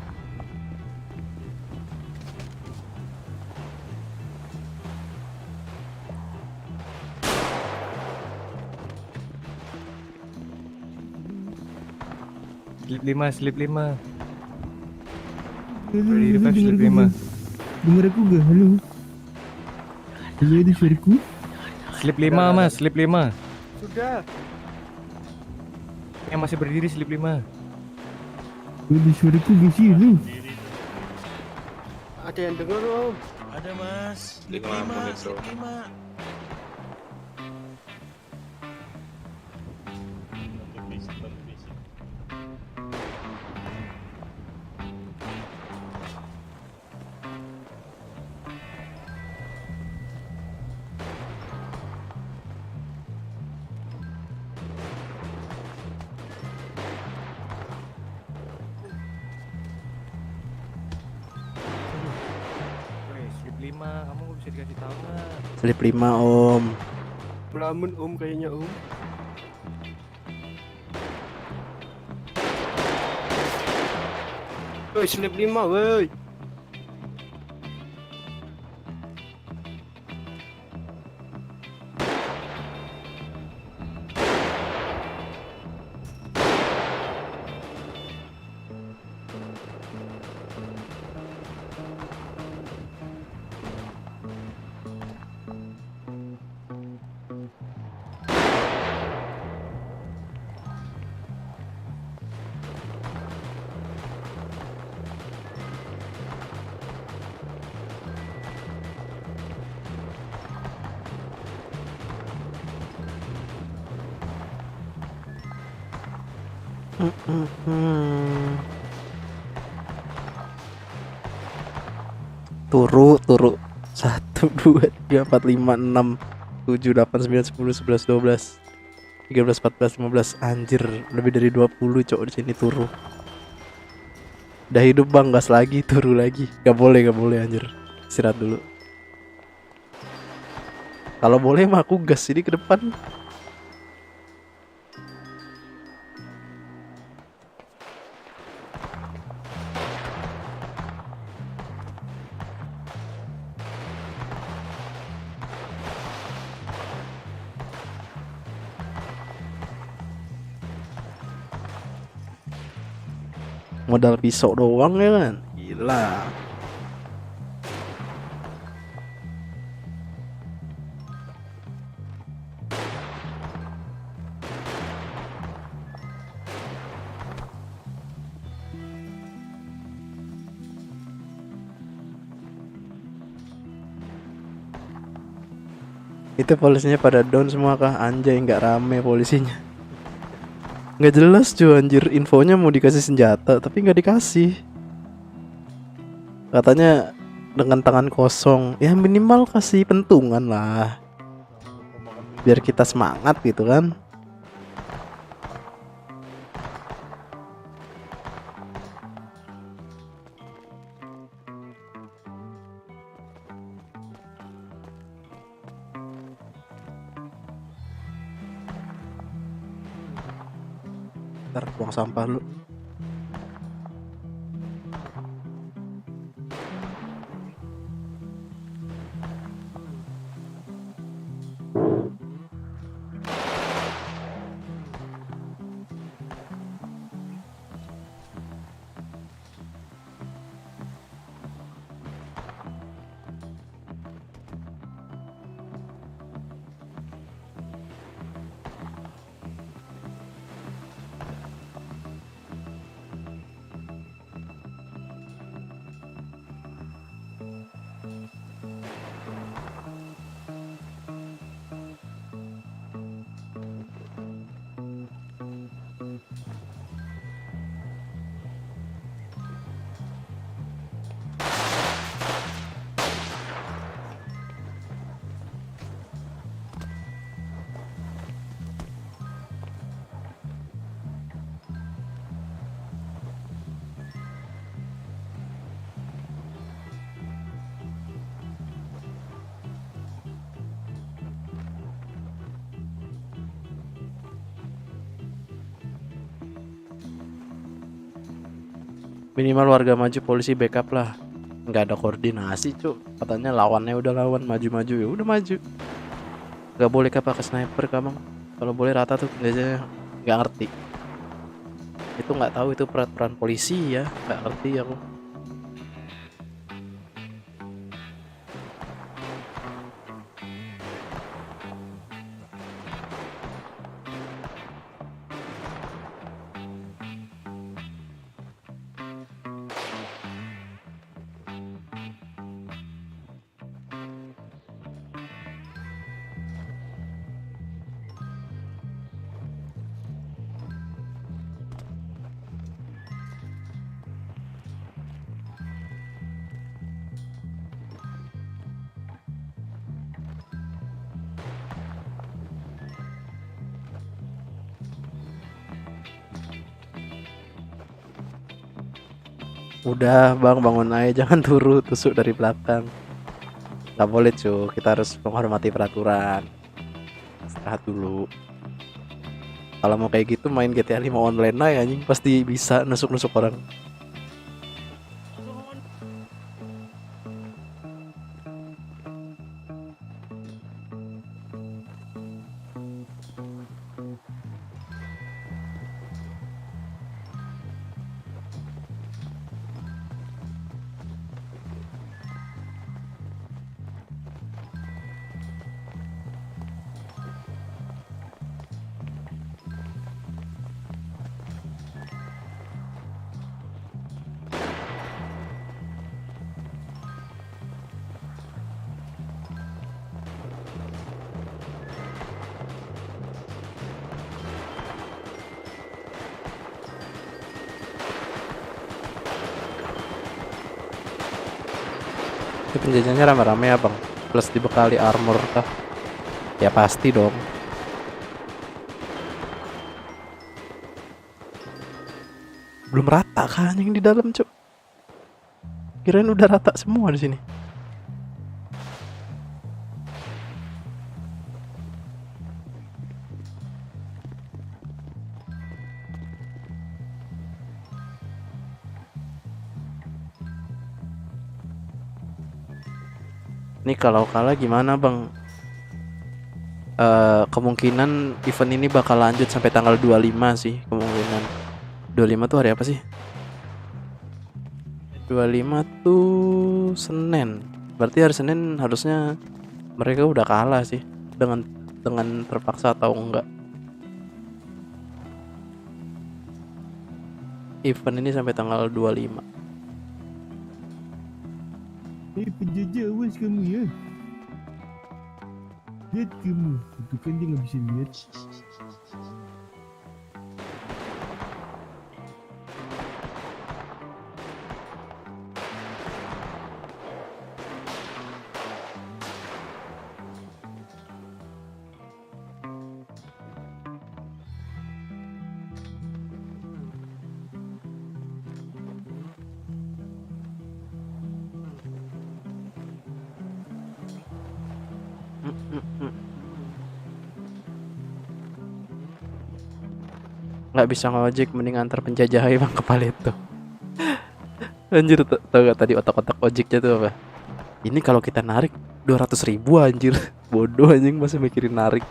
Slip 5. Ready revive slip 5. Dengar aku gak? Halo. Halo, ada suaraku? Slip 5 Mas, slip 5. Sudah. Yang masih berdiri slip 5. Ada suaraku gak sih? Halo. Ada yang dengar, Om? Ada, Mas. Slip 5. Slip 5, kamu bisa dikasih tahu nggak? Slip 5 Om. Melamun Om kayaknya Om. Woi, slip 5 woi. Turu 1 2 3 4 5 6 7 8 9 10 11 12 13 14 15. Anjir, lebih dari 20 cowok di sini turu. Udah hidup bang, gas lagi, turu lagi. Gak boleh anjir. Istirahat dulu. Kalau boleh mah aku gas ini ke depan. Modal pisau doang ya kan? Gila. Itu polisinya pada down semua kah? Anjay, nggak rame polisinya. Nggak jelas cuy anjir, infonya mau dikasih senjata tapi nggak dikasih. Katanya dengan tangan kosong. Ya minimal kasih pentungan lah, biar kita semangat gitu kan. Ntar buang sampah lu. Minimal warga maju, polisi backup lah. Nggak ada koordinasi cuk. Katanya lawannya udah lawan, maju-maju ya udah maju. Nggak boleh kah pakai sniper kamu? Kalau boleh rata tuh biasanya. Nggak ngerti. Itu nggak tahu itu peraturan polisi ya. Nggak ngerti aku. Udah bang, bangun aja, jangan turu tusuk dari belakang. Gak boleh cuy, kita harus menghormati peraturan. Istirahat dulu. Kalau mau kayak gitu main GTA 5 online aja anjing, pasti bisa nusuk-nusuk orang. penjajahnya rame-rame ya bang, plus dibekali armor kah? Ya pasti dong. Belum rata kan yang di dalam cuk? Kirain udah rata semua di sini. Ini kalau kalah gimana bang? Kemungkinan event ini bakal lanjut sampai tanggal 25 sih kemungkinan. 25 tuh hari apa sih? 25 tuh Senin. Berarti hari Senin harusnya mereka udah kalah sih, dengan terpaksa atau enggak. Event ini sampai tanggal 25. Penjajah, awas kamu ya. Lihat kamu, itu kan dia nggak bisa lihat. Nggak bisa ngojek, mending antar penjajah aja bang ke Paleto. Anjir, tau gak tadi otak-otak ojeknya tuh apa? Ini kalau kita narik 200.000 anjir. Bodoh anjing masih mikirin narik.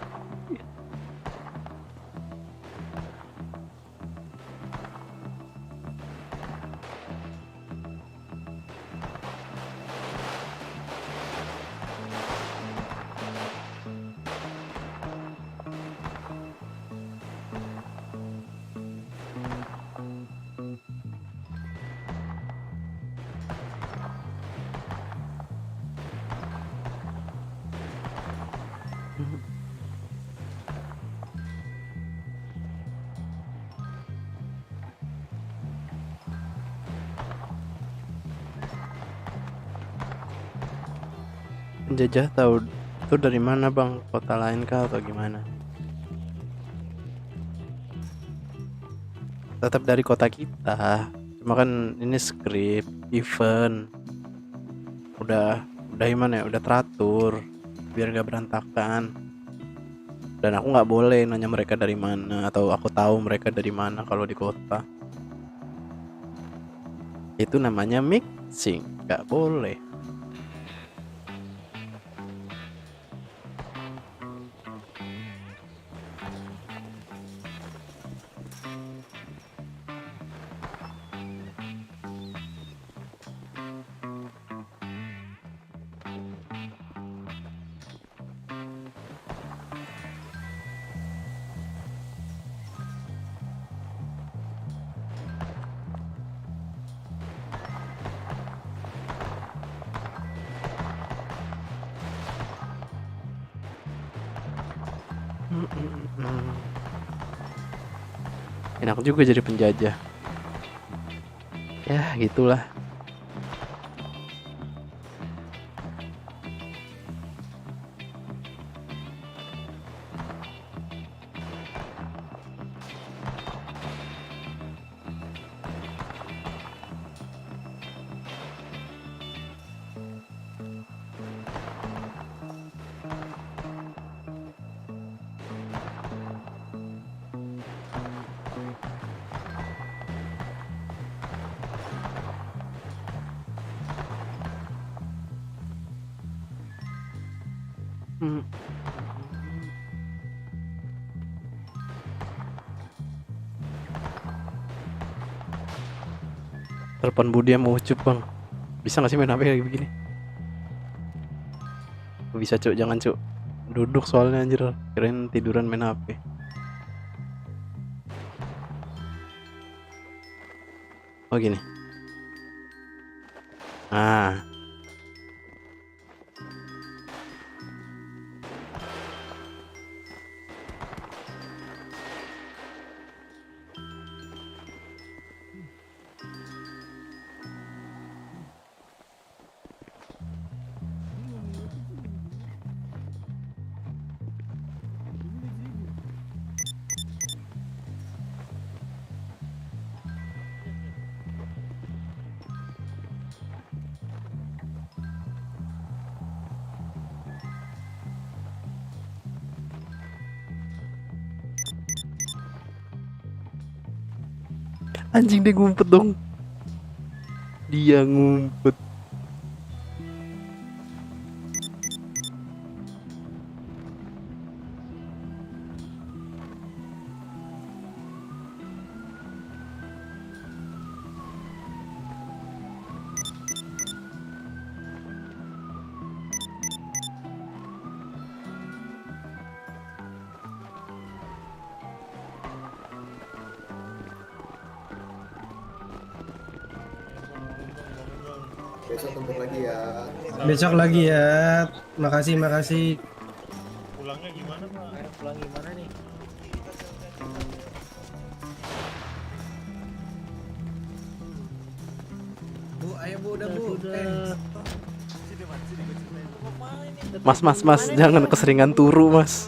Penjajah tahu itu dari mana bang? Kota lain kah atau gimana? Tetap dari kota kita. Cuma kan ini skrip event. Udah gimana ya? Udah teratur biar gak berantakan. Dan aku nggak boleh nanya mereka dari mana atau aku tahu mereka dari mana kalau di kota. Itu namanya mixing, nggak boleh. Enak juga jadi penjajah. Ya gitulah. Telepon Budi mau ucup bang. Bisa gak sih main HP kayak begini? Bisa cuk, jangan cuk. Duduk soalnya anjir. Kirain tiduran main HP. Oh gini. Ah. Anjing dia ngumpet dong. Dia ngumpet. Besok tumpuk lagi ya. Besok lagi ya. Makasih. Pulangnya gimana, Pak? Pulang gimana nih? Bu, ayo Bu, udah Bu. Mas, jangan keseringan turu, Mas.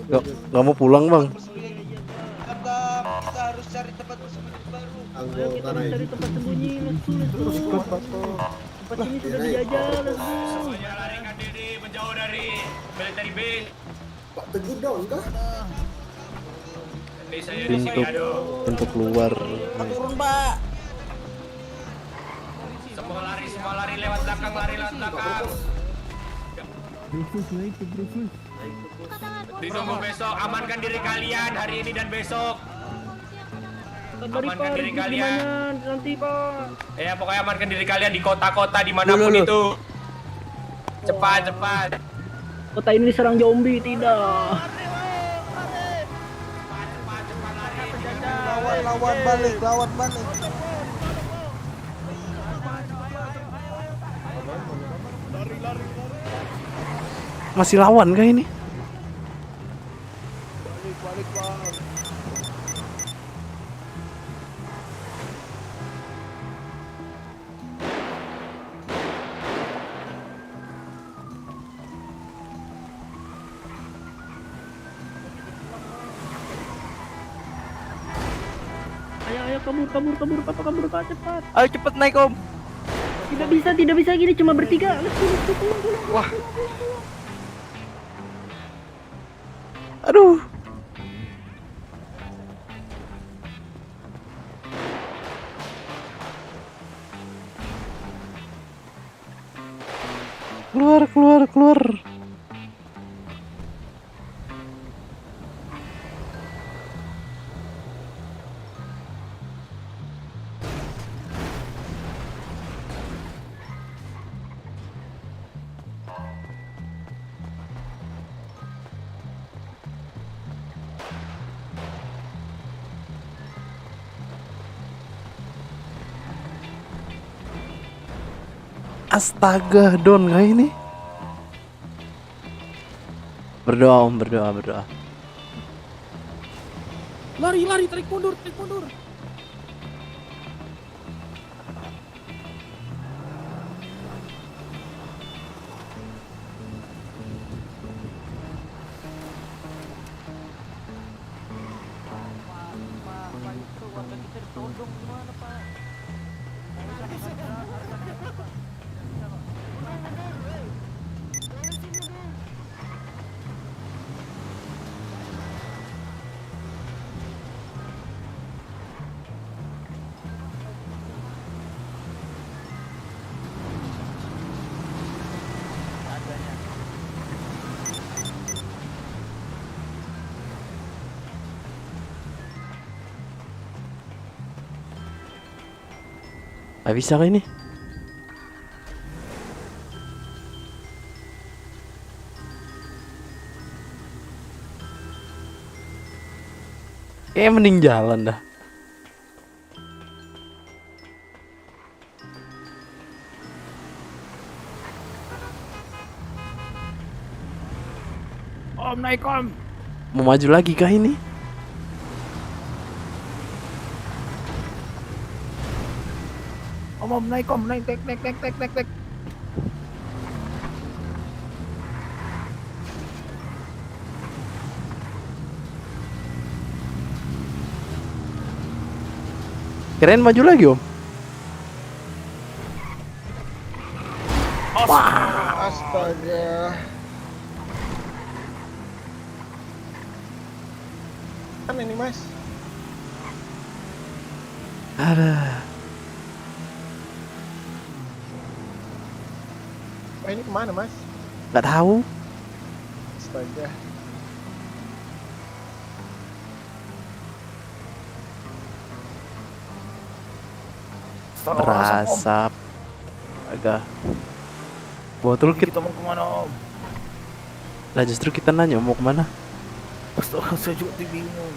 Gak mau pulang, Bang. Kita harus cari tempat bersembunyi baru. Ayo kita cari tempat sembunyi, let's go. Tempat ini sudah dijajah, let's go. Semuanya larikan diri menjauh dari military base. Pak Teguh dong kah? Saya di sini, aduh. Pintu keluar. Turun, Pak. Semua lari lewat belakang, Ditunggu besok, amankan diri kalian hari ini dan besok. Amankan diri kalian. Nanti Pak. Ya pokoknya amankan diri kalian di kota-kota dimanapun itu. Cepat. Kota ini diserang zombie, tidak. Lawan balik. Masih lawan kah ini? Balik, Bang. Ayo kabur Pak, cepat. Ayo cepet naik, Om. Tidak bisa gini, cuma bertiga. Let's go, pulang. Wah. Aduh. Keluar. Astaga, Don nggak ini? Berdoa, Om, berdoa. Lari, tarik mundur. Gak bisa kah ini? Kayaknya mending jalan dah. Om, naik Om. Mau maju lagi kah ini? Om, naik Om, naik. Kirain maju lagi, Om. Astaga. Kan ini, Mas. Ada. Ini kemana mas? Nggak tahu. Astaga. Berasap. Agak. Botol kita mau kemana om? Lah justru kita nanya mau kemana? Astaga, saya juga bingung.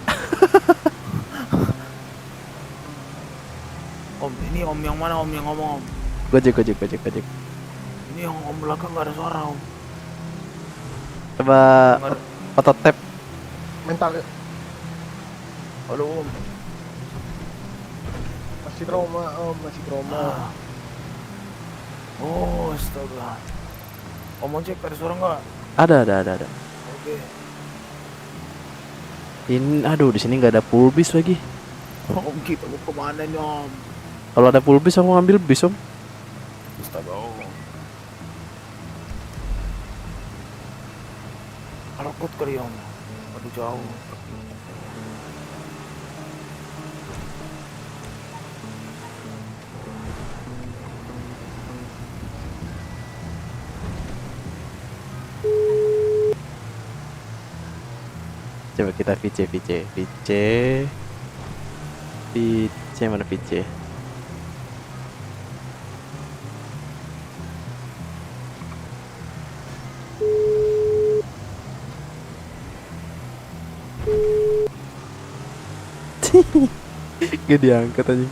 Om, ini om yang mana om yang ngomong om? Gojek. Ini yang om belakang nggak ada suara om. Coba foto tap. Mental. Halo om. Masih trauma om, masih trauma. Oh astaga. Om mau cek ada suara nggak? Ada. Oke. Ini aduh di sini nggak ada full bis lagi. Om kita mau kemana nih om? Kalau ada full bis aku ngambil bis om. Astaga om. Takut kali om. Aduh jauh. Coba kita VC mana VC? Gak diangkat aja.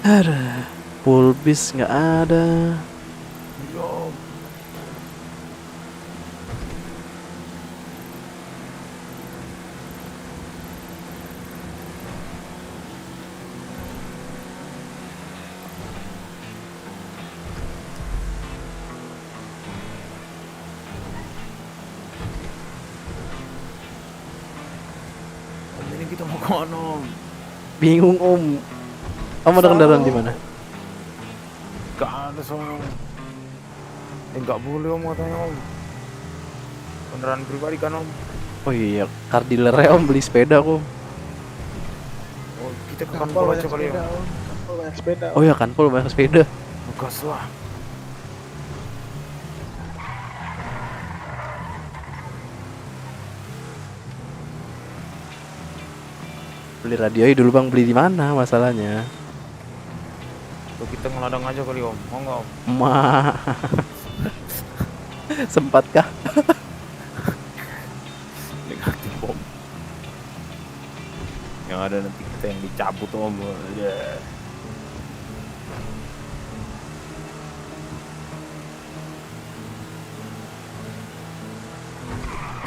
Ada full bis nggak ada. Ini kita mau kemana om? Bingung om. Kamu ada kendaraan di mana? Gak ada soalnya om. Nggak boleh om katanya om. Kendaraan pribadi kan om. Oh iya, car dealer om beli sepeda kok. Oh kita ke kantor aja kali ya. Kantor banyak sepeda. Oh ya kan, banyak sepeda. Bekas lah. Beli radio dulu bang, beli di mana masalahnya? Tuh kita ngeladang aja kali om, mau nggak om? Sempatkah? Negatif om. Yang ada nanti kita yang dicabut om. Ya.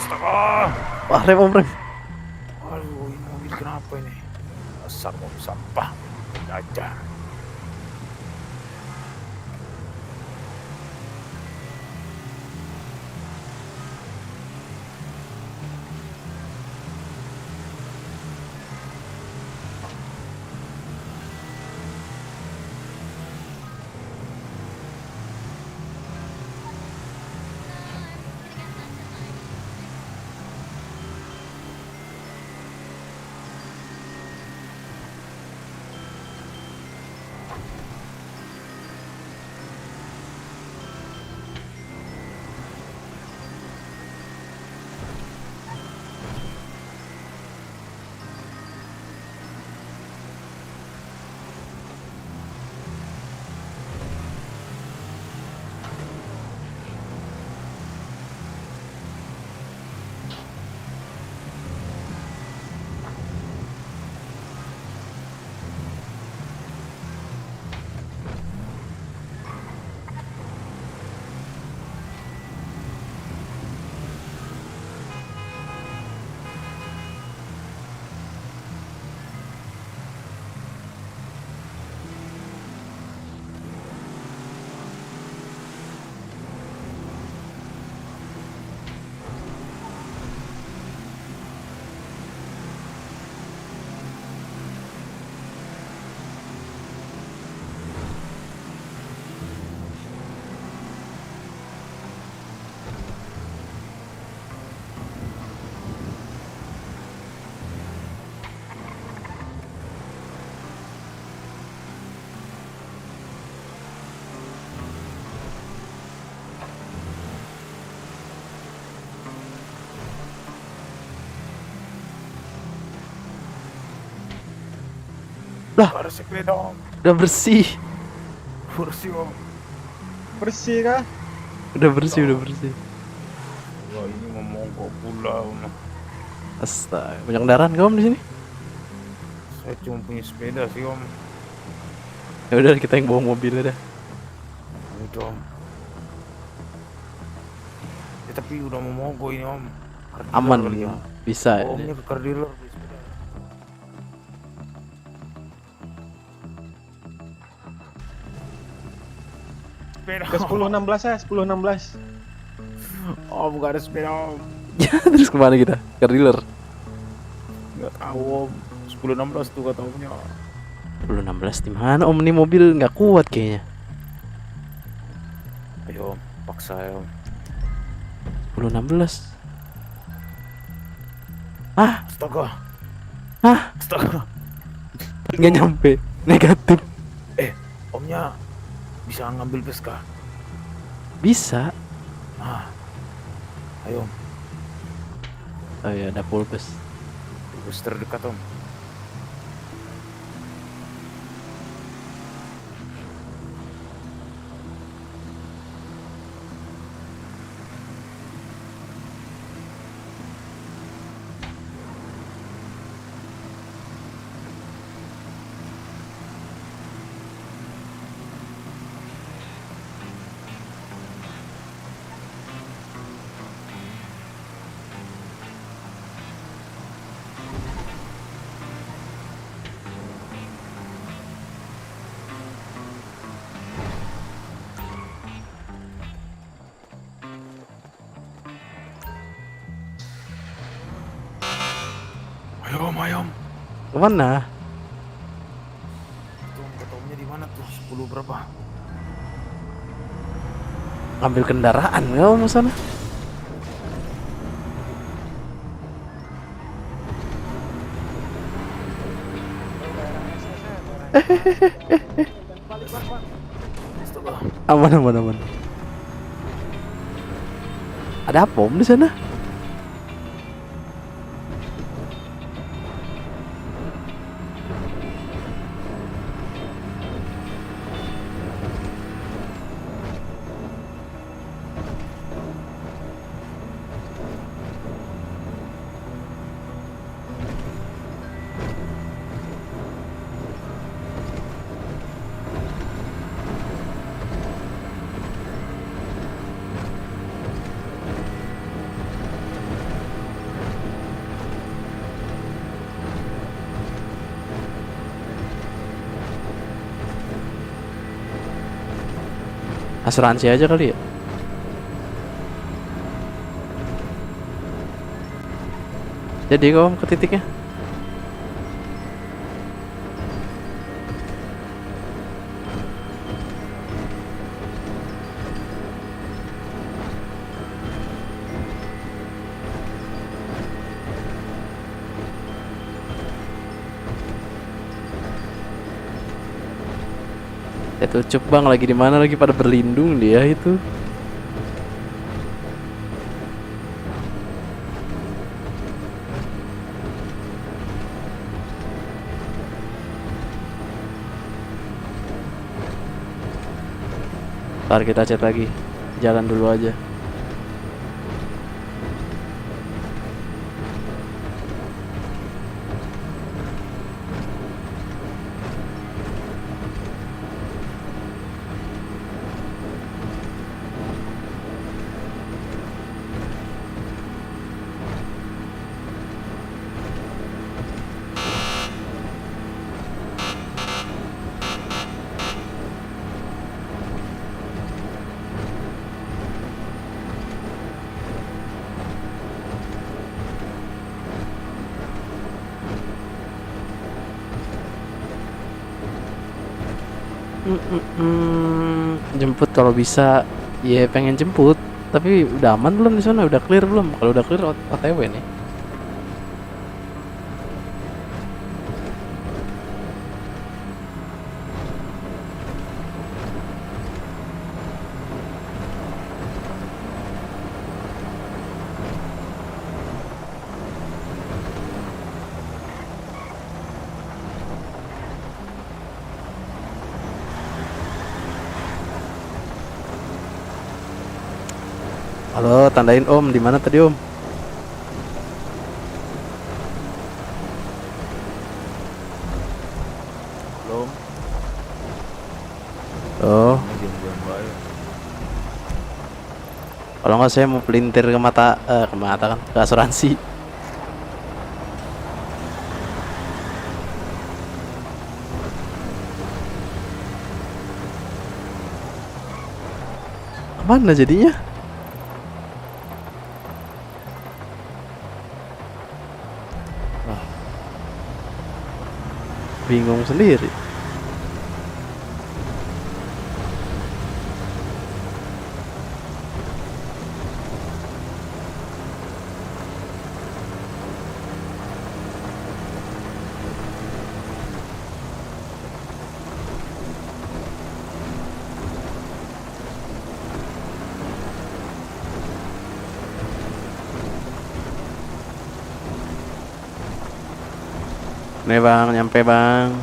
Astaga. Wah rem om rem. Aduh ini mobil kenapa ini? Dasar mobil sampah. Aja. Lah, ada sepeda om. udah bersih. Bersih om. Bersih kah? Udah bersih, udah bersih. Wah ini mau mogok pula om. Astaga, banyak kendaraan kau di sini? Saya cuma punya sepeda sih om. Ya udah kita yang bawa mobilnya dah. Itu om. Ya, tapi udah mau mogok ini om. Car dealer Aman kali ya. bisa. Omnya ke car dealer. Sepeda. Ke 10-16 ya, 10-16. Om gak ada sepeda om. Terus kemana kita? Car dealer. Gak tahu om. 10-16 tuh kata omnya. 10-16 di mana om? Ini mobil nggak kuat kayaknya. Ayo om, paksa ya om. 10-16. Ah, Astaga. ah, Astaga. nggak nyampe. Negatif. Omnya bisa ngambil bus kah? Bisa. Ah. Ayo om. Oh ya, ada pulpes. Bus terdekat om. Ayo om, ayo om. Kemana? Itu om, kata omnya di mana tuh? 10 berapa? Ambil kendaraan nggak om sana? Aman, aman, aman. Ada apa om di sana? Asuransi aja kali ya. Jadi kau ke titiknya. Itu Cup bang lagi di mana, lagi pada berlindung dia itu. Ntar kita chat lagi. Jalan dulu aja. Jemput kalau bisa, ya pengen jemput. Tapi udah aman belum di sana? Udah clear belum? Kalau udah clear OTW nih. Halo, tandain Om, di mana tadi Om? Belum. Oh. Kalau nggak saya mau pelintir ke mata kan ke asuransi. Mana jadinya? Wah. Bingung sendiri. Nih bang, nyampe bang.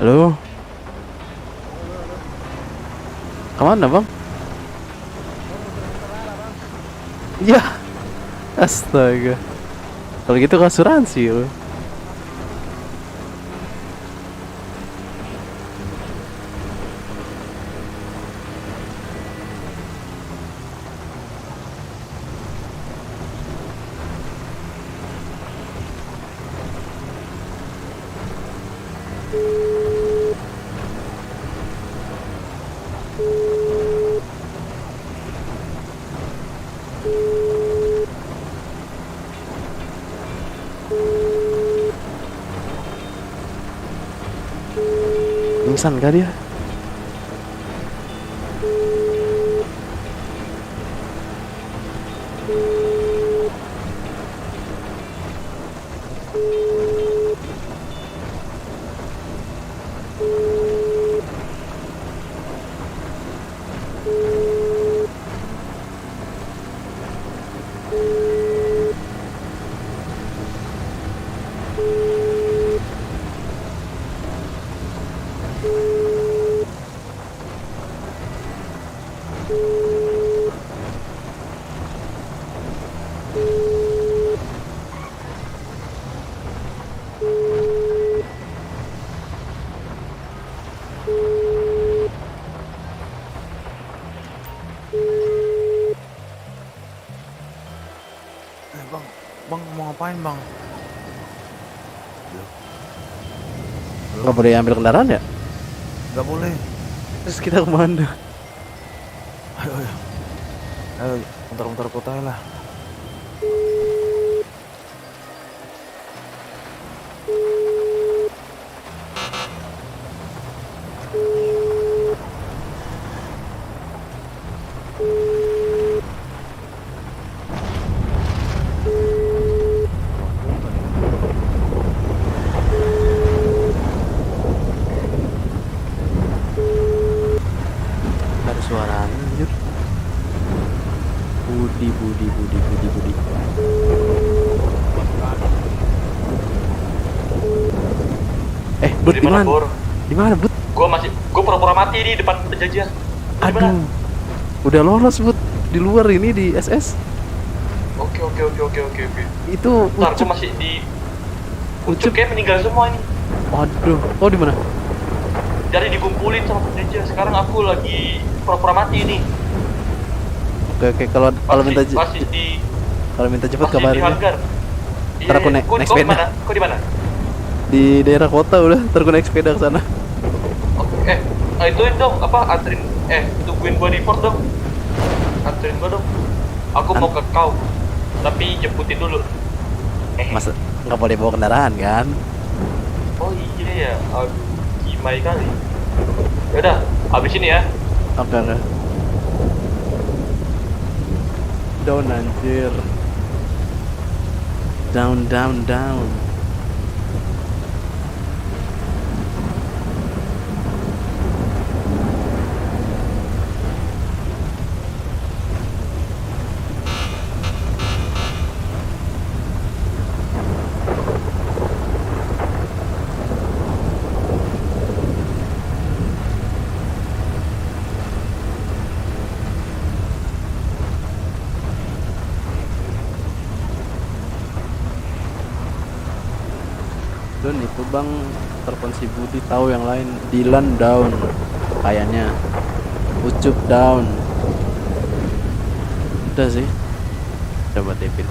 Halo. Kemana bang? Ya, astaga. Kalau gitu ke asuransi loh. Pingsan kah dia? Bang mau ngapain bang? Nggak boleh ambil kendaraan ya? Nggak boleh. Terus kita kemana? Ayo, muter-muter kota lah. Ada suara anjir. Budi. Bud, di mana? Di mana, Bud? Gua pura-pura mati di depan penjajian. Aduh. Udah lolos, Bud. Di luar ini di SS. Oke. Itu Ntar gua masih di Ucup kayak meninggal semua ini. Waduh. Oh, di mana? Jadi dikumpulin sama penjajian. Sekarang aku lagi pura-pura mati ini. Oke, kalau minta masih di kalau minta cepet masih kabarin. di hangar. Ntar aku naik sepeda. Kau di mana? Di daerah kota udah, ntar gue naik sepeda ke sana. Oke, ituin dong, anterin, tungguin gua di port dong. Anterin gua dong. Aku mau ke kau, tapi jemputin dulu. Mas, nggak boleh bawa kendaraan kan? Oh iya ya, aduh, gimai kali. Yaudah, habis ini ya. Oke. Down anjir. Down. Don itu bang, telepon si Budi tahu yang lain. Dilan down kayaknya, Ucup down. Udah sih, coba tipin.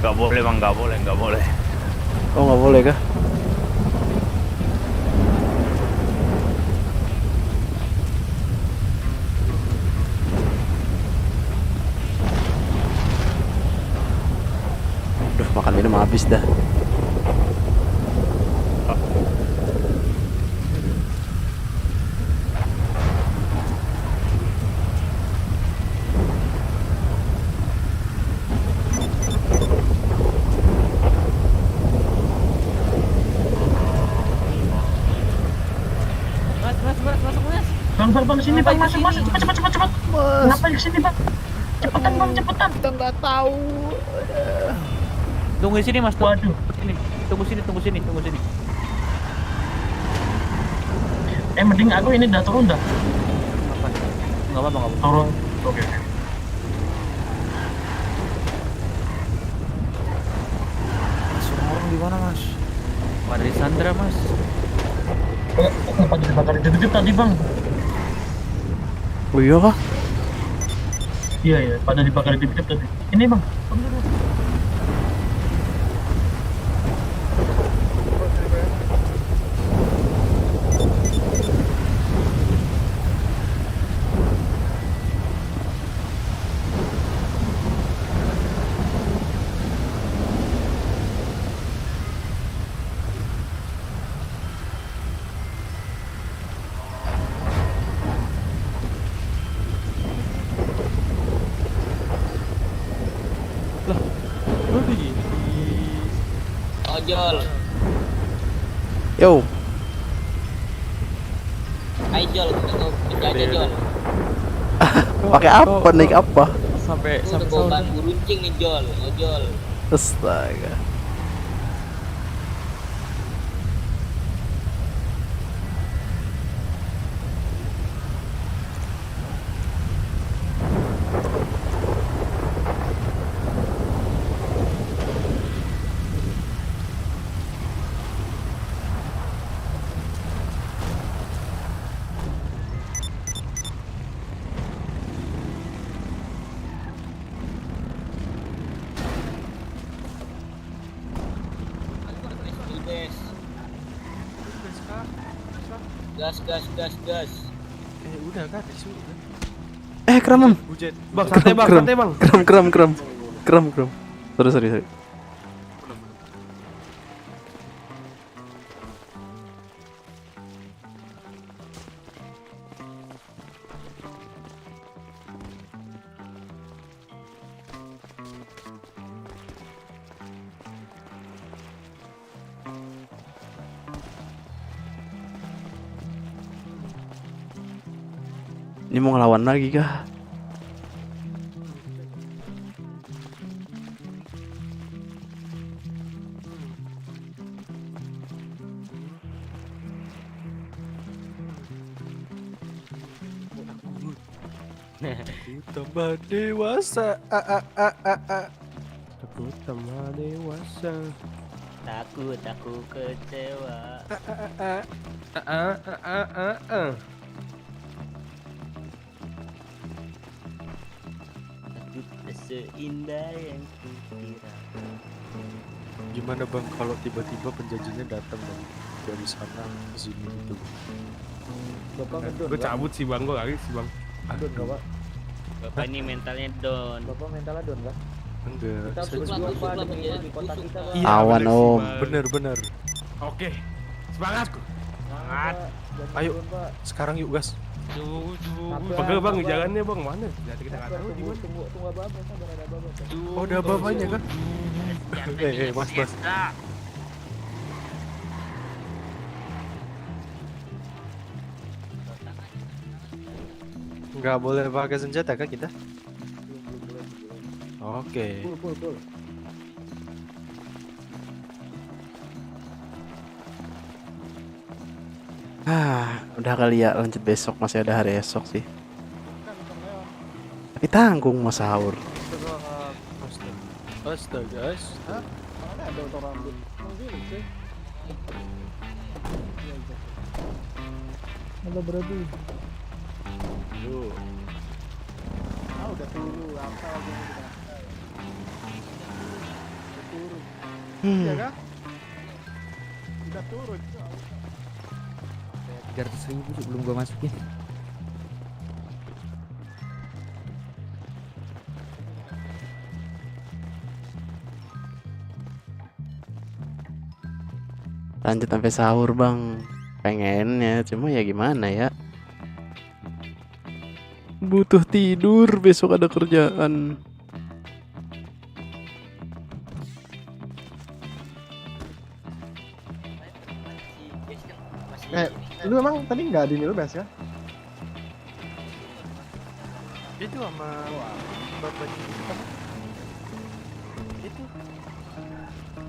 Nggak boleh bang, nggak boleh. Oh nggak boleh kah? Udah makan minum habis dah. Bang, sini bang, masuk, cepat. Kenapa di sini bang? Cepetan bang, cepetan. Kita nggak tahu. Tunggu di sini mas. Waduh. Tunggu sini. Mending aku ini udah turun dah. Nggak apa-apa. Turun. Oke. Semua orang di mana mas? Pada di Sandra mas. Kenapa dibakar hidup tadi bang? Oh iya kah? Iya, pada dibakar hidup tadi. Ini bang. Ojol. Yo. Hai Jol, kita aja Jol. Pakai apa? Naik apa? Sampai bawa bambu runcing nih Jol, ojol. Astaga. Gas. Udah kan, Kram. Bang, santai bang. Kram. Sorry. Ini mau ngelawan lagi kah? Tambah dewasa. Aku tambah dewasa. Takut aku kecewa. Seindah yang kukira. Gimana bang kalau tiba-tiba penjajinya datang dari sana ke sini gitu? Gue cabut sih bang, gue lari sih bang. Down gak pak? Bapak ini mentalnya down. Bapak mentalnya down kah? Enggak. Kita harus apa di kota kita. Iya, Awan om. Bener. Oke, semangat. Semangat. Ayo, sekarang yuk gas. Pegel bang, jalannya bang, mana? Jadi kita nggak tahu di mana. Tunggu abang, sabar ada abang. Oh, udah abang-abangnya kan? Mas. Nggak boleh pakai senjata kan kita? Oke. Pul. Udah kali ya, lanjut besok, masih ada hari esok sih. Tapi tanggung mau sahur. Astaga. Mana ada orang rambut? Mobil sih. Halo berarti. Tuh. Udah turun, apa lagi yang kita? Udah turun. Iya kah? Udah turun. 300.000 belum gua masukin. Lanjut sampai sahur bang, pengennya, cuma ya gimana ya, butuh tidur, besok ada kerjaan. Lu emang tadi nggak di Nilbes ya? Itu sama bapak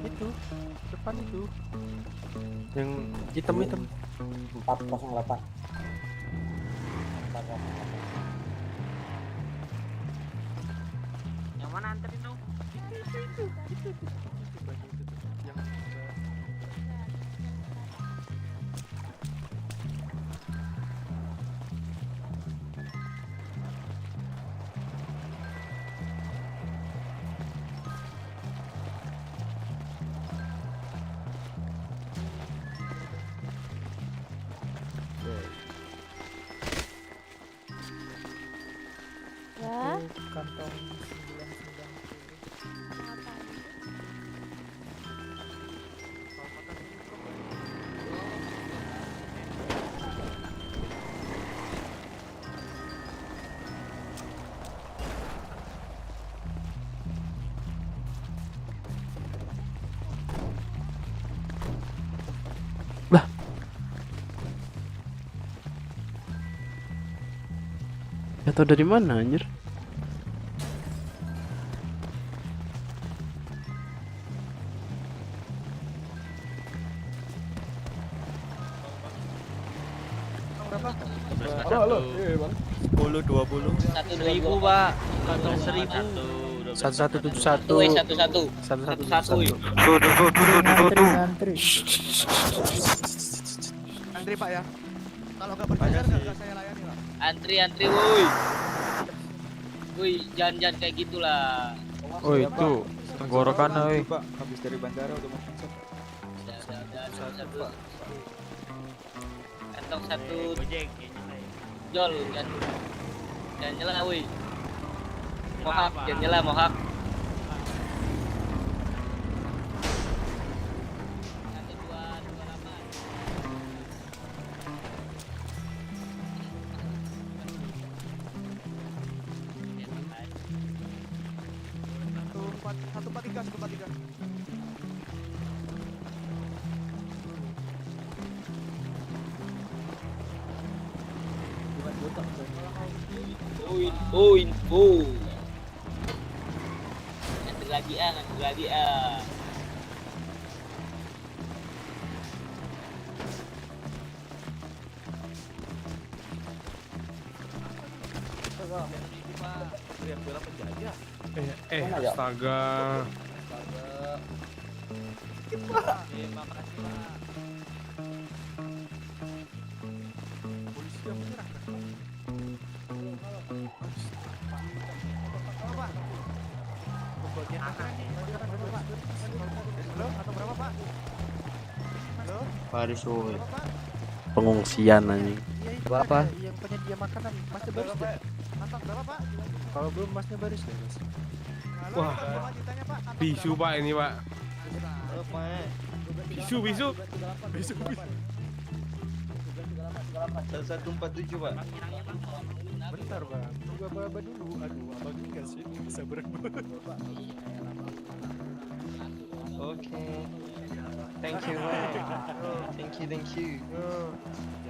itu depan itu yang hitam 408. Yang mana anterin dong? itu yang Ya. Kantong 990. Jatuh dari mana anjir? Halo, iya bang. 10 20 1.000 pak, kantong 1.000. 1171 Ngantri. Antri Pak ya. Kalau nggak berbayar nggak saya layani Pak. Antri woi jangan kayak gitulah. Oh itu tenggorokan woi. Pak, habis dari bandara udah mau masuk. Udah. Kantong 1 Jol jangan nyala woi. Mohak jangan nyala mohak. Info. Nanti lagi ah. Astaga. Makasih Pak. Polisi yang menyerahkan. Paris woi. Pengungsian anjing. Apa? Yang penyedia makanan, Masnya baris ya? Kantong berapa Pak? Kalau belum masnya baris ya mas. Halo, Wah, ditanya Pak. bisu pak ini pak. Bisu. 1147 Pak. Bentar bang, tunggu abang dulu. Aduh, abang enggak sih bisa berebut. Oke. Thank you Pak. Thank you.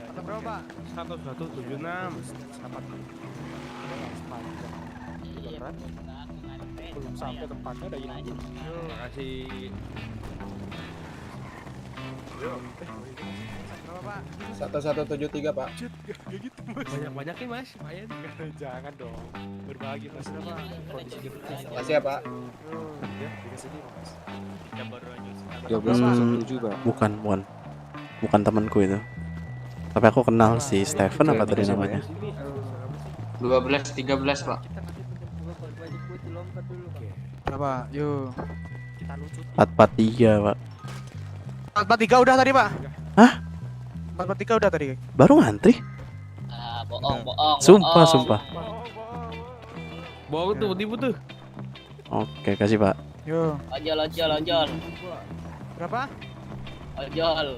Kata berapa Pak? 1176 sama beneran belum sampai tempatnya udah ini. Terima kasih. Berapa Pak? 1173 Pak. Gak gitu mas. Banyak-banyakin mas, lumayan. Jangan dong, berbagi mas. Kondisi gitu. Makasih ya Pak. Ya, dikasih nih mas. Yang baru aja. 1207 Pak. Bukan temanku itu. Tapi aku kenal si Steven apa tadi namanya. 12-13 Pak. Berapa? Yuk. 443 pak. 443 udah tadi Pak. Hah? 443 udah tadi. Baru ngantri? Bohong. Sumpah. Bohong tuh, tipu tuh. Oke, kasih pak. Yo. Ojol. Berapa? Ojol.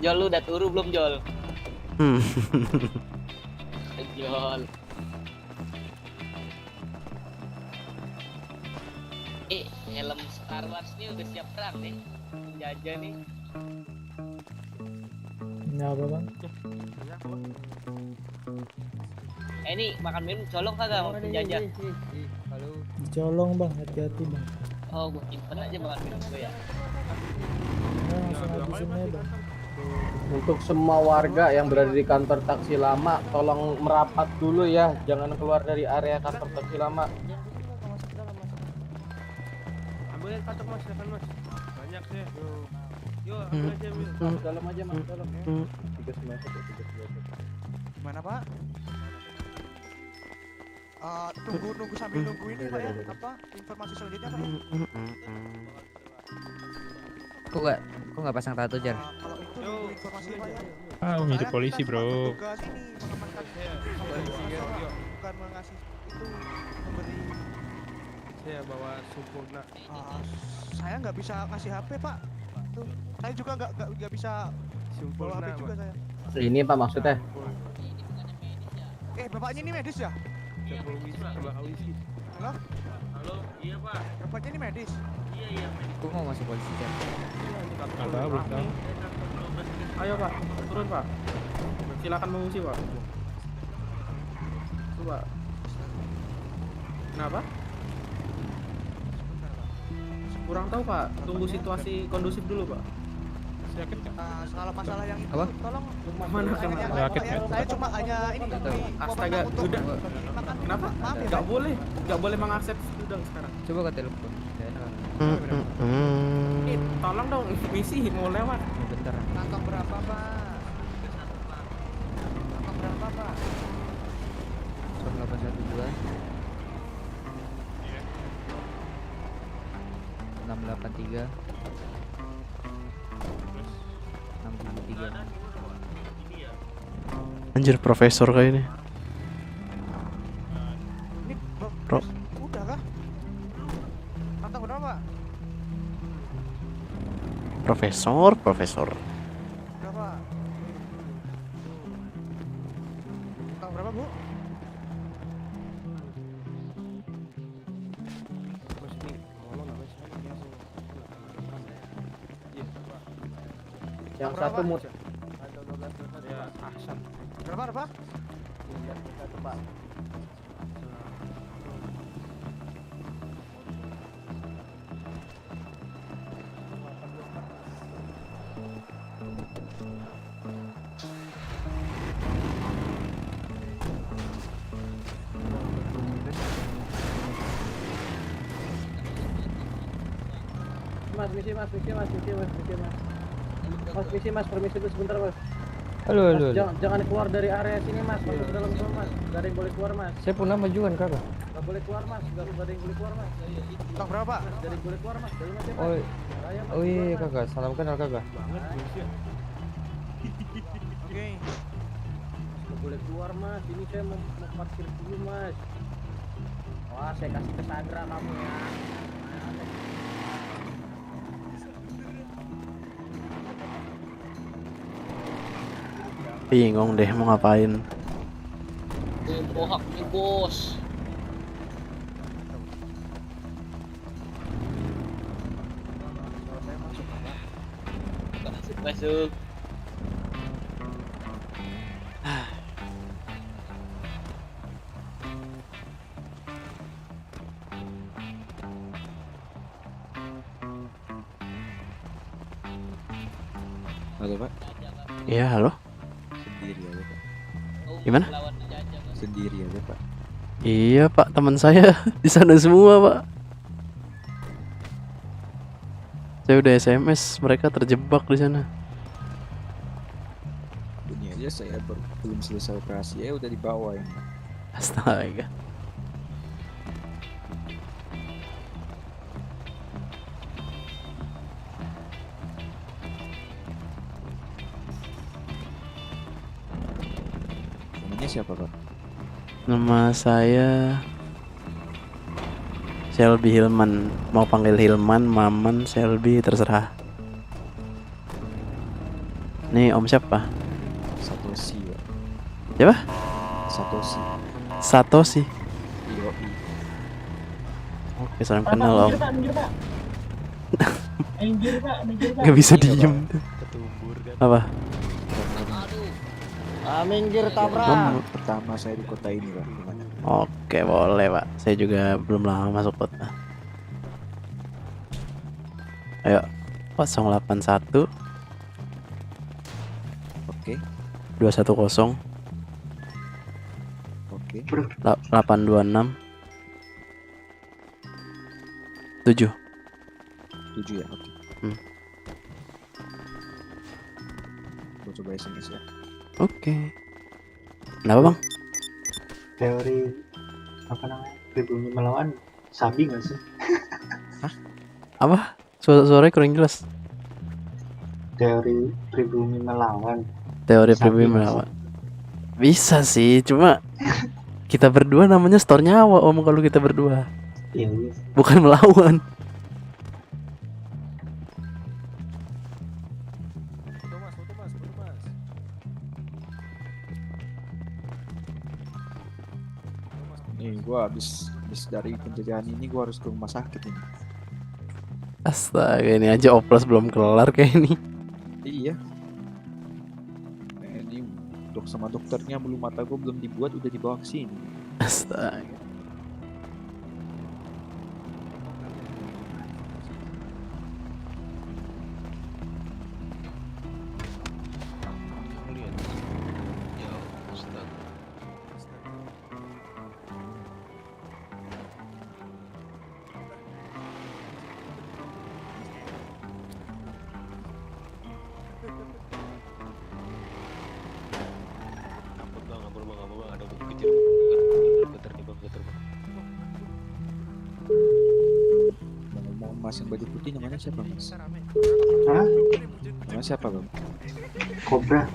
Jol lu udah turu belum Jol? Ojol. Helm Star Wars nih udah siap perang nih. Jajan nih. Apa bang? Ini makan minum colong kagak mau penjajah? Halo. Colong bang, hati-hati bang. Oh, gua simpen aja makan minum gua ya. Langsung habisin aja bang. Untuk semua warga yang berada di kantor taksi lama, tolong merapat dulu ya, jangan keluar dari area kantor taksi lama. Ambil kantong mas, silakan mas. Banyak sih. Yo, ambil aja mas. Dalam aja mas, dalam ya. 391. Gimana Pak? Nunggu sambil nunggu ini Pak ya. Apa informasi selanjutnya Pak? Kok nggak pasang tato Jar? Kalau itu nunggu informasi Pak ya. Mirip polisi bro. Tugas ini mengamankan bukan mengasih itu memberi. Saya bawa sempurna. Saya nggak bisa ngasih HP Pak. Tuh, saya juga nggak bisa bawa HP juga saya. Ini Pak maksudnya? Bapaknya ini medis ya? Halo? Halo, iya Pak. Bapaknya ini medis? Iya medis. Kok mau masuk polisi Jar? Belum tahu. Ayo Pak, turun Pak. Silakan mengungsi Pak. Coba. Kenapa? Kurang tahu Pak. Tunggu situasi kondusif dulu Pak. Sakit kan? Kalau masalah yang itu, Apa? tolong. Mana kena? Sakit kan? Saya cuma hanya ini. Astaga, udah. Kenapa? Nggak boleh mengakses udang sekarang. Coba ke telepon. Tolong dong, misi mau lewat. Bentar. Kantong berapa Pak? Kantong berapa Pak? 0812 683 673. Anjir, profesor kayak ini. Ini Bro. Udah kah? Kantong berapa Pak? Profesor. Berapa? Kantong berapa Bu? Yang satu mut. Ya, Ahsan. Berapa? Pak. Mas, permisi dulu sebentar mas. Halo. Jangan keluar dari area sini mas, masuk ke dalam semua mas. Gak ada yang boleh keluar mas. Saya pernah majuan kakak. Gak boleh keluar mas, gak ada yang boleh keluar mas. Kantong berapa? Gak ada yang boleh keluar mas, dari mas ya mas. Oh iya kakak, salam kenal kakak. Oke. Gak boleh keluar mas, ini saya mau parkir dulu mas. Wah, saya kasih ke Sandra kamu ya. Bingung deh mau ngapain. Bohak nih bos. Masuk. Halo Pak. Iya, halo. Sendiri aja Pak. Gimana? Sendiri aja Pak. Iya Pak, teman saya di sana semua Pak. Saya udah SMS, mereka terjebak di sana. Ini aja saya belum selesai operasi ya udah dibawa ya. Astaga. Namanya siapa Pak? Nama saya Shelby Hilman. Mau panggil Hilman, Maman, Shelby, terserah. Nih Om siapa? Satoshi Pak. Siapa? Satoshi. Satoshi. Iyo. Oke, salam kenal Om. Minggir Pak. Gak bisa diem. Apa? Minggir tabrak. Pertama saya di kota ini Pak. Gimana? Oke, boleh Pak. Saya juga belum lama masuk kota. Ayo, 081 Oke. 210 Oke. 826 7. 7 ya, oke. Gua coba SMS ya. Oke. Kenapa Bang? Teori apa namanya? Pribumi melawan sabi nggak sih? Apa? Suaranya kurang jelas. Teori pribumi melawan. Teori Sabi pribumi nggak melawan. Bisa sih, cuma kita berdua namanya store nyawa Om kalau kita berdua. Iya. Bukan melawan. Nih gua habis dari penjajahan ini gua harus ke rumah sakit ini. Astaga, ini aja oplos belum kelar kayak ini. Iya. Ini sama dokternya bulu mata gua belum dibuat udah dibawa ke sini. Astaga. Mas yang baju putih namanya siapa Mas? Hah? Namanya siapa Bang? Kobra.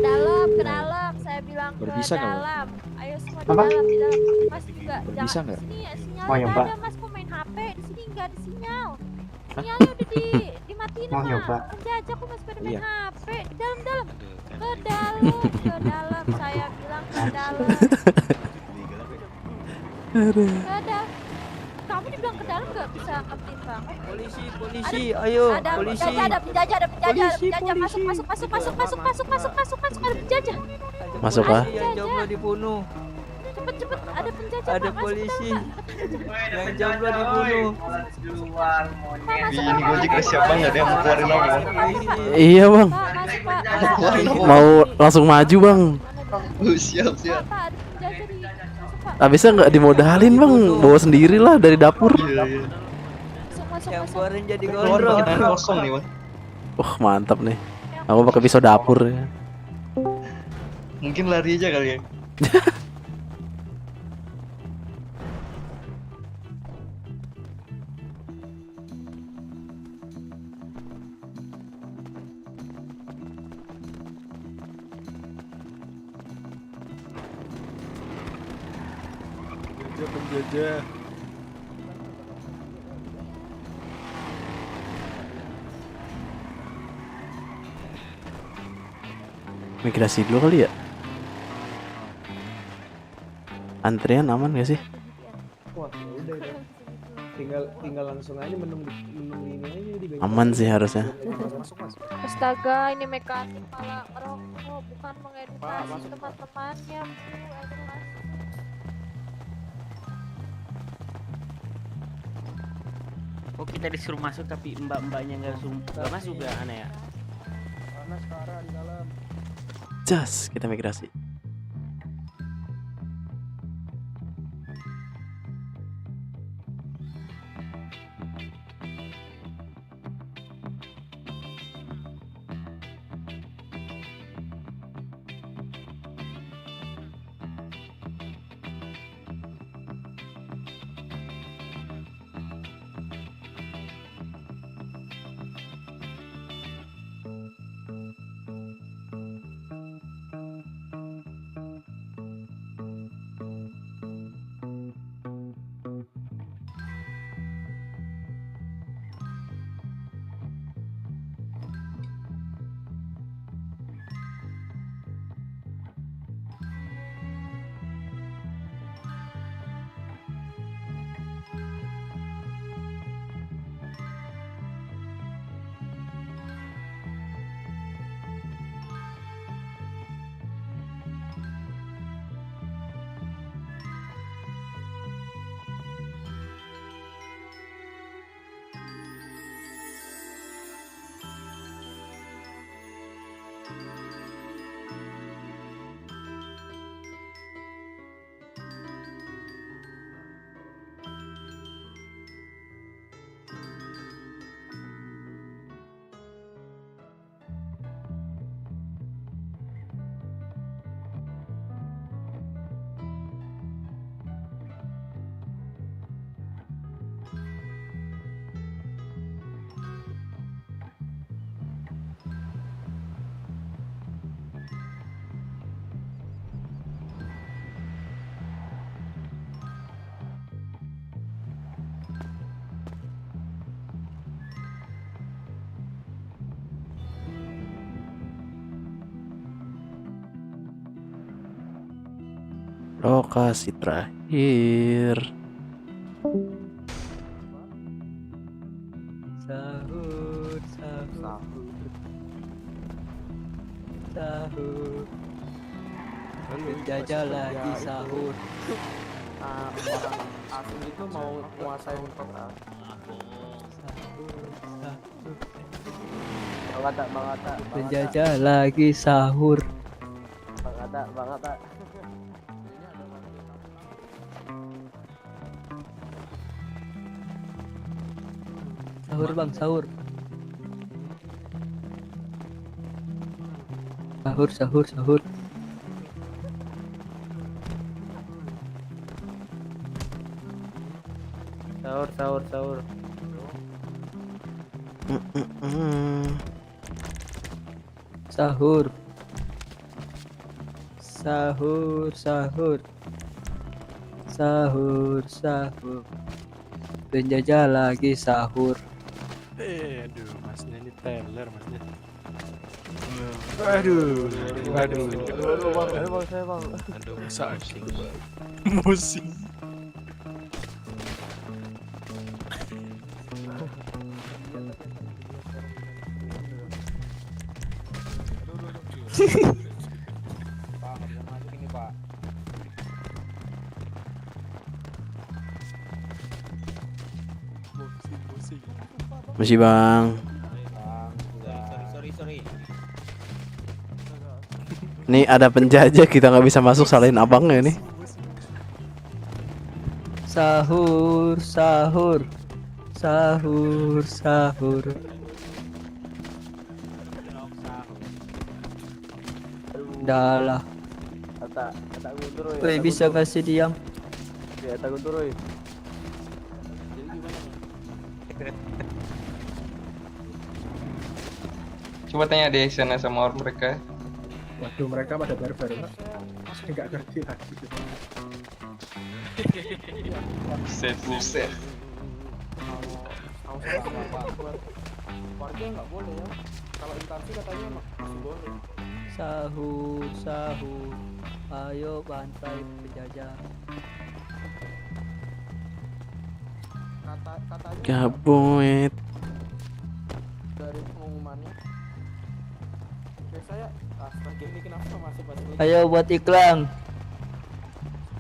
Dalam, ke dalam. Saya bilang ke Berbisa nggak, Bang? dalam. Ayo semua di Apa? dalam, di dalam. Mas juga. Berbisa Jangan nggak? di sini, sinyal Mau nggak nyoba? ada. Mas kok main HP? Di sini nggak ada sinyal. Sinyalnya udah dimatiin Mau sama nyoba? penjajah. Kok masih pada main Iya. HP? Di dalam, dalam. Ke dalam, ke dalam. Saya bilang ke dalam. Ke dalam. Kamu dibilang ke dalam nggak bisa ngertiin banget. Polisi, ayo, Ada polisi. penjajah, ada penjajah, ada penjajah, ada Polisi, penjajah. Masuk, polisi. masuk, masuk, masuk, masuk, masuk, masuk, masuk, masuk, ada penjajah. Masuk ah. Yang jomblo dibunuh. Cepet, cepet, ada penjajah. Ada Pak. Masuk, polisi. Pak. Yang jomblo dibunuh. Ini gua juga siap banget ya mau keluarin aku. Iya Bang. Pak, masuk, Pak. Mau langsung maju Bang. Siap. Pak, ada penjajah di masuk, Pak. Habisnya nggak dimodalin Bang, bawa sendiri lah dari dapur. Masuk, masuk, Yang masuk. keluarin jadi gondrong. Kosong nih Mas. Wah mantap nih. Aku pakai pisau dapur ya. Mungkin lari aja kali ya. Penjajah. Migrasi dulu kali ya. Antrian aman gak sih? Wah, ya udah itu. Tinggal langsung aja menunggu ini aja di bengkel. Aman sih harusnya. Astaga, ini mekanik malah merokok, bukan mengedukasi teman-temannya. Kok kita disuruh masuk tapi mbak-mbaknya nggak masuk ya, aneh ya. Karena sekarang di dalam. Jas, kita migrasi. Lokasi terakhir. Sahur, sahur, sahur. Jajal lagi sahur. Orang asing itu mau menguasai kota. Bang Ata. Penjajah lagi sahur. Bang Ata. Sahur bang, sahur. Sahur, sahur, sahur. Sahur. Sahur. Sahur, sahur. Sahur, sahur. Penjajah lagi sahur. Aduh, masnya ini teller masnya. Aduh. Aduh, saking musik. Masih bang. Sorry. Nih ada penjajah, kita nggak bisa masuk, salahin abangnya nih. Sahur, sahur. Sahur, sahur. Dalah. Ata guntur. Woi, bisa kasih diam? Ya, Ata guntur. Coba tanya deh sana sama orang mereka. Waduh, mereka pada barbar. Masih nggak ngerti lagi. Buset. Warga nggak boleh ya. Kalau instansi katanya masih boleh. Sahur, sahur. Ayo bantai penjajah. Katanya Gaboet. dari pengumumannya. Oke, saya astaga ini kenapa masih pas Ayo buat iklan.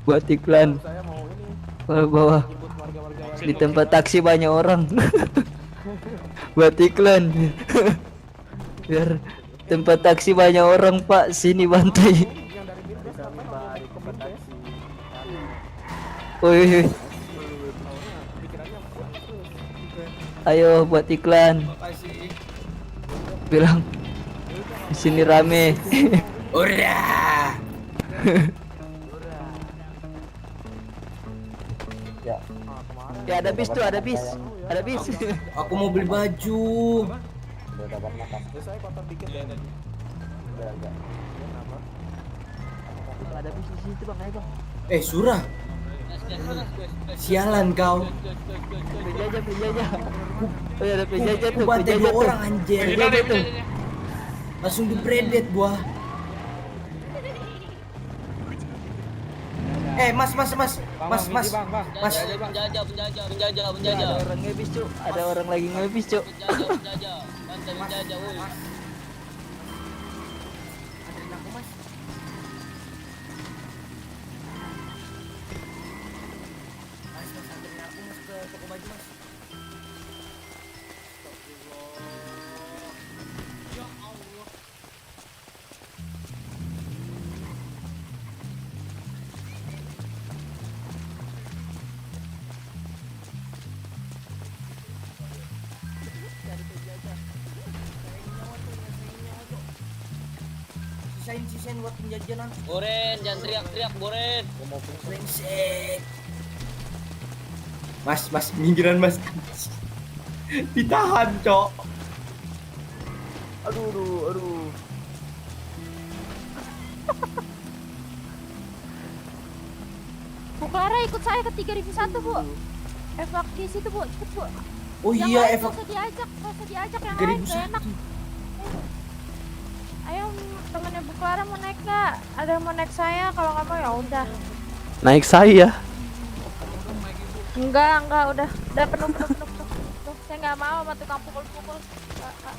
Buat iklan. saya mau ini Bawah. jemput warga-warga yang Di tempat taksi banyak orang. Buat iklan. Biar tempat taksi banyak orang, Pak. Sini bantai. Woi. Ayo buat iklan. Bilang di sini rame. Udah. Ya ada bis tuh, ada bis. Ada bis. Aku mau beli baju. udah dapat makan. Saya kotor dikit ya tadi. Udah agak. Kenapa? Ada bis di situ, Bang. Ayo, Bang. Surah. Sialan kau. Penjajah. Oh ya ada penjajah tuh, Bantai penjajah 2 tuh. orang anjir. Penjajah tuh. Langsung di-bredet buah. Mas. Ada orang ngebis, Cuk. Ada orang lagi ngebis, Cuk. Sisain buat penjajanan. Boren, jangan teriak-teriak, Boren. Brengsek. Mas, minggiran Mas. Ditahan, Cok. Aduh. Bu Clara ikut saya ke 3001, Bu. Evakuasi itu, Bu. Cepet, Bu. Oh Yang iya, lain nggak usah diajak yang lain gak enak. Ayo temennya Bu Clara mau naik nggak? Ada yang mau naik saya? Kalau nggak mau ya udah. Naik saya. Enggak, udah penuh. Tuh, saya nggak mau sama tukang pukul-pukul. Nggak.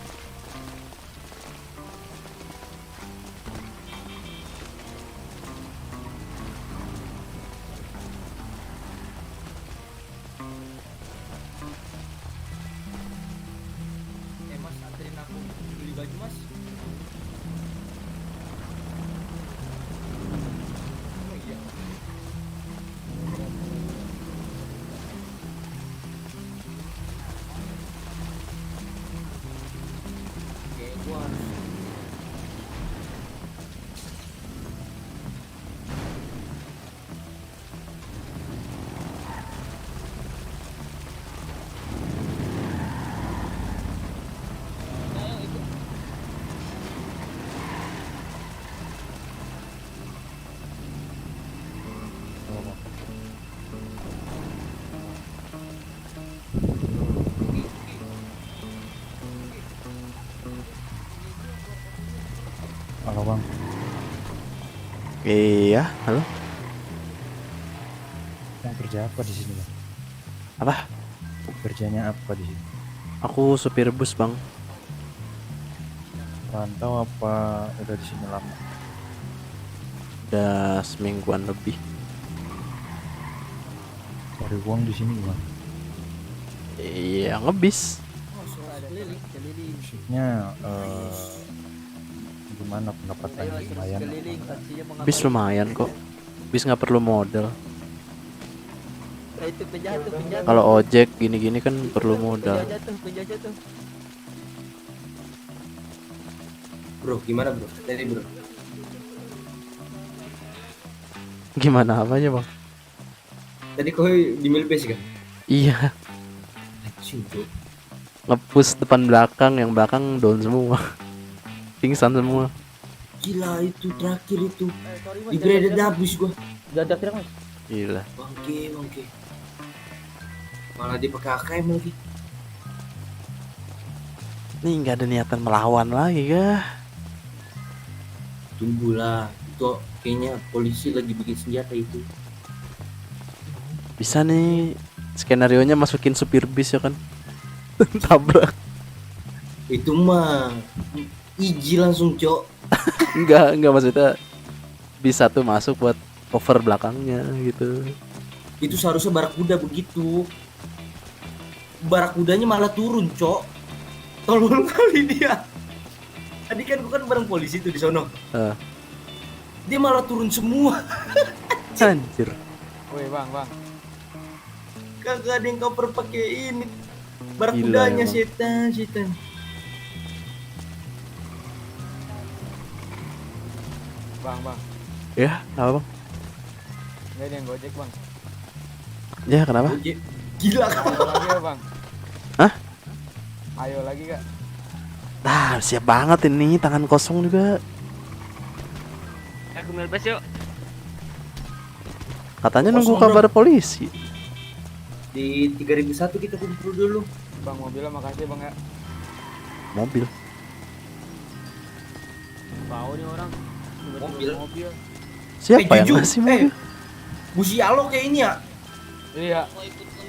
Mas, anterin aku beli baju, Mas. Oh iya. Oke, gua harus Halo bang. Iya, halo. Yang kerja apa di sini bang? Apa? Kerjanya apa di sini? Aku supir bus, Bang. Rantau apa udah di sini lama? Udah semingguan lebih. Cari uang di sini bang? Iya, ngebis. Maksudnya gimana pendapatan lumayan? Bis lumayan kok. Bis nggak perlu modal. Itu penjahat tuh, penjahat. Kalau ojek gini-gini kan perlu modal. Penjahat tuh. Bro, gimana bro? Tadi bro. Gimana apanya, Bang? Tadi kau di Milbase kan? Iya. Anjing bro. Nge-push depan belakang, yang belakang down semua. Pingsan semua. Gila itu terakhir itu. Di bredet habis gua. Dadak teriak, Mas. Gila. Bangke. Malah dipakai AKM lagi. Nih nggak ada niatan melawan lagi kah? Tunggulah, itu kayaknya polisi lagi bikin senjata itu. Bisa nih skenarionya masukin supir bis ya kan. Tabrak. Itu mah iji langsung, Cok. Enggak maksudnya bisa tuh masuk buat cover belakangnya gitu. Itu seharusnya barakuda begitu. Barakudanya malah turun, Cok. Tolong kali dia. Tadi kan bukan bareng polisi tuh di sono. Dia malah turun semua. Anjir. Woi, Bang. Kagak ada yang cover pakai ini. Barakudanya setan. Bang. Ya, apa bang? Nggak ada yang gojek, Bang. Ya kenapa? Gila kau. Ayo lagi ya, Bang. Hah? Ayo lagi, Kak. Nah, siap banget ini, tangan kosong juga. Aku melbas yuk. Katanya nunggu kabar polisi. Di 3001 kita kumpul dulu. Bang, mobilnya makasih, Bang ya. Mobil. Bau nih orang. Mobil. Siapa yang ngasih mobil? Busialo kayak ini ya? Iya.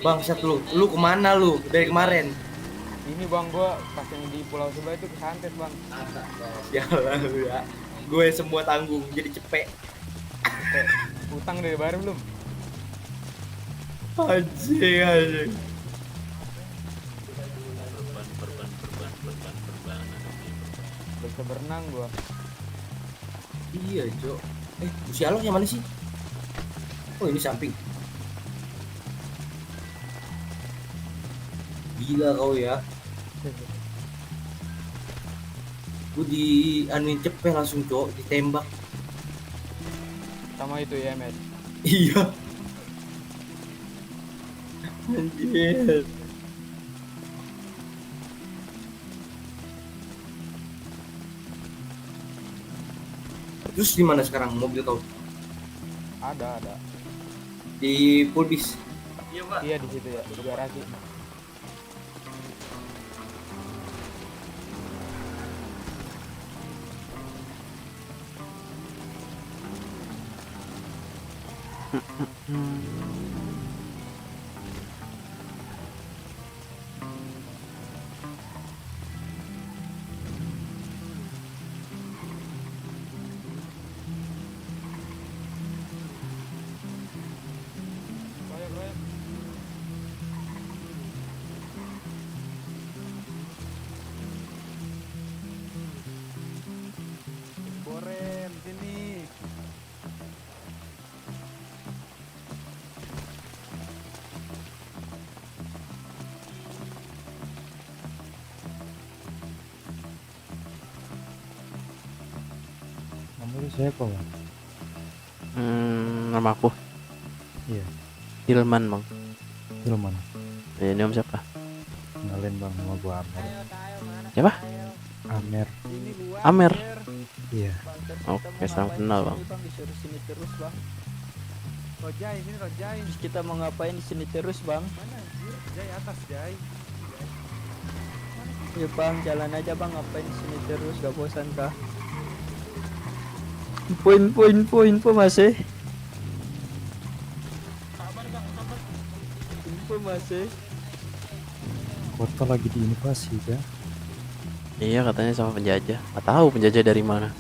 Bangsat lu kemana lu dari kemarin? Ini Bang, gua pas yang di Pulau sebelah itu kesantet, Bang. Sialan lu ya. Gue semua tanggung jadi cepet. Utang dari bayar belum? Anjing. Bisa berenang gua. Iya, Cok. Busialo yang mana sih? Oh, ini samping. Gila kau ya. Gue di anuin cepet langsung, Cok, ditembak. Sama itu ya, Met. Iya. Anjir. Terus di mana sekarang mobil kau? Ada. Di Pulbis. Iya, Pak. Iya, di situ ya, di garasi. Boren sini. Nama lu siapa, Bang? Nama aku Iya. Hilman, Bang. Hilman. Ini om siapa? Kenalin, Bang, nama gua Amer. Siapa? Amer. Amer. Iya. Oke, salam kenal, Bang. Bang disuruh sini terus, Bang. Rojai, ini Rojai. Terus kita mau ngapain di sini terus, Bang? Mana anjir? Jai atas, Jai. Ya, Bang, jalan aja, Bang. Ngapain di sini terus? Gak bosan kah? Info masih. Info masih. Kota lagi diinvasi, ya? Iya, katanya sama penjajah. Nggak tahu penjajah dari mana.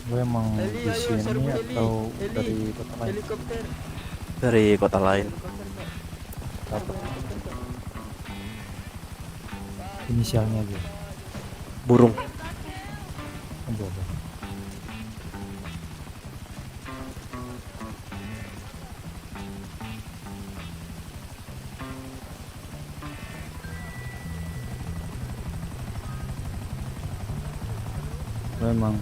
Lo emang Heli, di ayo, sini serbu heli. atau Heli. dari kota lain? Helikopter. Dari kota lain. Inisialnya aja. Burung. Coba. Lo emang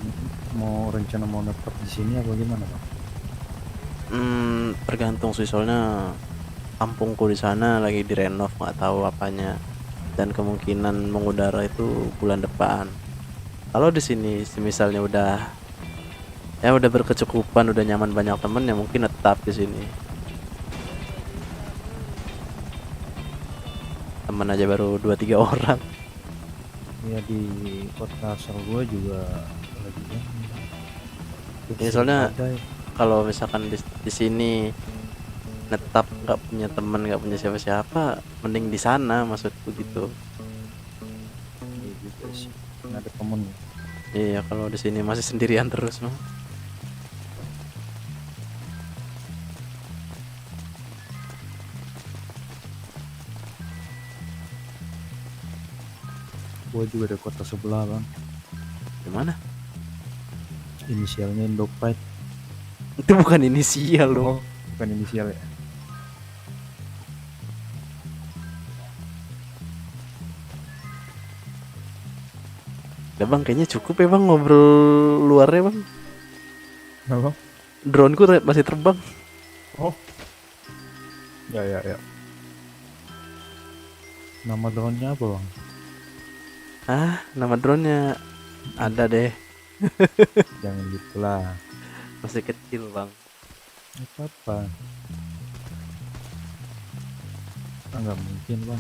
mau rencana mau netep di sini apa gimana, Bang? Tergantung sih, soalnya kampungku di sana lagi direnov, nggak tahu apanya, dan kemungkinan mengudara itu bulan depan. Kalau di sini misalnya udah Ya udah berkecukupan, udah nyaman, banyak temen ya mungkin tetap di sini. Temen aja baru 2-3 orang. Ya di kota asal gue juga lagi kan. Ya soalnya kalau misalkan di sini netap nggak punya teman, nggak punya siapa-siapa, mending di sana maksudku gitu. Iya juga sih, nggak ada temen. Iya, kalau di sini masih sendirian terus mah. Gue juga ada kota sebelah bang. Di mana? Inisialnya Indopite. Itu bukan inisial dong. Bukan inisial ya. Udah bang, kayaknya cukup ya bang ngobrol luarnya bang. Apa? Drone ku masih terbang. Oh. Ya. Nama drone-nya apa bang? Nama drone-nya ada deh. Jangan gitulah. Masih kecil bang. Apa? Nggak mungkin bang.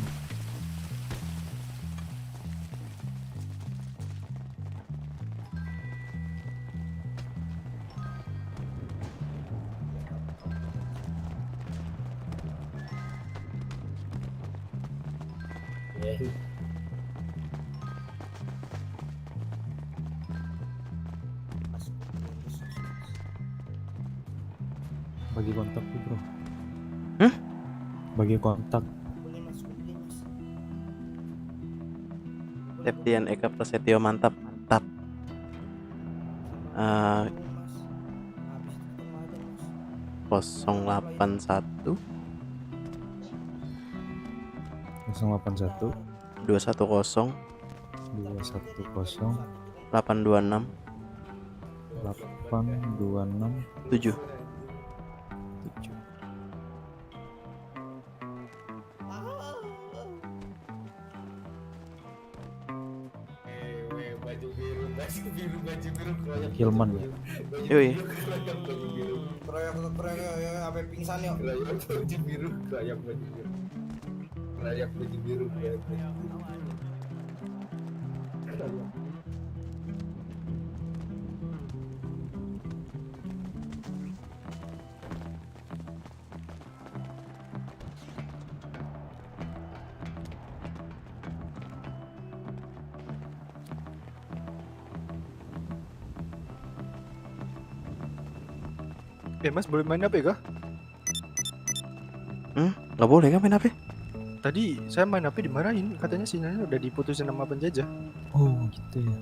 Bagi kontak tuh bro. Bagi kontak. Septian Eka Prasetyo, mantap. 081 081 210 826 7. Hilman ya. Yoi. Proyek sampai pingsan yuk. Baju biru, kayak baju biru. Kayak baju biru. Mas boleh main HP kah? Nggak boleh kan main HP? Tadi saya main HP dimarahin, katanya sinyalnya udah diputusin sama penjajah. Oh gitu ya.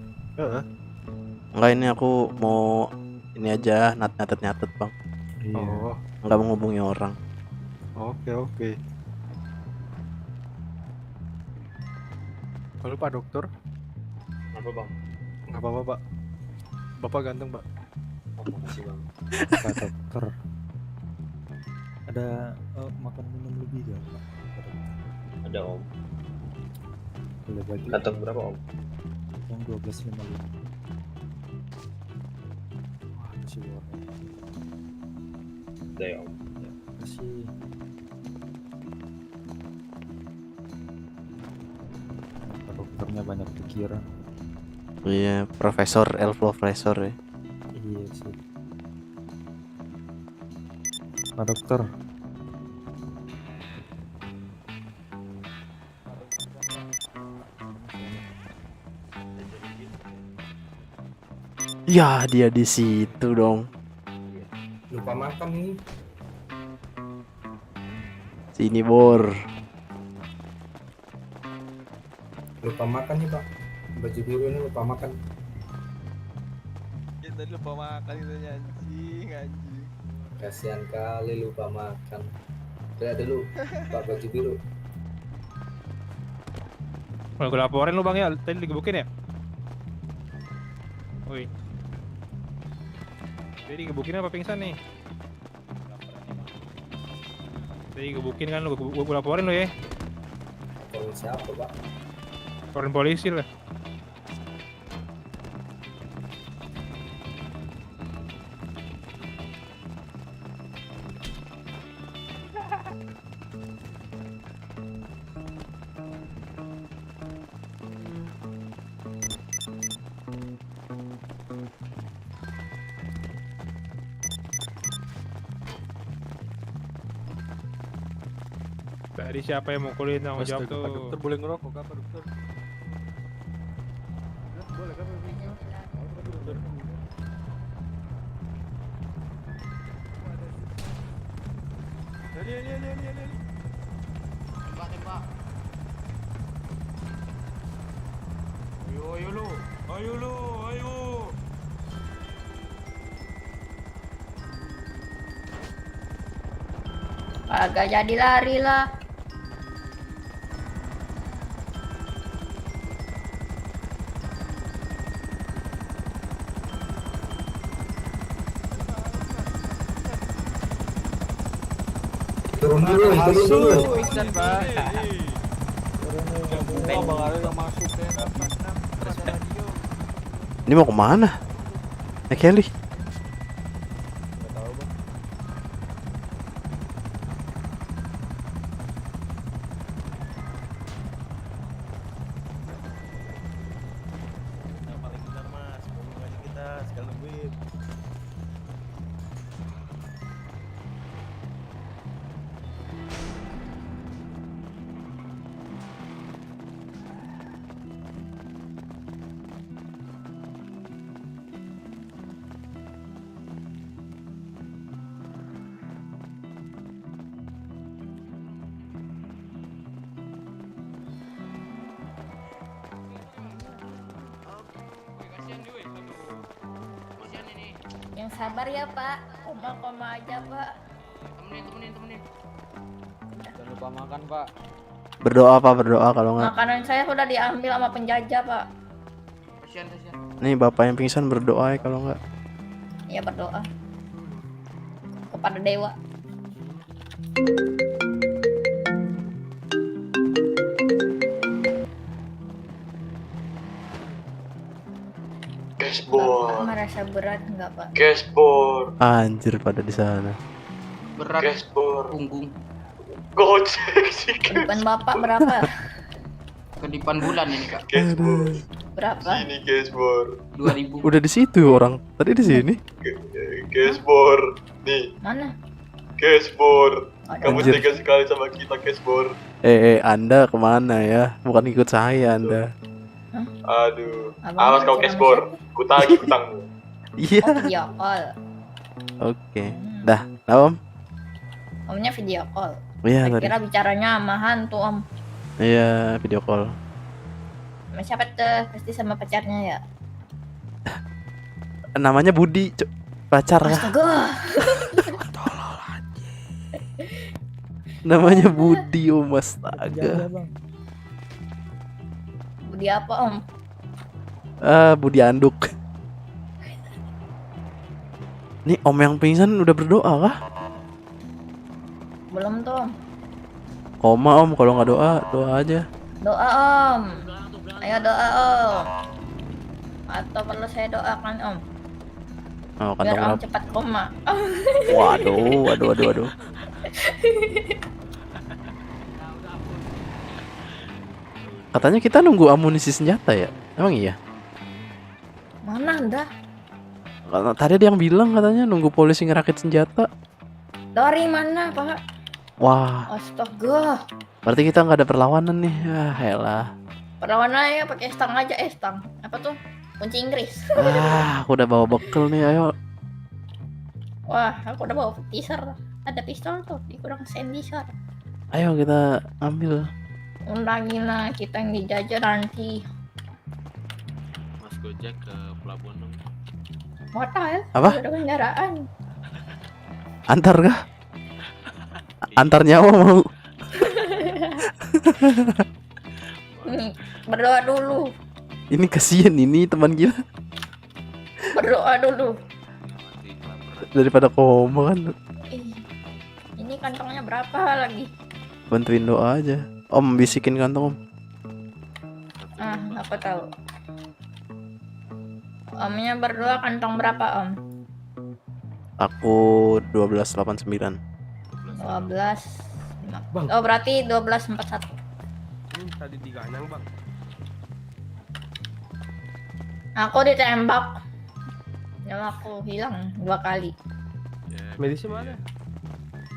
Enggak, ini aku mau ini aja nyatet bang. Iya. Oh. Nggak mau ngubungi orang. Oke. Halo Pak Dokter. Apa bang? Nggak apa-apa Pak. Bapak ganteng Pak. Makasih bang. Pak Dokter. Ada makan minum lebih gak Pak? Ada om. Boleh bagi. Kantong berapa om? Yang 12.50. Wah, kasih warna. Ada ya om. Kasih. Pak Dokternya banyak pikiran. Iya, Profesor Profesor ya. Iya sih. Pak Dokter. Ya, dia di situ dong. Lupa makan nih. Sini Bor. Lupa makan nih Pak. Baju biru ini lupa makan. Kita lupa makan itu anjing. Kasihan kali lupa makan. Lihat dulu Pak baju biru. Mau gue laporin lu bang ya, tadi digebukin ya? Woi. Jadi digebukin apa pingsan nih? Tadi digebukin kan lu, gue laporin lu ya. Laporin siapa Pak? Laporin polisi lah. Tadi siapa yang mau kuliah tanggung jawab tuh? Dokter boleh ngerokok kapan dokter? Boleh kapan? Ini. Tembak. Ayo lu. Agak jadi lari lah. Turun dulu. Bang Ariel yang masuk ya. Ini mau kemana? Kelly. Yang sabar ya Pak, koma aja Pak. Temenin. Jangan lupa makan, Pak. Berdoa kalau nggak. Makanan saya sudah diambil sama penjajah Pak. Kasihan. Nih bapak yang pingsan berdoa ya kalau nggak. Ya berdoa kepada dewa. Bapak merasa berat enggak Pak? Cashboard. Anjir pada di sana. Berat. Cashboard. Punggung. Gocek sih. Kedipan Bapak berapa? Kedipan bulan ini Kak. Cashboard. Berapa? Sini cashboard. 2000. Udah di situ orang. Tadi di sini. Cashboard. Nih. Mana? Cashboard. Kamu Anjir. tega sekali sama kita Cashboard. Anda kemana ya? Bukan ikut saya Anda. Aduh. Abang Awas kau sama Cashboard. Kutagih kutangmu. Iya. Oh, video call. Oke. Dah, nah, Om. Omnya video call. Iya Saya tadi. kira bicaranya sama hantu Om. Iya, video call. Sama siapa tuh? Pasti sama pacarnya ya. Namanya Budi, pacar lah. Astaga. Namanya Budi, Om, astaga. Budi apa Om? Budi Anduk. Nih Om yang pingsan udah berdoa kah? Belum tuh Om. Koma Om, kalau nggak doa aja. Doa Om. Ayo doa Om. Atau perlu saya doakan Om? Oh, Biar kantong Om berapa? cepat koma. Waduh. Katanya kita nunggu amunisi senjata ya? Emang iya? Mana anda? Tadi ada yang bilang katanya nunggu polisi ngerakit senjata. Dari mana Pak? Wah, Astaga. berarti kita nggak ada perlawanan nih. Elah. Perlawanannya pakai stang aja, stang. Apa tuh? Kunci Inggris. Aku udah bawa bekal nih, ayo. Wah, aku udah bawa teaser. Ada pistol tuh, dikurang sendisar. Ayo kita ambil. Undangilah kita yang dijajah nanti. Mas Gojek ke pelabuhan dong. Hotel. Apa? Ada kendaraan. Antar kah? Antar nyawa mau. Nih, berdoa dulu. Ini kasihan ini teman kita. Berdoa dulu. Daripada koma kan. Ini kantongnya berapa lagi? Bantuin doa aja. Om bisikin kantong Om. Ah, aku tahu. Omnya berdoa kantong berapa Om? Aku 1289. 12. Bang. Oh berarti 1241. Ini tadi diganyang bang. Aku ditembak. Nyawa aku hilang 2 kali. Medisnya mana?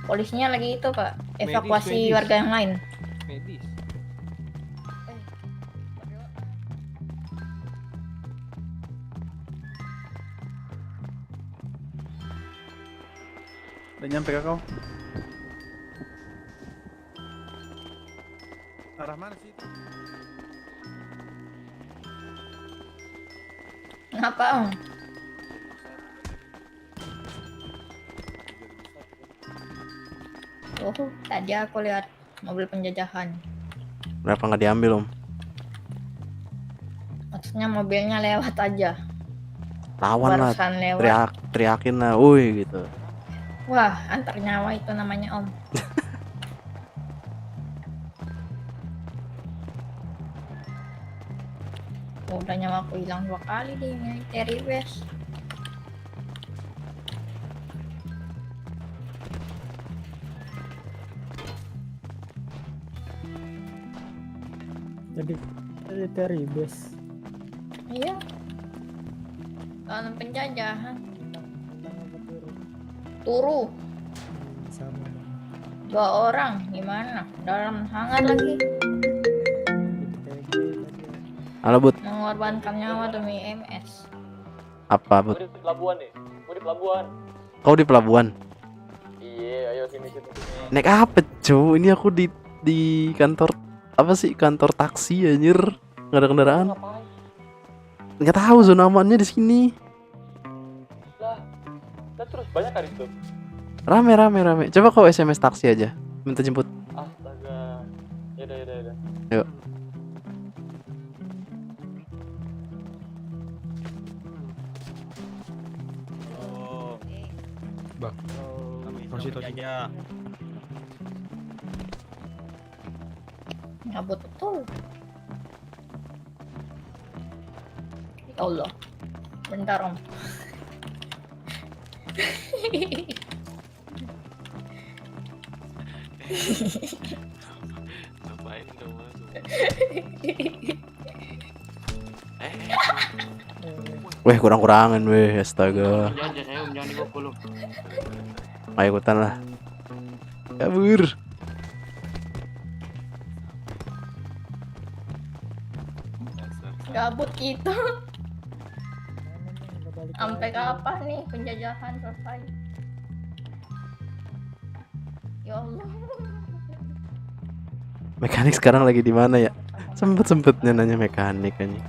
Polisinya lagi itu Pak, evakuasi Medis. warga yang lain. Medis. Udah nyampe ke kau? Arah mana sih? Kenapa Om? Oh, tadi aku lihat mobil penjajahan. Kenapa nggak diambil, Om? Maksudnya mobilnya lewat aja. Lawan lah, Barusan lewat. teriakin lah, woi gitu. Wah, antar nyawa itu namanya Om. Udah nyawa aku hilang 2 kali di military base. Jadi military base. Iya. Dalam penjajahan. Turu. Sama. 2 orang gimana? Dalam hangat lagi. Halo, Bud. Mengorbankan nyawa demi MS. Apa, Bud? Gue di pelabuhan nih. Gue di pelabuhan. Kau di pelabuhan? Iya, ayo sini. Naik apa, cu? Ini aku di kantor apa sih? Kantor taksi anjir. Nggak ada kendaraan. Nggak tahu zona amannya di sini. Lah terus banyak kan itu. Rame. Coba kau SMS taksi aja. Minta jemput. Astaga. Yaudah. Yuk. Bang. Masih tahu aja. Ngabut betul. Ya Allah. Bentar Om. Ngapain dong masuk? Weh, kurang-kurangan weh, astaga. Jangan dibawa. Ayo ikutan lah. Kabur. Gabut kita. Sampai kapan nih penjajahan selesai? Ya Allah. Mekanik sekarang lagi di mana ya? Sempetnya nanya mekanik anjing.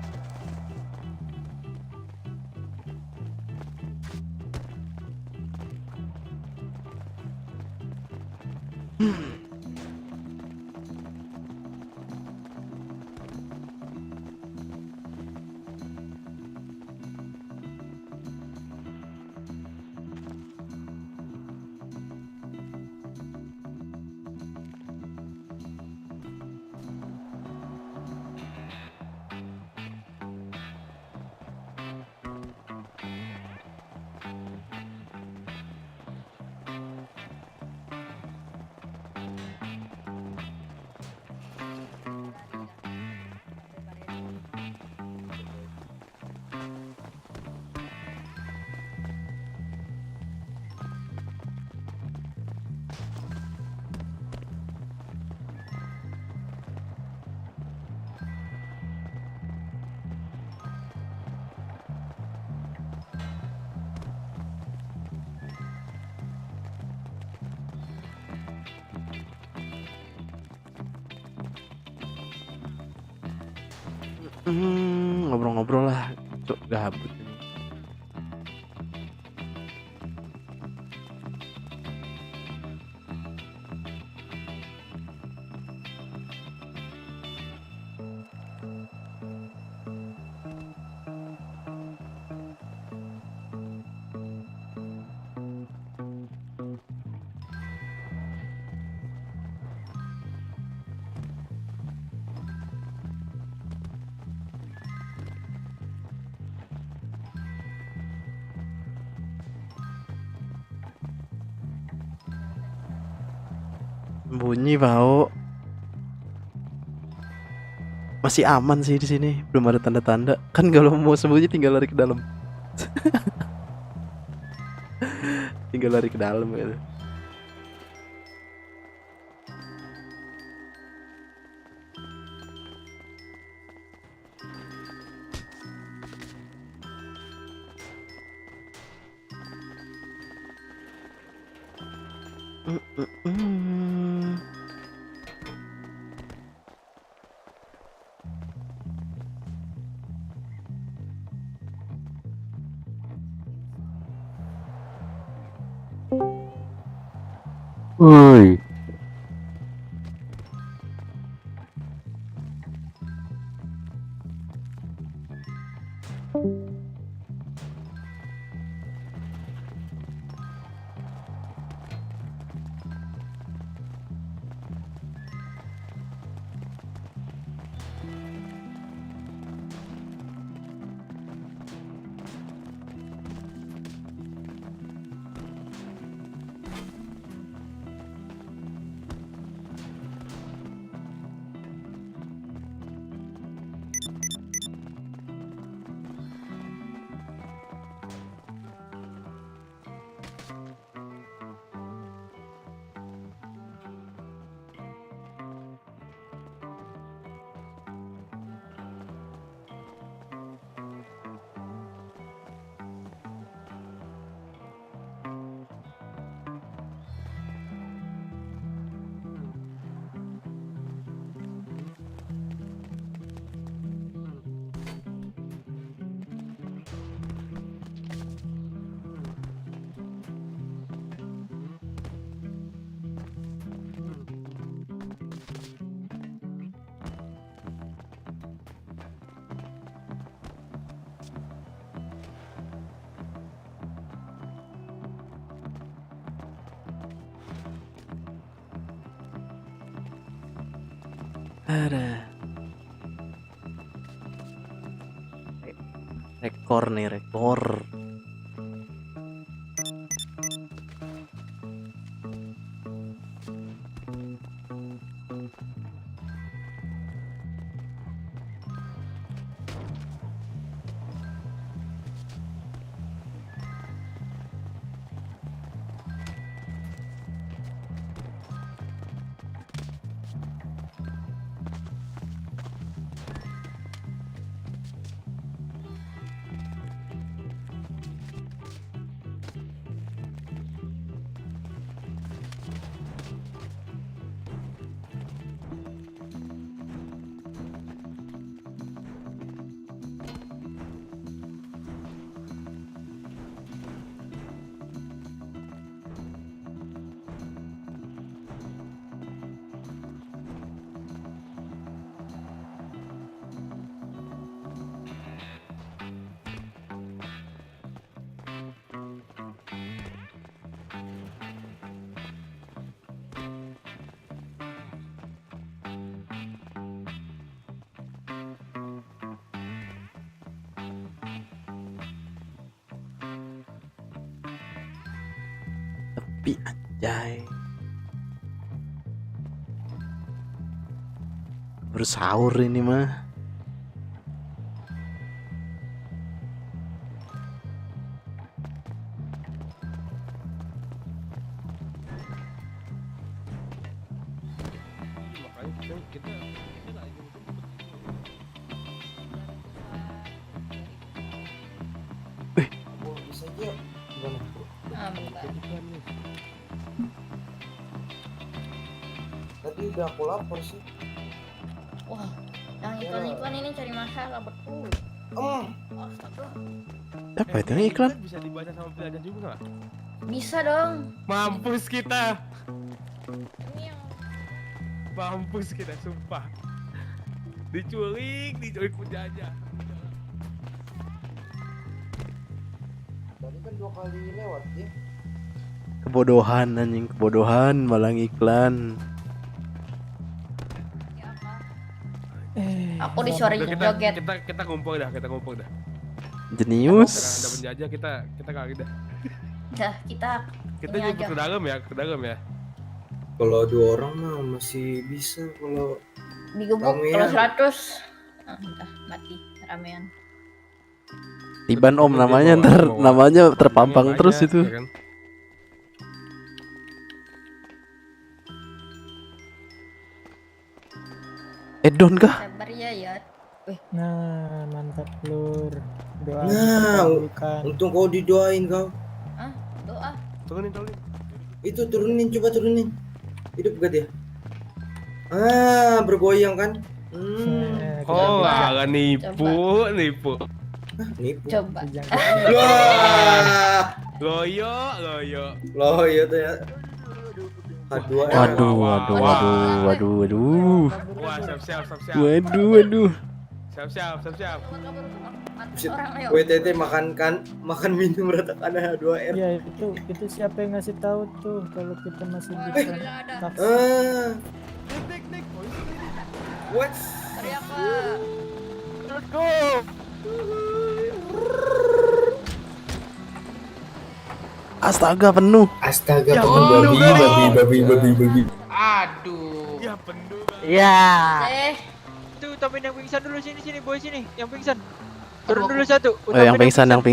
Ngobrol-ngobrol lah, cuk, gabut. Bunyi bau. Masih aman sih di sini, belum ada tanda-tanda. Kan kalau mau sembunyi tinggal lari ke dalam. Tinggal lari ke dalam gitu. Woi. Ada. Rekor nih, rekor. Tapi anjay, baru sahur ini mah. Tadi udah aku lapor sih. Wah, yang iklan ini cari masalah betul. Astaga. Apa itu nih iklan? Bisa dibaca sama pelajar juga nggak? Bisa dong. Mampus kita. Mampus kita, sumpah. Diculik penjajah. Tadi kan 2 kali lewat ya. Kebodohan anjing, kebodohan malang iklan. Aku disuruh joget. Kita ngumpul dah, Jenius. Ada penjajah kita kali dah. Dah, kita jadi ke dalam ya. Kalau 2 orang mah masih bisa, kalau digebuk kalau 100 entah mati ramean. Tiban om namanya, ntar namanya terpampang terus itu. Ya kan? Edon kah? Sabar ya, Yat. Nah, mantap lur. Doa nah, untung kau didoain kau. Doa. Turunin. Itu turunin, coba turunin. Hidup gak dia? Bergoyang kan? Oh, nggak nipu. Nipu. Coba. Wah. Loyo. Loyo tuh ya. Waduh. Wah, siap. Waduh. Siap. WTT makan minum ratakan ada 2 R. Ya itu siapa yang ngasih tahu tuh kalau kita masih bisa taksi. What? Let's go. Astaga penuh. Astaga penuh babi. Aduh. Ya penuh. Ya. Tuh, temen yang pingsan dulu sini boy sini, yang pingsan. Turun dulu satu. Yang pingsan. Halo,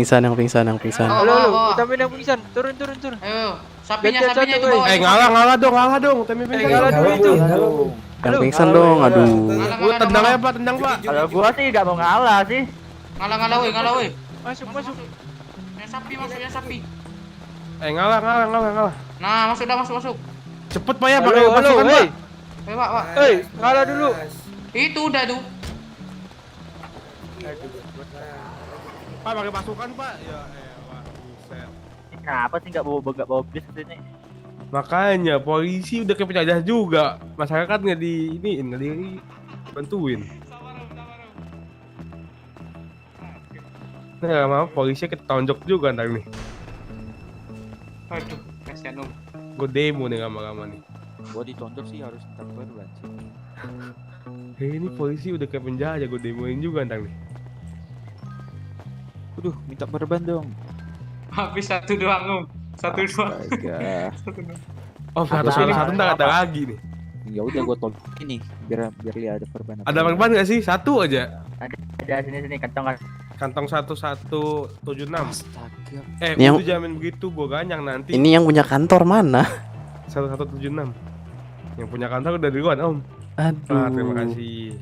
temen yang pingsan. Turun. Ayo, sapinya di bawah. Ngalah dong. Temen pingsan. Ngalah dulu itu. Yang pingsan dong, aduh. Gua tendang Pak. Kalau gua sih gak mau ngalah sih. Ngalah woi. Masuk. Yang sapi. Ngalah. Nah, masuk. Cepet Pak ya, pakai pasukan Pak. Ayo, Pak. Ngalah dulu. Itu udah tuh. Pak, pakai pasukan Pak. Ya buset. Kenapa sih nggak bawa bis ini? Makanya polisi udah kayak penjajah juga. Masyarakat nggak dibantuin. Nggak mau polisi ketonjok juga ntar nih. Aduh, kasihan Om. Gue demo nih lama-lama nih. Gua ditonjok sih harus ntar baru lanjut. Ini polisi udah kayak penjajah, gue demoin juga ntar nih. Udah, minta perban dong. Habis 1 doang Om. 1 doang. Astaga. Oh, satu ntar ada lagi nih. Ya udah gua tolong ini biar lihat ada perban. Ada perban nggak sih? 1 aja. Ada sini Kantong 1176. Astaga. Itu jamin begitu, gua ganyang nanti. Ini yang punya kantor mana? 1176. Yang punya kantor udah duluan, Om. Aduh. Terima kasih.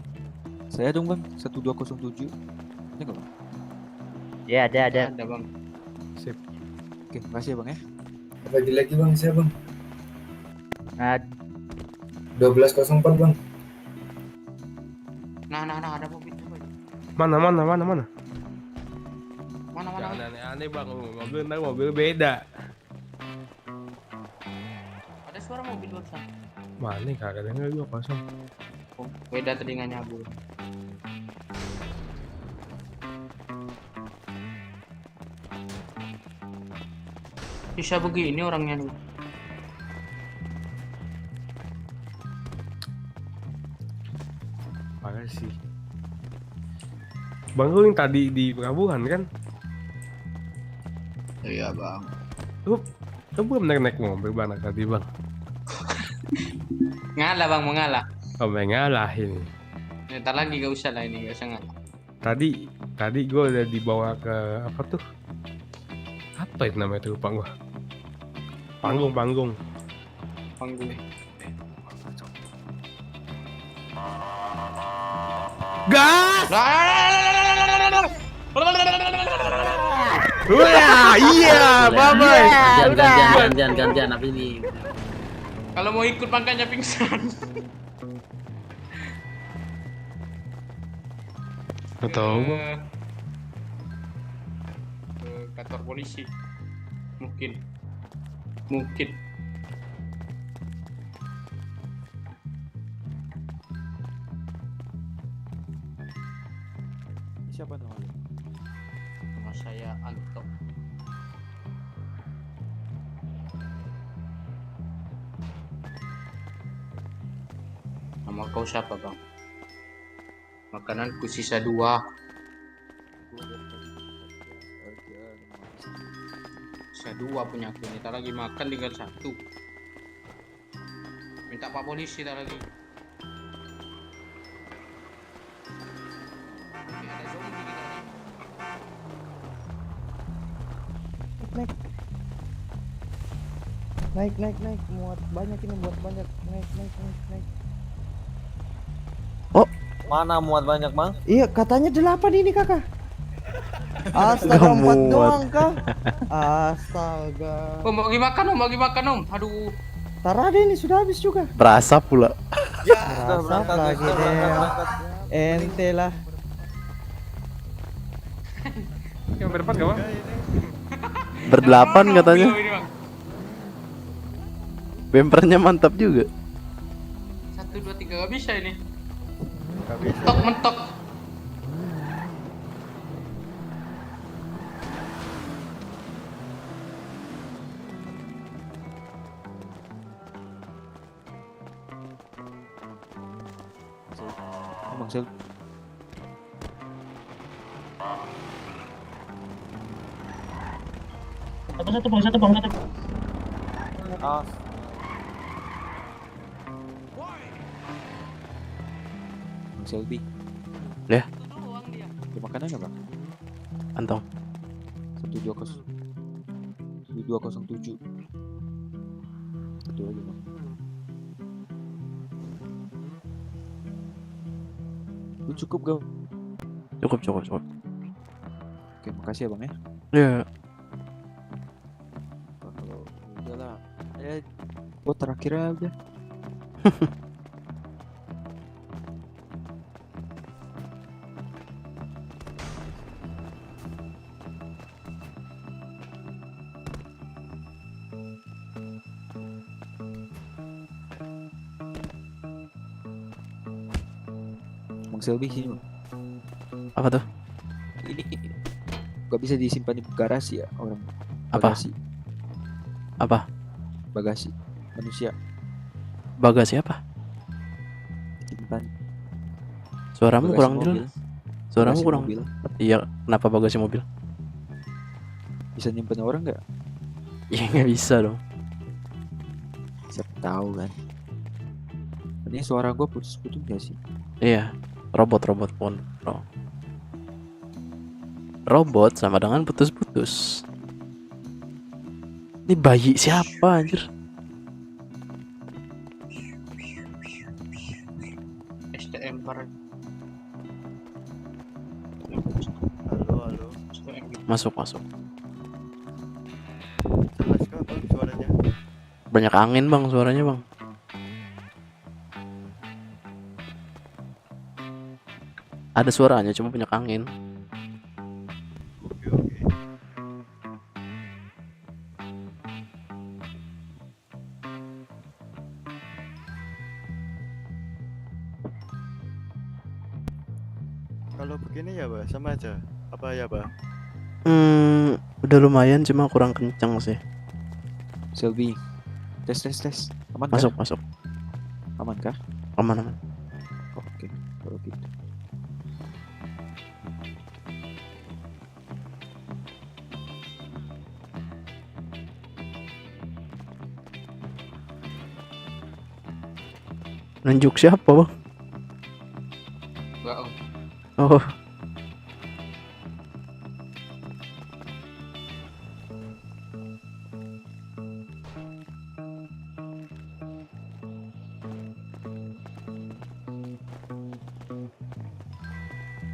Saya dong, Bang. 1207. Ini enggak, Bang? Ya, ada. Ada, Bang. Sip. Oke, makasih ya, Bang ya. Bagi lagi Bang, saya Bang. 1204 Bang. Nah, ada mobil tuh, Boy. Mana? Mana? Jangan aneh-aneh Bang, mobil beda. Ada suara mobil barusan. Mana kagak denger gua kosong. Oh, beda telinganya Bu. Bisa begini orangnya nih. Parah sih. Bang, lu yang tadi di pelabuhan kan? Iya Bang. Lu belum naik mobil Bang tadi Bang? Ngalah Bang, mau ngalah. Oh, ngalah ini. Ntar lagi gak usah lah ini, gak usah ngalah. Tadi gue udah dibawa ke apa tuh? Apa itu namanya tuh, lupa gue. Panggung. Gas! Wah, iya, bye-bye. Gantian apa ini? Kalau mau ikut makanya pingsan. Gak tau Ke kantor polisi. Mungkin. Siapa namanya? Nama saya Anto. Nama kau siapa Bang? Makananku sisa 2. Sisa 2 punya aku. Ntar lagi makan tinggal 1. Minta Pak Polisi ntar lagi. Ada zombie kita nih. Naik. Muat banyak ini, Naik. Mana muat banyak Bang? Iya, katanya 8 ini kakak. Astaga, 4 muat. doang kah? Astaga. Om mau lagi makan om. Aduh. Tarade ini sudah habis juga. Berasa pula. Berasap lagi deh. Ente lah. Yang berempat gak bang? Berdelapan katanya. Ini, Bang. Bempernya mantap juga. 1, 2, 3 gak bisa ini. Mentok. Bang Sel. Satu bang. Bang Selby. Ya. Ada makanan nggak bang? Antong. 1207. Satu lagi bang. Lu cukup gak? Cukup. Oke, makasih ya bang ya. Ya. Kalau udahlah, ya buat terakhir aja. Bang Selby sini bang. Apa tuh? Ini gak bisa disimpan di garasi ya orang. Apa? Bagasi. Apa? Bagasi manusia. Bagasi apa? Simpan. Suaramu Bagasi kurang mobil. jelas. Suaramu Bagasi kurang. mobil. Iya, kenapa bagasi mobil? Bisa nyimpen orang nggak? Ya nggak bisa dong. Siapa tahu kan. Ini suara gue putus-putus gak sih? Iya, robot pun. Robot sama dengan putus-putus. Ini bayi siapa anjir? STM par. Halo. Masuk. Jelas kok bang suaranya. Banyak angin bang suaranya bang. Ada suaranya cuma banyak angin. Oke. Kalau begini ya bah, sama aja. Apa ya bah? Udah lumayan cuma kurang kencang sih. Selby, tes. Aman Masuk. kah? Aman kah? Aman. Oke, kalau gitu. Nunjuk siapa bang? Enggak om. Oh.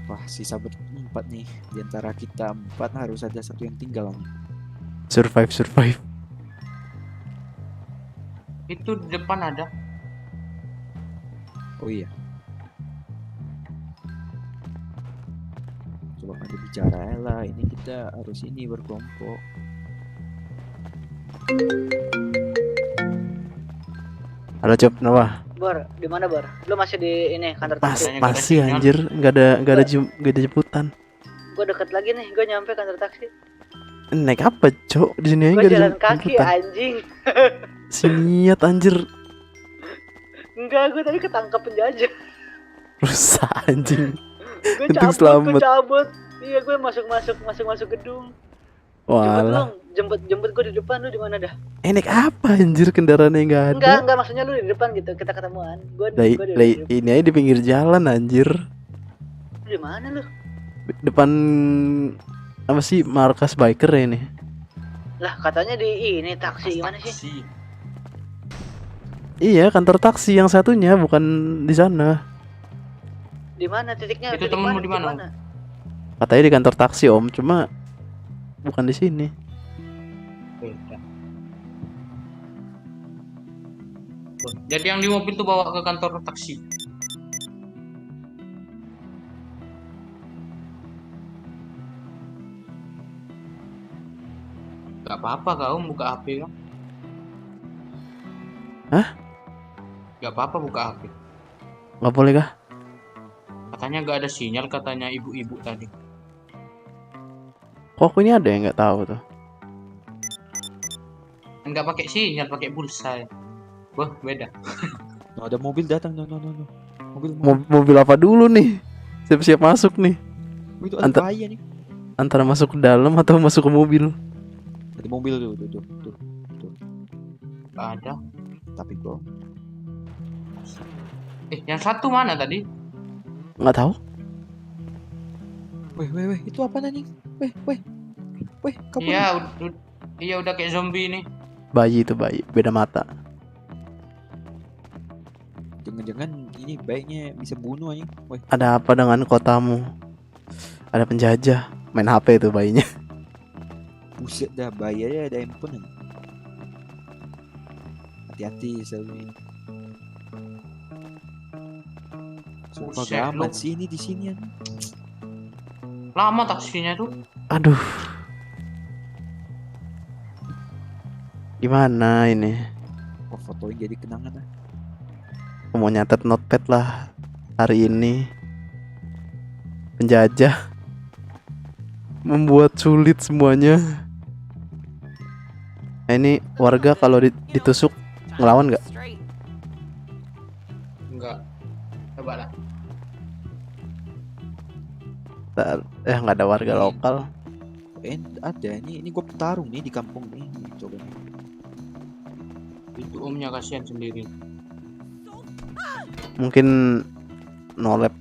Wah, sisa berempat nih. Di antara kita 4 harus ada satu yang tinggal nih. Survive. Itu di depan ada. Oh iya. Coba ada bicara lah. Ini kita harus ini berkelompok. Halo Cop, kenapa? Bar, di mana Bar? Lu masih di ini kantor taksi? Masih anjir, nggak ada jemputan. Gua deket lagi nih, gua nyampe kantor taksi. Naik apa, Cok? Di sini aja Gua nggak ada jalan kaki jemputan. anjing. Siniat anjir. Enggak, gua tadi ketangkap penjajah. Rusak anjing. Gua Untung cabut, selamat. gua cabut. Iya, gua masuk gedung. Walah. Jemput gua di depan, lu di mana dah? Naik apa anjir, kendaraannya nggak ada. Enggak, maksudnya lu di depan gitu, kita ketemuan. Gua Lah, ini aja di pinggir jalan anjir. Lu di mana lu? Depan apa sih, markas biker ya ini? Lah, katanya di ini taksi gimana sih? Iya, kantor taksi yang satunya, bukan di sana. Di mana titiknya? Itu temenmu di mana? Katanya di kantor taksi om, cuma bukan di sini. Beda. Jadi yang di mobil tuh bawa ke kantor taksi. Gak apa-apa kau buka HP kan? Hah? Gak apa-apa buka HP. Nggak boleh kah? Katanya gak ada sinyal katanya ibu-ibu tadi. Kok aku ini ada yang nggak tahu tuh. Nggak pakai sinyal, pakai pulsa ya. Wah, beda. No, ada mobil datang, no. Mobil. Mobil apa dulu nih? Siap-siap masuk nih. Itu ada bahaya nih. Antara masuk ke dalam atau masuk ke mobil. Ada mobil tuh. Gak ada. Tapi kok. Yang satu mana tadi? Nggak tahu. Weh, itu apa nih? Weh, kabur. Iya, udah kayak zombie nih. Bayi itu bayi, beda mata. Jangan-jangan ini baiknya bisa bunuh aja. Weh. Ada apa dengan kotamu? Ada penjajah, main HP itu bayinya. Buset dah, bayi aja ada handphone aja. Hati-hati selalu. Sumpah gamat sih ini di sini ya. Lama taksinya tuh. Aduh. Gimana ini? Oh, fotoin jadi kenangan lah. Aku mau nyatet notepad lah hari ini. Penjajah membuat sulit semuanya. Nah, ini warga kalau ditusuk ngelawan nggak? Enggak. Coba lah. Nggak ada warga lokal. Ada ini gue petarung nih di kampung nih. Coba. Itu omnya kasihan sendiri. Mungkin nolep.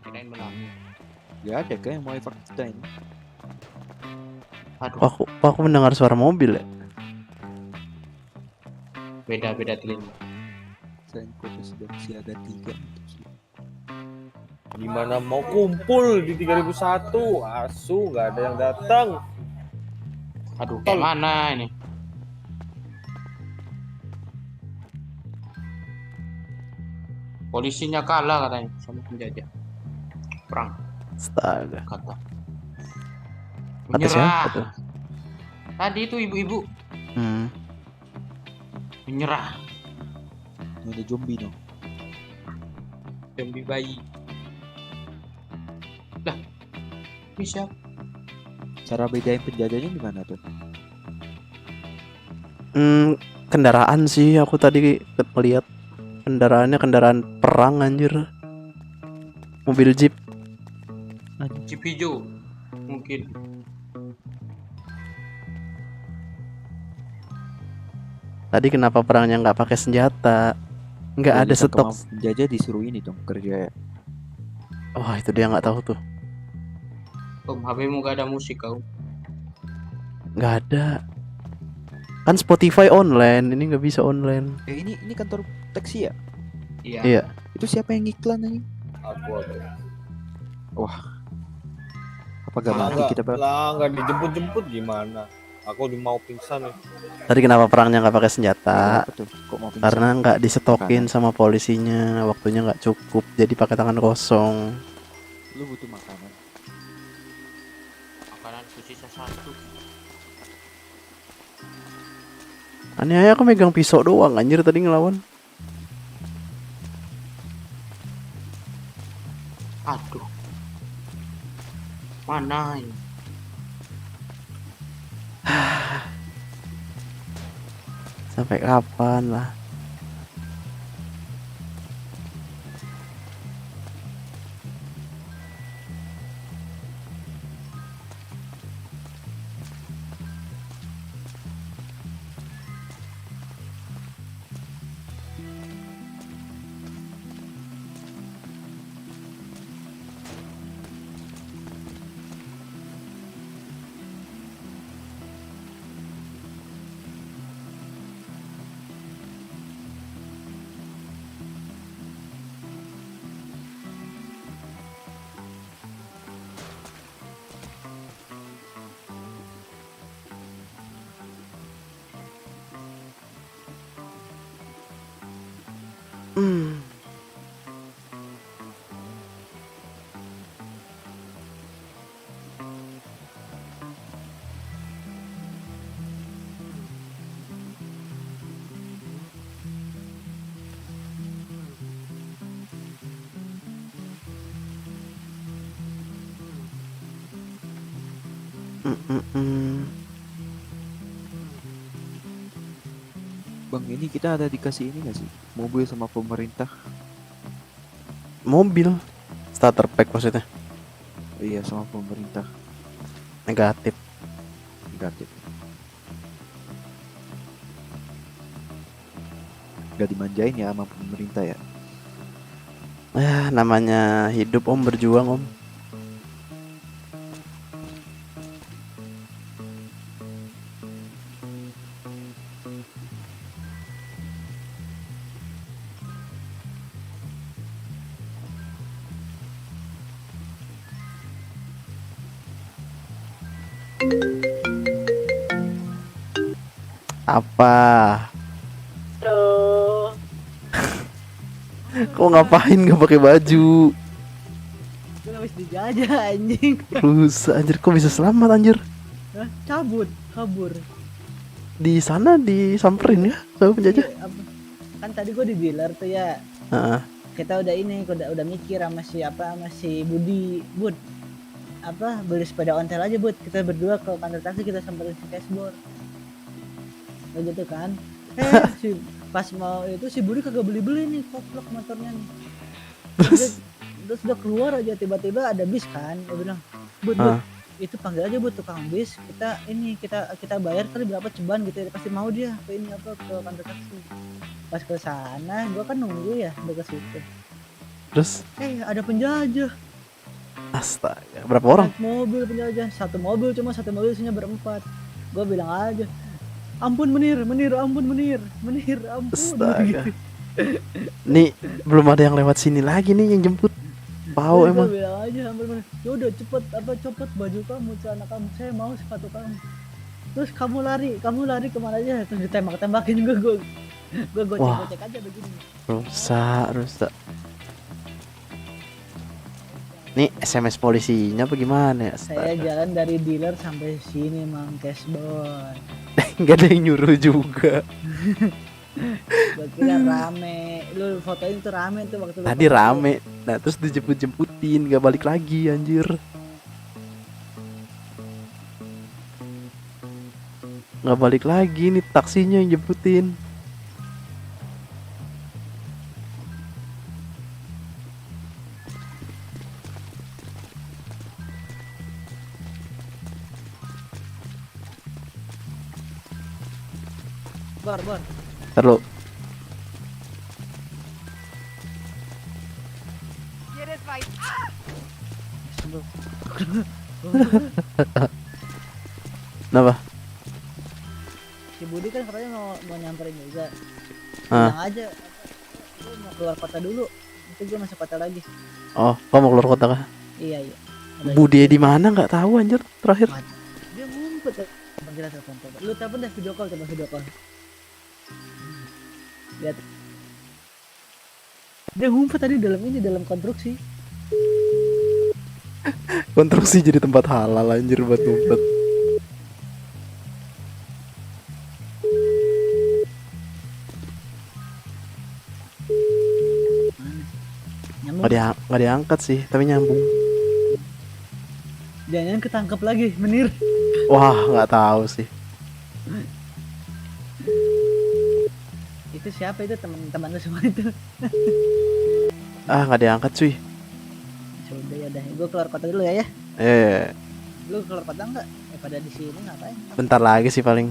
Kirain menang. Gak ada kan yang mau evakuasi kita ini. Aku mendengar suara mobil ya. Beda telinga. Selain kota sudah siaga 3. Gimana mau kumpul di 3001? Asu nggak ada yang datang. Aduh, kayak mana ini? Polisinya kalah katanya sama penjajah. Perang. Astaga. Kata. Ada siapa tuh? Tadi itu ibu-ibu. Menyerah. Ada zombie dong. Zombie bayi. Lah, ini siapa? Cara bedain penjajahnya gimana tuh? Kendaraan sih aku tadi melihat kendaraannya kendaraan perang anjir. Mobil jeep. Jeep hijau mungkin. Tadi kenapa perangnya nggak pakai senjata? Nggak ada stok. Penjajah disuruh ini dong kerja ya. Wah itu dia nggak tahu tuh. Om, HP-mu gak ada musik kau? Nggak ada. Kan Spotify online, ini nggak bisa online. Ini kantor taksi ya? Iya. Itu siapa yang iklan ini? Aku. Wah. Apa gak mati kita Pak? Lah nggak dijemput gimana? Aku mau pingsan nih. Tadi kenapa perangnya nggak pakai senjata? Kok mau pingsan? Karena nggak disetokin sama polisinya, waktunya nggak cukup, jadi pakai tangan kosong. Lu butuh makanan. Makanan sisa 1. Aneh aja aku megang pisau doang anjir tadi ngelawan. Aduh. Mana ini? Sampai kapan lah? Bang, ini kita ada dikasih ini nggak sih? Mobil sama pemerintah. Mobil starter pack maksudnya? Iya, sama pemerintah. Negatif. Negatif. Gak dimanjain ya sama pemerintah ya? Namanya hidup om, berjuang om. Apa? Halo. Kok ngapain gak pakai baju? Gue habis dijajah anjing. Rusak anjir, kok bisa selamat anjir? Hah? Kabur. Di sana disamperin ya sama penjajah? Iya, kan tadi gue di dealer tuh ya. Kita udah mikir sama si Budi. Bud, beli sepeda ontel aja Bud. Kita berdua ke kantor taksi, kita samperin si cashboard. Kayak gitu kan. Pas mau itu si Budi kagak beli nih koplok motornya nih. Terus udah keluar aja, tiba-tiba ada bis kan. Dia bilang, Bud, itu panggil aja Bud tukang bis. Kita bayar kali berapa ceban gitu ya. Pasti mau dia ke kantor taksi. Pas ke sana gua kan nunggu ya udah ke situ. Terus ada penjajah. Astaga, berapa orang? Mobil penjajah, satu mobil isinya berempat. Gua bilang aja, ampun Menir, ampun Menir, ampun. Astaga. Nih belum ada yang lewat sini lagi nih yang jemput. Pau emang. Gua bilang aja ampun Menir. Yaudah cepet copot baju kamu, celana kamu, saya mau sepatu kamu. Terus kamu lari kemana aja? Terus ditembak-tembakin gue gocek aja begini. Rusak. Nih SMS polisinya apa gimana ya? Saya jalan dari dealer sampai sini Mang Cashboard. Gak ada yang nyuruh juga. Gua kira rame. Lu fotoin tuh rame tuh waktu tadi rame. Nah terus dijemput-jemputin, gak balik lagi anjir. Gak balik lagi nih, taksinya yang jemputin. Bor. Terlalu. Kenapa? Si Budi kan katanya mau nyamperin juga. Bilang aja, lu mau keluar kota dulu. Nanti gue masuk kota lagi. Oh, kau mau keluar kota kah? Iya. Budi di mana nggak tahu anjir terakhir. Dia ngumpet. Panggil telepon. Lu telepon dah video call. Lihat. Dia ngumpet tadi dalam konstruksi. Konstruksi jadi tempat halal anjir buat ngumpet. Nggak diangkat sih, tapi nyambung. Jangan ketangkep lagi, Menir. Wah, nggak tahu sih. Itu siapa itu teman-teman lu semua itu? Nggak diangkat cuy. Sudah ya dah, gue keluar kota dulu ya. Lu keluar kota nggak? Pada di sini ngapain? Bentar lagi sih paling.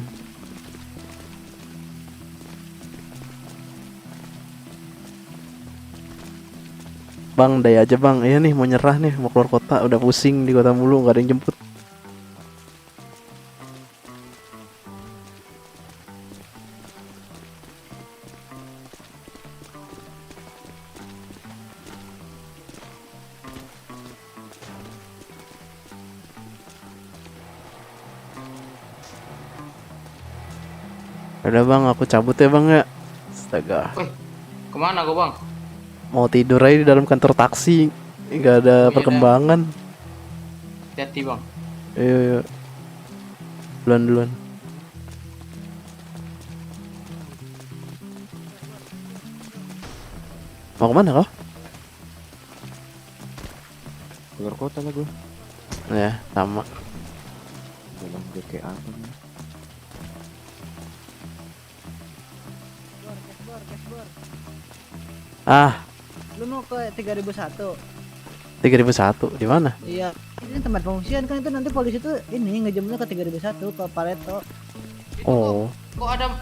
Bang, day aja bang. Iya nih mau nyerah nih, mau keluar kota. Udah pusing di kota mulu, nggak ada yang jemput. Udah bang, aku cabut ya bang ya. Astaga. Kemana gua bang? Mau tidur aja di dalam kantor taksi. Nggak ada perkembangan. Hati bang. Iya. Duluan. Mau kemana kau? Keluar kota lah gue. Ya, sama. Dalam kayak apa nih? Ah, Lu mau ke 3001? 3001 di mana? Iya. Ini tempat pengungsian kan, itu nanti polisi tuh ini ngejemputnya ke 3001 ke Pareto. Oh. Kok ada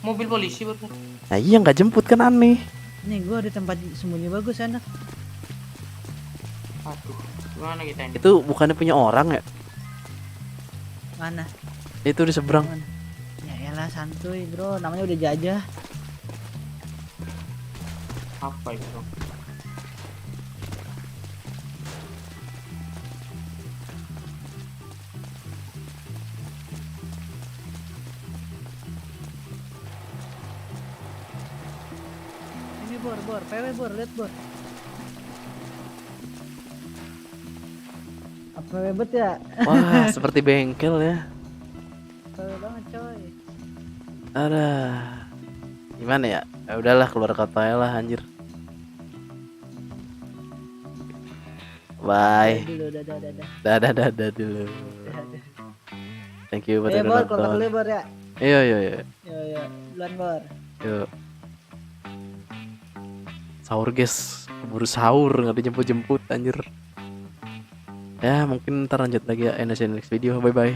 mobil polisi baru? Nah iya nggak jemput kan aneh. Nih gua ada tempat sembunyi bagus enak. Aduh, gimana kita ini? Itu bukannya punya orang ya? Mana? Itu di seberang. Ya elah santuy bro, namanya udah jajah. Apa itu? Ini bor, PW bor, lihat bor. Apa bet ya? Wah, seperti bengkel ya. PW banget coy. Ada. Gimana ya? Ya udahlah keluar kota ya lah anjir. Bye. Dadah dulu. Thank you buat Bor, udah keluar nonton. dulu bor ya. Iya. Yo, duluan bor. Yuk. Sahur guys, keburu sahur nggak dijemput-jemput anjir. Ya mungkin ntar lanjut lagi ya in the next video. Bye bye.